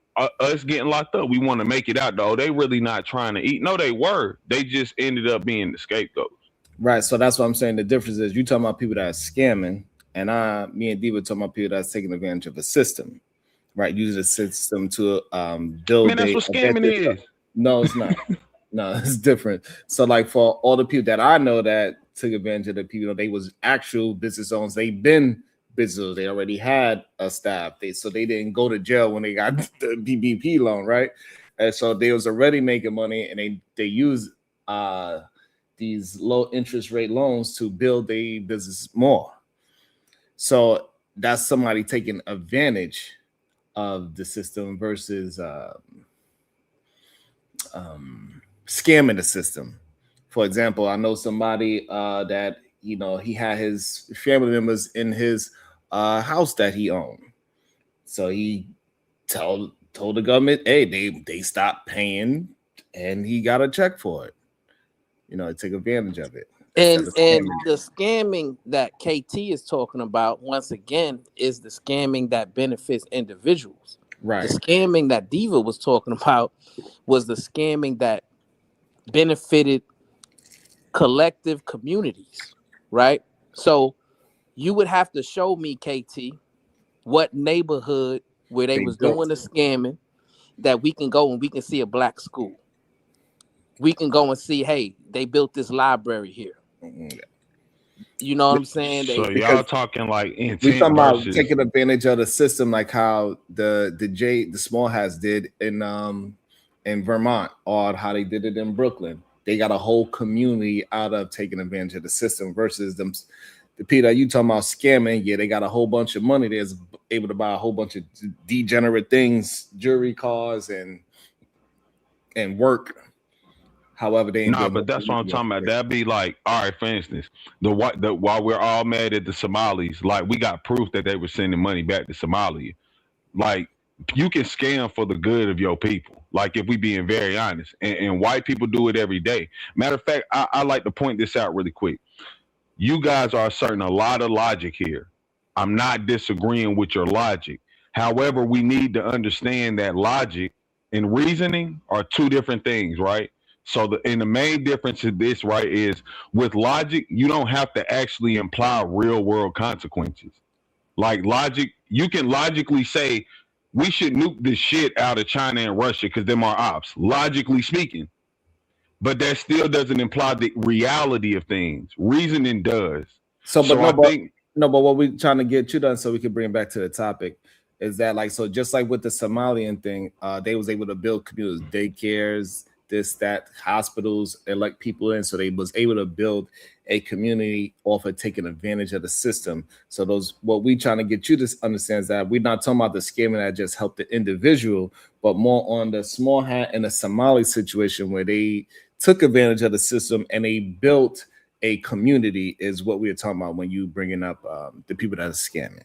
us getting locked up, we want to make it out, though. They really not trying to eat. No, they were. They just ended up being the scapegoats. Right. So that's what I'm saying. The difference is you talking about people that are scamming, and me and Dee were talking about people that's taking advantage of a system, right? Using the system to build. Man, that's what scamming is. No, it's not. No, it's different. So, like, for all the people that I know that took advantage of the people, they was actual business owners. They've been business. They already had a staff. So they didn't go to jail when they got the PPP loan, right? And so they was already making money, and they use these low interest rate loans to build a business more. So that's somebody taking advantage of the system versus scamming the system. For example, I know somebody that you know, he had his family members in his house that he owned. So he told the government, hey, they stopped paying, and he got a check for it. You know, take advantage of it. And the scamming that KT is talking about, once again, is the scamming that benefits individuals. Right. The scamming that Diva was talking about was the scamming that benefited collective communities, right? So you would have to show me, KT, what neighborhood where they was doing the scamming that we can go and we can see a black school. We can go and see, hey, they built this library here. You know what I'm saying? So y'all talking like intent we talking about versus taking advantage of the system, like how the small hats did in Vermont, or how they did it in Brooklyn. They got a whole community out of taking advantage of the system versus them. The Peter, you talking about scamming? Yeah, they got a whole bunch of money. They're able to buy a whole bunch of degenerate things, jewelry, cars, and work. However, they but that's what I'm talking about. That'd be like, all right, for instance, while we're all mad at the Somalis, like we got proof that they were sending money back to Somalia. Like you can scam for the good of your people. Like if we being very honest, and white people do it every day. Matter of fact, I like to point this out really quick. You guys are asserting a lot of logic here. I'm not disagreeing with your logic. However, we need to understand that logic and reasoning are two different things, right? So the main difference in this, right, is with logic, you don't have to actually imply real world consequences. Like logic, you can logically say we should nuke the shit out of China and Russia because them are ops, logically speaking. But that still doesn't imply the reality of things. Reasoning does. But what we're trying to get you done so we can bring it back to the topic is that, like, so just like with the Somalian thing, they was able to build communities, daycares, that hospitals, elect people in, so they was able to build a community off of taking advantage of the system. So what we trying to get you to understand is that we're not talking about the scamming that just helped the individual, but more on the small hat and the Somali situation where they took advantage of the system and they built a community is what we're talking about when you bringing up the people that are scamming.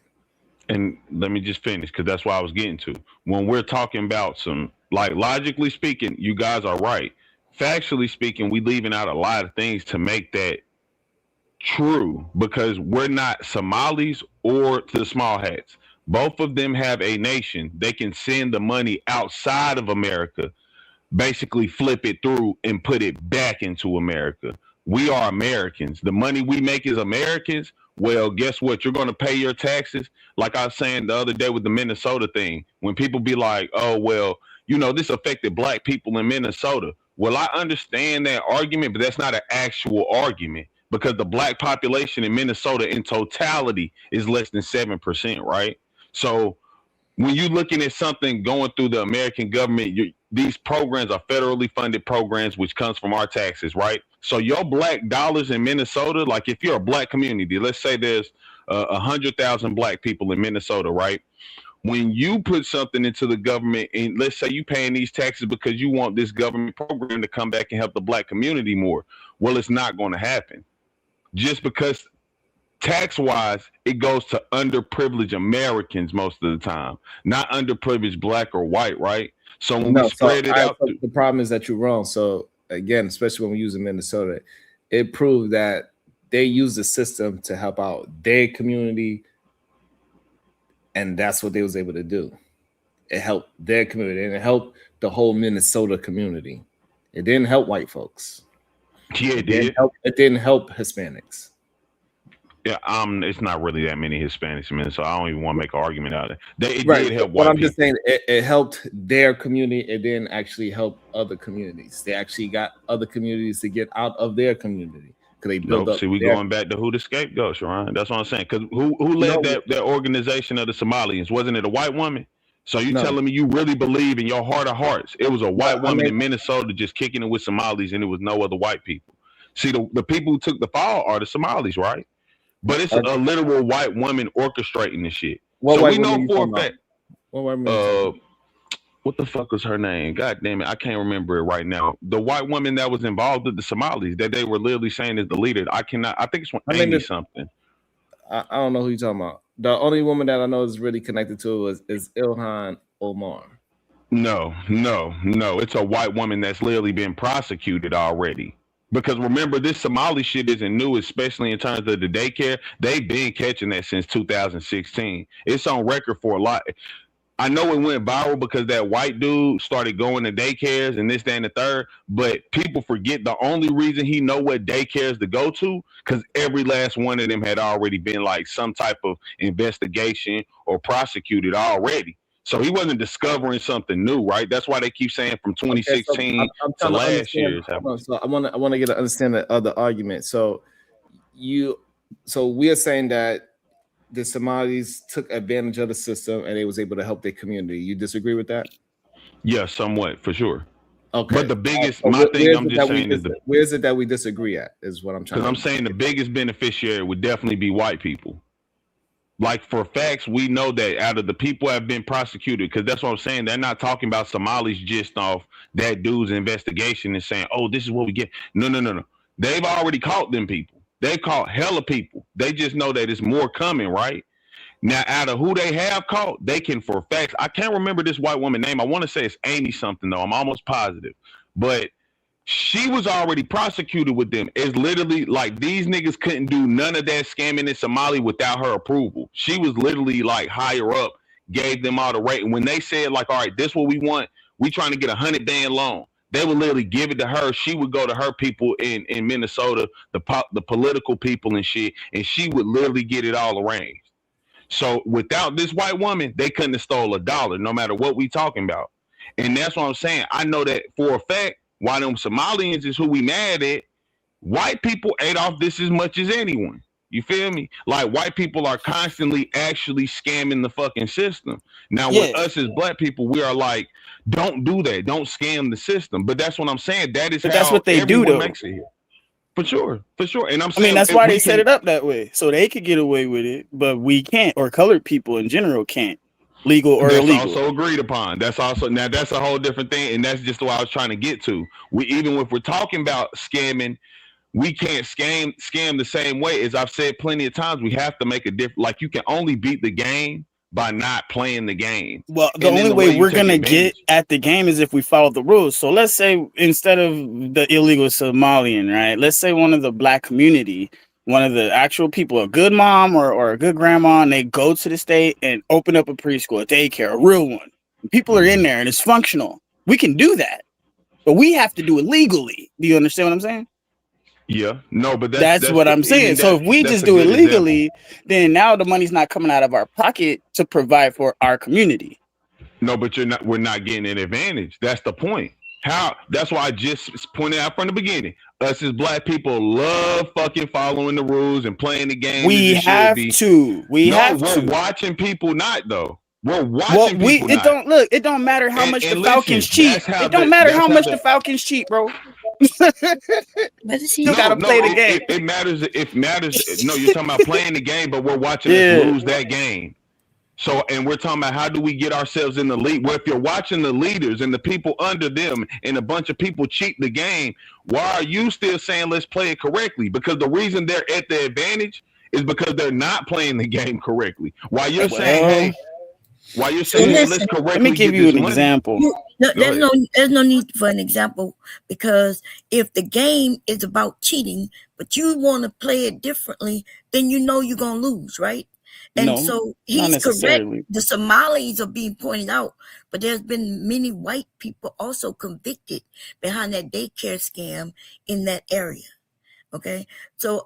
And let me just finish because that's what I was getting to. When we're talking about like logically speaking, you guys are right. Factually speaking, we leaving out a lot of things to make that true because we're not Somalis or the small hats. Both of them have a nation. They can send the money outside of America, basically flip it through and put it back into America. We are Americans. The money we make is Americans. Well, guess what? You're going to pay your taxes. Like I was saying the other day with the Minnesota thing, when people be like, oh, well, you know, this affected black people in Minnesota. Well, I understand that argument, but that's not an actual argument because the black population in Minnesota in totality is less than 7%, right? So when you're looking at something going through the American government, these programs are federally funded programs, which comes from our taxes, right? So your black dollars in Minnesota, like if you're a black community, let's say there's 100,000 black people in Minnesota, right? When you put something into the government and let's say you paying these taxes because you want this government program to come back and help the black community more. Well, it's not going to happen just because tax-wise, it goes to underprivileged Americans most of the time, not underprivileged black or white, right? So when we spread it out. The problem is that you're wrong. So again, especially when we use in Minnesota, it proved that they use the system to help out their community. And that's what they was able to do. It helped their community and it helped the whole Minnesota community. It didn't help white folks. Yeah, it didn't help Hispanics. Yeah, it's not really that many Hispanics in Minnesota. I don't even want to make an argument out of it. It Right. did help But white I'm just people. saying it helped their community. It didn't actually help other communities. They actually got other communities to get out of their community. They build Nope. up See, we their- going back to who the scapegoat, Sharon. That's what I'm saying. Because who led that organization of the Somalians? Wasn't it a white woman? So you No. telling me you really believe in your heart of hearts it was a white I woman mean- in Minnesota just kicking it with Somalis and it was no other white people? See, the people who took the fall are the Somalis, right? But it's a literal white woman orchestrating the shit. What So white we know woman you for a talking fact. about? What white woman you talking about? what the fuck was her name? God damn it, I can't remember it right now. The white woman that was involved with the Somalis that they were literally saying is the leader. I think it's Amy something. I don't know who you're talking about. The only woman that I know is really connected to is Ilhan Omar. No. It's a white woman that's literally been prosecuted already. Because remember, this Somali shit isn't new, especially in terms of the daycare. They've been catching that since 2016. It's on record for a lot. I know it went viral because that white dude started going to daycares and this, that, and the third. But people forget the only reason he know what daycares to go to, because every last one of them had already been like some type of investigation or prosecuted already. So he wasn't discovering something new, right? That's why they keep saying from 2016 to last year. So I want to get an understanding of the argument. So we are saying that the Somalis took advantage of the system and they was able to help their community. You disagree with that? Yeah, somewhat, for sure. Okay. But the biggest, I'm just saying is where is it that we disagree at is what I'm trying to. Because I'm saying the biggest beneficiary would definitely be white people. Like for facts, we know that out of the people have been prosecuted, because that's what I'm saying. They're not talking about Somalis just off that dude's investigation and saying, oh, this is what we get. No. They've already caught them people. They've caught hella people. They just know that it's more coming, right? Now, out of who they have caught, they can for facts. I can't remember this white woman's name. I want to say it's Amy something, though. I'm almost positive. But she was already prosecuted with them. It's literally like these niggas couldn't do none of that scamming in Somali without her approval. She was literally like higher up, gave them all the rate. And when they said like, all right, this is what we want, we trying to get $100 loan, they would literally give it to her. She would go to her people in Minnesota, the political people and shit, and she would literally get it all arranged. So without this white woman, they couldn't have stole $1, no matter what we talking about. And that's what I'm saying. I know that for a fact. Why them Somalians is who we mad at. White people ate off this as much as anyone. You feel me? Like white people are constantly actually scamming the fucking system. Now with us as black people, we are like, don't do that. Don't scam the system. But that's what I'm saying. That is, but that's what they do though. Makes it here. For sure. And I'm saying, I mean, that's why they set it up that way. So they could get away with it, but we can't, or colored people in general can't. Legal or illegal. That's also agreed upon. That's also, now that's a whole different thing, and that's just what I was trying to get to. Even if we're talking about scamming, we can't scam the same way. As I've said plenty of times, we have to make a difference. Like you can only beat the game by not playing the game. Well, the only way we're gonna get at the game is if we follow the rules. So let's say instead of the illegal Somalian, right? Let's say one of the black community, one of the actual people, a good mom or a good grandma, and they go to the state and open up a preschool, a daycare, a real one. People are in there and it's functional. We can do that, but we have to do it legally. Do you understand what I'm saying? Yeah, no, but that's what I'm saying. So if we just do it legally, then now the money's not coming out of our pocket to provide for our community. No, but we're not getting an advantage. That's the point. That's why I just pointed out from the beginning. Us as black people love fucking following the rules and playing the game. We have to. We're watching people not though. We're watching people not. It don't matter how much the Falcons cheat. It don't matter how much the Falcons cheat, bro. You gotta play the game. It matters. It matters. No, you're talking about playing the game, but we're watching us lose that game. So, and we're talking about how do we get ourselves in the lead? Well, if you're watching the leaders and the people under them and a bunch of people cheat the game, why are you still saying let's play it correctly? Because the reason they're at the advantage is because they're not playing the game correctly. While you're saying, let's correctly. Let me give you an example. There's no need for an example, because if the game is about cheating, but you want to play it differently, then you know you're gonna lose, right? And so he's correct. The Somalis are being pointed out, but there's been many white people also convicted behind that daycare scam in that area. Okay, so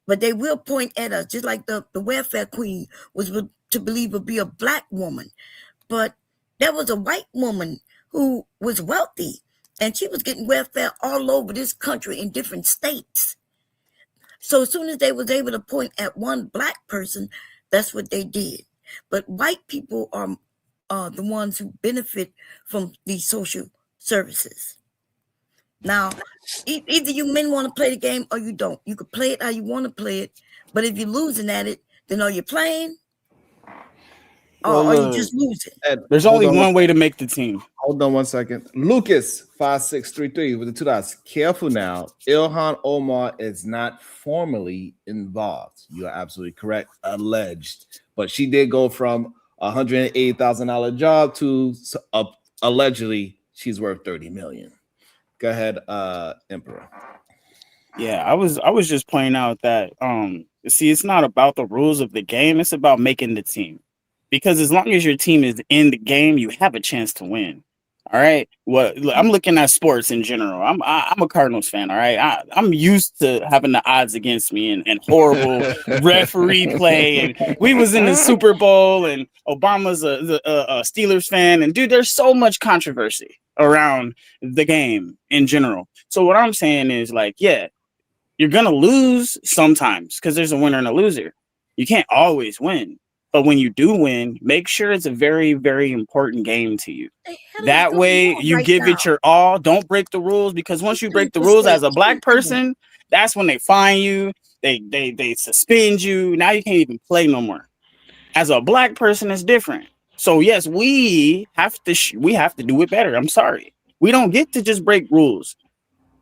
but they will point at us, just like the welfare queen was to believe would be a black woman, but there was a white woman who was wealthy, and she was getting welfare all over this country in different states. So as soon as they was able to point at one black person, that's what they did. But white people are the ones who benefit from these social services. Now, either you men want to play the game or you don't. You can play it how you want to play it, but if you're losing at it, then are you playing? or you just lose it. Ed, There's only one way to make the team. Hold on 1 second. Lucas 5633 with the 2 dots. Careful now. Ilhan Omar is not formally involved. You are absolutely correct. Alleged, but she did go from $180,000 job to allegedly she's worth 30 million. Go ahead, Emperor. Yeah, I was just pointing out that see, it's not about the rules of the game, it's about making the team. Because as long as your team is in the game, you have a chance to win. All right. Well, I'm looking at sports in general. I'm a Cardinals fan. All right. I'm used to having the odds against me and horrible referee play. And we was in the Super Bowl, and Obama's a Steelers fan. And dude, there's so much controversy around the game in general. So what I'm saying is, like, yeah, you're gonna lose sometimes because there's a winner and a loser. You can't always win. But when you do win, make sure it's a very, very important game to you. That way you give it your all. Don't break the rules, because once you break the rules as a black person, that's when they fine you. They suspend you. Now you can't even play no more. As a black person, it's different. So yes, we have to do it better. I'm sorry. We don't get to just break rules.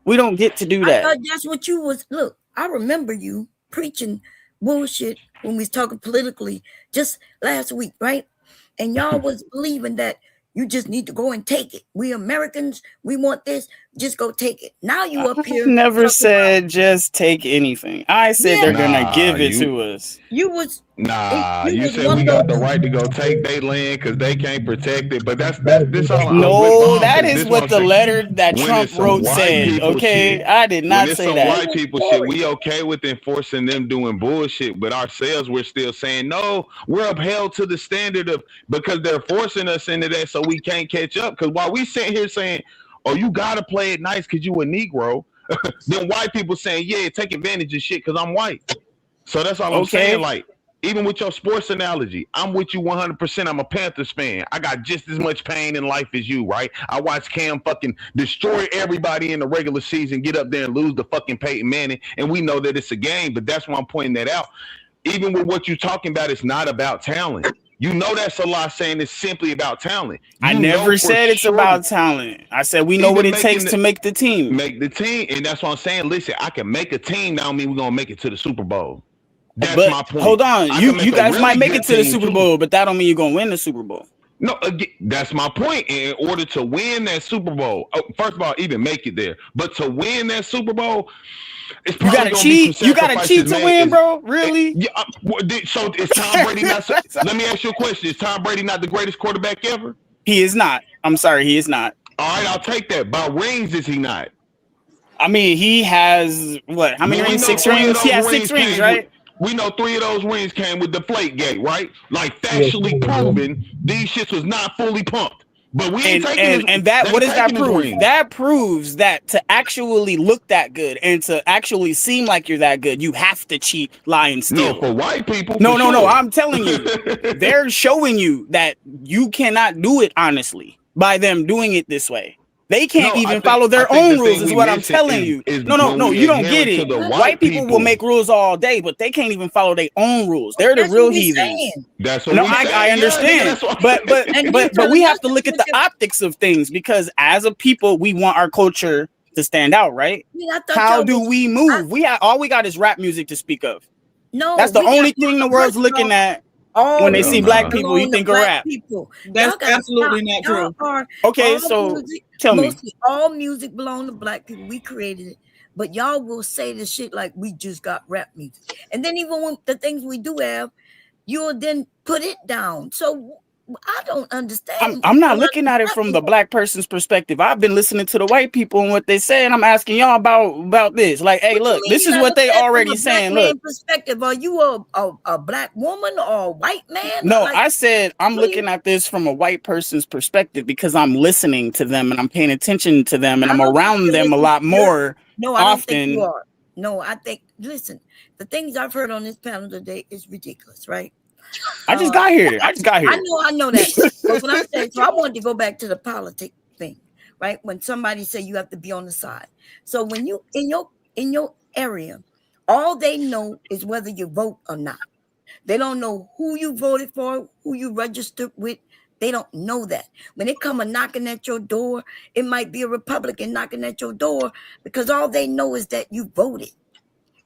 We don't get to do that. I thought that's what you was. Look, I remember you preaching bullshit when we was talking politically just last week, right? And y'all was believing that you just need to go and take it. We Americans, we want this, just go take it. Now you up here. I never said just take anything. I said they're gonna give it to us. You was you said we got the right to go take their land because they can't protect it. But that's this all. No, that is what the letter that Trump wrote said. Okay, I did not say that. White people shit, we okay with enforcing them doing bullshit, but ourselves we're still saying no. We're upheld to the standard of, because they're forcing us into that, so we can't catch up. Because while we sitting here saying, "Oh, you gotta play it nice because you a Negro," then white people saying, "Yeah, take advantage of shit because I'm white." So that's all I'm saying. Like, even with your sports analogy, I'm with you 100%. I'm a Panthers fan. I got just as much pain in life as you, right? I watched Cam fucking destroy everybody in the regular season, get up there and lose to fucking Peyton Manning, and we know that it's a game, but that's why I'm pointing that out. Even with what you're talking about, it's not about talent. You know that's a lie saying it's simply about talent. I never said it's about talent. I said we know what it takes to make the team. Make the team, and that's what I'm saying. Listen, I can make a team. That don't mean we're gonna make it to the Super Bowl. That's my point. Hold on, you guys might make it to the Super Bowl, but that don't mean you're gonna win the Super Bowl. No, again, that's my point. In order to win that Super Bowl, first of all, even make it there, but to win that Super Bowl, it's you gotta cheat. You gotta cheat to win, bro. Really? Yeah. So is Tom Brady not? Let me ask you a question: is Tom Brady not the greatest quarterback ever? He is not. I'm sorry, he is not. All right, I'll take that. By rings, is he not? I mean, he has what? How many rings? 6 rings. He has 6 rings, right? We know 3 of those rings came with the Deflategate, right? Like, factually proven these shits was not fully pumped. But we ain't taking and that, what does that prove? That proves that to actually look that good and to actually seem like you're that good, you have to cheat, lie, and steal. No, for white people. No. I'm telling you, they're showing you that you cannot do it honestly by them doing it this way. They can't even follow their own rules, is what I'm telling you. No, you don't get it. White people will make rules all day, but they can't even follow their own rules. They're the real heathens. That's what I understand. But we have to look at the optics of things, because as a people, we want our culture to stand out, right? How do we move? All we got is rap music to speak of. No, that's the only thing the world's looking at. When they see black people, you think of rap. That's absolutely not true. Okay, so tell me. All music belong to black people. We created it. But y'all will say this shit like we just got rap music. And then even when the things we do have, you'll then put it down. So I don't understand. I'm not looking at it from the black person's perspective. I've been listening to the white people and what they say, and I'm asking y'all about this. Like, hey, look, this is what they already saying. Look, perspective. Are you a black woman or a white man? No, I said I'm looking at this from a white person's perspective because I'm listening to them and I'm paying attention to them and I'm around them a lot more. No, I don't think you are. No, I think. Listen, the things I've heard on this panel today is ridiculous, right? I just got here. I know that. But when I say, so I wanted to go back to the politics thing, right? When somebody say you have to be on the side. So when you in your area, all they know is whether you vote or not. They don't know who you voted for, who you registered with. They don't know that. When they come knocking at your door, it might be a Republican knocking at your door because all they know is that you voted,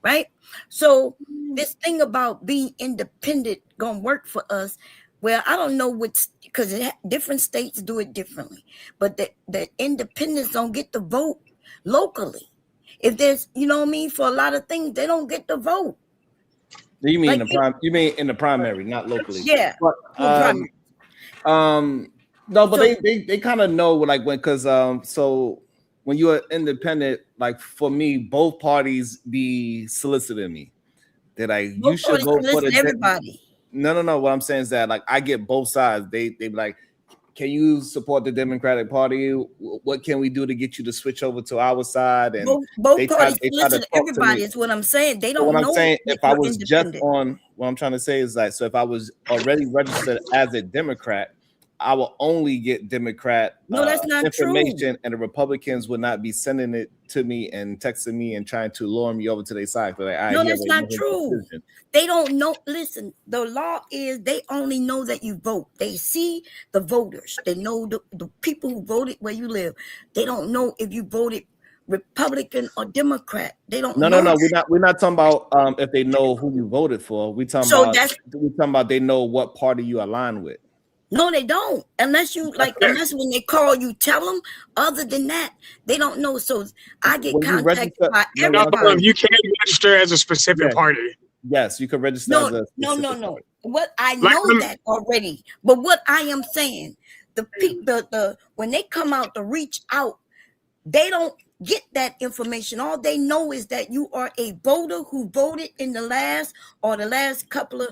right? So this thing about being independent gonna work for us. Well, I don't know what's because different states do it differently, but the independents don't get to vote locally. If there's, you know what I mean, for a lot of things, they don't get to vote. You mean Like you mean in the primary, not locally? Yeah. But, no, but they kind of know like because so when you're independent, like for me, both parties be soliciting me. That you should vote for everybody. No. What I'm saying is that like I get both sides. They be like, can you support the Democratic Party? What can we do to get you to switch over to our side? And both parties listen to everybody. Is what I'm saying. They don't know. What I'm saying, if I was just on, what I'm trying to say is like, so if I was already registered as a Democrat, I will only get Democrat that's not information, true. and the Republicans would not be sending it to me and texting me and trying to lure me over to their side. Like, no, that's not true. They don't know. Listen, the law is they only know that you vote. They see the voters. They know the people who voted where you live. They don't know if you voted Republican or Democrat. They don't know. No. We're not talking about if they know who you voted for. We're talking about they know what party you align with. No, they don't. Unless unless when they call you, tell them. Other than that, they don't know. So I get contacted by everybody. You can't register as a specific party. Yes, you can register as a No. What I know that already. But what I am saying, the people, when they come out to reach out, they don't get that information. All they know is that you are a voter who voted in the last couple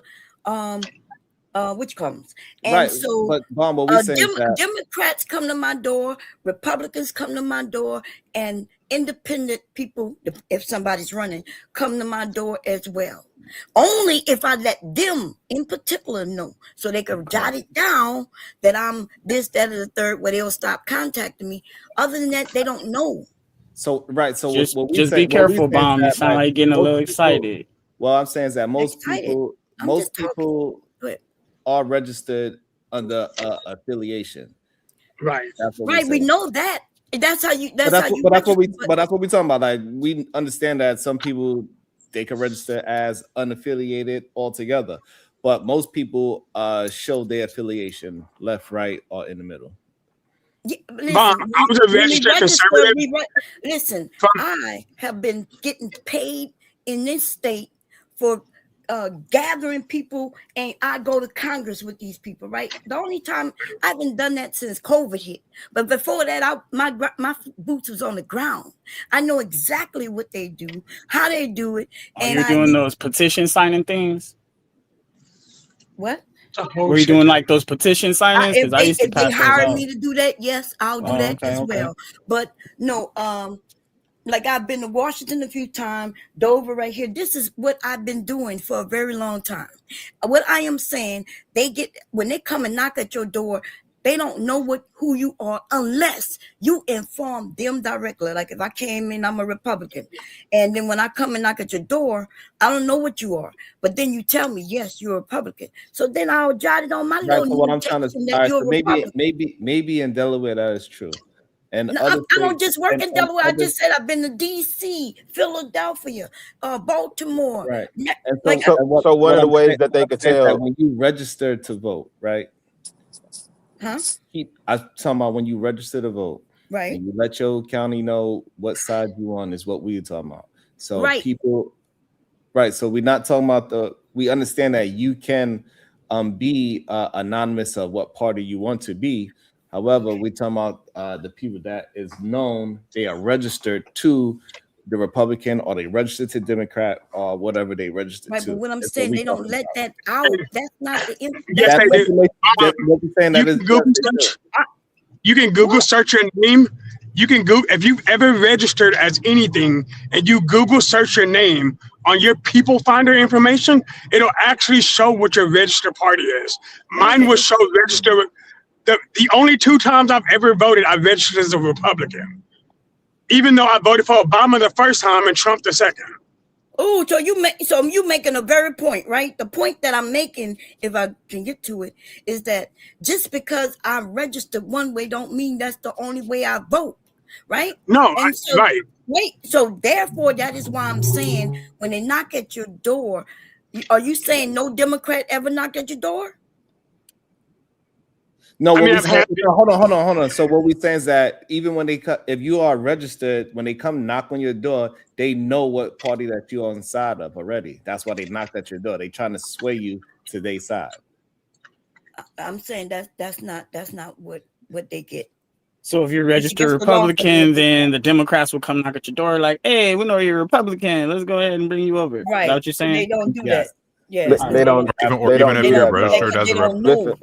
of which comes. And right. So but Bon, what we saying Democrats come to my door, Republicans come to my door, and independent people, if somebody's running, come to my door as well. Only if I let them in particular know, so they can jot it down that I'm this, that, or the third, where they'll stop contacting me. Other than that, they don't know. So right. So just be careful, Bomb. You sound like you're getting a little excited. Well, I'm saying is that most people are registered under affiliation. Right. Right. We know that. That's how you. But that's what we're talking about. Like we understand that some people they can register as unaffiliated altogether, but most people show their affiliation left, right, or in the middle. Yeah, listen, Mom, I was a registered conservative. Listen, I have been getting paid in this state for gathering people, and I go to Congress with these people, right? The only time I haven't done that since COVID hit, but before that, my boots was on the ground. I know exactly what they do, how they do it. And you're doing those petition signing things? What? Were you doing like those petition signings? If they hired me to do that, yes, I'll do that as well. But no, like I've been to Washington a few times, Dover right here. This is what I've been doing for a very long time. What I am saying, when they come and knock at your door, they don't know who you are unless you inform them directly. Like if I came in, I'm a Republican. And then when I come and knock at your door, I don't know what you are. But then you tell me, yes, you're a Republican. So then I'll jot it on my little so what I'm trying to say, maybe in Delaware that is true. And no, I don't just work in Delaware. I just said I've been to DC, Philadelphia, Baltimore. Right. And so one of the ways that they could tell when you register to vote, right? Huh? I'm talking about when you register to vote, right? And you let your county know what side you on is what we're talking about. So people, right? So we're not talking about we understand that you can be anonymous of what party you want to be. However, we're talking about the people that is known, they are registered to the Republican or they registered to Democrat or whatever they registered to. But what I'm saying, they don't let that out. That's not the information. Yes, they do. You can Google search your name. You can Google if you've ever registered as anything and you Google search your name on your People Finder information, it'll actually show what your registered party is. Mine will show registered. The only 2 times I've ever voted, I registered as a Republican, even though I voted for Obama the first time and Trump the second. Oh, so you making a very point, right? The point that I'm making, if I can get to it, is that just because I'm registered one way don't mean that's the only way I vote, right? No, And so right. wait, so therefore that is why I'm saying when they knock at your door, are you saying no Democrat ever knocked at your door? No, I mean, I've had hold on. So what we saying is that even when if you are registered, when they come knock on your door, they know what party that you're on the side of already. That's why they knocked at your door. They trying to sway you to their side. I'm saying that's not what they get. So if you're registered Republican, then the Democrats will come knock at your door like, hey, we know you're a Republican. Let's go ahead and bring you over. Right. Is that what you're saying? They don't do that. Yeah. They don't. Even if you're registered as a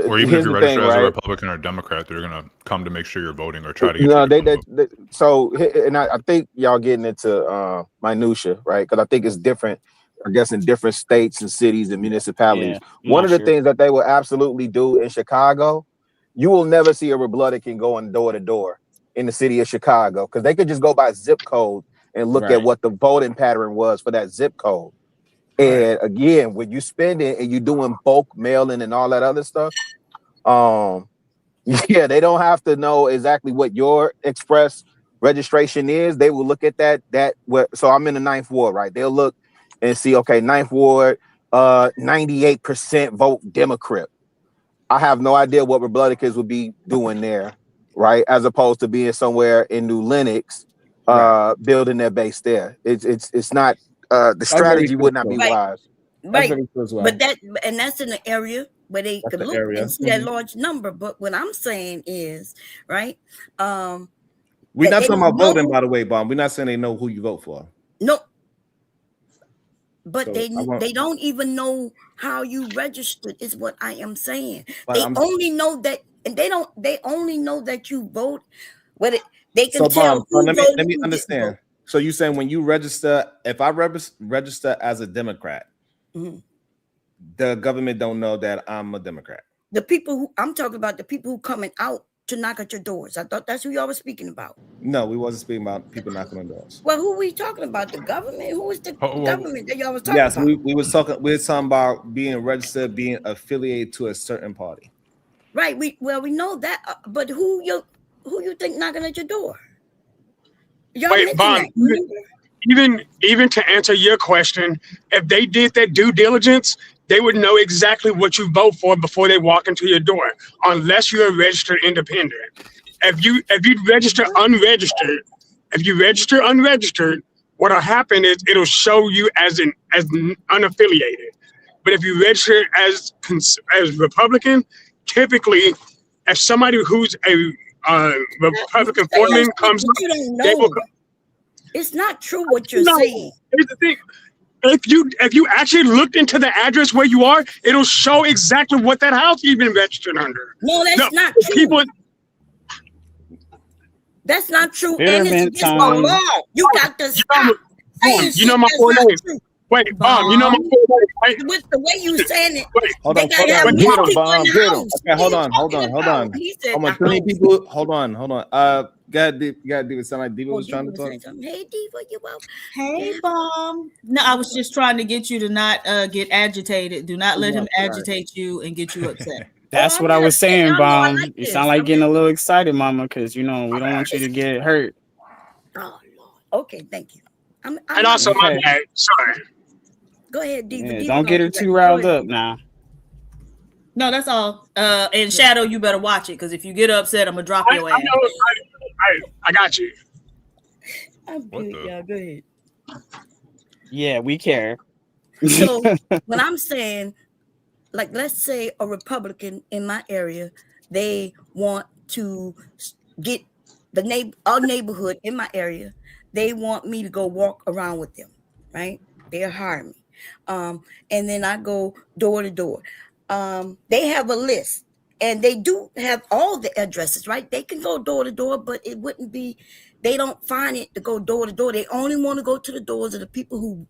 or even if you're registered as a Republican or Democrat, they're gonna come to make sure you're voting or try to get they so, and I think y'all getting into minutia, right? Because I think it's different, I guess, in different states and cities and municipalities. One of the things that they will absolutely do in Chicago, you will never see a Republican going door to door in the city of Chicago, because they could just go by zip code and look at what the voting pattern was for that zip code. And again, when you spend it and you're doing bulk mailing and all that other stuff, they don't have to know exactly what your express registration is. They will look at that. So I'm in the 9th Ward, right? They'll look and see, okay, 9th Ward, 98% vote Democrat. I have no idea what Republicans would be doing there, right? As opposed to being somewhere in New Lenox, building their base there. It's not. The strategy would not be wise. Right. But that's in the area where they could look and see that large number. But what I'm saying is, right? We're not talking about voting, by the way, Bomb. We're not saying they know who you vote for. No. But they don't even know how you registered, is what I am saying. They only know that, and they only know that you vote. They can tell. Let me understand. So you saying when you register, if I register as a Democrat, the government don't know that I'm a Democrat? The people who I'm talking about, the people who coming out to knock at your doors. I thought that's who y'all was speaking about. No, we wasn't speaking about people knocking on doors. Well, who were we talking about? The government? Who was the government that y'all was talking about? Yes, we was talking about being registered, being affiliated to a certain party. Right. We know that, but who you think knocking at your door? Wait, Bond, even to answer your question, if they did that due diligence, they would know exactly what you vote for before they walk into your door, unless you're a registered independent. If you register unregistered, what'll happen is it'll show you as unaffiliated. But if you register as Republican, typically, if somebody who's a Republican foreman comes up, they will. It's not true what you're saying. Here's the thing: if you actually looked into the address where you are, it'll show exactly what that house you've been registered under. No, that's not true. That's not true. And it's against the law. You got to stop. You know my full name. Wait, Bomb, you know my full name, right? With the way you saying it, hold on. Okay, hold on. How much people? Hold on. God, Diva. Sound like Diva was trying to talk. Hey, Diva, you up? Hey, Bomb. No, I was just trying to get you to not get agitated. Do not let him agitate you and get you upset. That's what I was saying, Bomb. You sound like getting a little excited, Mama, because we don't want you to get hurt. Oh Lord. Okay, thank you. And also, my bad. Sorry. Go ahead, Diva. Yeah, don't get her too riled up now. No, that's all. And Shadow, you better watch it, because if you get upset, I'm gonna drop your ass. I got you. I'm good, y'all. Go ahead. Yeah, we care. So when I'm saying, like, let's say a Republican in my area, they want to get our neighborhood in my area. They want me to go walk around with them, right? They'll hire me. And then I go door to door. They have a list, and they do have all the addresses, right? They can go door to door, but it wouldn't be, they don't find it to go door to door. They only want to go to the doors of the people who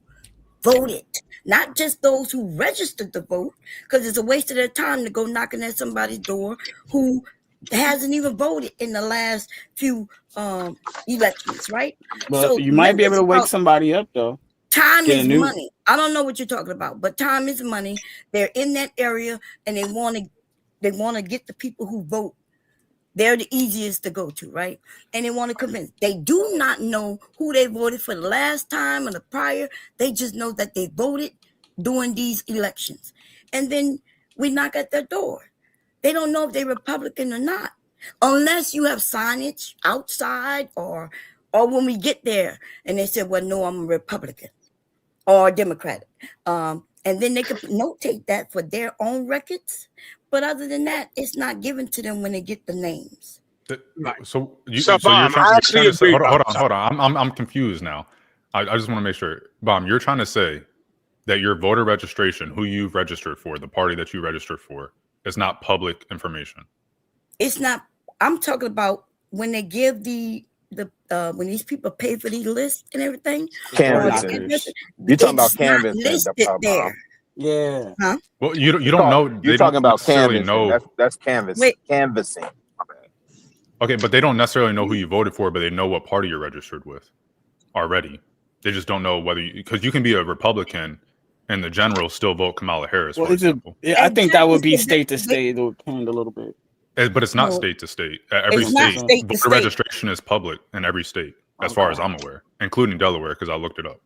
voted, not just those who registered to vote, because it's a waste of their time to go knocking at somebody's door who hasn't even voted in the last few elections, right? Well, so you might be able to wake somebody up, though. time is money. I don't know what you're talking about, but time is money. They're in that area and they want to get the people who vote. They're the easiest to go to, right? And they want to convince. They do not know who they voted for the last time or the prior. They just know that they voted during these elections. And then we knock at their door. They don't know if they're Republican or not, unless you have signage outside or when we get there and they said, well, no, I'm a Republican or Democratic. And then they could notate that for their own records. But other than that, it's not given to them when they get the names. So you're trying to say, hold on. I'm confused now. I just want to make sure, Bomb, you're trying to say that your voter registration, who you've registered for, the party that you registered for, is not public information. It's not. I'm talking about when they give when these people pay for these lists and everything. Canvassers. You're talking about canvassing. Listed there. Yeah. Huh? Well, you don't know. You're talking about canvassing. Know. That's canvassing. Wait. Canvassing. Okay, but they don't necessarily know who you voted for, but they know what party you're registered with already. They just don't know whether because you can be a Republican and the general still vote Kamala Harris. Well, I think that would be state to state. It would depend a little bit. But it's not state to state. Every state, voter registration is public in every state, as far as I'm aware, including Delaware, because I looked it up.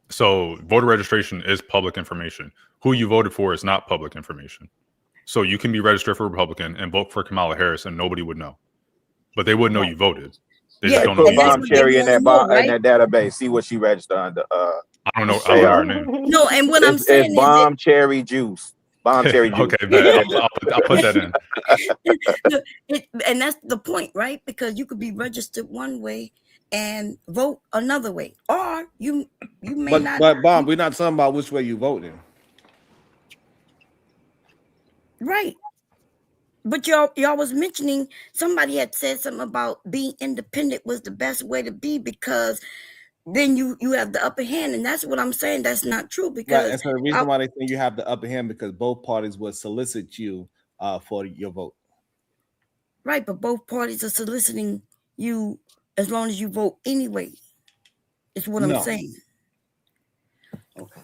So voter registration is public information. Who you voted for is not public information. So you can be registered for Republican and vote for Kamala Harris, and nobody would know. But they would know you voted. They just don't know. Put Bomb Cherry in that database. See what she registered under. I don't know. I don't know her name. No, and what I'm saying is Bomb Cherry Juice. Bomb Cherry Juice. Okay, I'll put that in. And that's the point, right? Because you could be registered one way and vote another way, or you may not. But Bomb, we're not talking about which way you voting. Right. But y'all was mentioning, somebody had said something about being independent was the best way to be because then you have the upper hand. And that's what I'm saying. That's not true because right. And so the reason why they think you have the upper hand because both parties would solicit you for your vote. Right. But both parties are soliciting you as long as you vote anyway. Is what I'm saying. Okay.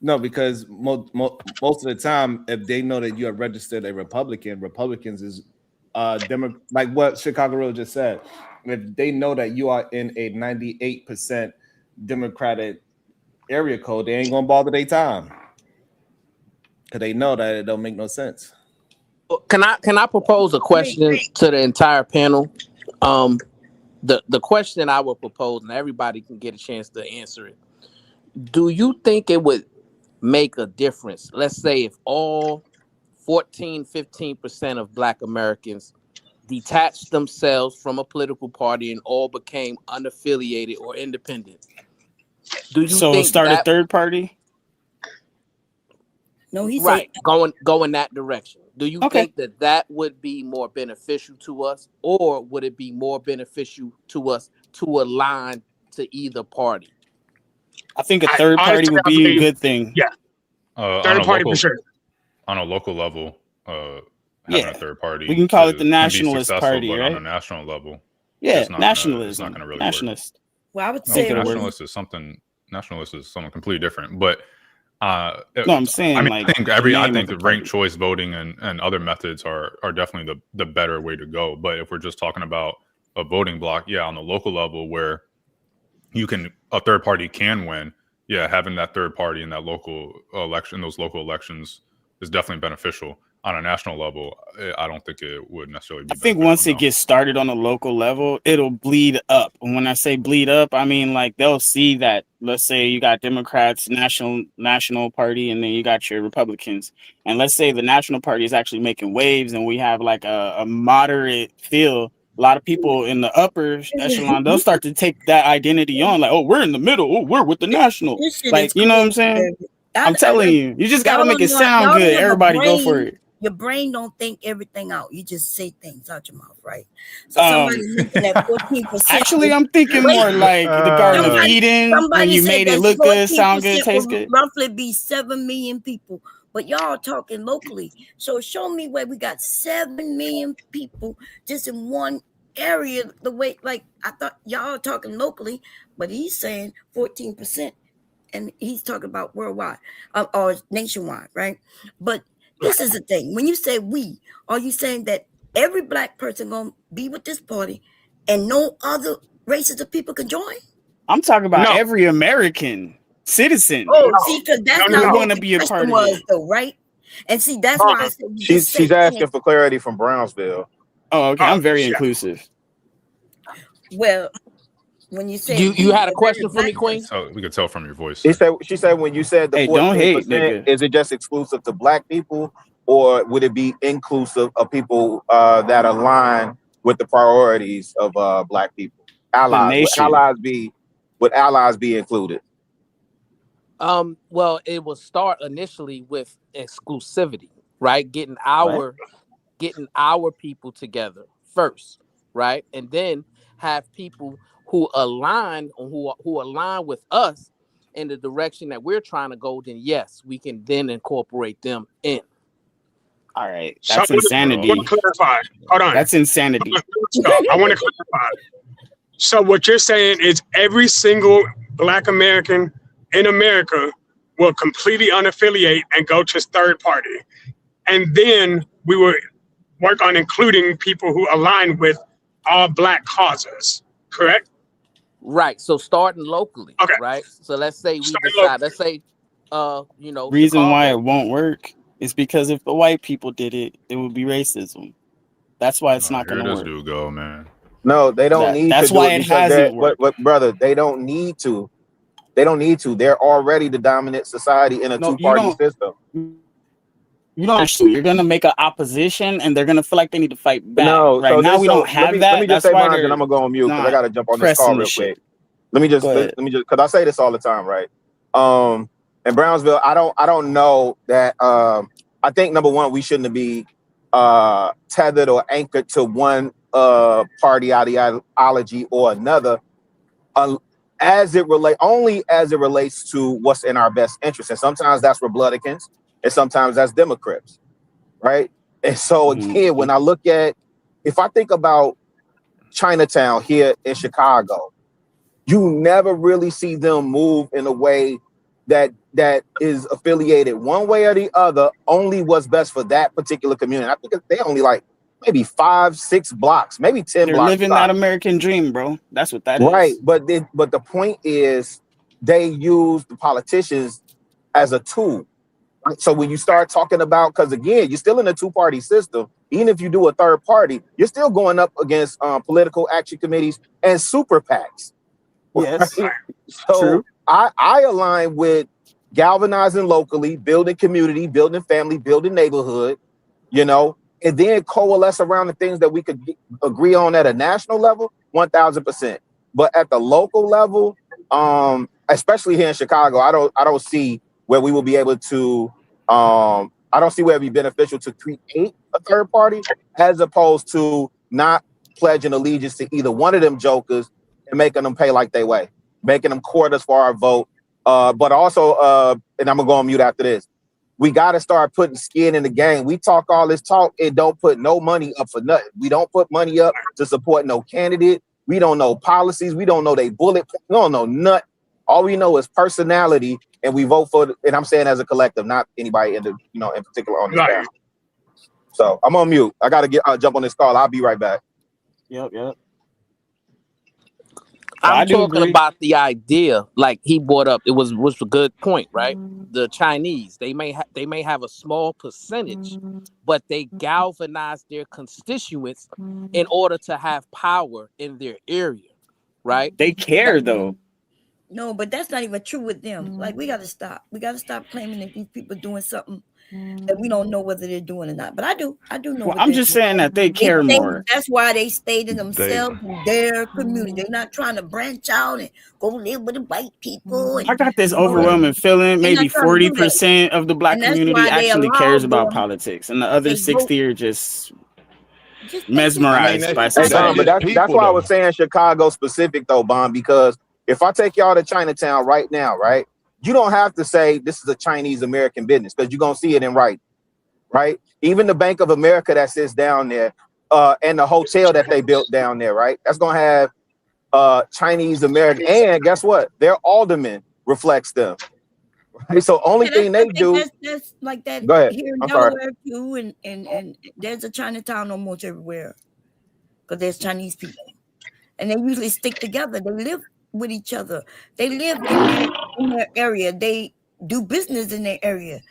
No, because most of the time, if they know that you are registered a Republican, Republicans is like what Chicago Real just said. If they know that you are in a 98% Democratic area code, they ain't gonna bother their time because they know that it don't make no sense. Can I propose a question to the entire panel? The question I would propose, and everybody can get a chance to answer it. Do you think it would make a difference? Let's say if all 15% of Black Americans detached themselves from a political party and all became unaffiliated or independent. Do you think start a third party? No, he's right. Going that direction. Do you think that would be more beneficial to us, or would it be more beneficial to us to align to either party? I think a third party would be a good thing. Yeah. Third party for sure. On a local level, having a third party. We can call it the nationalist party, but right? on a national level. Yeah, nationalism. It's not going to really nationalist. work. Well, I would say nationalist is something completely different. But no, I'm saying I think ranked choice voting and other methods are definitely the better way to go. But if we're just talking about a voting block, on the local level where a third party can win, having that third party in that local election, those local elections is definitely beneficial. On a national level, I don't think it would necessarily be. I think once it gets started on a local level, it'll bleed up. And when I say bleed up, I mean like they'll see that. Let's say you got Democrats, national party, and then you got your Republicans. And let's say the national party is actually making waves, and we have like a moderate feel. A lot of people in the upper echelon, they'll start to take that identity on, like, oh, we're in the middle. Oh, we're with the national. Like, you know what I'm saying? I'm telling you, you just got to make it sound good. Everybody go for it. Your brain don't think everything out. You just say things out your mouth, right? So somebody looking at 14%. Actually, I'm thinking more like the Garden of Eden, when you made it look good, sound good, taste good. Roughly be 7 million people. But y'all talking locally. So show me where we got 7 million people just in one area the way, like I thought y'all are talking locally, but he's saying 14%, and he's talking about worldwide or nationwide, right? But this is the thing: when you say we, are you saying that every black person gonna be with this party, and no other races of people can join? I'm talking about every American citizen. Oh, see, because that's not going what to be a part question of was, it. though, right? And see, that's why I said She's asking for clarity from Brownsville. Oh, okay. I'm very inclusive. Well, when you say you had a question for me, Queen? So we could tell from your voice. She said when you said the 14%, is it just exclusive to black people, or would it be inclusive of people that align with the priorities of black people? Allies. Would allies be included? Well, it will start initially with exclusivity, right? Getting our people together first, right? And then have people who align with us in the direction that we're trying to go, then yes, we can then incorporate them in. All right. That's insanity. I want to clarify. Hold on. That's insanity. I want to clarify. So what you're saying is every single Black American in America will completely unaffiliate and go to third party. And then we will work on including people who align with all Black causes, correct? Right. So starting locally, okay. Right? So let's say we decide, let's say, reason why it won't work is because if the white people did it, it would be racism. That's why it's not going to work. Dude go, man. No, they don't need that's to. That's why it hasn't worked. But brother, they don't need to. They don't need to. They're already the dominant society in a two-party system. You don't. You're gonna make an opposition, and they're gonna feel like they need to fight back. No, right now we don't have that. Let me just say mine, and I'm gonna go on mute because I gotta jump on this call real quick. Let me just because I say this all the time, right? In Brownsville, I don't know that. I think number one, we shouldn't be tethered or anchored to one party ideology or another. As it relates to what's in our best interest, and sometimes that's Republicans, and sometimes that's Democrats, right? And so again, when I look at, if I think about Chinatown here in Chicago, you never really see them move in a way that is affiliated one way or the other, only what's best for that particular community. I think they only like maybe 5-6 blocks, maybe 10 They're blocks. They're living that American dream, bro. That's what that is. Right, but the point is they use the politicians as a tool. So when you start talking about, because again, you're still in a two-party system, even if you do a third party, you're still going up against political action committees and super PACs. Yes. Right? So true. I align with galvanizing locally, building community, building family, building neighborhood, and then coalesce around the things that we could agree on at a national level, 1000%. But at the local level, especially here in Chicago, I don't see where we will be able to. I don't see where it'd be beneficial to create a third party as opposed to not pledging allegiance to either one of them jokers and making them pay like they weigh, making them court us for our vote. But also, and I'm gonna go on mute after this. We got to start putting skin in the game. We talk all this talk and don't put no money up for nothing. We don't put money up to support no candidate. We don't know policies. We don't know they bullet. We don't know nothing. All we know is personality, and we vote for. And I'm saying as a collective, not anybody in particular on this panel. So I'm on mute. I got to jump on this call. I'll be right back. Yep. I'm talking about the idea, like he brought up. It was a good point, right? The Chinese, they may have a small percentage, but they galvanize their constituents in order to have power in their area, right? They care though. No, but that's not even true with them. Like we got to stop. We got to stop claiming that these people are doing something that we don't know whether they're doing or not. But I do know. Well, I'm just saying that they care more. That's why they stayed in themselves in their community. They're not trying to branch out and go live with the white people. I got this overwhelming feeling. Maybe 40% of the Black community actually cares about politics, and the other 60 are just mesmerized by society. But that's why I was saying Chicago specific though, Bon, because if I take y'all to Chinatown right now, right, you don't have to say this is a Chinese American business because you're going to see it in writing, right? Even the Bank of America that sits down there, and the hotel that they built down there, right? That's gonna have Chinese American, and guess what? Their alderman reflects them. Right? So only thing they do. That's like that. Go ahead. Here in I'm sorry. Delaware too, and there's a Chinatown almost everywhere because there's Chinese people, and they usually stick together. They live with each other. They live in their area. They do business in their area.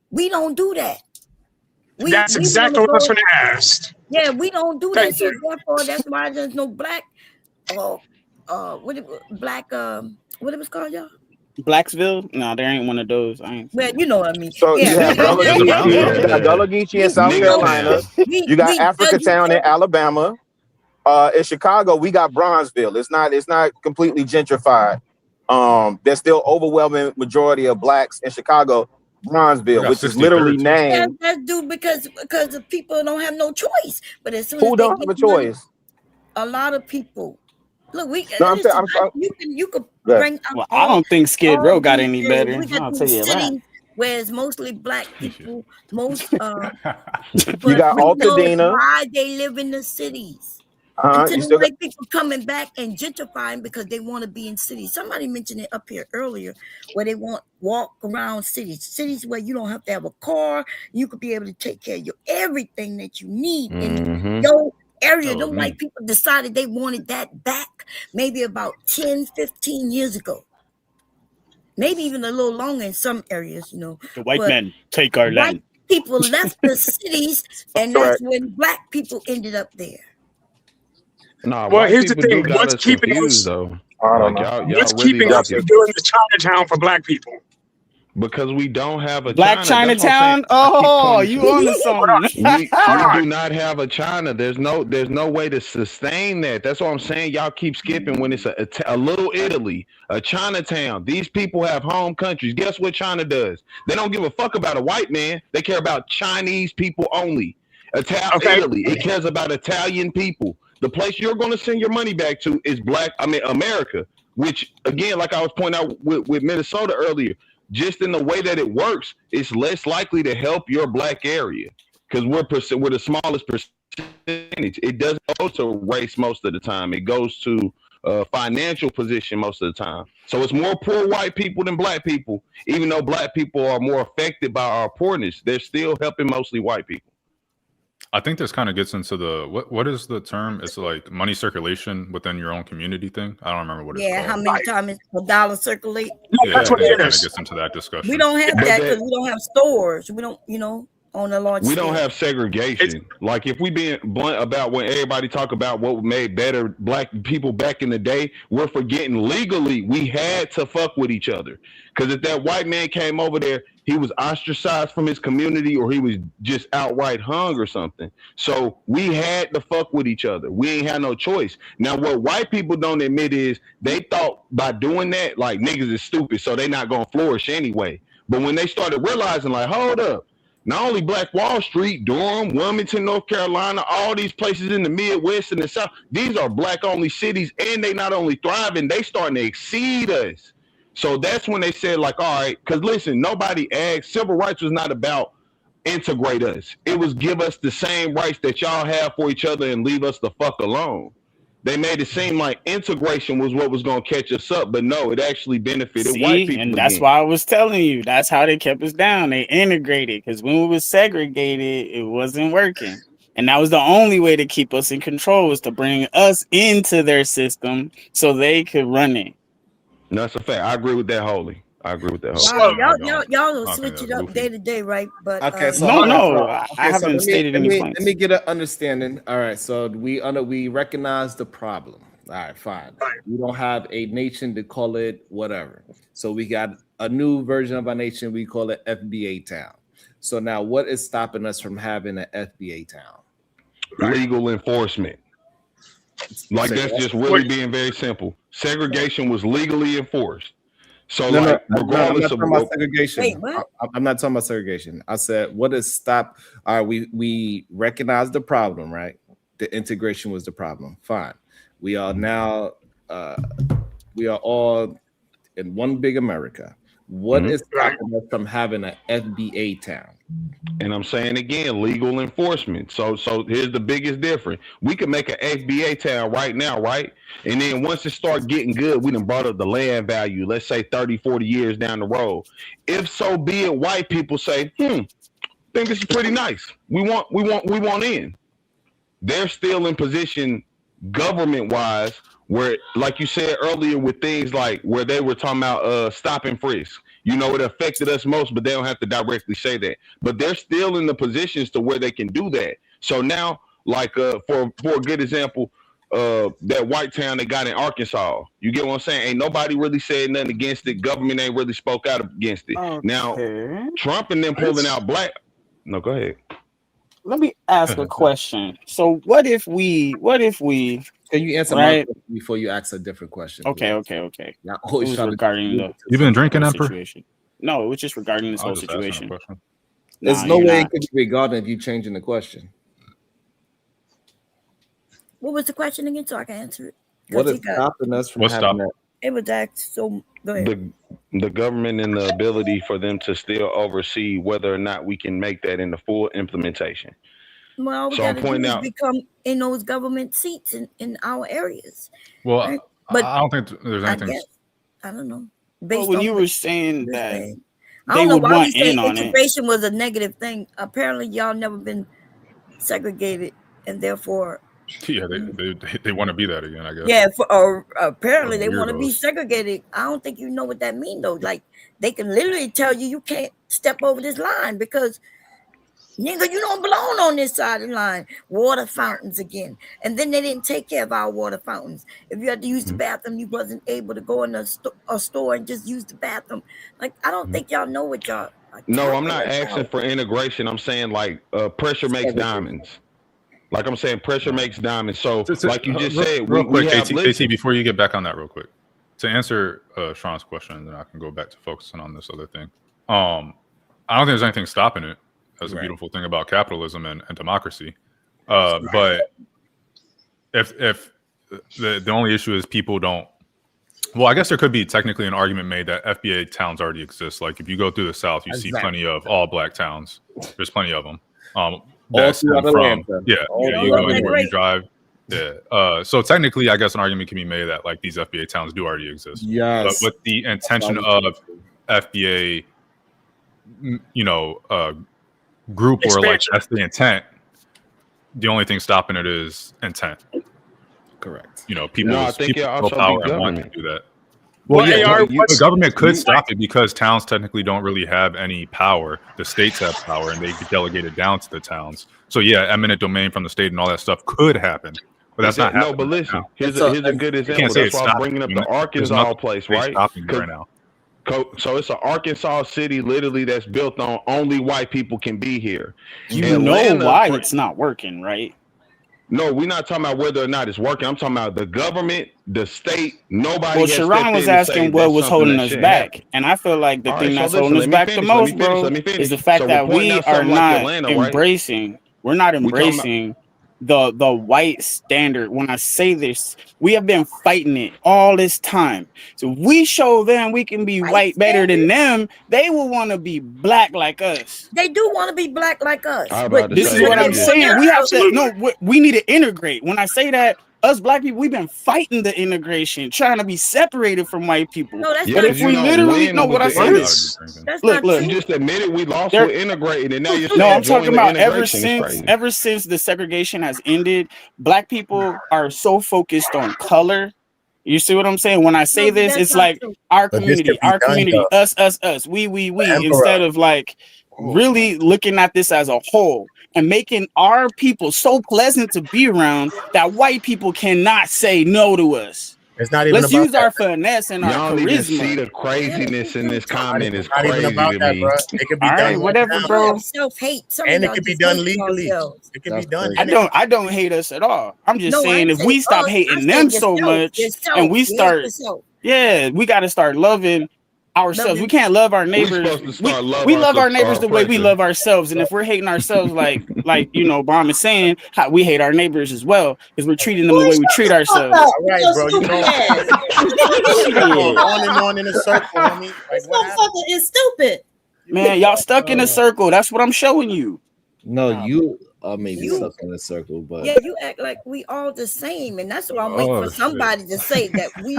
We don't do that. That's exactly what I was going to ask. Yeah, we don't do that. Thank So you. therefore, that's why there's no black. What it was called, y'all? Blacksville? No, there ain't one of those. I ain't. Well, you know what I mean. So you have Gullah Geechee in South Carolina. You got Africatown in Alabama. In Chicago, we got Bronzeville. It's not completely gentrified. There's still overwhelming majority of blacks in Chicago. Bronzeville, which is literally named. That's due because the people don't have no choice. But as soon Who as don't have a choice? A lot of people. Look, No, you could Yeah. bring. Well, I don't think Skid Row got any better. We got I'll these tell you that. cities where it's mostly black people. Most You got we know Altadena. why they live in the cities. You Until the still got- white people coming back and gentrifying because they want to be in cities. Somebody mentioned it up here earlier, where they want walk around cities where you don't have to have a car. You could be able to take care of your everything that you need in your area. The white people decided they wanted that back maybe about 10, 15 years ago. Maybe even a little longer in some areas, you know. The white But men take our land. white people left the cities, and that's when black people ended up there. Nah, Well, white here's the people do thing. got What's us keeping confused, us? though. I don't Like, know. y'all What's really keeping got us from this doing the Chinatown for black people? because we don't have a Black China. That's what I'm Chinatown? saying. I keep Oh, pointing you to- on to something. we do not have a China. There's no way to sustain that. That's what I'm saying. Y'all keep skipping when it's a little Italy, a Chinatown. These people have home countries. Guess what China does? They don't give a fuck about a white man. They care about Chinese people only. Italy, it cares about Italian people. The place you're going to send your money back to is America, which again, like I was pointing out with Minnesota earlier, just in the way that it works, it's less likely to help your black area because we're the smallest percentage. It doesn't go to race most of the time. It goes to financial position most of the time. So it's more poor white people than black people. Even though black people are more affected by our poorness, they're still helping mostly white people. I think this kind of gets into the what is the term? It's like money circulation within your own community thing. I don't remember what it's Yeah, called. how many times a dollar circulate? Yeah, That's I what think it it kind of is. gets into that discussion. We don't have But that that- because we don't have stores. We don't, on a large We scale. don't have segregation. Like if we being blunt about when everybody talk about what made better black people back in the day, we're forgetting legally we had to fuck with each other. Because if that white man came over there, he was ostracized from his community or he was just outright hung or something. So we had to fuck with each other. We ain't had no choice. Now what white people don't admit is they thought by doing that, like niggas is stupid, so they not gonna flourish anyway. But when they started realizing, like, hold up, not only Black Wall Street, Durham, Wilmington, North Carolina, all these places in the Midwest and the South, these are black-only cities, and they not only thriving, they starting to exceed us. So that's when they said, like, all right, because listen, nobody asked, civil rights was not about integrate us. It was give us the same rights that y'all have for each other and leave us the fuck alone. They made it seem like integration was what was going to catch us up, but no, it actually benefited white people. And that's again. why I was telling you. That's how they kept us down. They integrated because when we was segregated, it wasn't working. And that was the only way to keep us in control, was to bring us into their system so they could run it. No, that's a fact. I agree with that wholly. Y'all will switch it up day to day, right? But okay, so I haven't stated any Let me get an understanding. All right, so we recognize the problem. All right, fine. We don't have a nation to call it whatever. So we got a new version of our nation. We call it FBA town. So now, what is stopping us from having an FBA town? Legal enforcement. Like that's just really being very simple. Segregation was legally enforced. So regardless of what segregation, I'm not talking about segregation. I said, what is stop? All right, we recognize the problem, right? The integration was the problem. Fine. We are now we are all in one big America. What is stopping us from having an FBA town? And I'm saying again, legal enforcement. So here's the biggest difference. We can make an FBA town right now, right? And then once it starts getting good, we done brought up the land value, let's say 30, 40 years down the road. If so be it, white people say, think this is pretty nice. We want in. They're still in position government-wise where, like you said earlier, with things like where they were talking about stop and frisk. You know, it affected us most, but they don't have to directly say that. But they're still in the positions to where they can do that. So now, like for a good example, that white town they got in Arkansas. You get what I'm saying? Ain't nobody really said nothing against it. Government ain't really spoke out against it. Okay. Now, Trump and them pulling out black. No, go ahead. Let me ask a question. So what if we can you answer my question before you ask a different question? Okay. Now, always trying regarding to you've been drinking, Emperor? Situation. No, it was just regarding this whole situation. There's no way it could be regarding if you changing the question. What was the question again, so I can answer it? What is stopping us from having that? It was asked. So go ahead. The government and the ability for them to still oversee whether or not we can make that in the full implementation. Well, all we gotta do is become in those government seats in our areas. Well, right? But I don't think there's anything. I don't know. Well, when you were saying that I don't know why you say in on integration was a negative thing. Apparently, y'all never been segregated, and therefore. Yeah, they want to be that again, I guess. Yeah, or apparently they want to be segregated. I don't think you know what that means though. Like they can literally tell you can't step over this line because nigga, you don't belong on this side of the line. Water fountains again, and then they didn't take care of our water fountains. If you had to use the bathroom, you wasn't able to go in a store and just use the bathroom. Like I don't think y'all know what y'all. No, I'm not asking for integration. I'm saying like pressure makes diamonds. Like I'm saying, pressure makes diamonds. So, like you just said, real quick, KT, before you get back on that real quick, to answer Sean's question, and then I can go back to focusing on this other thing. I don't think there's anything stopping it. That's a beautiful thing about capitalism and democracy. But if the only issue is people don't, well, I guess there could be technically an argument made that FBA towns already exist. Like if you go through the South, you see plenty of all black towns. There's plenty of them. That's from you go anywhere you drive. Yeah. So technically, I guess an argument can be made that like these FBA towns do already exist. Yes. But with the intention of FBA, group or like that's the intent. The only thing stopping it is intent. Correct. People have power and want to do that. Well, the government could stop it because towns technically don't really have any power. The states have power, and they delegate it down to the towns. So yeah, eminent domain from the state and all that stuff could happen, but that's not happening. No, but listen, here's a good example. That's why I'm bringing up the Arkansas place, right? Right now. So it's an Arkansas city, literally, that's built on only white people can be here. You know why it's not working, right? No, we're not talking about whether or not it's working. I'm talking about the government, the state, nobody. Well, Sharon was asking what was holding us back. And I feel like the thing that's holding us back the most, bro, is the fact that we are not embracing, we're not embracing the white standard. When I say this, we have been fighting it all this time. So if we show them we can be white better than them, they will want to be black like us. They do want to be black like us. But this is what I'm saying. We have to we need to integrate. When I say that, us black people, we've been fighting the integration, trying to be separated from white people. No, that's but if we literally know what I said is, look, you just admitted we lost with integrated, and now you're saying I'm talking about ever since the segregation has ended, black people are so focused on color. You see what I'm saying? When I say this, it's like our community, us, we, instead of like really looking at this as a whole. And making our people so pleasant to be around that white people cannot say no to us. It's not even. Let's use our finesse and our charisma. Y'all even see the craziness in this comment is crazy to me. It could be done. Whatever, bro. Self-hate, and it could be done legally. It could be done. I don't hate us at all. I'm just saying if we stop hating them so much and we start, we got to start loving ourselves. We can't love our neighbors. We're supposed to start loving We love our neighbors ourselves, the way we oppressor. love ourselves. And if we're hating ourselves, like Bomb is saying, how we hate our neighbors as well, because we're treating them the way we treat ourselves. All right, bro. You know, on and on in a circle, homie. Like, This motherfucker is stupid. Man, y'all stuck in a circle. That's what I'm showing you. No, you are maybe stuck in a circle, but Yeah, you act like we all the same, and that's why I'm waiting for somebody to say that we,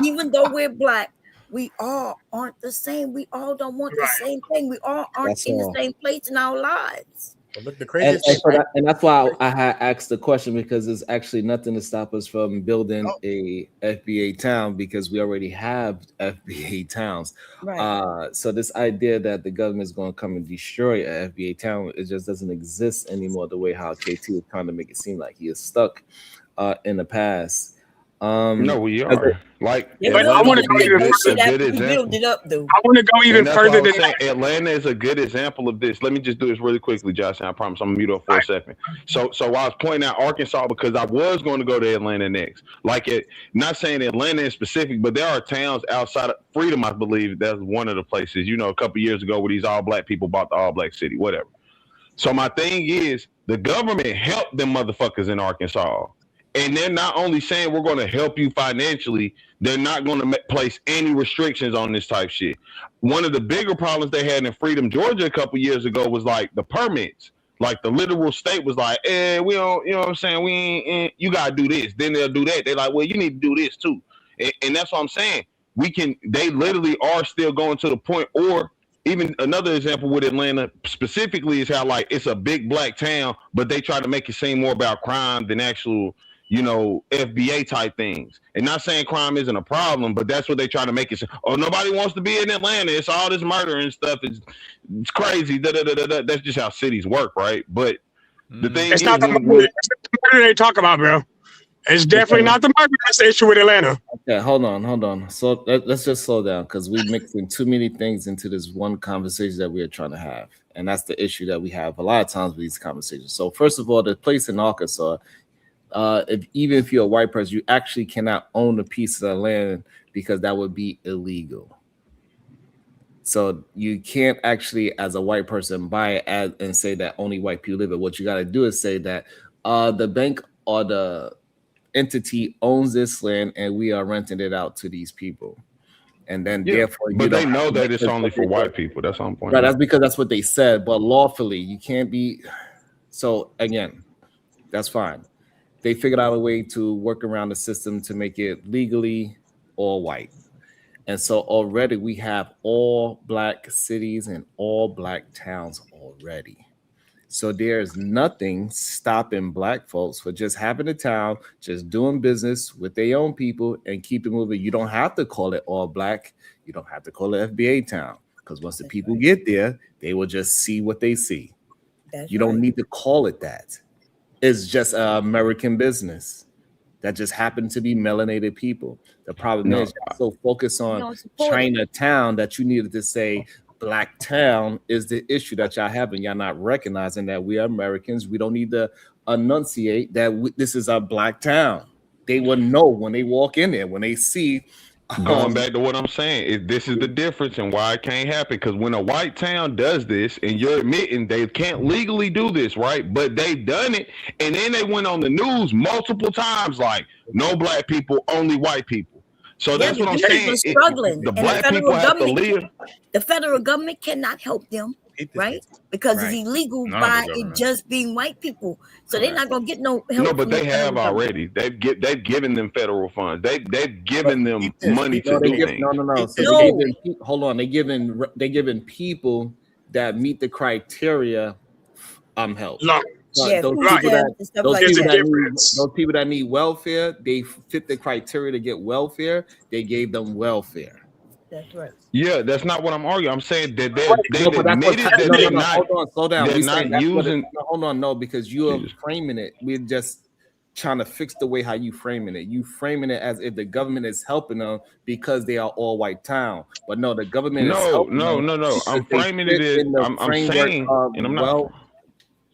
even though we're black, we all aren't the same. We all don't want the same thing. We all aren't That's in all. the same place in our lives. But look, the craziest thing, and that's why I had asked the question, because there's actually nothing to stop us from building a FBA town, because we already have FBA towns. Right. So this idea that the government is going to come and destroy a FBA town, it just doesn't exist anymore. The way how KT is trying to make it seem like he is stuck in the past. No, we are. Like, but I want to go even further than that. Atlanta is a good example of this. Let me just do this really quickly, Josh, and I promise I'm gonna mute up for a second. So I was pointing out Arkansas because I was going to go to Atlanta next. Not saying Atlanta in specific, but there are towns outside of Freedom, I believe that's one of the places, a couple years ago where these all black people bought the all black city, whatever. So my thing is, the government helped them motherfuckers in Arkansas. And they're not only saying we're going to help you financially, they're not going to place any restrictions on this type shit. One of the bigger problems they had in Freedom, Georgia, a couple years ago was like the permits. Like the literal state was like, we don't, you know what I'm saying? We ain't, you got to do this. Then they'll do that. They're like, well, you need to do this too. And that's what I'm saying. They literally are still going to the point, or even another example with Atlanta specifically is how like it's a big black town, but they try to make it seem more about crime than actual, FBA type things. And not saying crime isn't a problem, but that's what they try to make it. Oh, nobody wants to be in Atlanta. It's all this murder and stuff. It's crazy. That's just how cities work, right? But the thing it's not the murder they talk about, bro. It's definitely not the murder. That's the issue with Atlanta. Okay, hold on. So let's just slow down, because we're mixing too many things into this one conversation that we are trying to have. And that's the issue that we have a lot of times with these conversations. So first of all, the place in Arkansas, even if you're a white person, you actually cannot own a piece of the land, because that would be illegal. So you can't actually, as a white person, buy it and say that only white people live it. What you got to do is say that the bank or the entity owns this land and we are renting it out to these people. And then therefore, but they know that it's only for white people. That's on point. Right, that's because that's what they said. But lawfully, you can't be. So again, that's fine. They figured out a way to work around the system to make it legally all white. And so already we have all black cities and all black towns already. So there's nothing stopping black folks for just having a town, just doing business with their own people and keep it moving. You don't have to call it all black. You don't have to call it FBA town, because once the people get there, they will just see what they see. You don't need to call it that. It's just an American business that just happened to be melanated people. The problem is you're so focused on Chinatown that you needed to say black town is the issue that y'all have, and y'all not recognizing that we are Americans. We don't need to enunciate that this is a black town. They will know when they walk in there, when they see. Going back to what I'm saying, this is the difference and why it can't happen. Because when a white town does this, and you're admitting they can't legally do this, right? But they've done it, and then they went on the news multiple times, like no black people, only white people. So that's what I'm saying. Struggling. The black people have to live. The federal government cannot help them, right? Because it's illegal by it just being white people. So they're not gonna get no help. No, but they have already. They've given them federal funds. They've given them money to do things. No. So hold on. They're giving people that meet the criteria help. Those people that need welfare, they fit the criteria to get welfare. They gave them welfare. That's right. Yeah, that's not what I'm arguing. I'm saying that they admitted that they're not. Hold on, slow down. They're not using. Hold on, no, because you are framing it. We're just trying to fix the way how you framing it. You framing it as if the government is helping them because they are all white town. But no, the government is helping them. No. I'm framing it as I'm saying, and I'm not.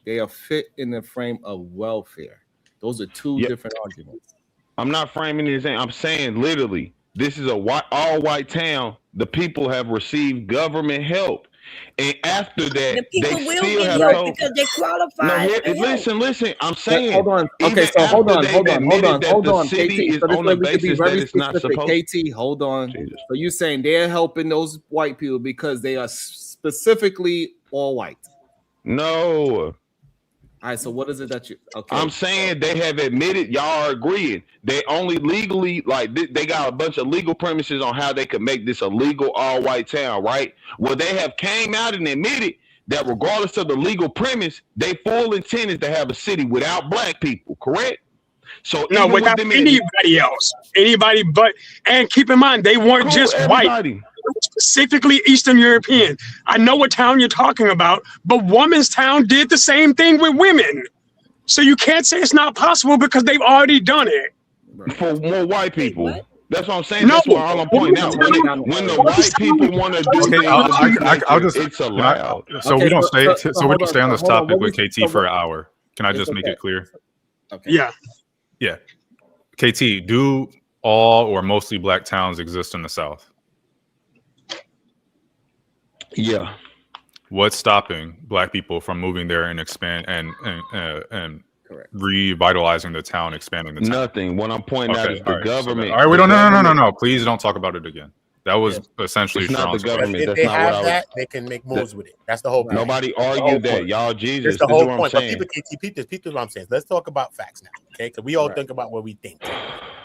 They are fit in the frame of welfare. Those are two different arguments. I'm not framing it as I'm saying literally. This is a all white town, the people have received government help. And after that, The people they will still get have help help. because they qualify. Listen. I'm saying, Hold on. Okay, even so hold after on, they've hold on, hold admitted on, that hold the on, city KT. is So this on way the we can be basis very that it's not specific. supposed. KT, hold on. Jesus. So you saying they're helping those white people because they are specifically all white? No. All right. So what is it that you? Okay. I'm saying they have admitted, y'all are agreeing. They only legally, like, they got a bunch of legal premises on how they could make this a legal all-white town, right? Well, they have came out and admitted that regardless of the legal premise, their full intent is to have a city without black people, correct? So No, even with without them anybody else, anybody but, and keep in mind, they weren't just everybody. white, specifically Eastern European. I know what town you're talking about, but Woman's Town did the same thing with women. So you can't say it's not possible because they've already done it. For more white people. That's what I'm saying. No. That's what all I'm pointing out. When the white people want to do Okay, things, I'll just it's allowed. So we don't stay. So we don't stay on this topic with was- KT for an hour. Can I just make it clear? Okay. Yeah. Yeah. KT, do all or mostly black towns exist in the South? Yeah. What's stopping black people from moving there and expand and revitalizing the town, expanding the town? Nothing. What I'm pointing out is the government. All right, we don't. No. Please don't talk about it again. That was essentially It's not the Sharon's government. If That's they not what have I was. that, they can make moves with it. That's the whole point. Nobody That's the whole argued that. point. Y'all, Jesus. That's the This is whole what I'm point. But saying. people, what I'm saying. Let's talk about facts now, okay? Because we all think about what we think.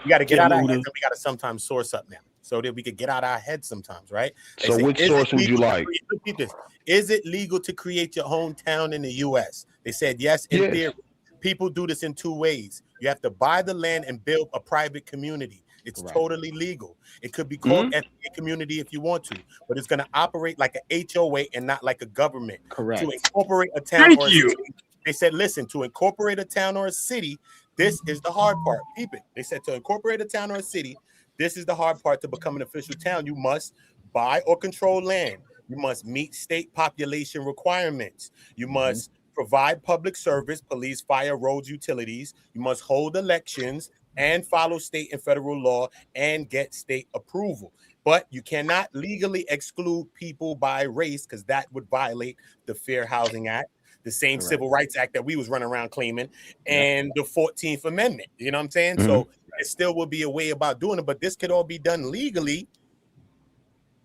We got to get out of our heads, and we got to sometimes source up now, so that we could get out of our heads sometimes, right? They So say, which is it source would you legal to like? repeat this? Is it legal to create your hometown in the U.S.? They said yes, in Yes. theory. People do this in two ways. You have to buy the land and build a private community. It's totally legal. It could be called ethnic community if you want to, but it's going to operate like an HOA and not like a government. Correct. To incorporate a town Thank or a you. city, they said, listen, to incorporate a town or a city, this is the hard part. Keep it. They said to incorporate a town or a city, this is the hard part to become an official town. You must buy or control land. You must meet state population requirements. You must provide public service, police, fire, roads, utilities. You must hold elections and follow state and federal law and get state approval. But you cannot legally exclude people by race because that would violate the Fair Housing Act, the same Civil Rights Act that we was running around claiming, and the 14th Amendment. You know what I'm saying? So it still will be a way about doing it, but this could all be done legally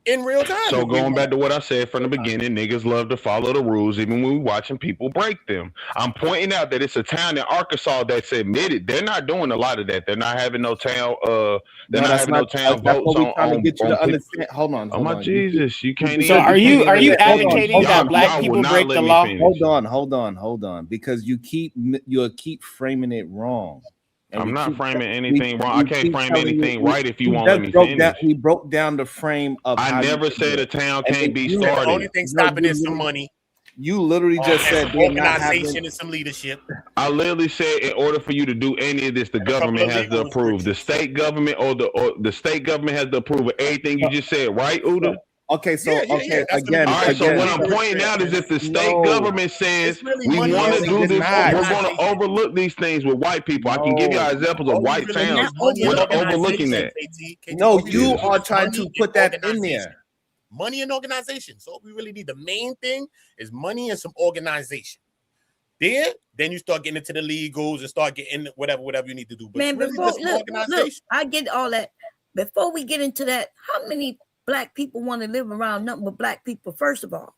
in real time. So going back to what I said from the beginning, niggas love to follow the rules even when we watching people break them. I'm pointing out that it's a town in Arkansas that's admitted they're not doing a lot of that. They're not having no town. They're not having no town That's votes what we're trying to get you to people. understand. Hold on. Oh my Jesus! You can't. So are you advocating that black people break the law? Hold on, because you'll keep framing it wrong. And I'm not framing we anything wrong. I can't frame anything right if you won't let me broke finish. down, he broke down the frame of. I never said a town can't be started. The only thing stopping is some money. You literally just said some organization and some leadership. I literally said in order for you to do any of this, the government has to approve. The state government or the state government has to approve of everything you just said, right, Uda? Okay, so again. All right, so what I'm pointing out is if the state government says we want to do this, we're going to overlook these things with white people. I can give you examples of white towns overlooking that. No, you are trying to put that in there. Money and organization. So what we really need, the main thing is money and some organization. Then you start getting into the legals and start getting whatever you need to do. But Man, really before look, I get all that. Before we get into that, how many black people want to live around nothing but black people? First of all,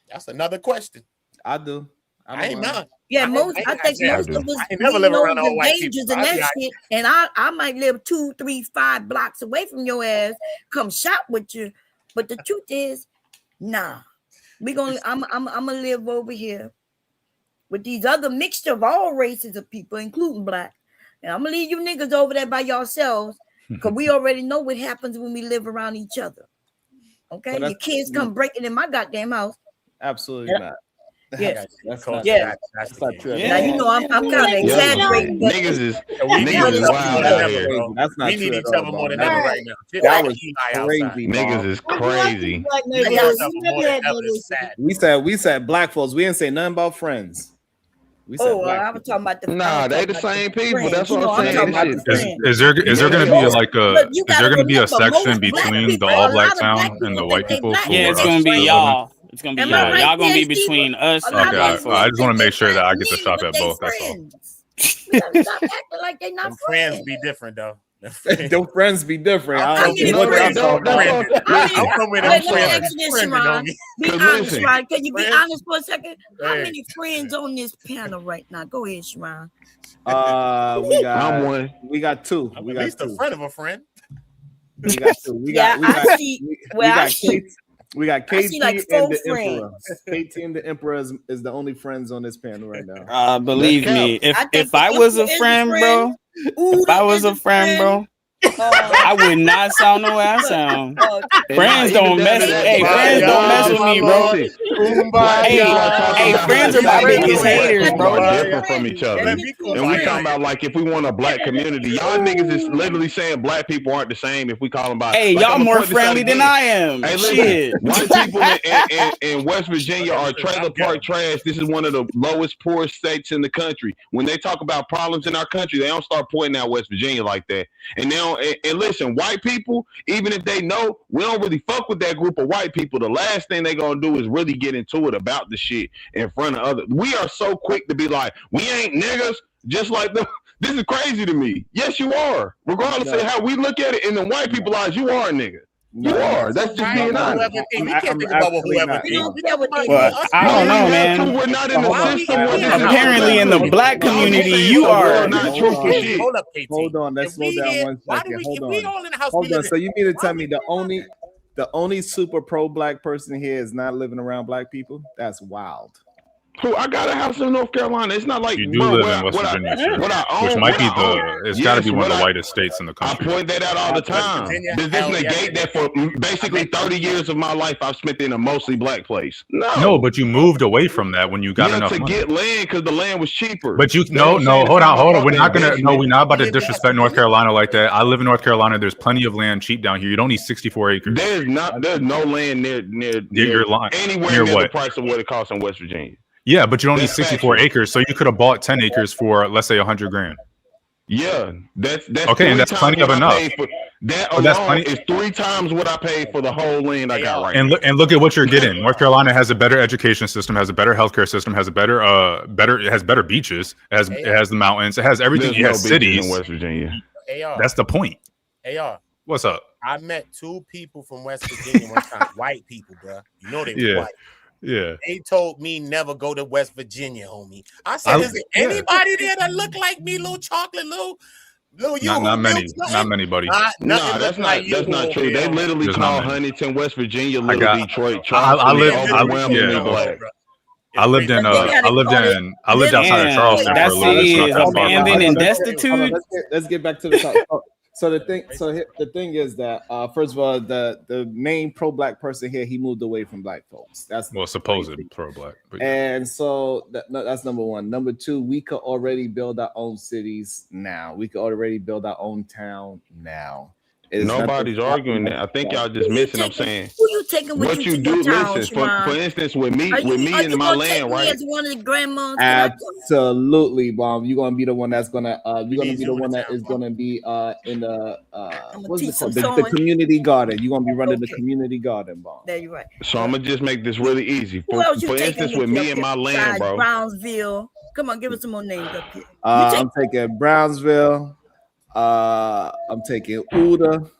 that's another question. I do. I ain't not. Yeah, I think most of us never live around all white dangers people. and that shit. And I might live 2, 3, 5 blocks away from your ass. Come shop with you. But the truth is, nah. I'm gonna live over here with these other mixture of all races of people, including black. And I'm gonna leave you niggas over there by yourselves, because we already know what happens when we live around each other. Okay, your kids come breaking in my goddamn house. Absolutely not. Yes. That's not true. Now you know I'm kind of exaggerating. But niggas is wild out here. That's not we true need at each all, other more than bro. ever right now. That was crazy. Niggas is crazy. We said black folks. We didn't say nothing about friends. We said black I was talking about the. Nah, they the same people. That's what I'm I'm saying. Is there going to be like a is there going to be a section between the all black town and the white people? Yeah, it's going to be y'all. It's going to be y'all. Y'all going to be between us. Okay, I just want to make sure that I get to shop at both. That's all. We gotta stop acting like they not friends. Be different though. Don't friends be different? Let me ask you this, Sharon. Be honest, Sharon. Can you be honest for a second? How many friends on this panel right now? Go ahead, Sharon. We got two. At least a friend of a friend. We got two. We got KT like and the friends. Emperor. KT and the Emperor is the only friends on this panel right now. Believe me, if I was a friend, bro, if I was a friend, bro, I would not sound the way I sound. Friends don't mess with friends don't mess with me, bro. Hey, friends are my biggest haters, bro. Different from each other. And we talking about like if we want a black community, y'all niggas is literally saying black people aren't the same if we call them by. Hey, y'all more friendly than I am. Hey, shit. White people in West Virginia are trailer park trash. This is one of the lowest, poorest states in the country. When they talk about problems in our country, they don't start pointing out West Virginia like that. And they don't. And listen, white people, even if they know, we don't really fuck with that group of white people. The last thing they gonna do is really get into it about the shit in front of others. We are so quick to be like, we ain't niggas, just like them. This is crazy to me. Yes, you are. Regardless of how we look at it, in the white people's eyes, you are a nigga. You are. That's just being honest. We can't think about what whoever thinks. I don't know, man. We're not in the system. Apparently, in the black community, you are. Not true for shit. Hold on, let's slow down 1 second. Hold on. So you mean to tell me the only super pro black person here is not living around black people? That's wild. Who? I got a house in North Carolina. It's not like you do live in West Virginia, which might be it's got to be one of the whitest states in the country. I point that out all the time. Does this negate that for basically 30 years of my life I've spent in a mostly black place? No, but you moved away from that when you got enough to money. Get land because the land was cheaper. But hold on. We're not about to disrespect North Carolina like that. I live in North Carolina. There's plenty of land cheap down here. You don't need 64 acres. There's no land near your line. Anywhere near the price of what it costs in West Virginia. Yeah, but you don't need 64 acres, so you could have bought 10 acres for, let's say, $100,000. Yeah, that's okay, and that's plenty of enough. That alone is 3 times what I paid for the whole land I got right now. And look at what you're getting. North Carolina has a better education system, has a better healthcare system, has a better it has better beaches, it has the mountains, it has everything. It has cities in West Virginia. That's the point. AR, what's up? I met 2 people from West Virginia one time, white people, bro. You know they were white. Yeah. They told me never go to West Virginia, homie. I said, is there anybody there that look like me, little chocolate, little you? Not many, buddy. That's not true. They literally call Huntington, West Virginia, little Detroit. I lived outside of Charleston for a little bit. And then in Destitute. Let's get back to the top. So the thing is that first of all, the main pro-black person here, he moved away from black folks. That's supposedly pro-black. And so that's number one. Number two, we could already build our own cities now. We could already build our own town now. Nobody's arguing that. I think y'all just missing. I'm saying who you taking with you to listen. For instance, with me and my land, right? As one of the grandmas. Absolutely, Bomb. You're gonna be the one that's gonna. You're gonna be the one that is gonna be in the what's it called? The community garden. You're gonna be running the community garden, Bomb. There you're right. So I'm gonna just make this really easy. For instance, with me and my land, bro. Brownsville. Come on, give us some more names up here. I'm taking Brownsville. I'm taking Uda.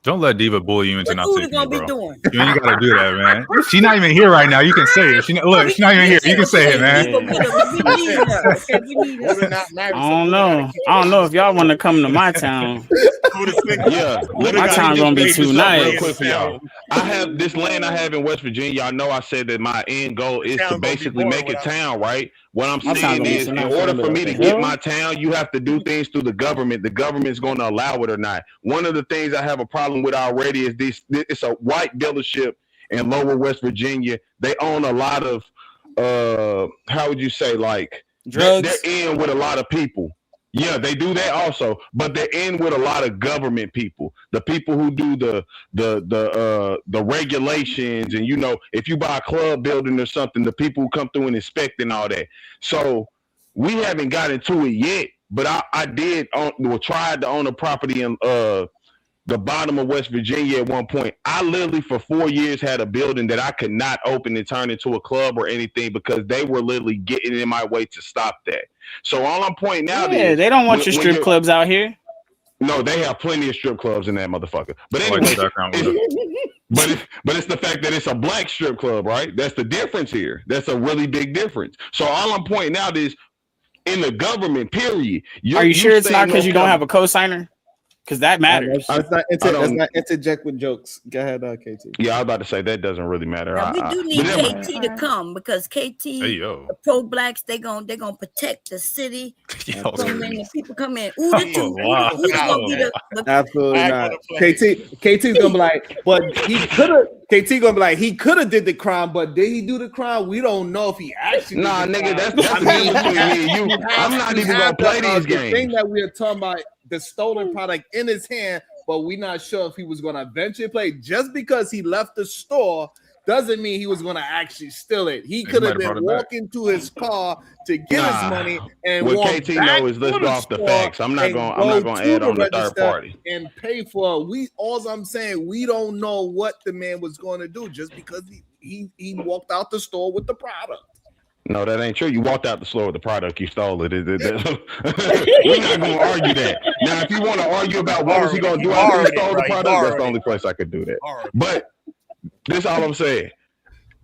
Don't let Diva bully you into not taking gonna it, bro. be doing? You ain't gotta do that, man. She's not even here right now. You can say it. She's not even here. You can say it, man. I don't know if y'all want to come to my town. My town gonna be too nice. Quick for y'all. I have this land I have in West Virginia. I know I said that my end goal is to basically make a town, right? What I'm saying is, in order for me to get my town, you have to do things through the government. The government's going to allow it or not. One of the things I have a problem with already is this. It's a white dealership in Lower West Virginia. They own a lot of, how would you say, like drugs. They're in with a lot of people. Yeah, they do that also, but they're in with a lot of government people, the people who do the regulations, and if you buy a club building or something, the people who come through and inspect and all that. So We haven't got into it yet, but I did tried to own a property in the bottom of West Virginia at one point. I literally for 4 years had a building that I could not open and turn into a club or anything because they were literally getting in my way to stop that. So all I'm pointing out is they don't want your strip clubs out here. No, they have plenty of strip clubs in that motherfucker. But anyway, but it's the fact that it's a black strip club, right? That's the difference here. That's a really big difference. So all I'm pointing out is in the government, period. Are you sure it's not because you don't have a cosigner? Because that matters. Let's not interject with jokes. Go ahead, KT. Yeah, I was about to say that doesn't really matter. Now, we do need KT to come because KT, the pro-blacks, they gonna protect the city. People come in. Who's gonna be the absolutely not. KT's gonna be like, but he could have. KT gonna be like, he could have did the crime, but did he do the crime? We don't know if he actually. Nah, nigga, that's the difference between me and you. I'm not even gonna play these games. The thing that we are talking about, the stolen product in his hand, but we're not sure if he was going to eventually play. Just because he left the store doesn't mean he was going to actually steal it. He could have been walking to his car to get his money and what KT know is let's go off the facts. I'm not going to add on the third party and pay for it. All I'm saying, we don't know what the man was going to do just because he walked out the store with the product. No, that ain't true. You walked out the store with the product, you stole it. We're not going to argue that. Now, if you want to argue about what was he going to do after he stole the product, that's the only place I could do that. But this is all I'm saying.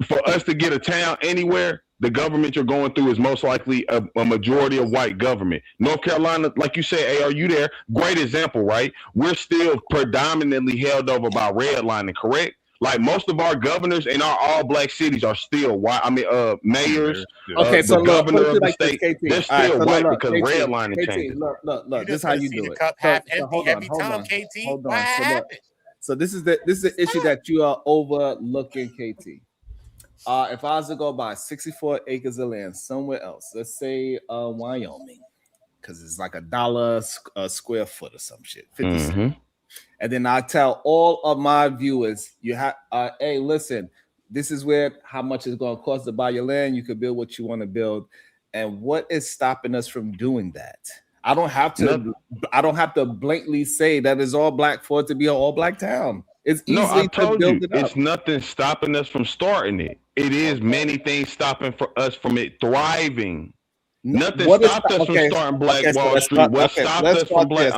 For us to get a town anywhere, the government you're going through is most likely a majority of white government. North Carolina, like you said, hey, are you there? Great example, right? We're still predominantly held over by redlining, correct? Like most of our governors in our all black cities are still white. I mean, mayors, okay, so the governor of the like state, they're still white because redlining changed. Look, this is how you do it. Hold on. So this is the issue that you are overlooking, KT. If I was to go buy 64 acres of land somewhere else, let's say Wyoming, because it's like $1 a square foot or some shit, 50 cents. And then I tell all of my viewers, you have, hey, listen, this is how much it's going to cost to buy your land. You can build what you want to build. And what is stopping us from doing that? I don't have to blatantly say that it's all black for it to be an all black town. It's easy to build it up. It's nothing stopping us from starting it. It is many things stopping us from it thriving. Nothing stopped us from starting Black Wall Street. What stopped us from Black?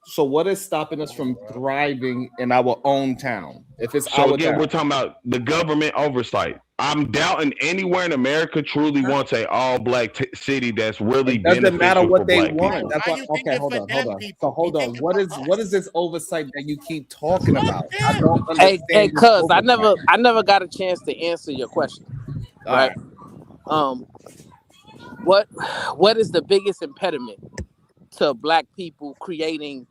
So what is stopping us from thriving in our own town? If it's so again, we're talking about the government oversight. I'm doubting anywhere in America truly wants a all black city that's really beneficial. Doesn't matter what they people. want. That's what, okay, hold on. So hold on. What is this oversight that you keep talking about? I don't understand. Hey, cuz I never got a chance to answer your question. Right. What is the biggest impediment to black people creating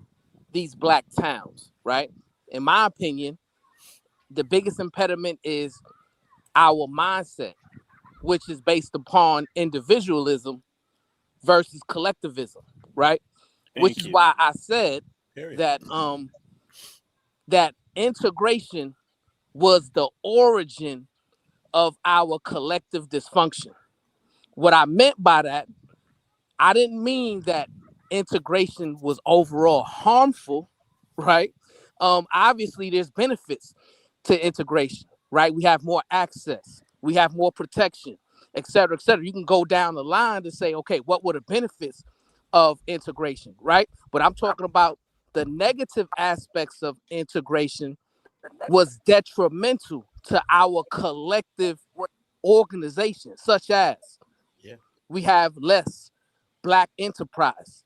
these black towns, right? In my opinion, the biggest impediment is our mindset, which is based upon individualism versus collectivism, right? Which is why I said that that integration was the origin of our collective dysfunction. What I meant by that, I didn't mean that integration was overall harmful, right? Obviously, there's benefits to integration, right? We have more access, we have more protection, et cetera, et cetera. You can go down the line to say, okay, what were the benefits of integration, right? But I'm talking about the negative aspects of integration was detrimental to our collective organization, such as we have less black enterprise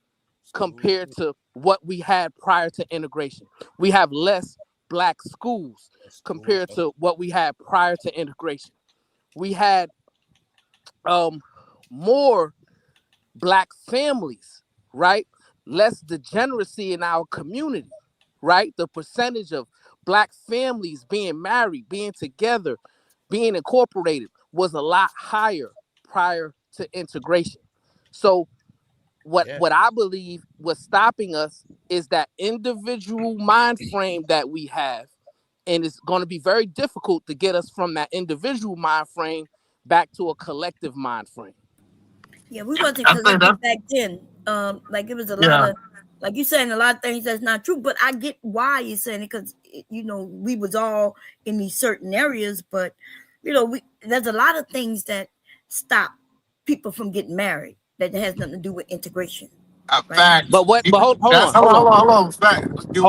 compared to what we had prior to integration. We have less black schools compared to what we had prior to integration. We had more black families, right? Less degeneracy in our community, right? The percentage of black families being married, being together, being incorporated was a lot higher prior to integration. So what I believe was stopping us is that individual mind frame that we have, and it's going to be very difficult to get us from that individual mind frame back to a collective mind frame. Yeah, we wasn't collecting back then. Like it was a lot of, like you saying, a lot of things that's not true. But I get why you're saying it, because we was all in these certain areas, but there's a lot of things that stop people from getting married that has nothing to do with integration. Fact. But what? But hold on. Hold on. Fact. You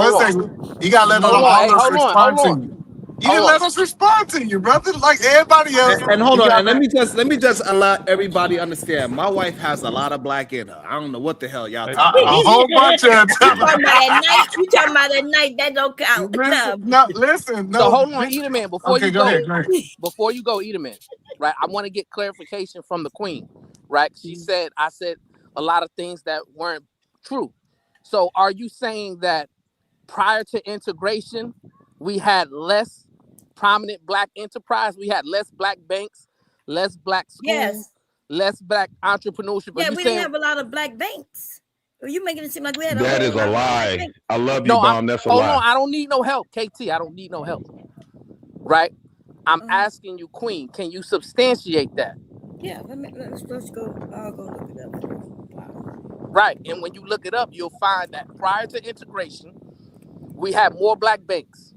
gotta let us respond to you. You didn't let us respond to you, brother. Like everybody else. And hold on, and let me just allow everybody understand. My wife has a lot of black in her. I don't know what the hell y'all talking about. A whole bunch of You talking about at night? That don't count. Listen. So hold on, Edelman. Before you go, Edelman. Right, I want to get clarification from the queen. Right, she said I said a lot of things that weren't true. So are you saying that prior to integration, we had less prominent black enterprise, we had less black banks, less black schools, less black entrepreneurship? Yeah, we didn't have a lot of black banks. Are you making it seem like we had That is a lie. I love you, Bomb. That's a lie. Hold on, I don't need no help, KT. I don't need no help. Right? I'm asking you, Queen, can you substantiate that? Yeah, let's go. I'll go look it up. Right, and when you look it up, you'll find that prior to integration, we had more black banks,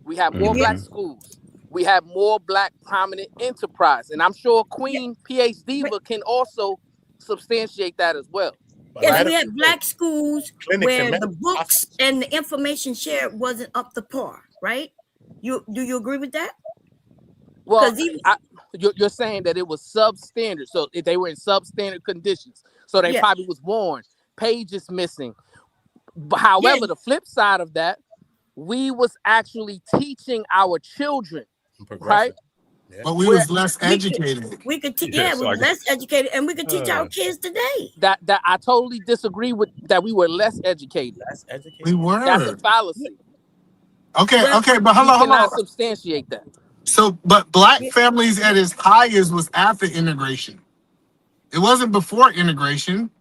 we had more black schools, we had more black prominent enterprise, and I'm sure Queen PhD can also substantiate that as well. Yes, we had black schools where the books and the information shared wasn't up to par, right? Do you agree with that? Well, you're saying that it was substandard, so they were in substandard conditions, so they probably was worn, pages missing. But however, the flip side of that, we was actually teaching our children, right? But we was less educated. We could teach, we were less educated, and we could teach our kids today. That I totally disagree with. That we were less educated. We were. That's a fallacy. Okay, but hold on. Cannot substantiate that. So, but black families at its highest was after integration. It wasn't before integration.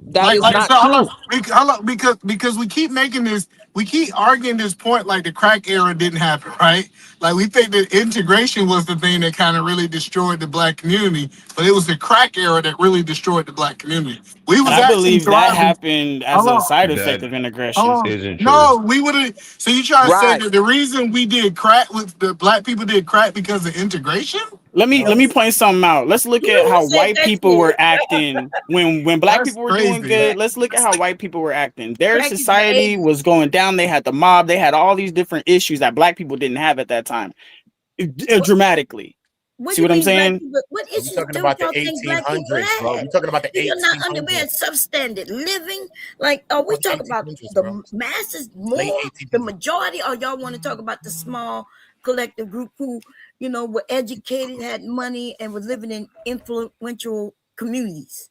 That is not true. Hold on, because we keep making this, we keep arguing this point like the crack era didn't happen, right? Like we think that integration was the thing that kind of really destroyed the black community, but it was the crack era that really destroyed the black community. I believe that happened as a side effect of integration. No, we would have. So you trying to say that the reason we did crack with the black people did crack because of integration? Let me point something out. Let's look at how white people were acting when black people were doing good. Let's look at how white people were acting. Their society was going down. They had the mob. They had all these different issues that black people didn't have at that time, dramatically. See what I'm saying? What issues talking about the 1800s, bro. You're talking about the 1800s. You're not underwear substandard living. Like, are we talking about the masses more, the majority, or y'all want to talk about the small collective group who, were educated, had money, and were living in influential communities?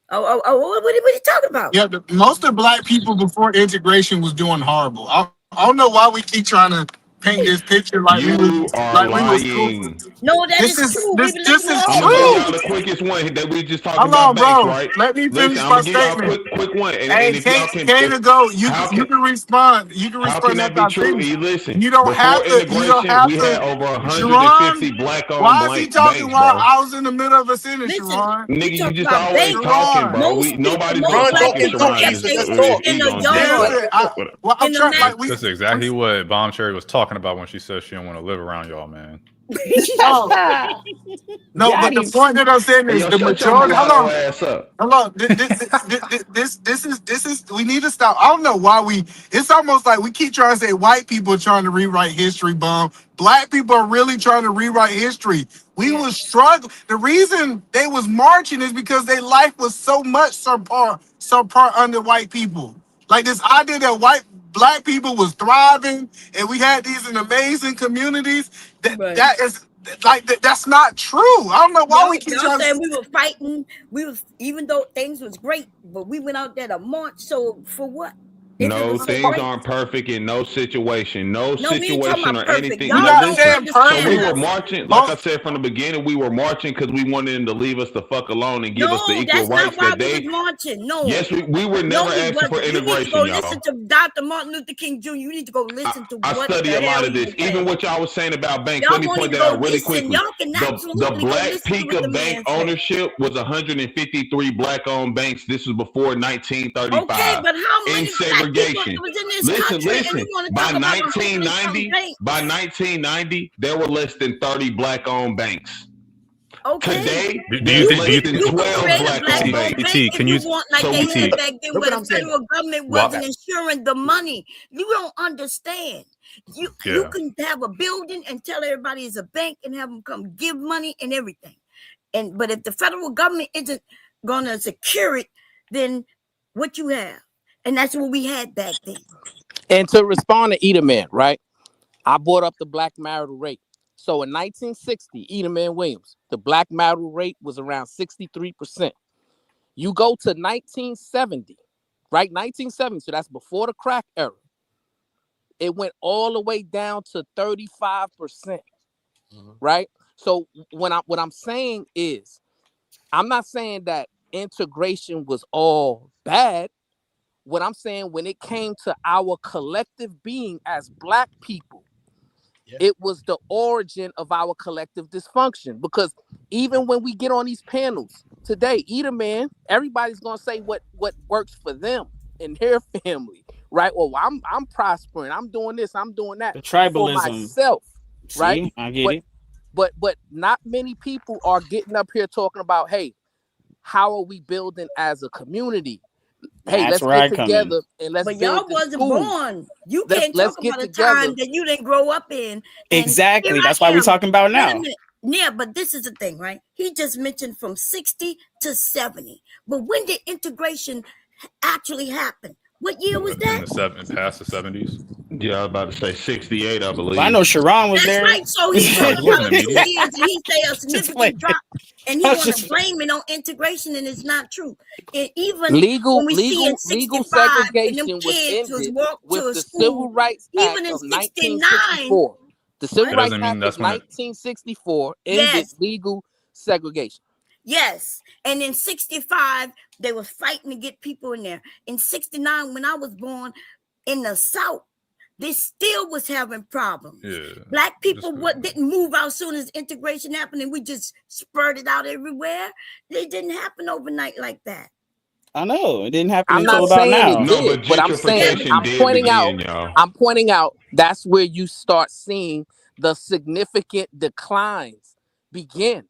What are you talking about? Yeah, most of black people before integration was doing horrible. I don't know why we keep trying to paint this picture like we was lying. No, this is true. This is true. I'm gonna tell y'all the quickest one that we just talked about. Bro. Banks, right? Let me finish Listen, my I'm gonna statement. give y'all a quick one. And if y'all can, you can respond. You can respond. How can that be true? Listen, you don't have to. You don't have we to. had over 150 black-owned why is he talking banks, while bro. I was in the middle of a sentence, Sharon? Nigga, you just always talking, bro. Nobody's talking, Sharon. That's exactly what Bomb Cherry was talking about when she said she didn't want to live around y'all, man. No, but the point that I'm saying is the majority. Hold on. This is. We need to stop. I don't know why it's almost like we keep trying to say white people are trying to rewrite history, Bomb. Black people are really trying to rewrite history. We was struggling. The reason they was marching is because their life was so much subpar under white people. Like this idea that black people was thriving and we had these amazing communities. That is like that's not true. I don't know why we keep trying to say we were fighting. We was, even though things was great, but we went out there to march. So for what? No, things aren't perfect in no situation. No situation or anything. Y'all No, don't listen. So we understand were us. marching, like I said from the beginning, we were marching because we wanted them to leave us the fuck alone and give us the No, equal that's not rights why that we they. was marching. No. Yes, we were No, never we asking for wasn't. You need to go integration, listen y'all. to Dr. Martin Luther King Jr. You need to go listen to I what study the a lot hell of he this. was Even saying. what y'all was saying about banks. Y'all Let me won't point even that go out really listen. quickly. Y'all can The absolutely go black listen to peak what the of bank man said. ownership was 153 black-owned banks. This was before 1935. Okay, but how In many black people segregation. was in this Listen, country, and you listen. want to By talk about 100 banks? by 1990, there were less than 30 black-owned banks. Okay. Today, Do you there's think less than You can 12 create a black-owned black-owned banks. bank if you can want, like So they we had back then, Look where what the I'm saying. federal government Wow. wasn't insuring the money. You don't understand. You Yeah. can have a building and tell everybody it's a bank and have them come give money and everything. But if the federal government isn't gonna secure it, then what you have? And that's what we had back then. And to respond to Edelman, right? I brought up the black marital rate. So in 1960, Edelman Williams, the black marital rate was around 63%. You go to 1970, right? 1970, so that's before the crack era. It went all the way down to 35%, right? So what I'm saying is, I'm not saying that integration was all bad. What I'm saying, when it came to our collective being as black people, it was the origin of our collective dysfunction. Because even when we get on these panels today, man, everybody's gonna say what works for them and their family, right? Well, I'm prospering, I'm doing this, I'm doing that The for tribalism. myself, right? See, I get it. But not many people are getting up here talking about, hey, how are we building as a community? Hey, That's let's where I get come together in. and let's But build y'all the wasn't schools. born. You Let's can't talk get about a together. time that you didn't grow up in. And Exactly. here That's I why we're am. talking about Wait a now. minute. Yeah, but this is the thing, right? He just mentioned from 60 to 70. But when did integration actually happen? What year was that? Past the 70s. Yeah, I was about to say 68, I believe. Well, I know Sharon was That's there. right. So he's No, talking it wasn't about 2 immediate. years, and he say a Just significant drop, and he I was want to just- blame it on integration, and it's not true. And even Legal when we see in 65, when them segregation was kids was ended walked with to a the Civil school, Rights Act even in of 69, 1964. The Civil what? It Rights doesn't mean Act of that's when it. 1964 ended Yes, legal segregation. yes. And in 65, they was fighting to get people in there. In 69, when I was born in the South, they still was having problems. Yeah. Black people didn't move out soon as integration happened, and we just spurted out everywhere. They didn't happen overnight like that. I know. It didn't happen I'm until not about saying it now. No, did, but but I'm saying gentrification I'm did pointing out. begin, y'all. I'm pointing out that's where you start seeing the significant declines begin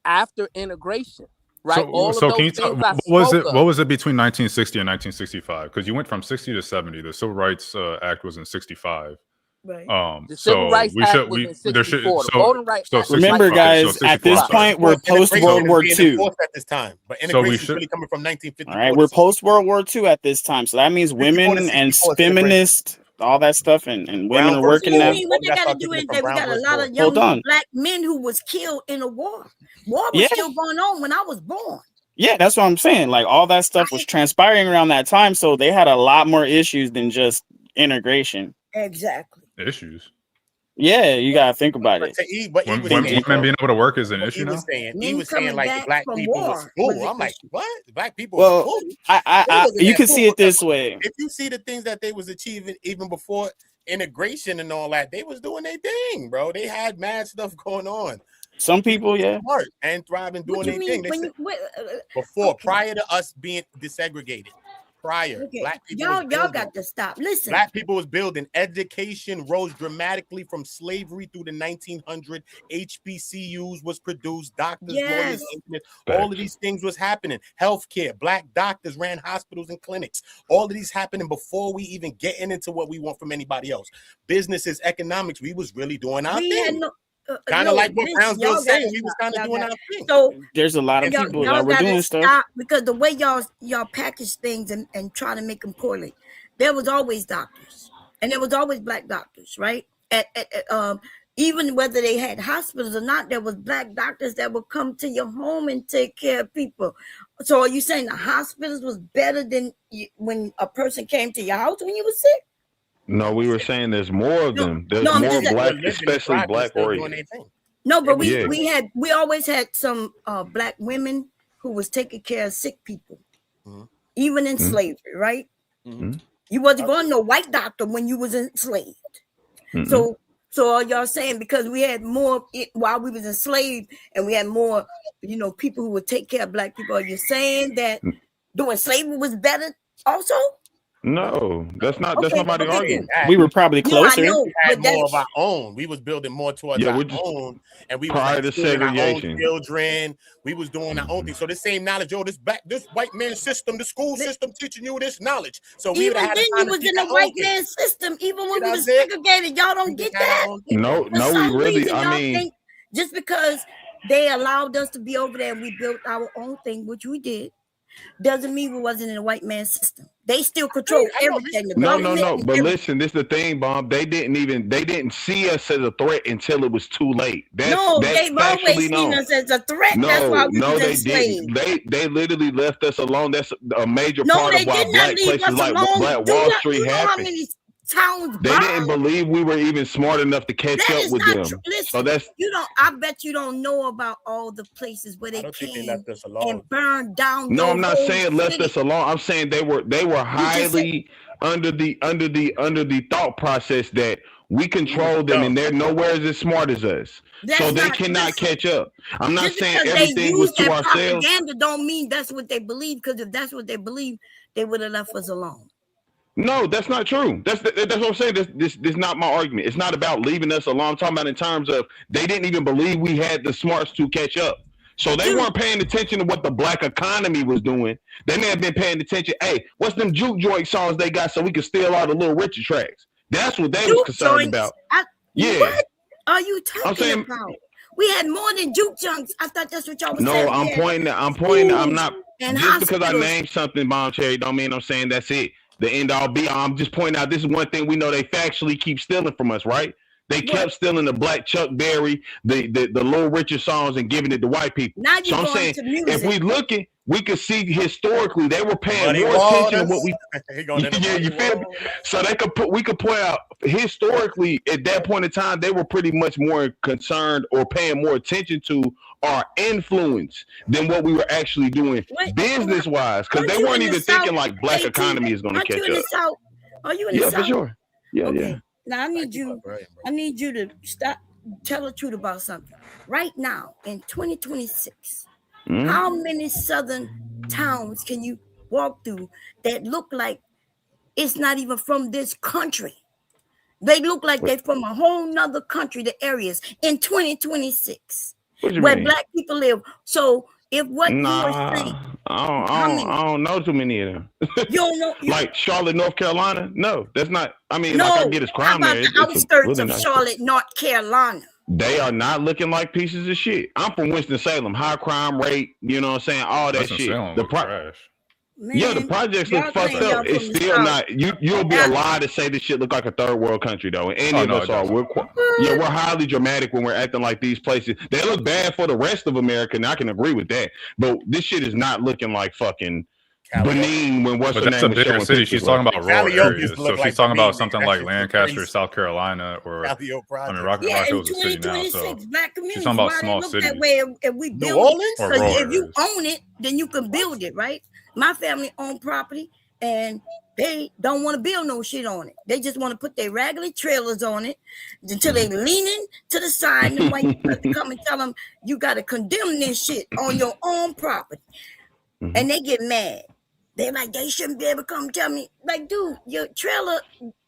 after integration. Right, all of So can those you tell things I what was spoke it? of. What was it between 1960 and 1965? Because you went from 60 to 70. The Civil Rights Act was in 65. Right. The Civil Rights Act was in 64. The Voting Rights Act was remember, guys, at this point, we're post World War II. At this time, but integration is really coming from 1954. All right, we're post World War II at this time, so that means women and feminists, all that stuff, and women are working now. What they got to do is that we got a lot of young black men who was killed in a war. War was still going on when I was born. Yeah, that's what I'm saying. Like all that stuff was transpiring around that time, so they had a lot more issues than just integration. Exactly. Issues. Yeah, you gotta think about it. Women being able to work is an issue now. He was saying like the black people was full. I'm like, what? Black people Well, was full. I you can see it this way. If you see the things that they was achieving even before integration and all that, they was doing their thing, bro. They had mad stuff going on. Some people, yeah, smart and thriving, doing their thing. Prior to us being desegregated, black people y'all got to stop. Listen, black people was building. Education rose dramatically from slavery through the 1900. HBCUs was produced. Doctors, lawyers, engineers, all of these things was happening. Healthcare, black doctors ran hospitals and clinics. All of these happening before we even getting into what we want from anybody else. Businesses, economics, we was really doing our thing. Kind of like what Brownsville saying, we was kind of doing our thing. So there's a lot of people that were doing stuff because the way y'all package things and try to make them correlate. There was always doctors, and there was always black doctors, right? Even whether they had hospitals or not, there was black doctors that would come to your home and take care of people. So are you saying the hospitals was better than when a person came to your house when you were sick? No, we were saying there's more of them. There's no, I'm more just black, saying- especially black warriors. No, but Yeah. we always had some black women who was taking care of sick people, even in slavery, right? You wasn't going to no white doctor when you was enslaved. So are y'all saying because we had more while we was enslaved and we had more, people who would take care of black people, are you saying that doing slavery was better also? No, that's not. That's nobody arguing. We were probably closer. We had more of our own. We was building more towards our own, and we was prior to segregation. Our own children. We was doing our own thing. So the same knowledge, this white man system, the school system teaching you this knowledge. So we even then you was in a white man system, even when we was segregated. Y'all don't get that. No, we really. I mean, just because they allowed us to be over there and we built our own thing, which we did, doesn't mean we wasn't in a white man system. They still control everything. No. But listen, this is the thing, Bomb. They didn't see us as a threat until it was too late. They've always seen us as a threat. That's why we was enslaved. They literally left us alone. That's a major part of why black places like Black Wall Street happened. They didn't believe we were even smart enough to catch up with them. So that's I bet you don't know about all the places where they came left us alone and burned down. No, I'm not saying left us alone. I'm saying they were highly under the thought process that we control them and they're nowhere as smart as us. So they cannot catch up. I'm not saying everything was to ourselves. Propaganda don't mean that's what they believe, because if that's what they believe, they would have left us alone. No, that's not true. That's what I'm saying. This is not my argument. It's not about leaving us alone. I'm talking about in terms of they didn't even believe we had the smarts to catch up. So they weren't paying attention to what the black economy was doing. They may have been paying attention. Hey, what's them juke joint songs they got so we can steal all the Little Richard tracks? That's what they was concerned about. What are you talking about? We had more than juke junks. I thought that's what y'all was saying. No, I'm pointing. I'm not. Just because I named something, Bomb Cherry, don't mean I'm saying that's it. The end all be all. I'm just pointing out this is one thing we know they factually keep stealing from us, right? They kept stealing the Black Chuck Berry, the Little Richard songs and giving it to white people. Now so I'm saying if we looking, we could see historically they were paying more attention to what we you feel me? So we could point out historically at that point in time they were pretty much more concerned or paying more attention to our influence than what we were actually doing business wise, because they weren't even thinking like black economy is going to catch up. Are you in the South? For sure. Yeah. Now I need you to stop. Tell the truth about something. Right now in 2026, how many southern towns can you walk through that look like it's not even from this country? They look like they're from a whole nother country. The areas in 2026 where black people live. So if what you were saying, I don't know too many of them. You don't know, like Charlotte, North Carolina? No, that's not. I mean, like I get his crime there. The outskirts of Charlotte, North Carolina. They are not looking like pieces of shit. I'm from Winston-Salem, high crime rate. You know what I'm saying? All that shit. The projects look fucked up. It's still not. You'll be a lie to say this shit look like a third world country though. And any of us are. We're highly dramatic when we're acting like these places. They look bad for the rest of America, and I can agree with that. But this shit is not looking like fucking Benin when what's the name? That's a bigger city. She's talking about rural areas. So she's talking about something like Lancaster, South Carolina, or Rock Hill is a city now. So she's talking about small cities. If we build it, because if you own it, then you can build it, right? My family own property, and they don't want to build no shit on it. They just want to put their raggedy trailers on it until they leaning to the side, and the white people come and tell them you got to condemn this shit on your own property, and they get mad. They're like, they shouldn't be able to come tell me, like, dude, your trailer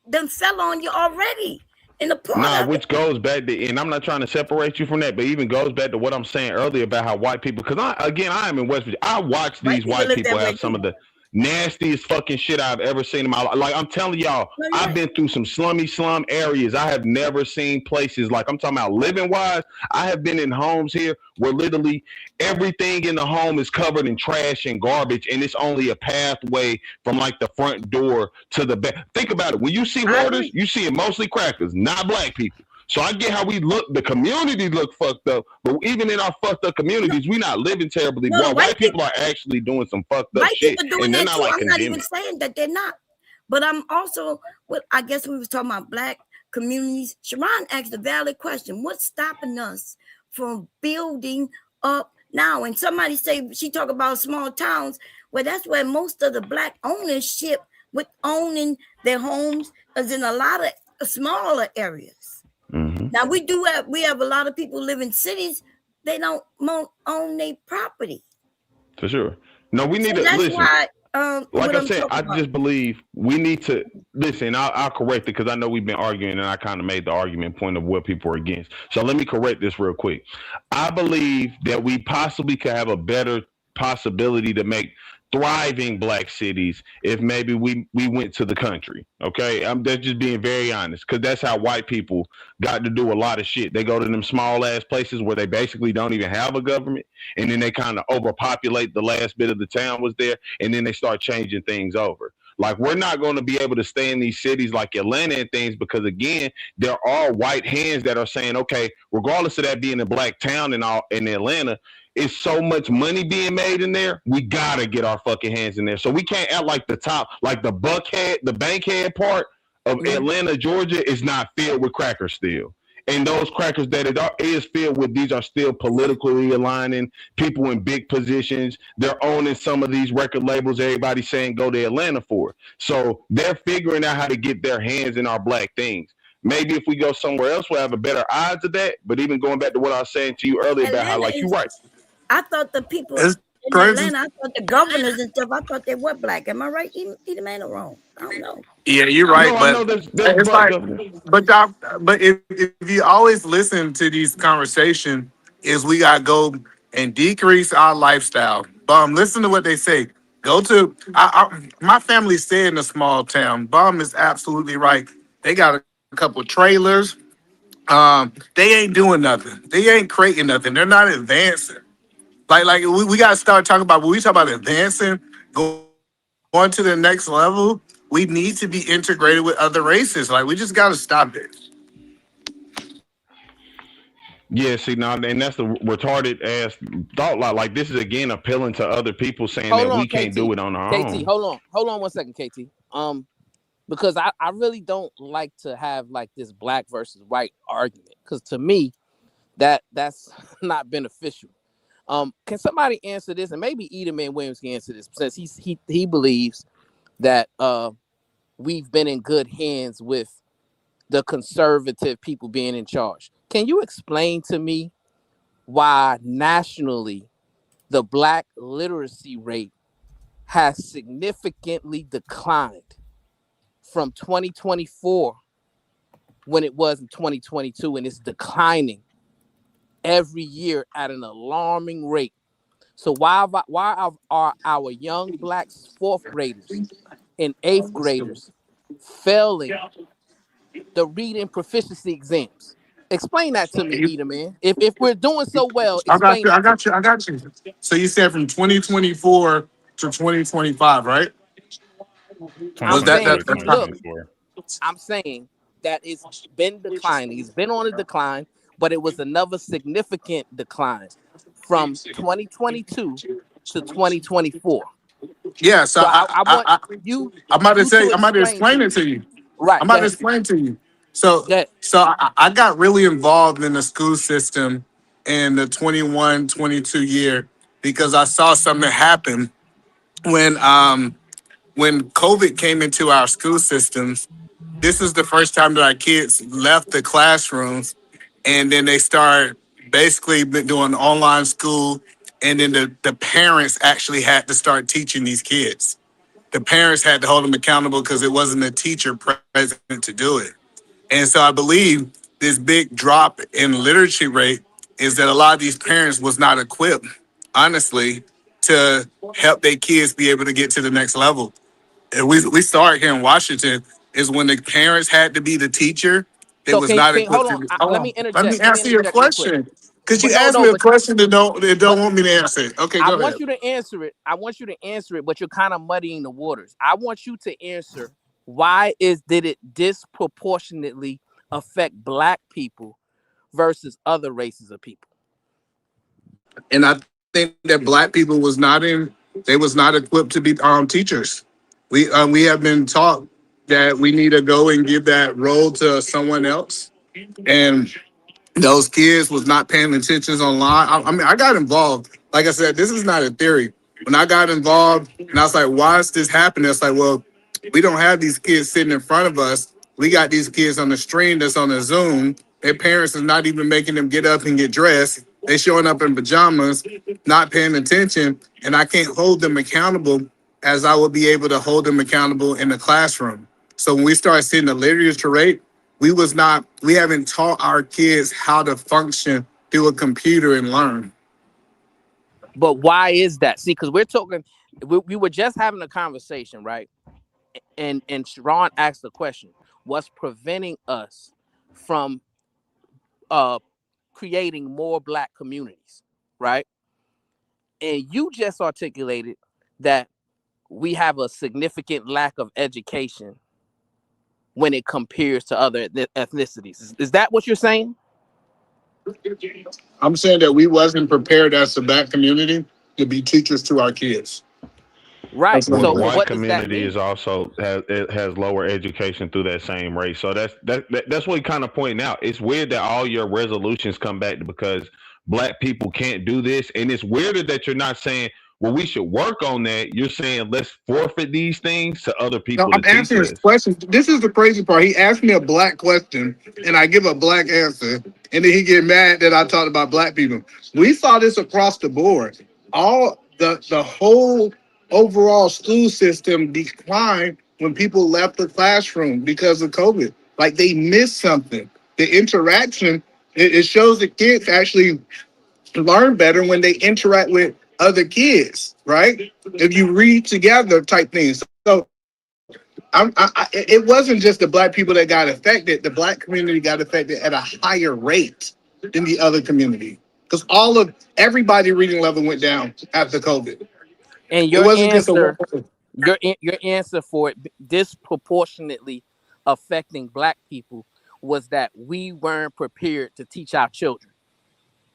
done fell on you already. In the part which goes back to, and I'm not trying to separate you from that, but even goes back to what I'm saying earlier about how white people, because I am in West Virginia. I watch these white people have some of the nastiest fucking shit I've ever seen in my life. Like I'm telling y'all, I've been through some slum areas. I have never seen places like I'm talking about living wise. I have been in homes here where literally everything in the home is covered in trash and garbage, and it's only a pathway from like the front door to the back. Think about it. When you see hoarders, you see it mostly crackers, not black people. So I get how we look, the communities look fucked up, but even in our fucked up communities, we not living terribly well. White people are actually doing some fucked up shit, and they're not like I'm not even condemning. saying that they're not, but I'm also, I guess we was talking about black communities. Sharon asked a valid question. What's stopping us from building up now? And somebody say, she talk about small towns. Well, that's where most of the black ownership with owning their homes is in a lot of smaller areas. Now we have a lot of people live in cities. They don't own their property. For sure. No, we need So to listen. Why, like I said, I just believe we need to listen. I'll correct it because I know we've been arguing, and I kind of made the argument point of what people are against. So let me correct this real quick. I believe that we possibly could have a better possibility to make thriving black cities if maybe we went to the country. Okay, that's just being very honest, because that's how white people got to do a lot of shit. They go to them small ass places where they basically don't even have a government, and then they kind of overpopulate the last bit of the town was there, and then they start changing things over. Like, we're not going to be able to stay in these cities like Atlanta and things because, again, there are white hands that are saying, okay, regardless of that being a black town in Atlanta, it's so much money being made in there. We gotta get our fucking hands in there. So we can't act like the top, like the Bankhead part of Atlanta, Georgia, is not filled with crackers still. And those crackers that it is filled with, these are still politically aligning people in big positions. They're owning some of these record labels. Everybody's saying go to Atlanta for. So they're figuring out how to get their hands in our black things. Maybe if we go somewhere else, we'll have a better odds of that. But even going back to what I was saying to you earlier about how, like, you're right. I thought the people in Atlanta, I thought the governors and stuff, I thought they were black. Am I right? Either man or wrong? I don't know. Yeah, you're right, it's like, but if you always listen to these conversations, is we gotta go and decrease our lifestyle. Listen to what they say. Go to my family stay in a small town. Is absolutely right. They got a couple trailers. They ain't doing nothing. They ain't creating nothing. They're not advancing. Like we got to start talking about, when we talk about advancing, going to the next level, we need to be integrated with other races. Like, we just got to stop it. Yeah, see, now, and that's the retarded ass thought. Like, this is, again, appealing to other people saying that we can't do it on our own. Hold on 1 second, KT. Because I really don't like to have like this black versus white argument, because to me, that's not beneficial. Can somebody answer this? And maybe Edelman Williams can answer this, since he believes that we've been in good hands with the conservative people being in charge. Can you explain to me why nationally the black literacy rate has significantly declined from 2024 when it was in 2022, and it's declining every year at an alarming rate? So why are our young black fourth graders and eighth graders failing the reading proficiency exams? Explain that to me, Peter, man. If we're doing so well, explain. I got you. So you said from 2024 to 2025, right? I'm saying that it's been declining. It's been on a decline, but it was another significant decline from 2022 to 2024. Yeah, so I want you. I'm about to explain it to you. Right. I'm about to explain to you. So I got really involved in the school system in the 21-22 year because I saw something happen when COVID came into our school systems. This is the first time that our kids left the classrooms, and then they started basically doing online school, and then the parents actually had to start teaching these kids. The parents had to hold them accountable because it wasn't a teacher present to do it. And so I believe this big drop in literacy rate is that a lot of these parents was not equipped, honestly, to help their kids be able to get to the next level. And we saw it here in Washington, is when the parents had to be the teacher, they was not equipped. Let me interject. Let me answer your question. Because you asked me a question that don't want me to answer it. Okay, go ahead. I want you to answer it. But you're kind of muddying the waters. I want you to answer, why did it disproportionately affect black people versus other races of people? And I think that black people was not equipped to be teachers. We have been taught that we need to go and give that role to someone else, and those kids was not paying attention online. I mean, I got involved. Like I said, this is not a theory. When I got involved, and I was like, why is this happening? It's like, well, we don't have these kids sitting in front of us. We got these kids on the stream that's on the Zoom. Their parents are not even making them get up and get dressed. They showing up in pajamas, not paying attention, and I can't hold them accountable as I would be able to hold them accountable in the classroom. So when we start seeing the literature rate, we haven't taught our kids how to function through a computer and learn. But why is that? See, because we're talking, we were just having a conversation, right? And Sharon asked the question, what's preventing us from creating more black communities, right? And you just articulated that we have a significant lack of education when it compares to other ethnicities. Is that what you're saying? I'm saying that we wasn't prepared as a black community to be teachers to our kids. Right. So So white what does that community mean? is also has lower education through that same rate. So that's what he kind of pointing out. It's weird that all your resolutions come back to because black people can't do this, and it's weirder that you're not saying, well, we should work on that. You're saying let's forfeit these things to other people. No, I'm answering his question. This is the crazy part. He asked me a black question, and I give a black answer, and then he get mad that I talked about black people. We saw this across the board. All the whole overall school system declined when people left the classroom because of COVID. Like they missed something. The interaction, it shows that kids actually learn better when they interact with other kids, right? If you read together type things. So it wasn't just the black people that got affected. The black community got affected at a higher rate than the other community because everybody reading level went down after COVID. And your answer for it disproportionately affecting black people was that we weren't prepared to teach our children.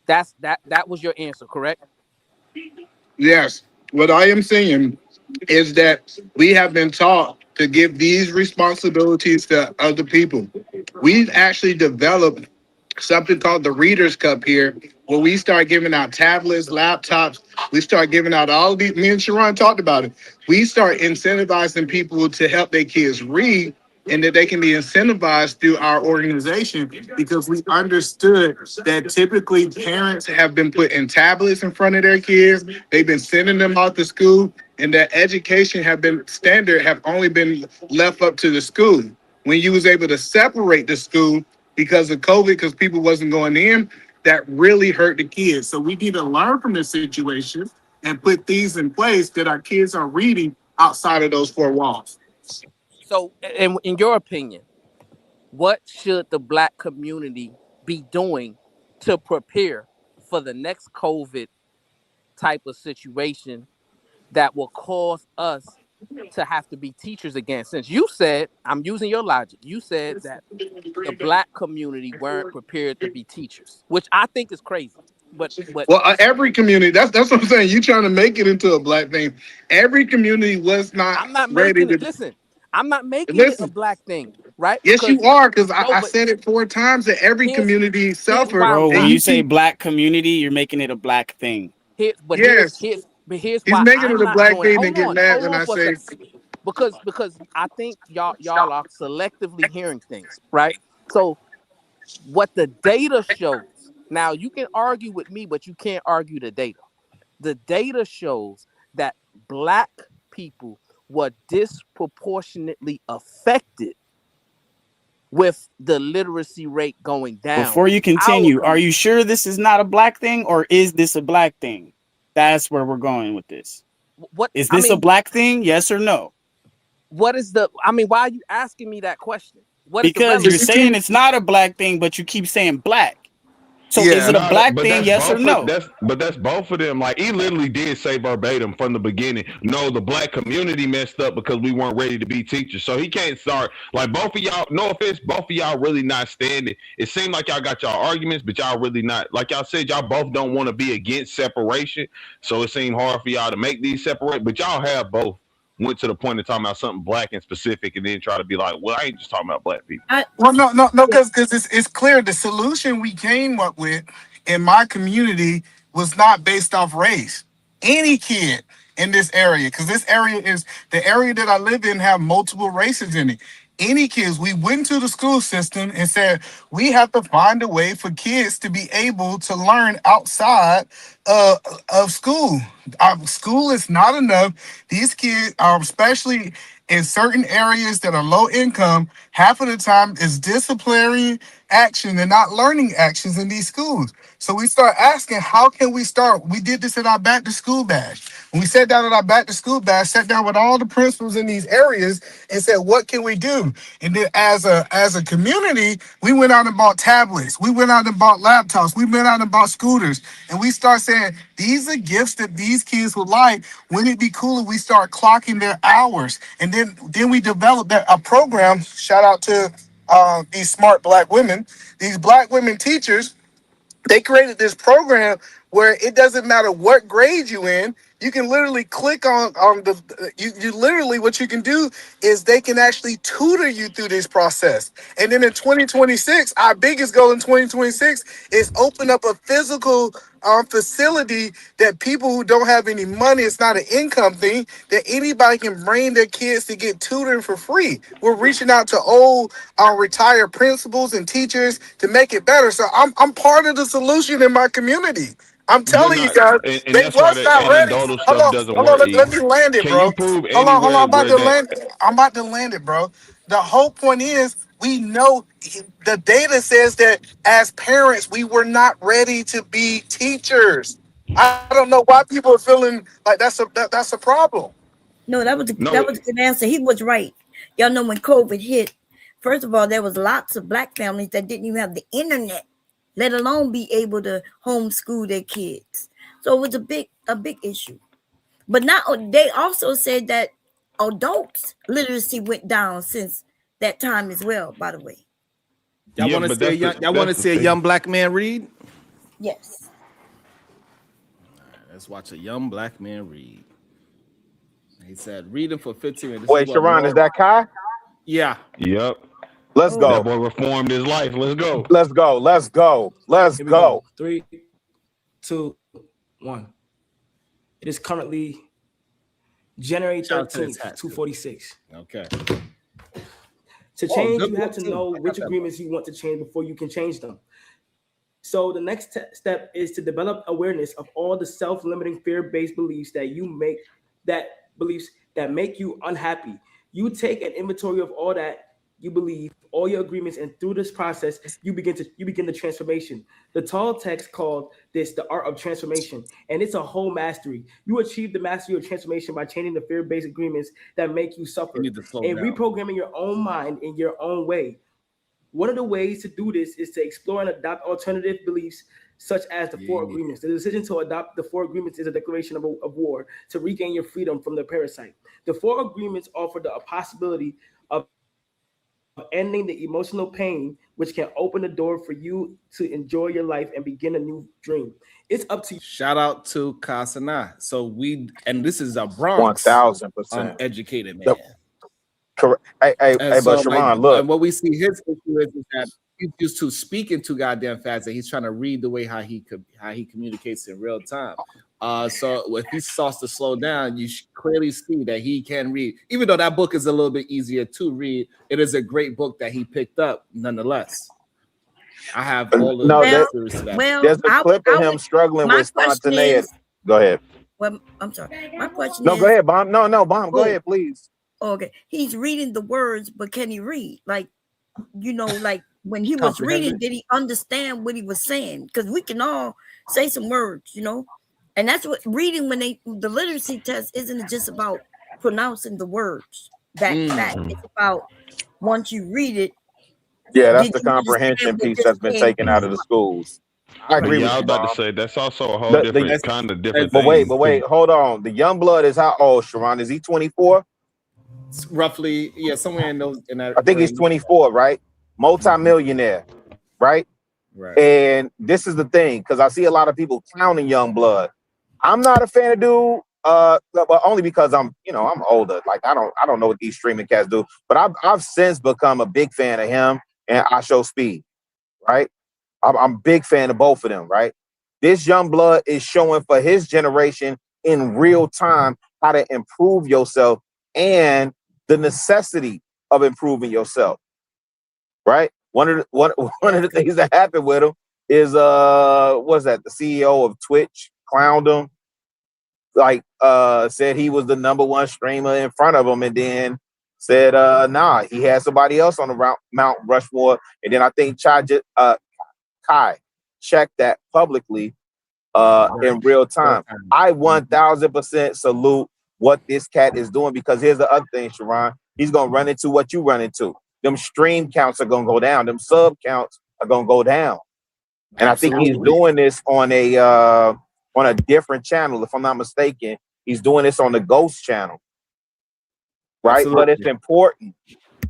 That was your answer, correct? Yes. What I am saying is that we have been taught to give these responsibilities to other people. We've actually developed something called the Reader's Cup here, where we start giving out tablets, laptops. We start giving out all these. Me and Sharon talked about it. We start incentivizing people to help their kids read, and that they can be incentivized through our organization because we understood that typically parents have been putting tablets in front of their kids. They've been sending them out to school, and that education have only been left up to the school. When you was able to separate the school because of COVID, because people wasn't going in, that really hurt the kids. So we need to learn from this situation and put these in place that our kids are reading outside of those four walls. So, in your opinion, what should the black community be doing to prepare for the next COVID type of situation that will cause us to have to be teachers again? Since you said, I'm using your logic, you said that the black community weren't prepared to be teachers, which I think is crazy. But every community, that's what I'm saying. You trying to make it into a black thing. Every community was not I'm not ready making it. to Listen, I'm not making it a black thing, right? Yes, you are, because I said it 4 times that every community suffered. Bro, when you say black community, you're making it a black thing. Here's He's why making I'm it a not black doing it. thing and get mad when I say because I think y'all are selectively hearing things, right? So what the data shows, now you can argue with me, but you can't argue the data. The data shows that black people were disproportionately affected with the literacy rate going down. Before you continue, are you sure this is not a black thing, or is this a black thing? That's where we're going with this. Is this a black thing? Yes or no? Why are you asking me that question? Because you're saying it's not a black thing, but you keep saying black. So is it a black thing? Yes or no? That's both of them. Like he literally did say verbatim from the beginning. No, the black community messed up because we weren't ready to be teachers. So he can't start like both of y'all. No offense, both of y'all really not standing. It seemed like y'all got y'all arguments, but y'all really not. Like y'all said, y'all both don't want to be against separation. So it seemed hard for y'all to make these separate. But y'all have both went to the point of talking about something black and specific, and then try to be like, well, I ain't just talking about black people. No, because it's clear the solution we came up with in my community was not based off race. Any kid in this area, because this area is the area that I live in, have multiple races in it. Any kids, we went to the school system and said we have to find a way for kids to be able to learn outside of school. School is not enough. These kids, especially in certain areas that are low income, half of the time is disciplinary action and not learning actions in these schools. So we start asking, how can we start? We did this at our back to school bash. When we sat down at our back to school bash, sat down with all the principals in these areas and said, what can we do? And then as a community, we went out and bought tablets. We went out and bought laptops. We went out and bought scooters. And we start saying, these are gifts that these kids would like. Wouldn't it be cool if we start clocking their hours? And then we developed a program, shout out to these smart black women, these black women teachers. They created this program where it doesn't matter what grade you in. You can literally click on the you literally what you can do is they can actually tutor you through this process. And then in 2026, our biggest goal in 2026 is open up a physical facility that people who don't have any money, it's not an income thing, that anybody can bring their kids to get tutored for free. We're reaching out to old retired principals and teachers to make it better. So I'm part of the solution in my community. I'm telling you guys, and they that's why was not ready. anecdotal Hold stuff on, doesn't hold on, work. let me land it, Can bro. you prove Hold on, I'm about to anywhere land it. I'm about to land it, bro. The whole point is we know the data says that as parents, we were not ready to be teachers. I don't know why people are feeling like that's a problem. No, that was a good answer. He was right. Y'all know when COVID hit, first of all, there was lots of black families that didn't even have the internet, let alone be able to homeschool their kids. So it was a big issue. But now they also said that adults literacy went down since that time as well, by the way. Y'all want to see a young black man read? Yes. All right, let's watch a young black man read. He said, reading for 15 minutes. Wait, Sharon, is that Kai? Yeah. Yep. Let's go. That boy reformed his life. Let's go. Let's go. Let's go. Let's go. 3, 2, 1. It is currently January 13th, 2:46. Okay. To change, you have to know which agreements you want to change before you can change them. So the next step is to develop awareness of all the self-limiting fear-based beliefs that make you unhappy. You take an inventory of all that you believe, all your agreements, and through this process, you begin the transformation. The tall text called this the art of transformation, and it's a whole mastery. You achieve the mastery of transformation by changing the fear-based agreements that make you suffer and reprogramming your own mind in your own way. One of the ways to do this is to explore and adopt alternative beliefs, such as the 4 agreements. The decision to adopt the 4 agreements is a declaration of war to regain your freedom from the parasite. The 4 agreements offer a possibility of ending the emotional pain, which can open the door for you to enjoy your life and begin a new dream. It's up to you. Shout out to Kasana. So this is a Bronx 1000% educated man. Correct. Hey, but Sharon, look. And what we see his issue is that he's used to speaking too goddamn fast, and he's trying to read the way how he communicates in real time. So if he starts to slow down, you clearly see that he can read. Even though that book is a little bit easier to read, it is a great book that he picked up nonetheless. I have all of there's a clip of him struggling with spontaneity. Go ahead. Well, I'm sorry. My question is... is... go ahead, Bomb. No, Bomb. Go ahead, please. Okay. He's reading the words, but can he read? Like when he was reading, did he understand what he was saying? Because we can all say some words, And that's what reading the literacy test isn't just about pronouncing the words back. It's about once you read it. Yeah, that's the comprehension piece that's been taken out of the schools. I agree with Yeah, I you, was about Bob. to say that's also a whole The, different kind of different but thing. wait, hold on. The young blood is how old, Sharon? Is he 24? Roughly, yeah, somewhere in those in that I think he's range. 24, right? Multi-millionaire, right? Right. And this is the thing, because I see a lot of people clowning young blood. I'm not a fan of dude, but only because I'm older. Like I don't know what these streaming cats do, but I've since become a big fan of him and I Show Speed, right? I'm a big fan of both of them, right? This young blood is showing for his generation in real time how to improve yourself and the necessity of improving yourself, right? One of the things that happened with him is what's that? The CEO of Twitch clowned him, like said he was the #1 streamer in front of him, and then said nah, he had somebody else on the Mount Rushmore, and then I think Kai checked that publicly in real time. I 1000% salute what this cat is doing, because here's the other thing, Sharon. He's gonna run into what you run into. Them stream counts are gonna go down. Them sub counts are gonna go down. And I think he's doing this on a different channel, if I'm not mistaken. He's doing this on the Ghost channel, right? Absolutely. But it's important.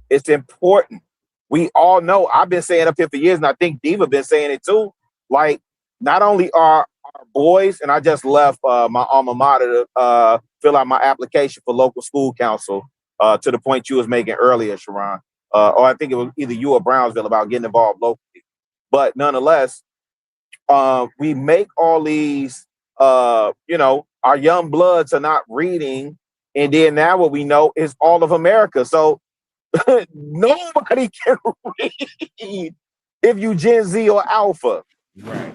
It's important. We all know. I've been saying up here for years, and I think Diva been saying it too. Like, not only are our boys, and I just left my alma mater to fill out my application for local school council to the point you was making earlier, Sharon. Or I think it was either you or Brownsville about getting involved locally. But nonetheless, we make all these, our young bloods are not reading. And then now what we know is all of America. So nobody can read if you Gen Z or Alpha. Right.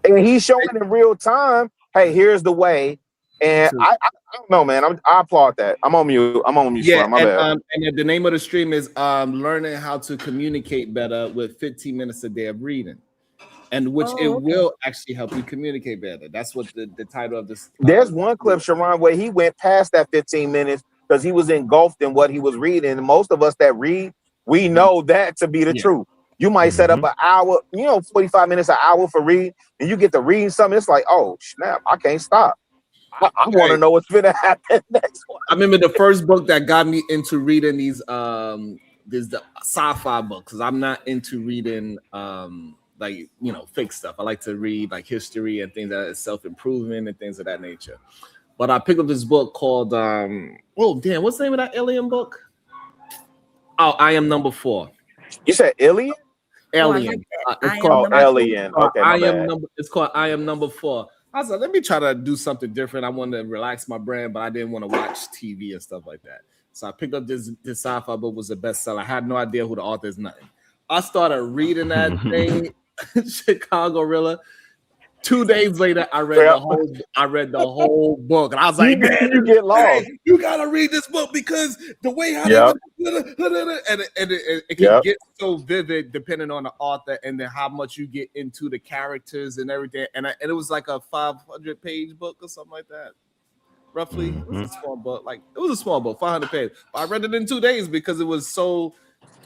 And he's showing in real time, hey, here's the way. And I don't know, man. I applaud that. I'm on mute. Yeah, my bad. And the name of the stream is learning how to communicate better with 15 minutes a day of reading, and which will actually help you communicate better. That's what the title of this. There's one clip, Sharon, where he went past that 15 minutes because he was engulfed in what he was reading. And most of us that read, we know that to be the truth. You might set up an hour, 45 minutes, an hour for read, and you get to read something. It's like, oh snap, I can't stop. I want to know what's gonna happen next one. I remember the first book that got me into reading these the sci-fi books, because I'm not into reading fake stuff. I like to read like history and things that is self-improvement and things of that nature. But I picked up this book called what's the name of that alien book? Oh, I Am Number 4. You said Alien? Alien. It's called Alien. Okay, my bad. It's called I Am Number 4. I was like, let me try to do something different. I wanted to relax my brain, but I didn't want to watch TV and stuff like that. So I picked up this sci-fi book, was a bestseller. I had no idea who the author is, nothing. I started reading that thing, Chicago Rilla. 2 days later, I read the whole book, and I was like, "Man, you get lost. Hey, you gotta read this book because the way how it can get so vivid depending on the author and then how much you get into the characters and everything." And it was like a 500-page book or something like that, roughly. It was a small book, 500 pages. But I read it in 2 days because it was so.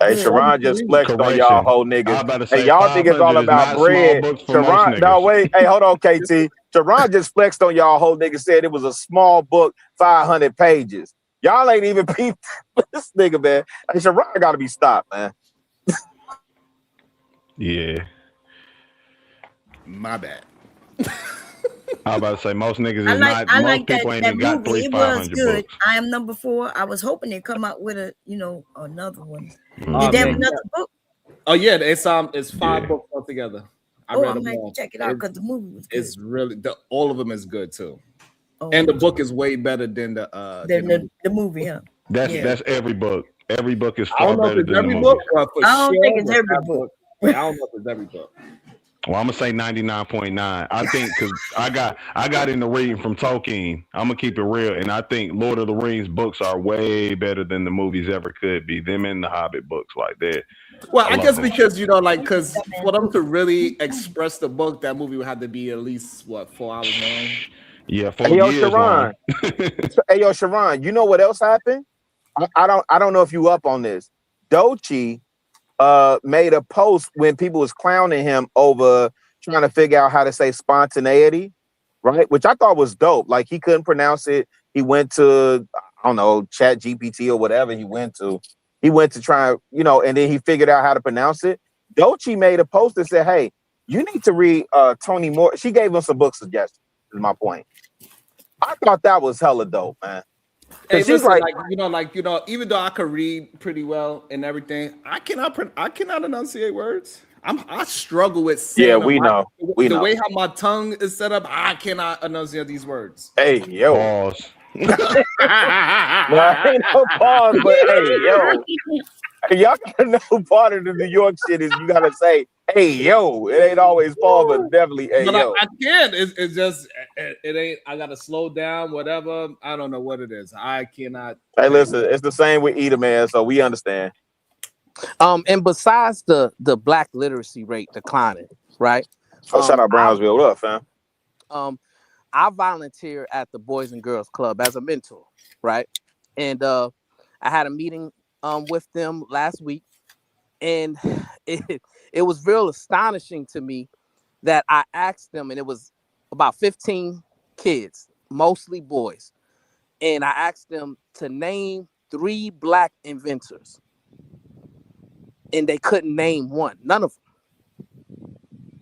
Hey, Sharon just flexed on y'all whole niggas. Hey, y'all niggas all about bread. Sharon, no, wait. Hey, hold on, KT. Sharon just flexed on y'all whole niggas, said it was a small book, 500 pages. Y'all ain't even peeped this nigga, man. Hey, Sharon got to be stopped, man. Yeah. My bad. I was about to say most niggas I is like not. Most that, people ain't even got movie. It 300-500 was good. books. I Am Number 4. I was hoping they'd come out with another one. Did they have Man. another book? Oh yeah, it's 5 books altogether. I read them might all. check it out because the movie was good. It's really all of them is good too, and the book is way better than the movie. Huh? That's every book. Every book is I far don't know better if it's than the every movie. book. For I don't sure, think it's but every that book. I don't know if it's every book. Well, I'm gonna say 99.9. I think because I got into reading from Tolkien. I'm gonna keep it real, and I think Lord of the Rings books are way better than the movies ever could be. Them and the Hobbit books like that. Well, I guess because because for them to really express the book, that movie would have to be at least 4 hours long. Yeah, 4 Hey, years Sharon. long. Sharon, you know what else happened? I don't know if you up on this. Doechii made a post when people was clowning him over trying to figure out how to say spontaneity, right? Which I thought was dope. Like he couldn't pronounce it. He went to, I don't know, Chat GPT or whatever he went to. He went to try, you know, and then he figured out how to pronounce it. Doechii made a post that said, hey, you need to read Toni Morrison. She gave him some book suggestions, is my point. I thought that was hella dope, man. Hey, listen, like even though I could read pretty well and everything, I cannot enunciate words. I struggle with saying the way how my tongue is set up. I cannot enunciate these words. Hey, yo. Pause. Well, ain't no pause, but hey, yo. Y'all gotta know part of the New York shit is you gotta say, hey, yo. It ain't always pause, but definitely, hey, but yo. I can't. It's just, it ain't, I gotta slow down, whatever. I don't know what it is. I cannot. Hey, listen, it's the same with Eda, man, so we understand. And besides the black literacy rate declining, right? Oh, shout out Brownsville. What up, fam? I volunteer at the Boys and Girls Club as a mentor, right? And I had a meeting with them last week, and it was real astonishing to me that I asked them, and it was about 15 kids, mostly boys, and I asked them to name 3 black inventors. And they couldn't name one. None of them.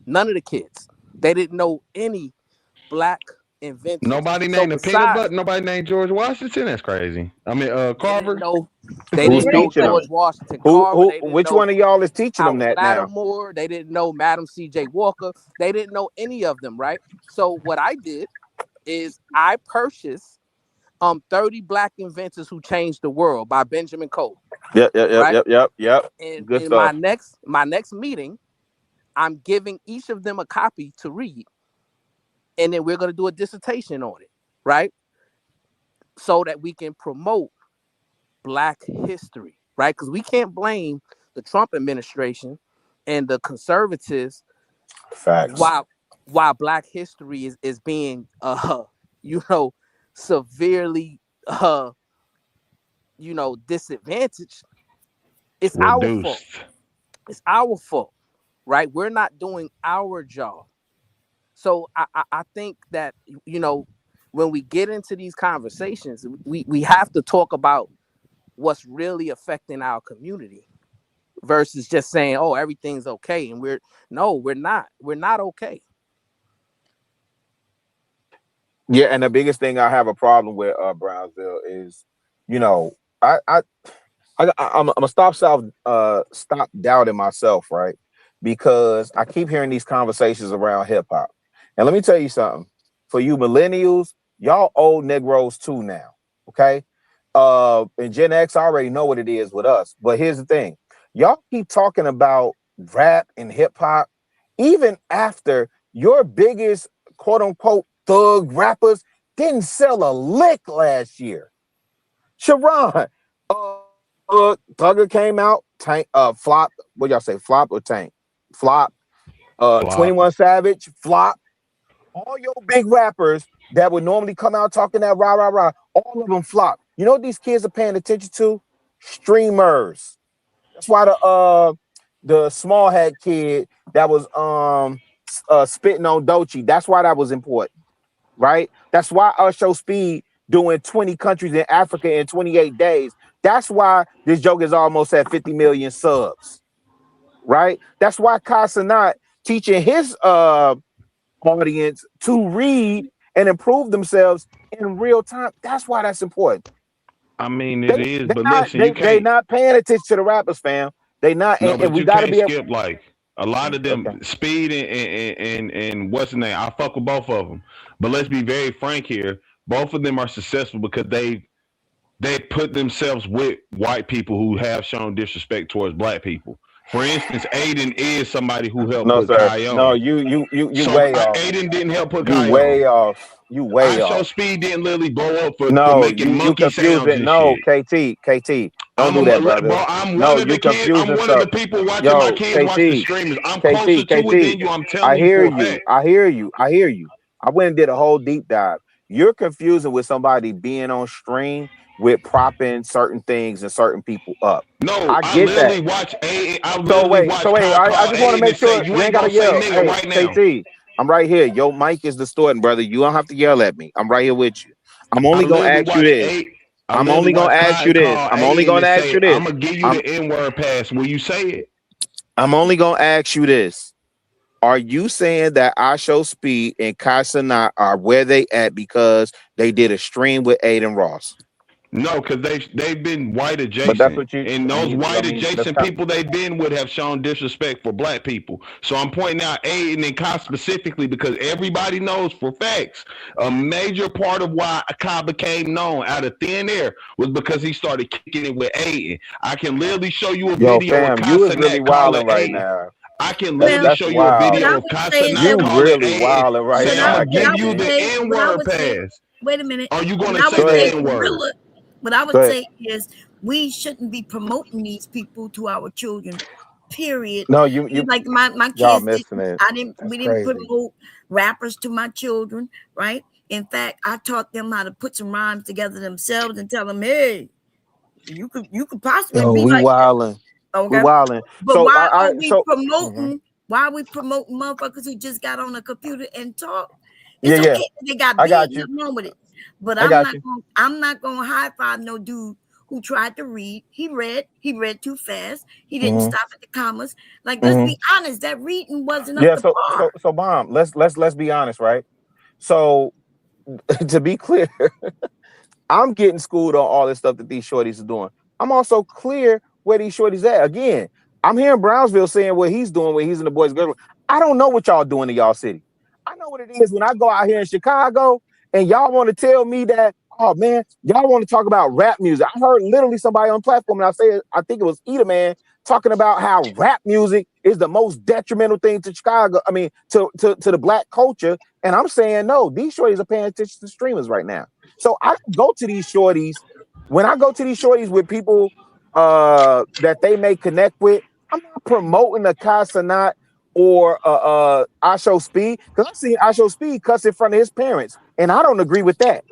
None of the kids. They didn't know any black inventors. Nobody named the peanut butter. Nobody named George Washington. That's crazy. I mean, Carver. They didn't know George Washington. Carver. Which one of y'all is teaching them that now? Lattimore. They didn't know Madam C.J. Walker. They didn't know any of them, right? So what I did is I purchased 30 Black Inventors Who Changed the World by Benjamin Cole. Yep. And good in stuff. my next meeting, I'm giving each of them a copy to read. And then we're going to do a dissertation on it, right? So that we can promote Black history, right? Because we can't blame the Trump administration and the conservatives. Facts. While Black history is being severely disadvantaged. It's our fault. It's our fault, right? We're not doing our job. So I think that when we get into these conversations, we have to talk about what's really affecting our community versus just saying, oh, everything's okay. And we're not okay. Yeah, and the biggest thing I have a problem with Brownsville is, I'm gonna stop doubting myself, right? Because I keep hearing these conversations around hip hop, and let me tell you something. For you millennials, y'all old Negroes too now, okay? And Gen X already know what it is with us. But here's the thing: y'all keep talking about rap and hip hop, even after your biggest quote unquote thug rappers didn't sell a lick last year. Sharon, Thugger came out, Tank, flop. What y'all say, flop or tank? Flop. 21 Savage, flop. All your big rappers that would normally come out talking that rah rah rah, all of them flop. You know what these kids are paying attention to? Streamers. That's why the small head kid that was spitting on Doechii. That's why that was important. Right? That's why Usho Speed doing 20 countries in Africa in 28 days. That's why this joke is almost at 50 million subs. Right? That's why Casanat teaching his audience to read and improve themselves in real time. That's why that's important. I mean, it is, but listen, they're not paying attention to the rappers, fam. They not, no, and we gotta be skip like a lot of them. Speed and what's the name? I fuck with both of them, but let's be very frank here. Both of them are successful because they put themselves with white people who have shown disrespect towards black people. For instance, Aiden is somebody who helped put Kai on. No, you so way off. Aiden didn't help put Kai on. Way off. You way off. Show Speed didn't literally blow up for making monkey sounds and shit. KT. Don't do that, brother. Bro, I'm one of the people watching my kids watch the streamers. I'm closer to it than you. I'm telling you. I hear you. I went and did a whole deep dive. You're confusing with somebody being on stream with propping certain things and certain people up. No, I I get literally that. watch A. I So literally wait, watch I just want to make sure you you ain't gotta gonna say yell. nigga Hey, right now. KT, I'm right here. Your mic is distorting, brother. You don't have to yell at me. I'm right here with you. I'm I only gonna literally ask you watch this. A. I I'm literally only gonna watch ask you Cotton this. call I'm A only and gonna they ask say, you this. I'm gonna give you the N-word pass. Will you say it? I'm only gonna ask you this. Are you saying that I Show Speed and Kai Cenat are where they at because they did a stream with Aiden Ross? No, because they've been white But that's adjacent, what you. and I those mean, white that's adjacent kind people they've been with have shown disrespect for black people. So I'm pointing out Aiden and Kai specifically because everybody knows for facts a major part of why Kai became known out of thin air was because he started kicking it with Aiden. I can literally show you a Yo, video of fam, Kai you is really Cenat calling wilding right Aiden. now. I can literally That's show you a wild. What I video of would Kai say is Cenat You that calling really Aiden, wilding right saying, now, I'm gonna give you KT. the N-word pass. wait a minute. Are you What gonna I say would the say, N-word? gorilla, what I Go would ahead. say is we shouldn't be promoting these people to our children. Period. No, you Like my y'all kids missing it. That's we didn't crazy. promote rappers to my children, right? In fact, I taught them how to put some rhymes together themselves and tell them, hey, you could possibly Yo, be we like that. wilding. We Okay. wilding. But So why are we Mhm. promoting? Why are we promoting motherfuckers who just got on a computer and talk? Yeah, It's yeah. okay if they got I big, got you. nothing wrong with it. But I got you. I'm not gonna high five no dude who tried to read. He read too fast. He didn't Mhm. stop at the commas. Like, let's Mhm. be honest, that reading wasn't up Yeah. to So par. Bomb. Let's be honest, right? So to be clear, I'm getting schooled on all this stuff that these shorties are doing. I'm also clear where these shorties at. Again, I'm hearing Brownsville saying what he's doing when he's in the boys' girls. I don't know what y'all doing in y'all city. I know what it is when I go out here in Chicago and y'all want to tell me that, oh man, y'all want to talk about rap music. I heard literally somebody on platform, and I think it was Eater Man, talking about how rap music is the most detrimental thing to Chicago. I mean, to the black culture. And I'm saying, no, these shorties are paying attention to streamers right now. So I go to these shorties. When I go to these shorties with people that they may connect with, I'm not promoting a Kai Cenat or I Show Speed, because I've seen I Show Speed cuss in front of his parents, and I don't agree with that.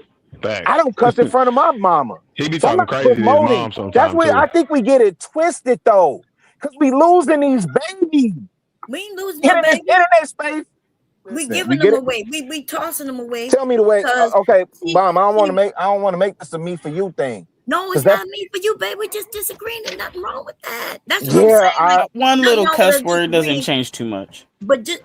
Facts. I don't cuss in front of my mama. He be So I'm talking not crazy to his promoting. mom sometimes That's where too. I think we get it twisted though, because we losing these babies. We ain't losing Get no in this baby. internet space. We Listen, giving we them get it. away. We tossing them away. Tell me the way. Because Okay, see, Bomb. I don't want see, to make this a me for you thing. no, 'Cause it's that's not me for you, babe. We're just disagreeing. There's nothing wrong with that. That's what I'm yeah. saying. Like, One not little wrong cuss with us word doesn't disagreeing, change too much. but just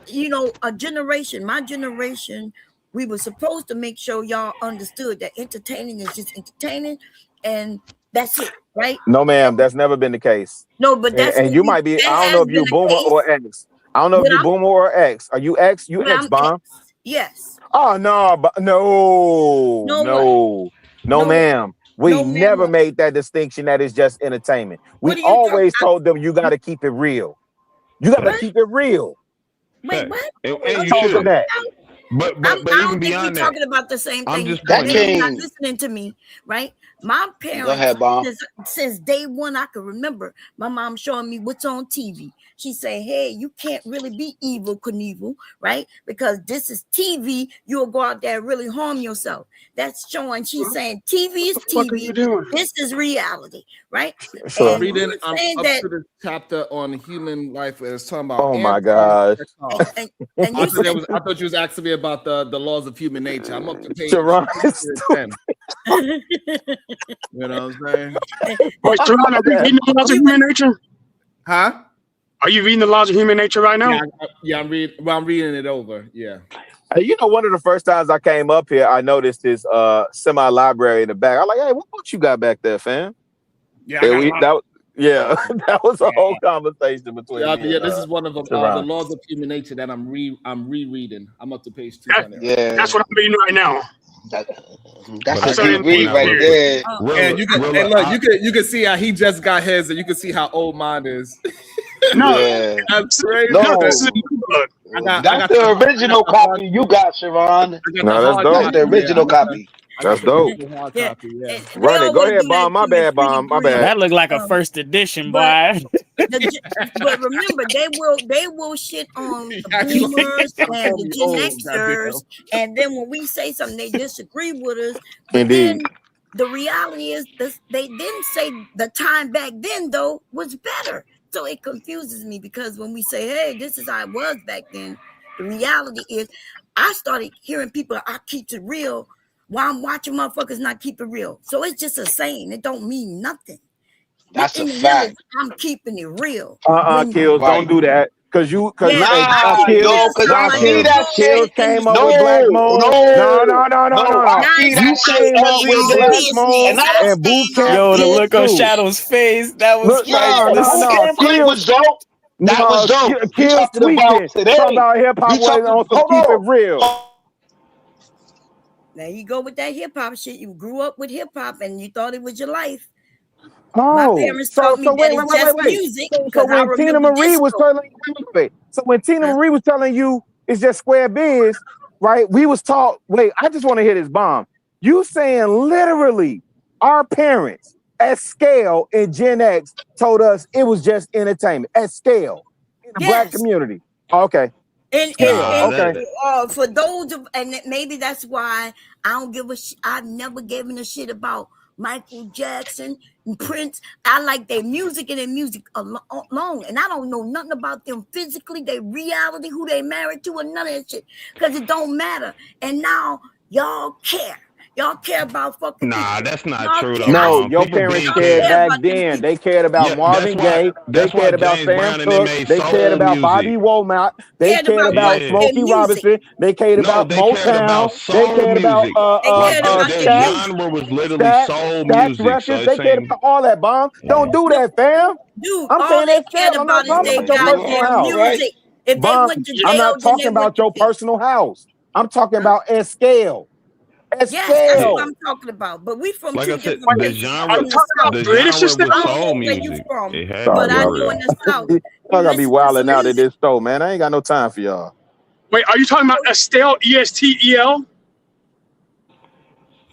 a generation, my generation, we were supposed to make sure y'all understood that entertaining is just entertaining, and that's it, right? No, ma'am. That's never been the case. No, but that's And what you might be. that I don't has know if been you the boomer case. or X. I don't know if But you boomer or X. Are you X? You X, I'm Bomb? X. Yes. Oh no, but no, No what? no, no, No what? ma'am. We No, ma'am. never What? made that distinction that it's just entertainment. What We are you talking? always told them you got to keep it real. You got to What? keep it real. Wait, what? And Are you you told them should. that. But I even don't think we're beyond that, talking about the same I'm thing. just Maybe pointing out. you're not listening to me, right? My Go parents, ahead, Bomb. since day one, I can remember my mom showing me what's on TV. She said, hey, you can't really be evil Knievel, right? Because this is TV. You'll go out there and really harm yourself. That's showing, she's saying TV is What are you TV. doing? This is reality, right? Sure. And Reading, you're I'm saying up that, to the chapter on human life where it's talking about Oh my gosh. and I you thought, said, I thought you was asking me about the laws of human nature. I'm up to page Sharon is 10. You know what I'm saying? Wait, Sharon, are we reading the laws of human nature? Huh? Are you reading the laws of human nature right now? Yeah, I'm reading it over. Yeah. Hey, one of the first times I came up here, I noticed this semi-library in the back. I'm like, hey, what books you got back there, fam? Yeah, that was a whole conversation between me yeah. and, This is one of the Sharon. laws of human nature that I'm rereading. I'm up to page 200. Yeah, That's what I'm reading right now. That's a deep read right there. And you can see how he just got his, and you can see how old mine is. No, Yeah. That's crazy. No, this is a new book. that's the original copy you got, Sharon. No, that's dope. That's the original copy. That's dope. yeah. Run it. Go ahead, Bomb. My bad, Bomb. My bad. That looked like a first edition, boy. But remember, they will shit on the boomers and the Gen Xers, and then when we say something, they disagree with us. But Indeed. then the reality is this, they didn't say the time back then though was better. So it confuses me because when we say, hey, this is how it was back then, the reality is I started hearing people, I keep it real while I'm watching motherfuckers not keep it real. So it's just a saying. It don't mean nothing. That's in a the middle, fact. I'm keeping it real. Kills, don't do that. Cause Nah, Kills, cause I see Kills, that Kills shit. came up No, with Black Moon. No. I see You that shit came up every with day. Black Moon And I don't. and Boot Camp Yo, the did look on too. Shadow's face, that was Look, priceless. Boot Camp clip was dope. That was dope. We Kills talking about tweaking. today. Talking about hip hop We wasn't talking. on some keep it real. There you go with that hip hop shit. You grew up with hip hop and you thought it was your life. My Oh, parents taught me that it's just music. So when Tina Marie was telling you it's just square biz, right? We was taught. Wait, I just want to hear this bomb. You saying literally, our parents at scale in Gen X told us it was just entertainment at scale in the Black community. Okay. And okay. For those of, and maybe that's why I don't give a shit. I've never given a shit about Michael Jackson and Prince. I like their music and their music alone. And I don't know nothing about them physically, their reality, who they married to, or none of that shit. Because it don't matter. And now y'all care. Y'all care about fucking Nah, that's not y'all true though. No, your People parents been cared caring. back then. They cared about Marvin Gaye. They cared about Sam Cooke. They cared about Bobby Womack. They cared about Smokey Robinson. They cared about Motown. They cared about the genre was literally soul music. Records. They cared about all that, bomb. Don't do that, fam. Dude, I'm all saying they that cared scale. I'm not about is talking their about your personal goddamn house. music. If they Bomb, went to I'm jail, not talking about your personal house. I'm talking about at scale. Yes, that's what I'm talking about. But we from Like two I said, different the places. genre, I'm in the South. the genre was I don't soul know where you music. from, It had but to I be know real. in the South. Y'all gotta be listen to wilding some out at music. this store, man. I ain't got no time for y'all. Wait, are you talking about Estelle, ESTEL?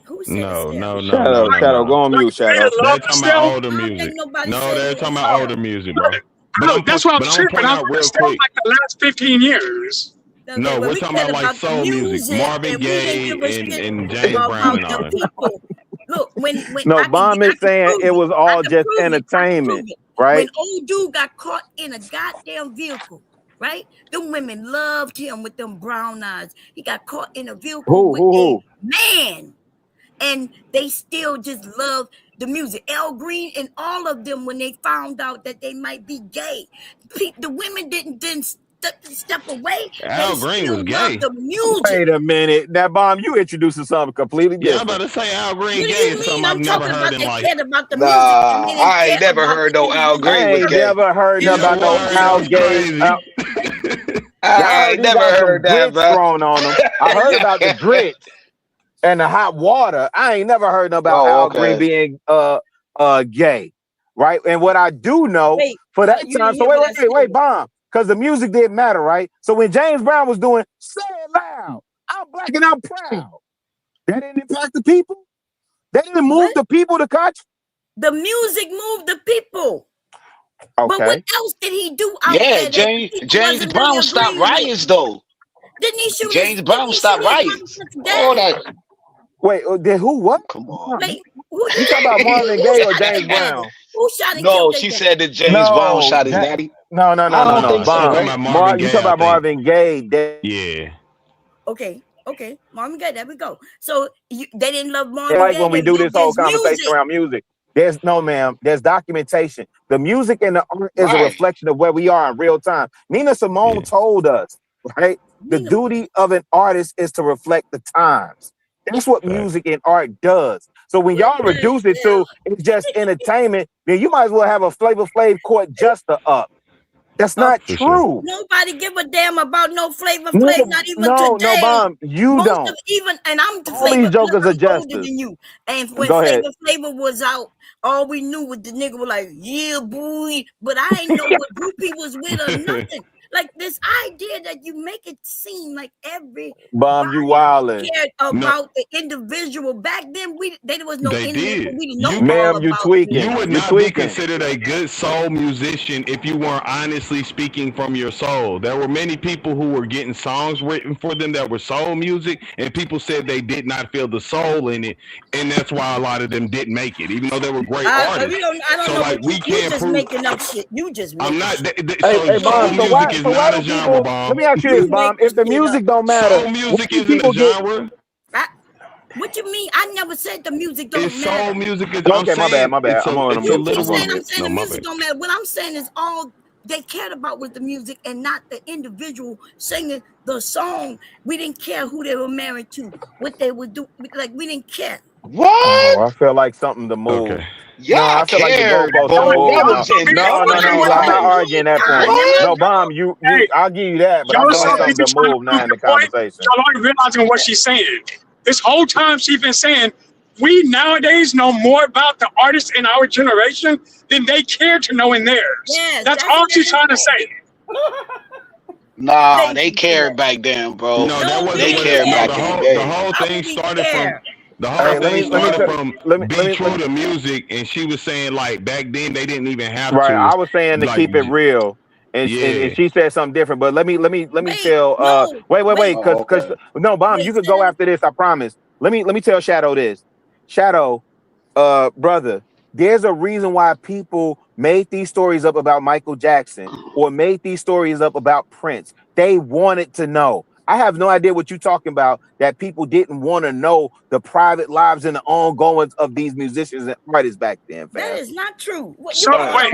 Who said No. Shadow, go on mute, Shadow. They're talking about Estelle? older music. No, said they're talking about older music, bro. No, that's what I'm But I'm tripping. gonna I point was out real Estelle quick. like the last 15 years. Okay, No, but we're we talking cared about like the soul music, Marvin and we didn't Gaye give a shit and James Brown and all about that. them people. Look, when No, I can Bomb is saying prove it was I all can just prove it. entertainment, When right? old dude got caught in a goddamn vehicle, right? Them women loved him with them brown eyes. He got caught in a vehicle with a man, and they still just love the music. El Green and all of them, when they found out that they might be gay, the women didn't step away. Al They Green still was love gay. the music. Wait a minute. Now, Bomb, you introducing something completely Yeah, I'm different. about to say Al Green What do gay you is something mean? I've I'm never talking heard about in they like. cared about the Nah, music. And they didn't I ain't care never about heard the no Al individual. Green I was ain't gay. never heard You nothing about no know, Al That's Gay. crazy. I I heard ain't he never got some heard that, grits bro. thrown on him. I heard about the grits and the hot water. I ain't never heard about Oh, Al Green okay. being gay, right? And what I do know for that you time. didn't So hear what I said. wait, Bomb, because the music didn't matter, right? So when James Brown was doing "Say It Loud," I'm black and I'm proud. That didn't impact the people. That didn't move the people to country. The music moved the people. Okay. But what else did he do out Yeah, there that the people James wasn't Brown really stopped agreeing with? riots though. Didn't he shoot James Brown stopped riots. All that. Wait, did who what? Come on. Wait, who You talking about Marvin Gaye or James Brown? Who shot and No, killed their she daddy? said that James Brown shot his daddy. No. I don't think so, Bomb. right? Talking about Marvin You Gaye, talking about I think. Marvin Gaye? Yeah. Okay, Marvin Gaye, there we go. So they didn't love Marvin Like Gaye. when we they do loved this whole his conversation music. around music. There's no, ma'am. There's documentation. The music and the art is a Right. reflection of where we are in real time. Nina Simone told us, right? The duty of an artist is to reflect the times. That's what music and art does. So when y'all reduce it to it's just entertainment, then you might as well have a Flavor Flav Court Justa up. That's not true. Nobody give a damn about no Flavor Flav, not even today. No, Bomb, you Most don't. of even, and I'm the All Flavor. these jokers are I'm older jesters. than you. And when Go ahead. Flavor was out, all we knew was the nigga was like, yeah, boy. But I ain't know what group he was with or nothing. Like this idea that you make it seem like everybody Bomb, you wildin'. cared about the individual. Back then, there was no They internet, so did. we didn't know all Ma'am, you about tweaking. You would You not be tweaking. considered a good soul musician if you weren't honestly speaking from your soul. There were many people who were getting songs written for them that were soul music, and people said they did not feel the soul in it, and that's why a lot of them didn't make it, even though they were great artists. I don't So know, like but we you can't just prove. making up shit. You just making I'm not. shit. Hey, So Bomb, soul music is not a genre, let Bomb. me ask you this, Bomb. If the music don't matter, Soul why music do isn't a people get... genre. What you mean? I never said the music don't It's matter. soul music. Okay, my bad. It's You keep literal. saying I'm saying No, the my music bad. don't matter. What I'm saying is all they cared about was the music and not the individual singing the song. We didn't care who they were married to, what they would do. Like we didn't care. What? Oh, I feel like something to move. Okay. Yeah, No, I feel like the cared, goalposts boy. to move. That was No. I'm not arguing that point. What? No, Bomb, you I'll give you that, but I Y'all feel so like something busy to trying to move now prove in the the point, conversation. y'all aren't realizing what she's saying. This whole time she's been saying, we nowadays know more about the artists in our generation than they care to know in theirs. Yes, that's all she's trying to say. Nah, they cared back then, bro. No, that wasn't They what cared it. No, back in the the day. whole thing started from. The whole Hey, thing started from let me be true to music, and she was saying like back then they didn't even have Right, to. I was saying to like, keep it real, and Yeah. she said something different. But let me tell. Wait, because no, Bomb, you could go after this. I promise. Let me tell Shadow this. Shadow, brother, there's a reason why people made these stories up about Michael Jackson or made these stories up about Prince. They wanted to know. I have no idea what you're talking about, that people didn't want to know the private lives and the ongoings of these musicians and artists back then, fam. That is not true. So wait,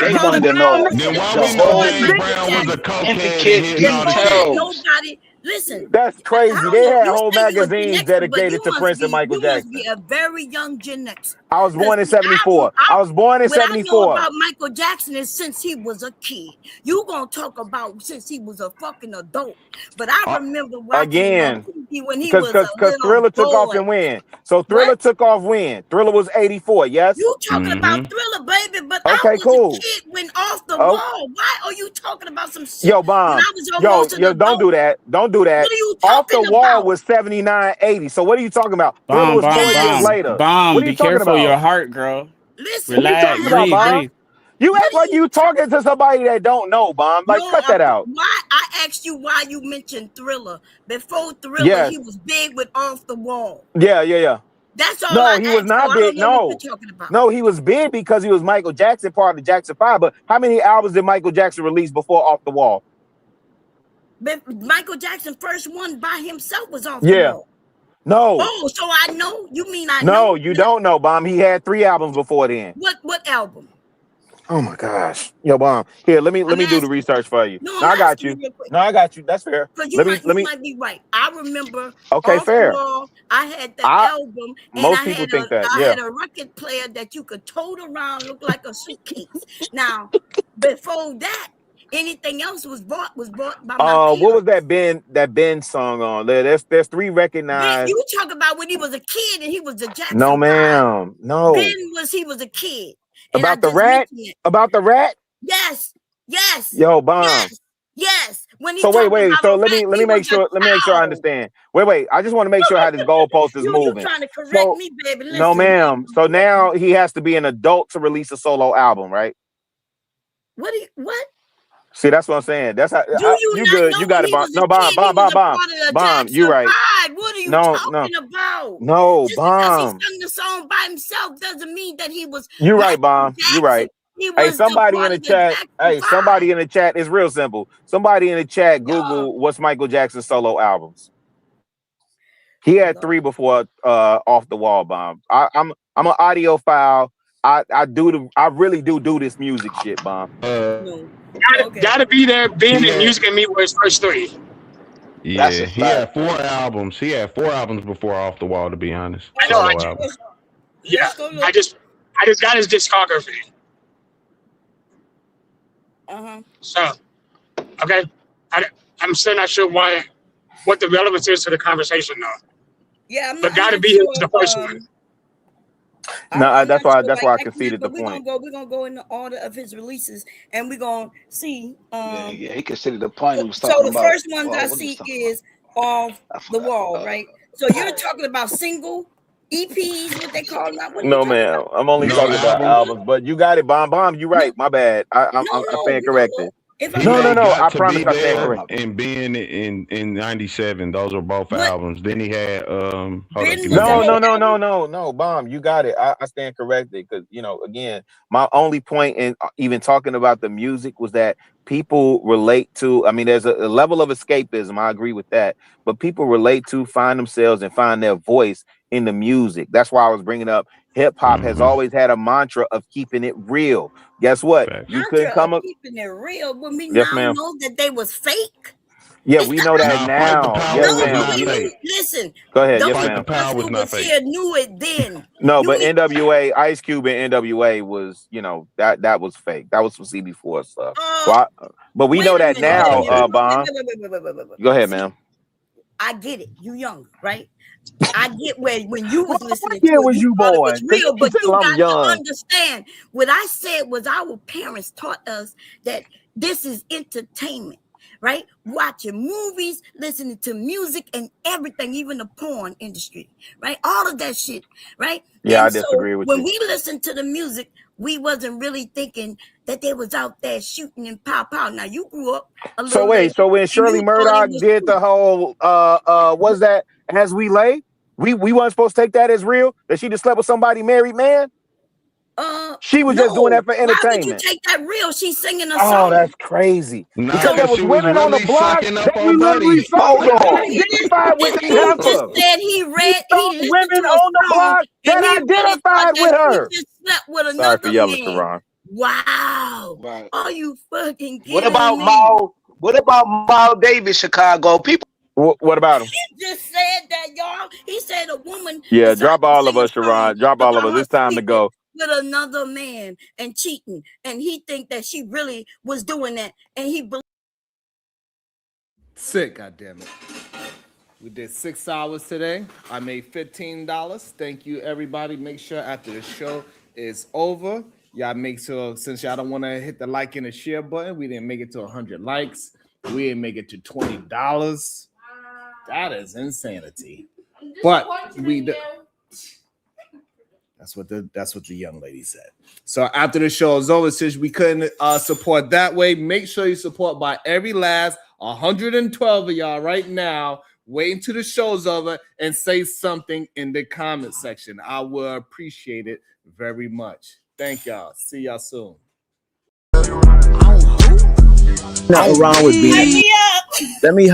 They wanted to know Then why the we know whole James Brown was a cokehead and intricate hitting all the details. shit? Nobody listen. That's crazy. I don't They know. had You whole say you a Gen magazines Xer, but dedicated to Prince and Michael you must Jackson. be a very young Gen X. I was born in 74. I was born in What I know 74. about Michael Jackson is since he was a kid. You gonna talk about since he was a fucking adult. But I remember watching him on TV when he was a because little Thriller took off boy. and when. So Thriller took off when? Thriller was 84, yes? You talking about Thriller, baby, but I Okay, was cool. a kid when Off the Oh. Wall. Why are you talking about some shit? Yo, Bomb. When I was almost an Yo, don't adult? do that. Don't do that. What are you Off the talking Wall about? was 79, 80. So what are you talking about? Thriller was 4 years later. Bomb, What are you be talking careful about? your heart, girl. Listen, What are you Relax, talking about, breathe, Bomb? breathe. You act like you talking to somebody that don't know, Bomb. Like, cut that out. Why I asked you why you mentioned Thriller. Before Thriller, Yes. he was big with Off the Wall. Yeah. That's all No, I he asked was not you. I big. don't know No. what you're talking about. No, he was big because he was Michael Jackson, part of the Jackson 5. But how many albums did Michael Jackson release before Off the Wall? But Michael Jackson first one by himself was Off the Yeah. Wall. No. Oh, so I know? You mean I know? No, you don't know, Bomb. He had 3 albums before then. What album? Oh my gosh. Yo, Bomb. Here, let me do the research for you. No, No, I got asking you. real quick. No, I got you. That's fair. Because Let you me might be right. I remember Okay, Off fair. the Wall. I had the album, and most I people had think that, I yeah. had a record player that you could tote around, look like a suitcase. Now, before that, anything else was bought by my What was that Ben song on? There's 3 recognized. You talk about when he was a kid and he was the Jackson. No, ma'am. No. Ben he was a kid. And About the rat? About the rat? Yes. Yo, Bomb. Yes. When he So wait. about So a let rat, me he make was sure. a Let me make sure I child. understand. Wait. I just want to make sure how this goalpost is You moving. trying to correct me, baby. Listen, No, ma'am. So now he has to be an adult to release a solo album, right? What? See, that's what I'm saying. That's how you not good. know You got when it, he Bomb. was a No, Bomb. kid, he was a part of the Bomb. You Jackson right. 5. What are you talking about? No, Just because Bomb. he sung the song by himself doesn't mean that he was. You right, Bomb. You right. He Hey, was somebody part in the of chat. Jackson Hey, 5. somebody in the chat. It's real simple. Somebody in the chat. Google what's Michael Jackson's solo albums. He had 3 before Off the Wall, Bomb. I'm an audiophile. I really do this music shit, Bomb. Gotta be there. Ben and Music and Me were his first 3. Yeah, he had 4 albums. He had 4 albums before Off the Wall, to be honest. I know. Solo albums. Yeah, I just got his discography. So, okay, I'm still not sure what the relevance is to the conversation, though. Yeah, but gotta be his the first one. No, that's why I Like conceded that, the point. we're gonna go in the order of his releases, and we're gonna see. Yeah, he considered the point he was So talking the about. first ones I What was he see talking is Off the Wall, right? So you're talking about single EPs, what they call them? What are you No, talking man. about? I'm only No talking about albums. albums, but you got it, Bomb. You right. My bad. I'm staying corrected. If He I'm made No. Got I to promise Be I stand There corrected. and Being in '97. Those are both albums. Then he had hold up, give me No, one second. no, Bomb. You got it. I stand corrected because again, my only point in even talking about the music was that people relate to. I mean, there's a level of escapism. I agree with that, but people relate to, find themselves, and find their voice in the music. That's why I was bringing up hip hop has always had a mantra of keeping it real. Guess what? You couldn't come up. keeping it real when we Yes, now ma'am. know that they was fake. Yeah, we know that Fight the now. Power Yes, was ma'am. not We know. fake. Listen, Go ahead. Yes, those Fight the ma'am. Power was who not was fake. here knew it then. No, but NWA, Ice Cube and NWA was, that was fake. That was some CB4 stuff. But we know that now, Bomb. Go ahead, ma'am. I get it. You young, right? I get when you was listening year to it, was you thought it born? was real, but you I'm got young. to understand what I said was our parents taught us that this is entertainment, right? Watching movies, listening to music and everything, even the porn industry, right? All of that shit, right? Yeah, And I disagree with when you. we listened to the music, we wasn't really thinking that they was out there shooting and pow. Now you grew up a little So wait, later, so when and Shirley you thought it Murdoch was did the whole was that As We Lay? We weren't supposed to take that as real? That she just slept with somebody married man? She was just doing that for Why would you entertainment. take that real? She's singing a Oh, song. that's crazy. Nah, Because there was she was women on the really block sucking up that we on literally Buddy. saw Hold that on. identified with that You just heifer. said he listened Women to a on the song block and that he really thought identified with that her. he just slept with Sorry another for yelling, man. Sharon. Wow. Right. Are you fucking kidding What about me? Miles? What about Miles Davis, Chicago? People. What about him? He just said that, y'all. He said a woman Yeah, decided drop to all of sing a us, song Sharon. Drop all of about us. her It's time to sleeping go. with another man and cheating, and he think that she really was doing that, and he Sick, goddammit. We did 6 hours today. I made $15. Thank you, everybody. Make sure after the show is over, y'all make sure, since y'all don't want to hit the like and the share button, we didn't make it to 100 likes. We didn't make it to $20. That is insanity. But we that's what the young lady said. So after the show is over, since we couldn't support that way, make sure you support by every last 112 of y'all right now. Wait until the show's over and say something in the comment section. I will appreciate it very much. Thank y'all. See y'all soon. Nothing wrong with being. Hype me up. Let me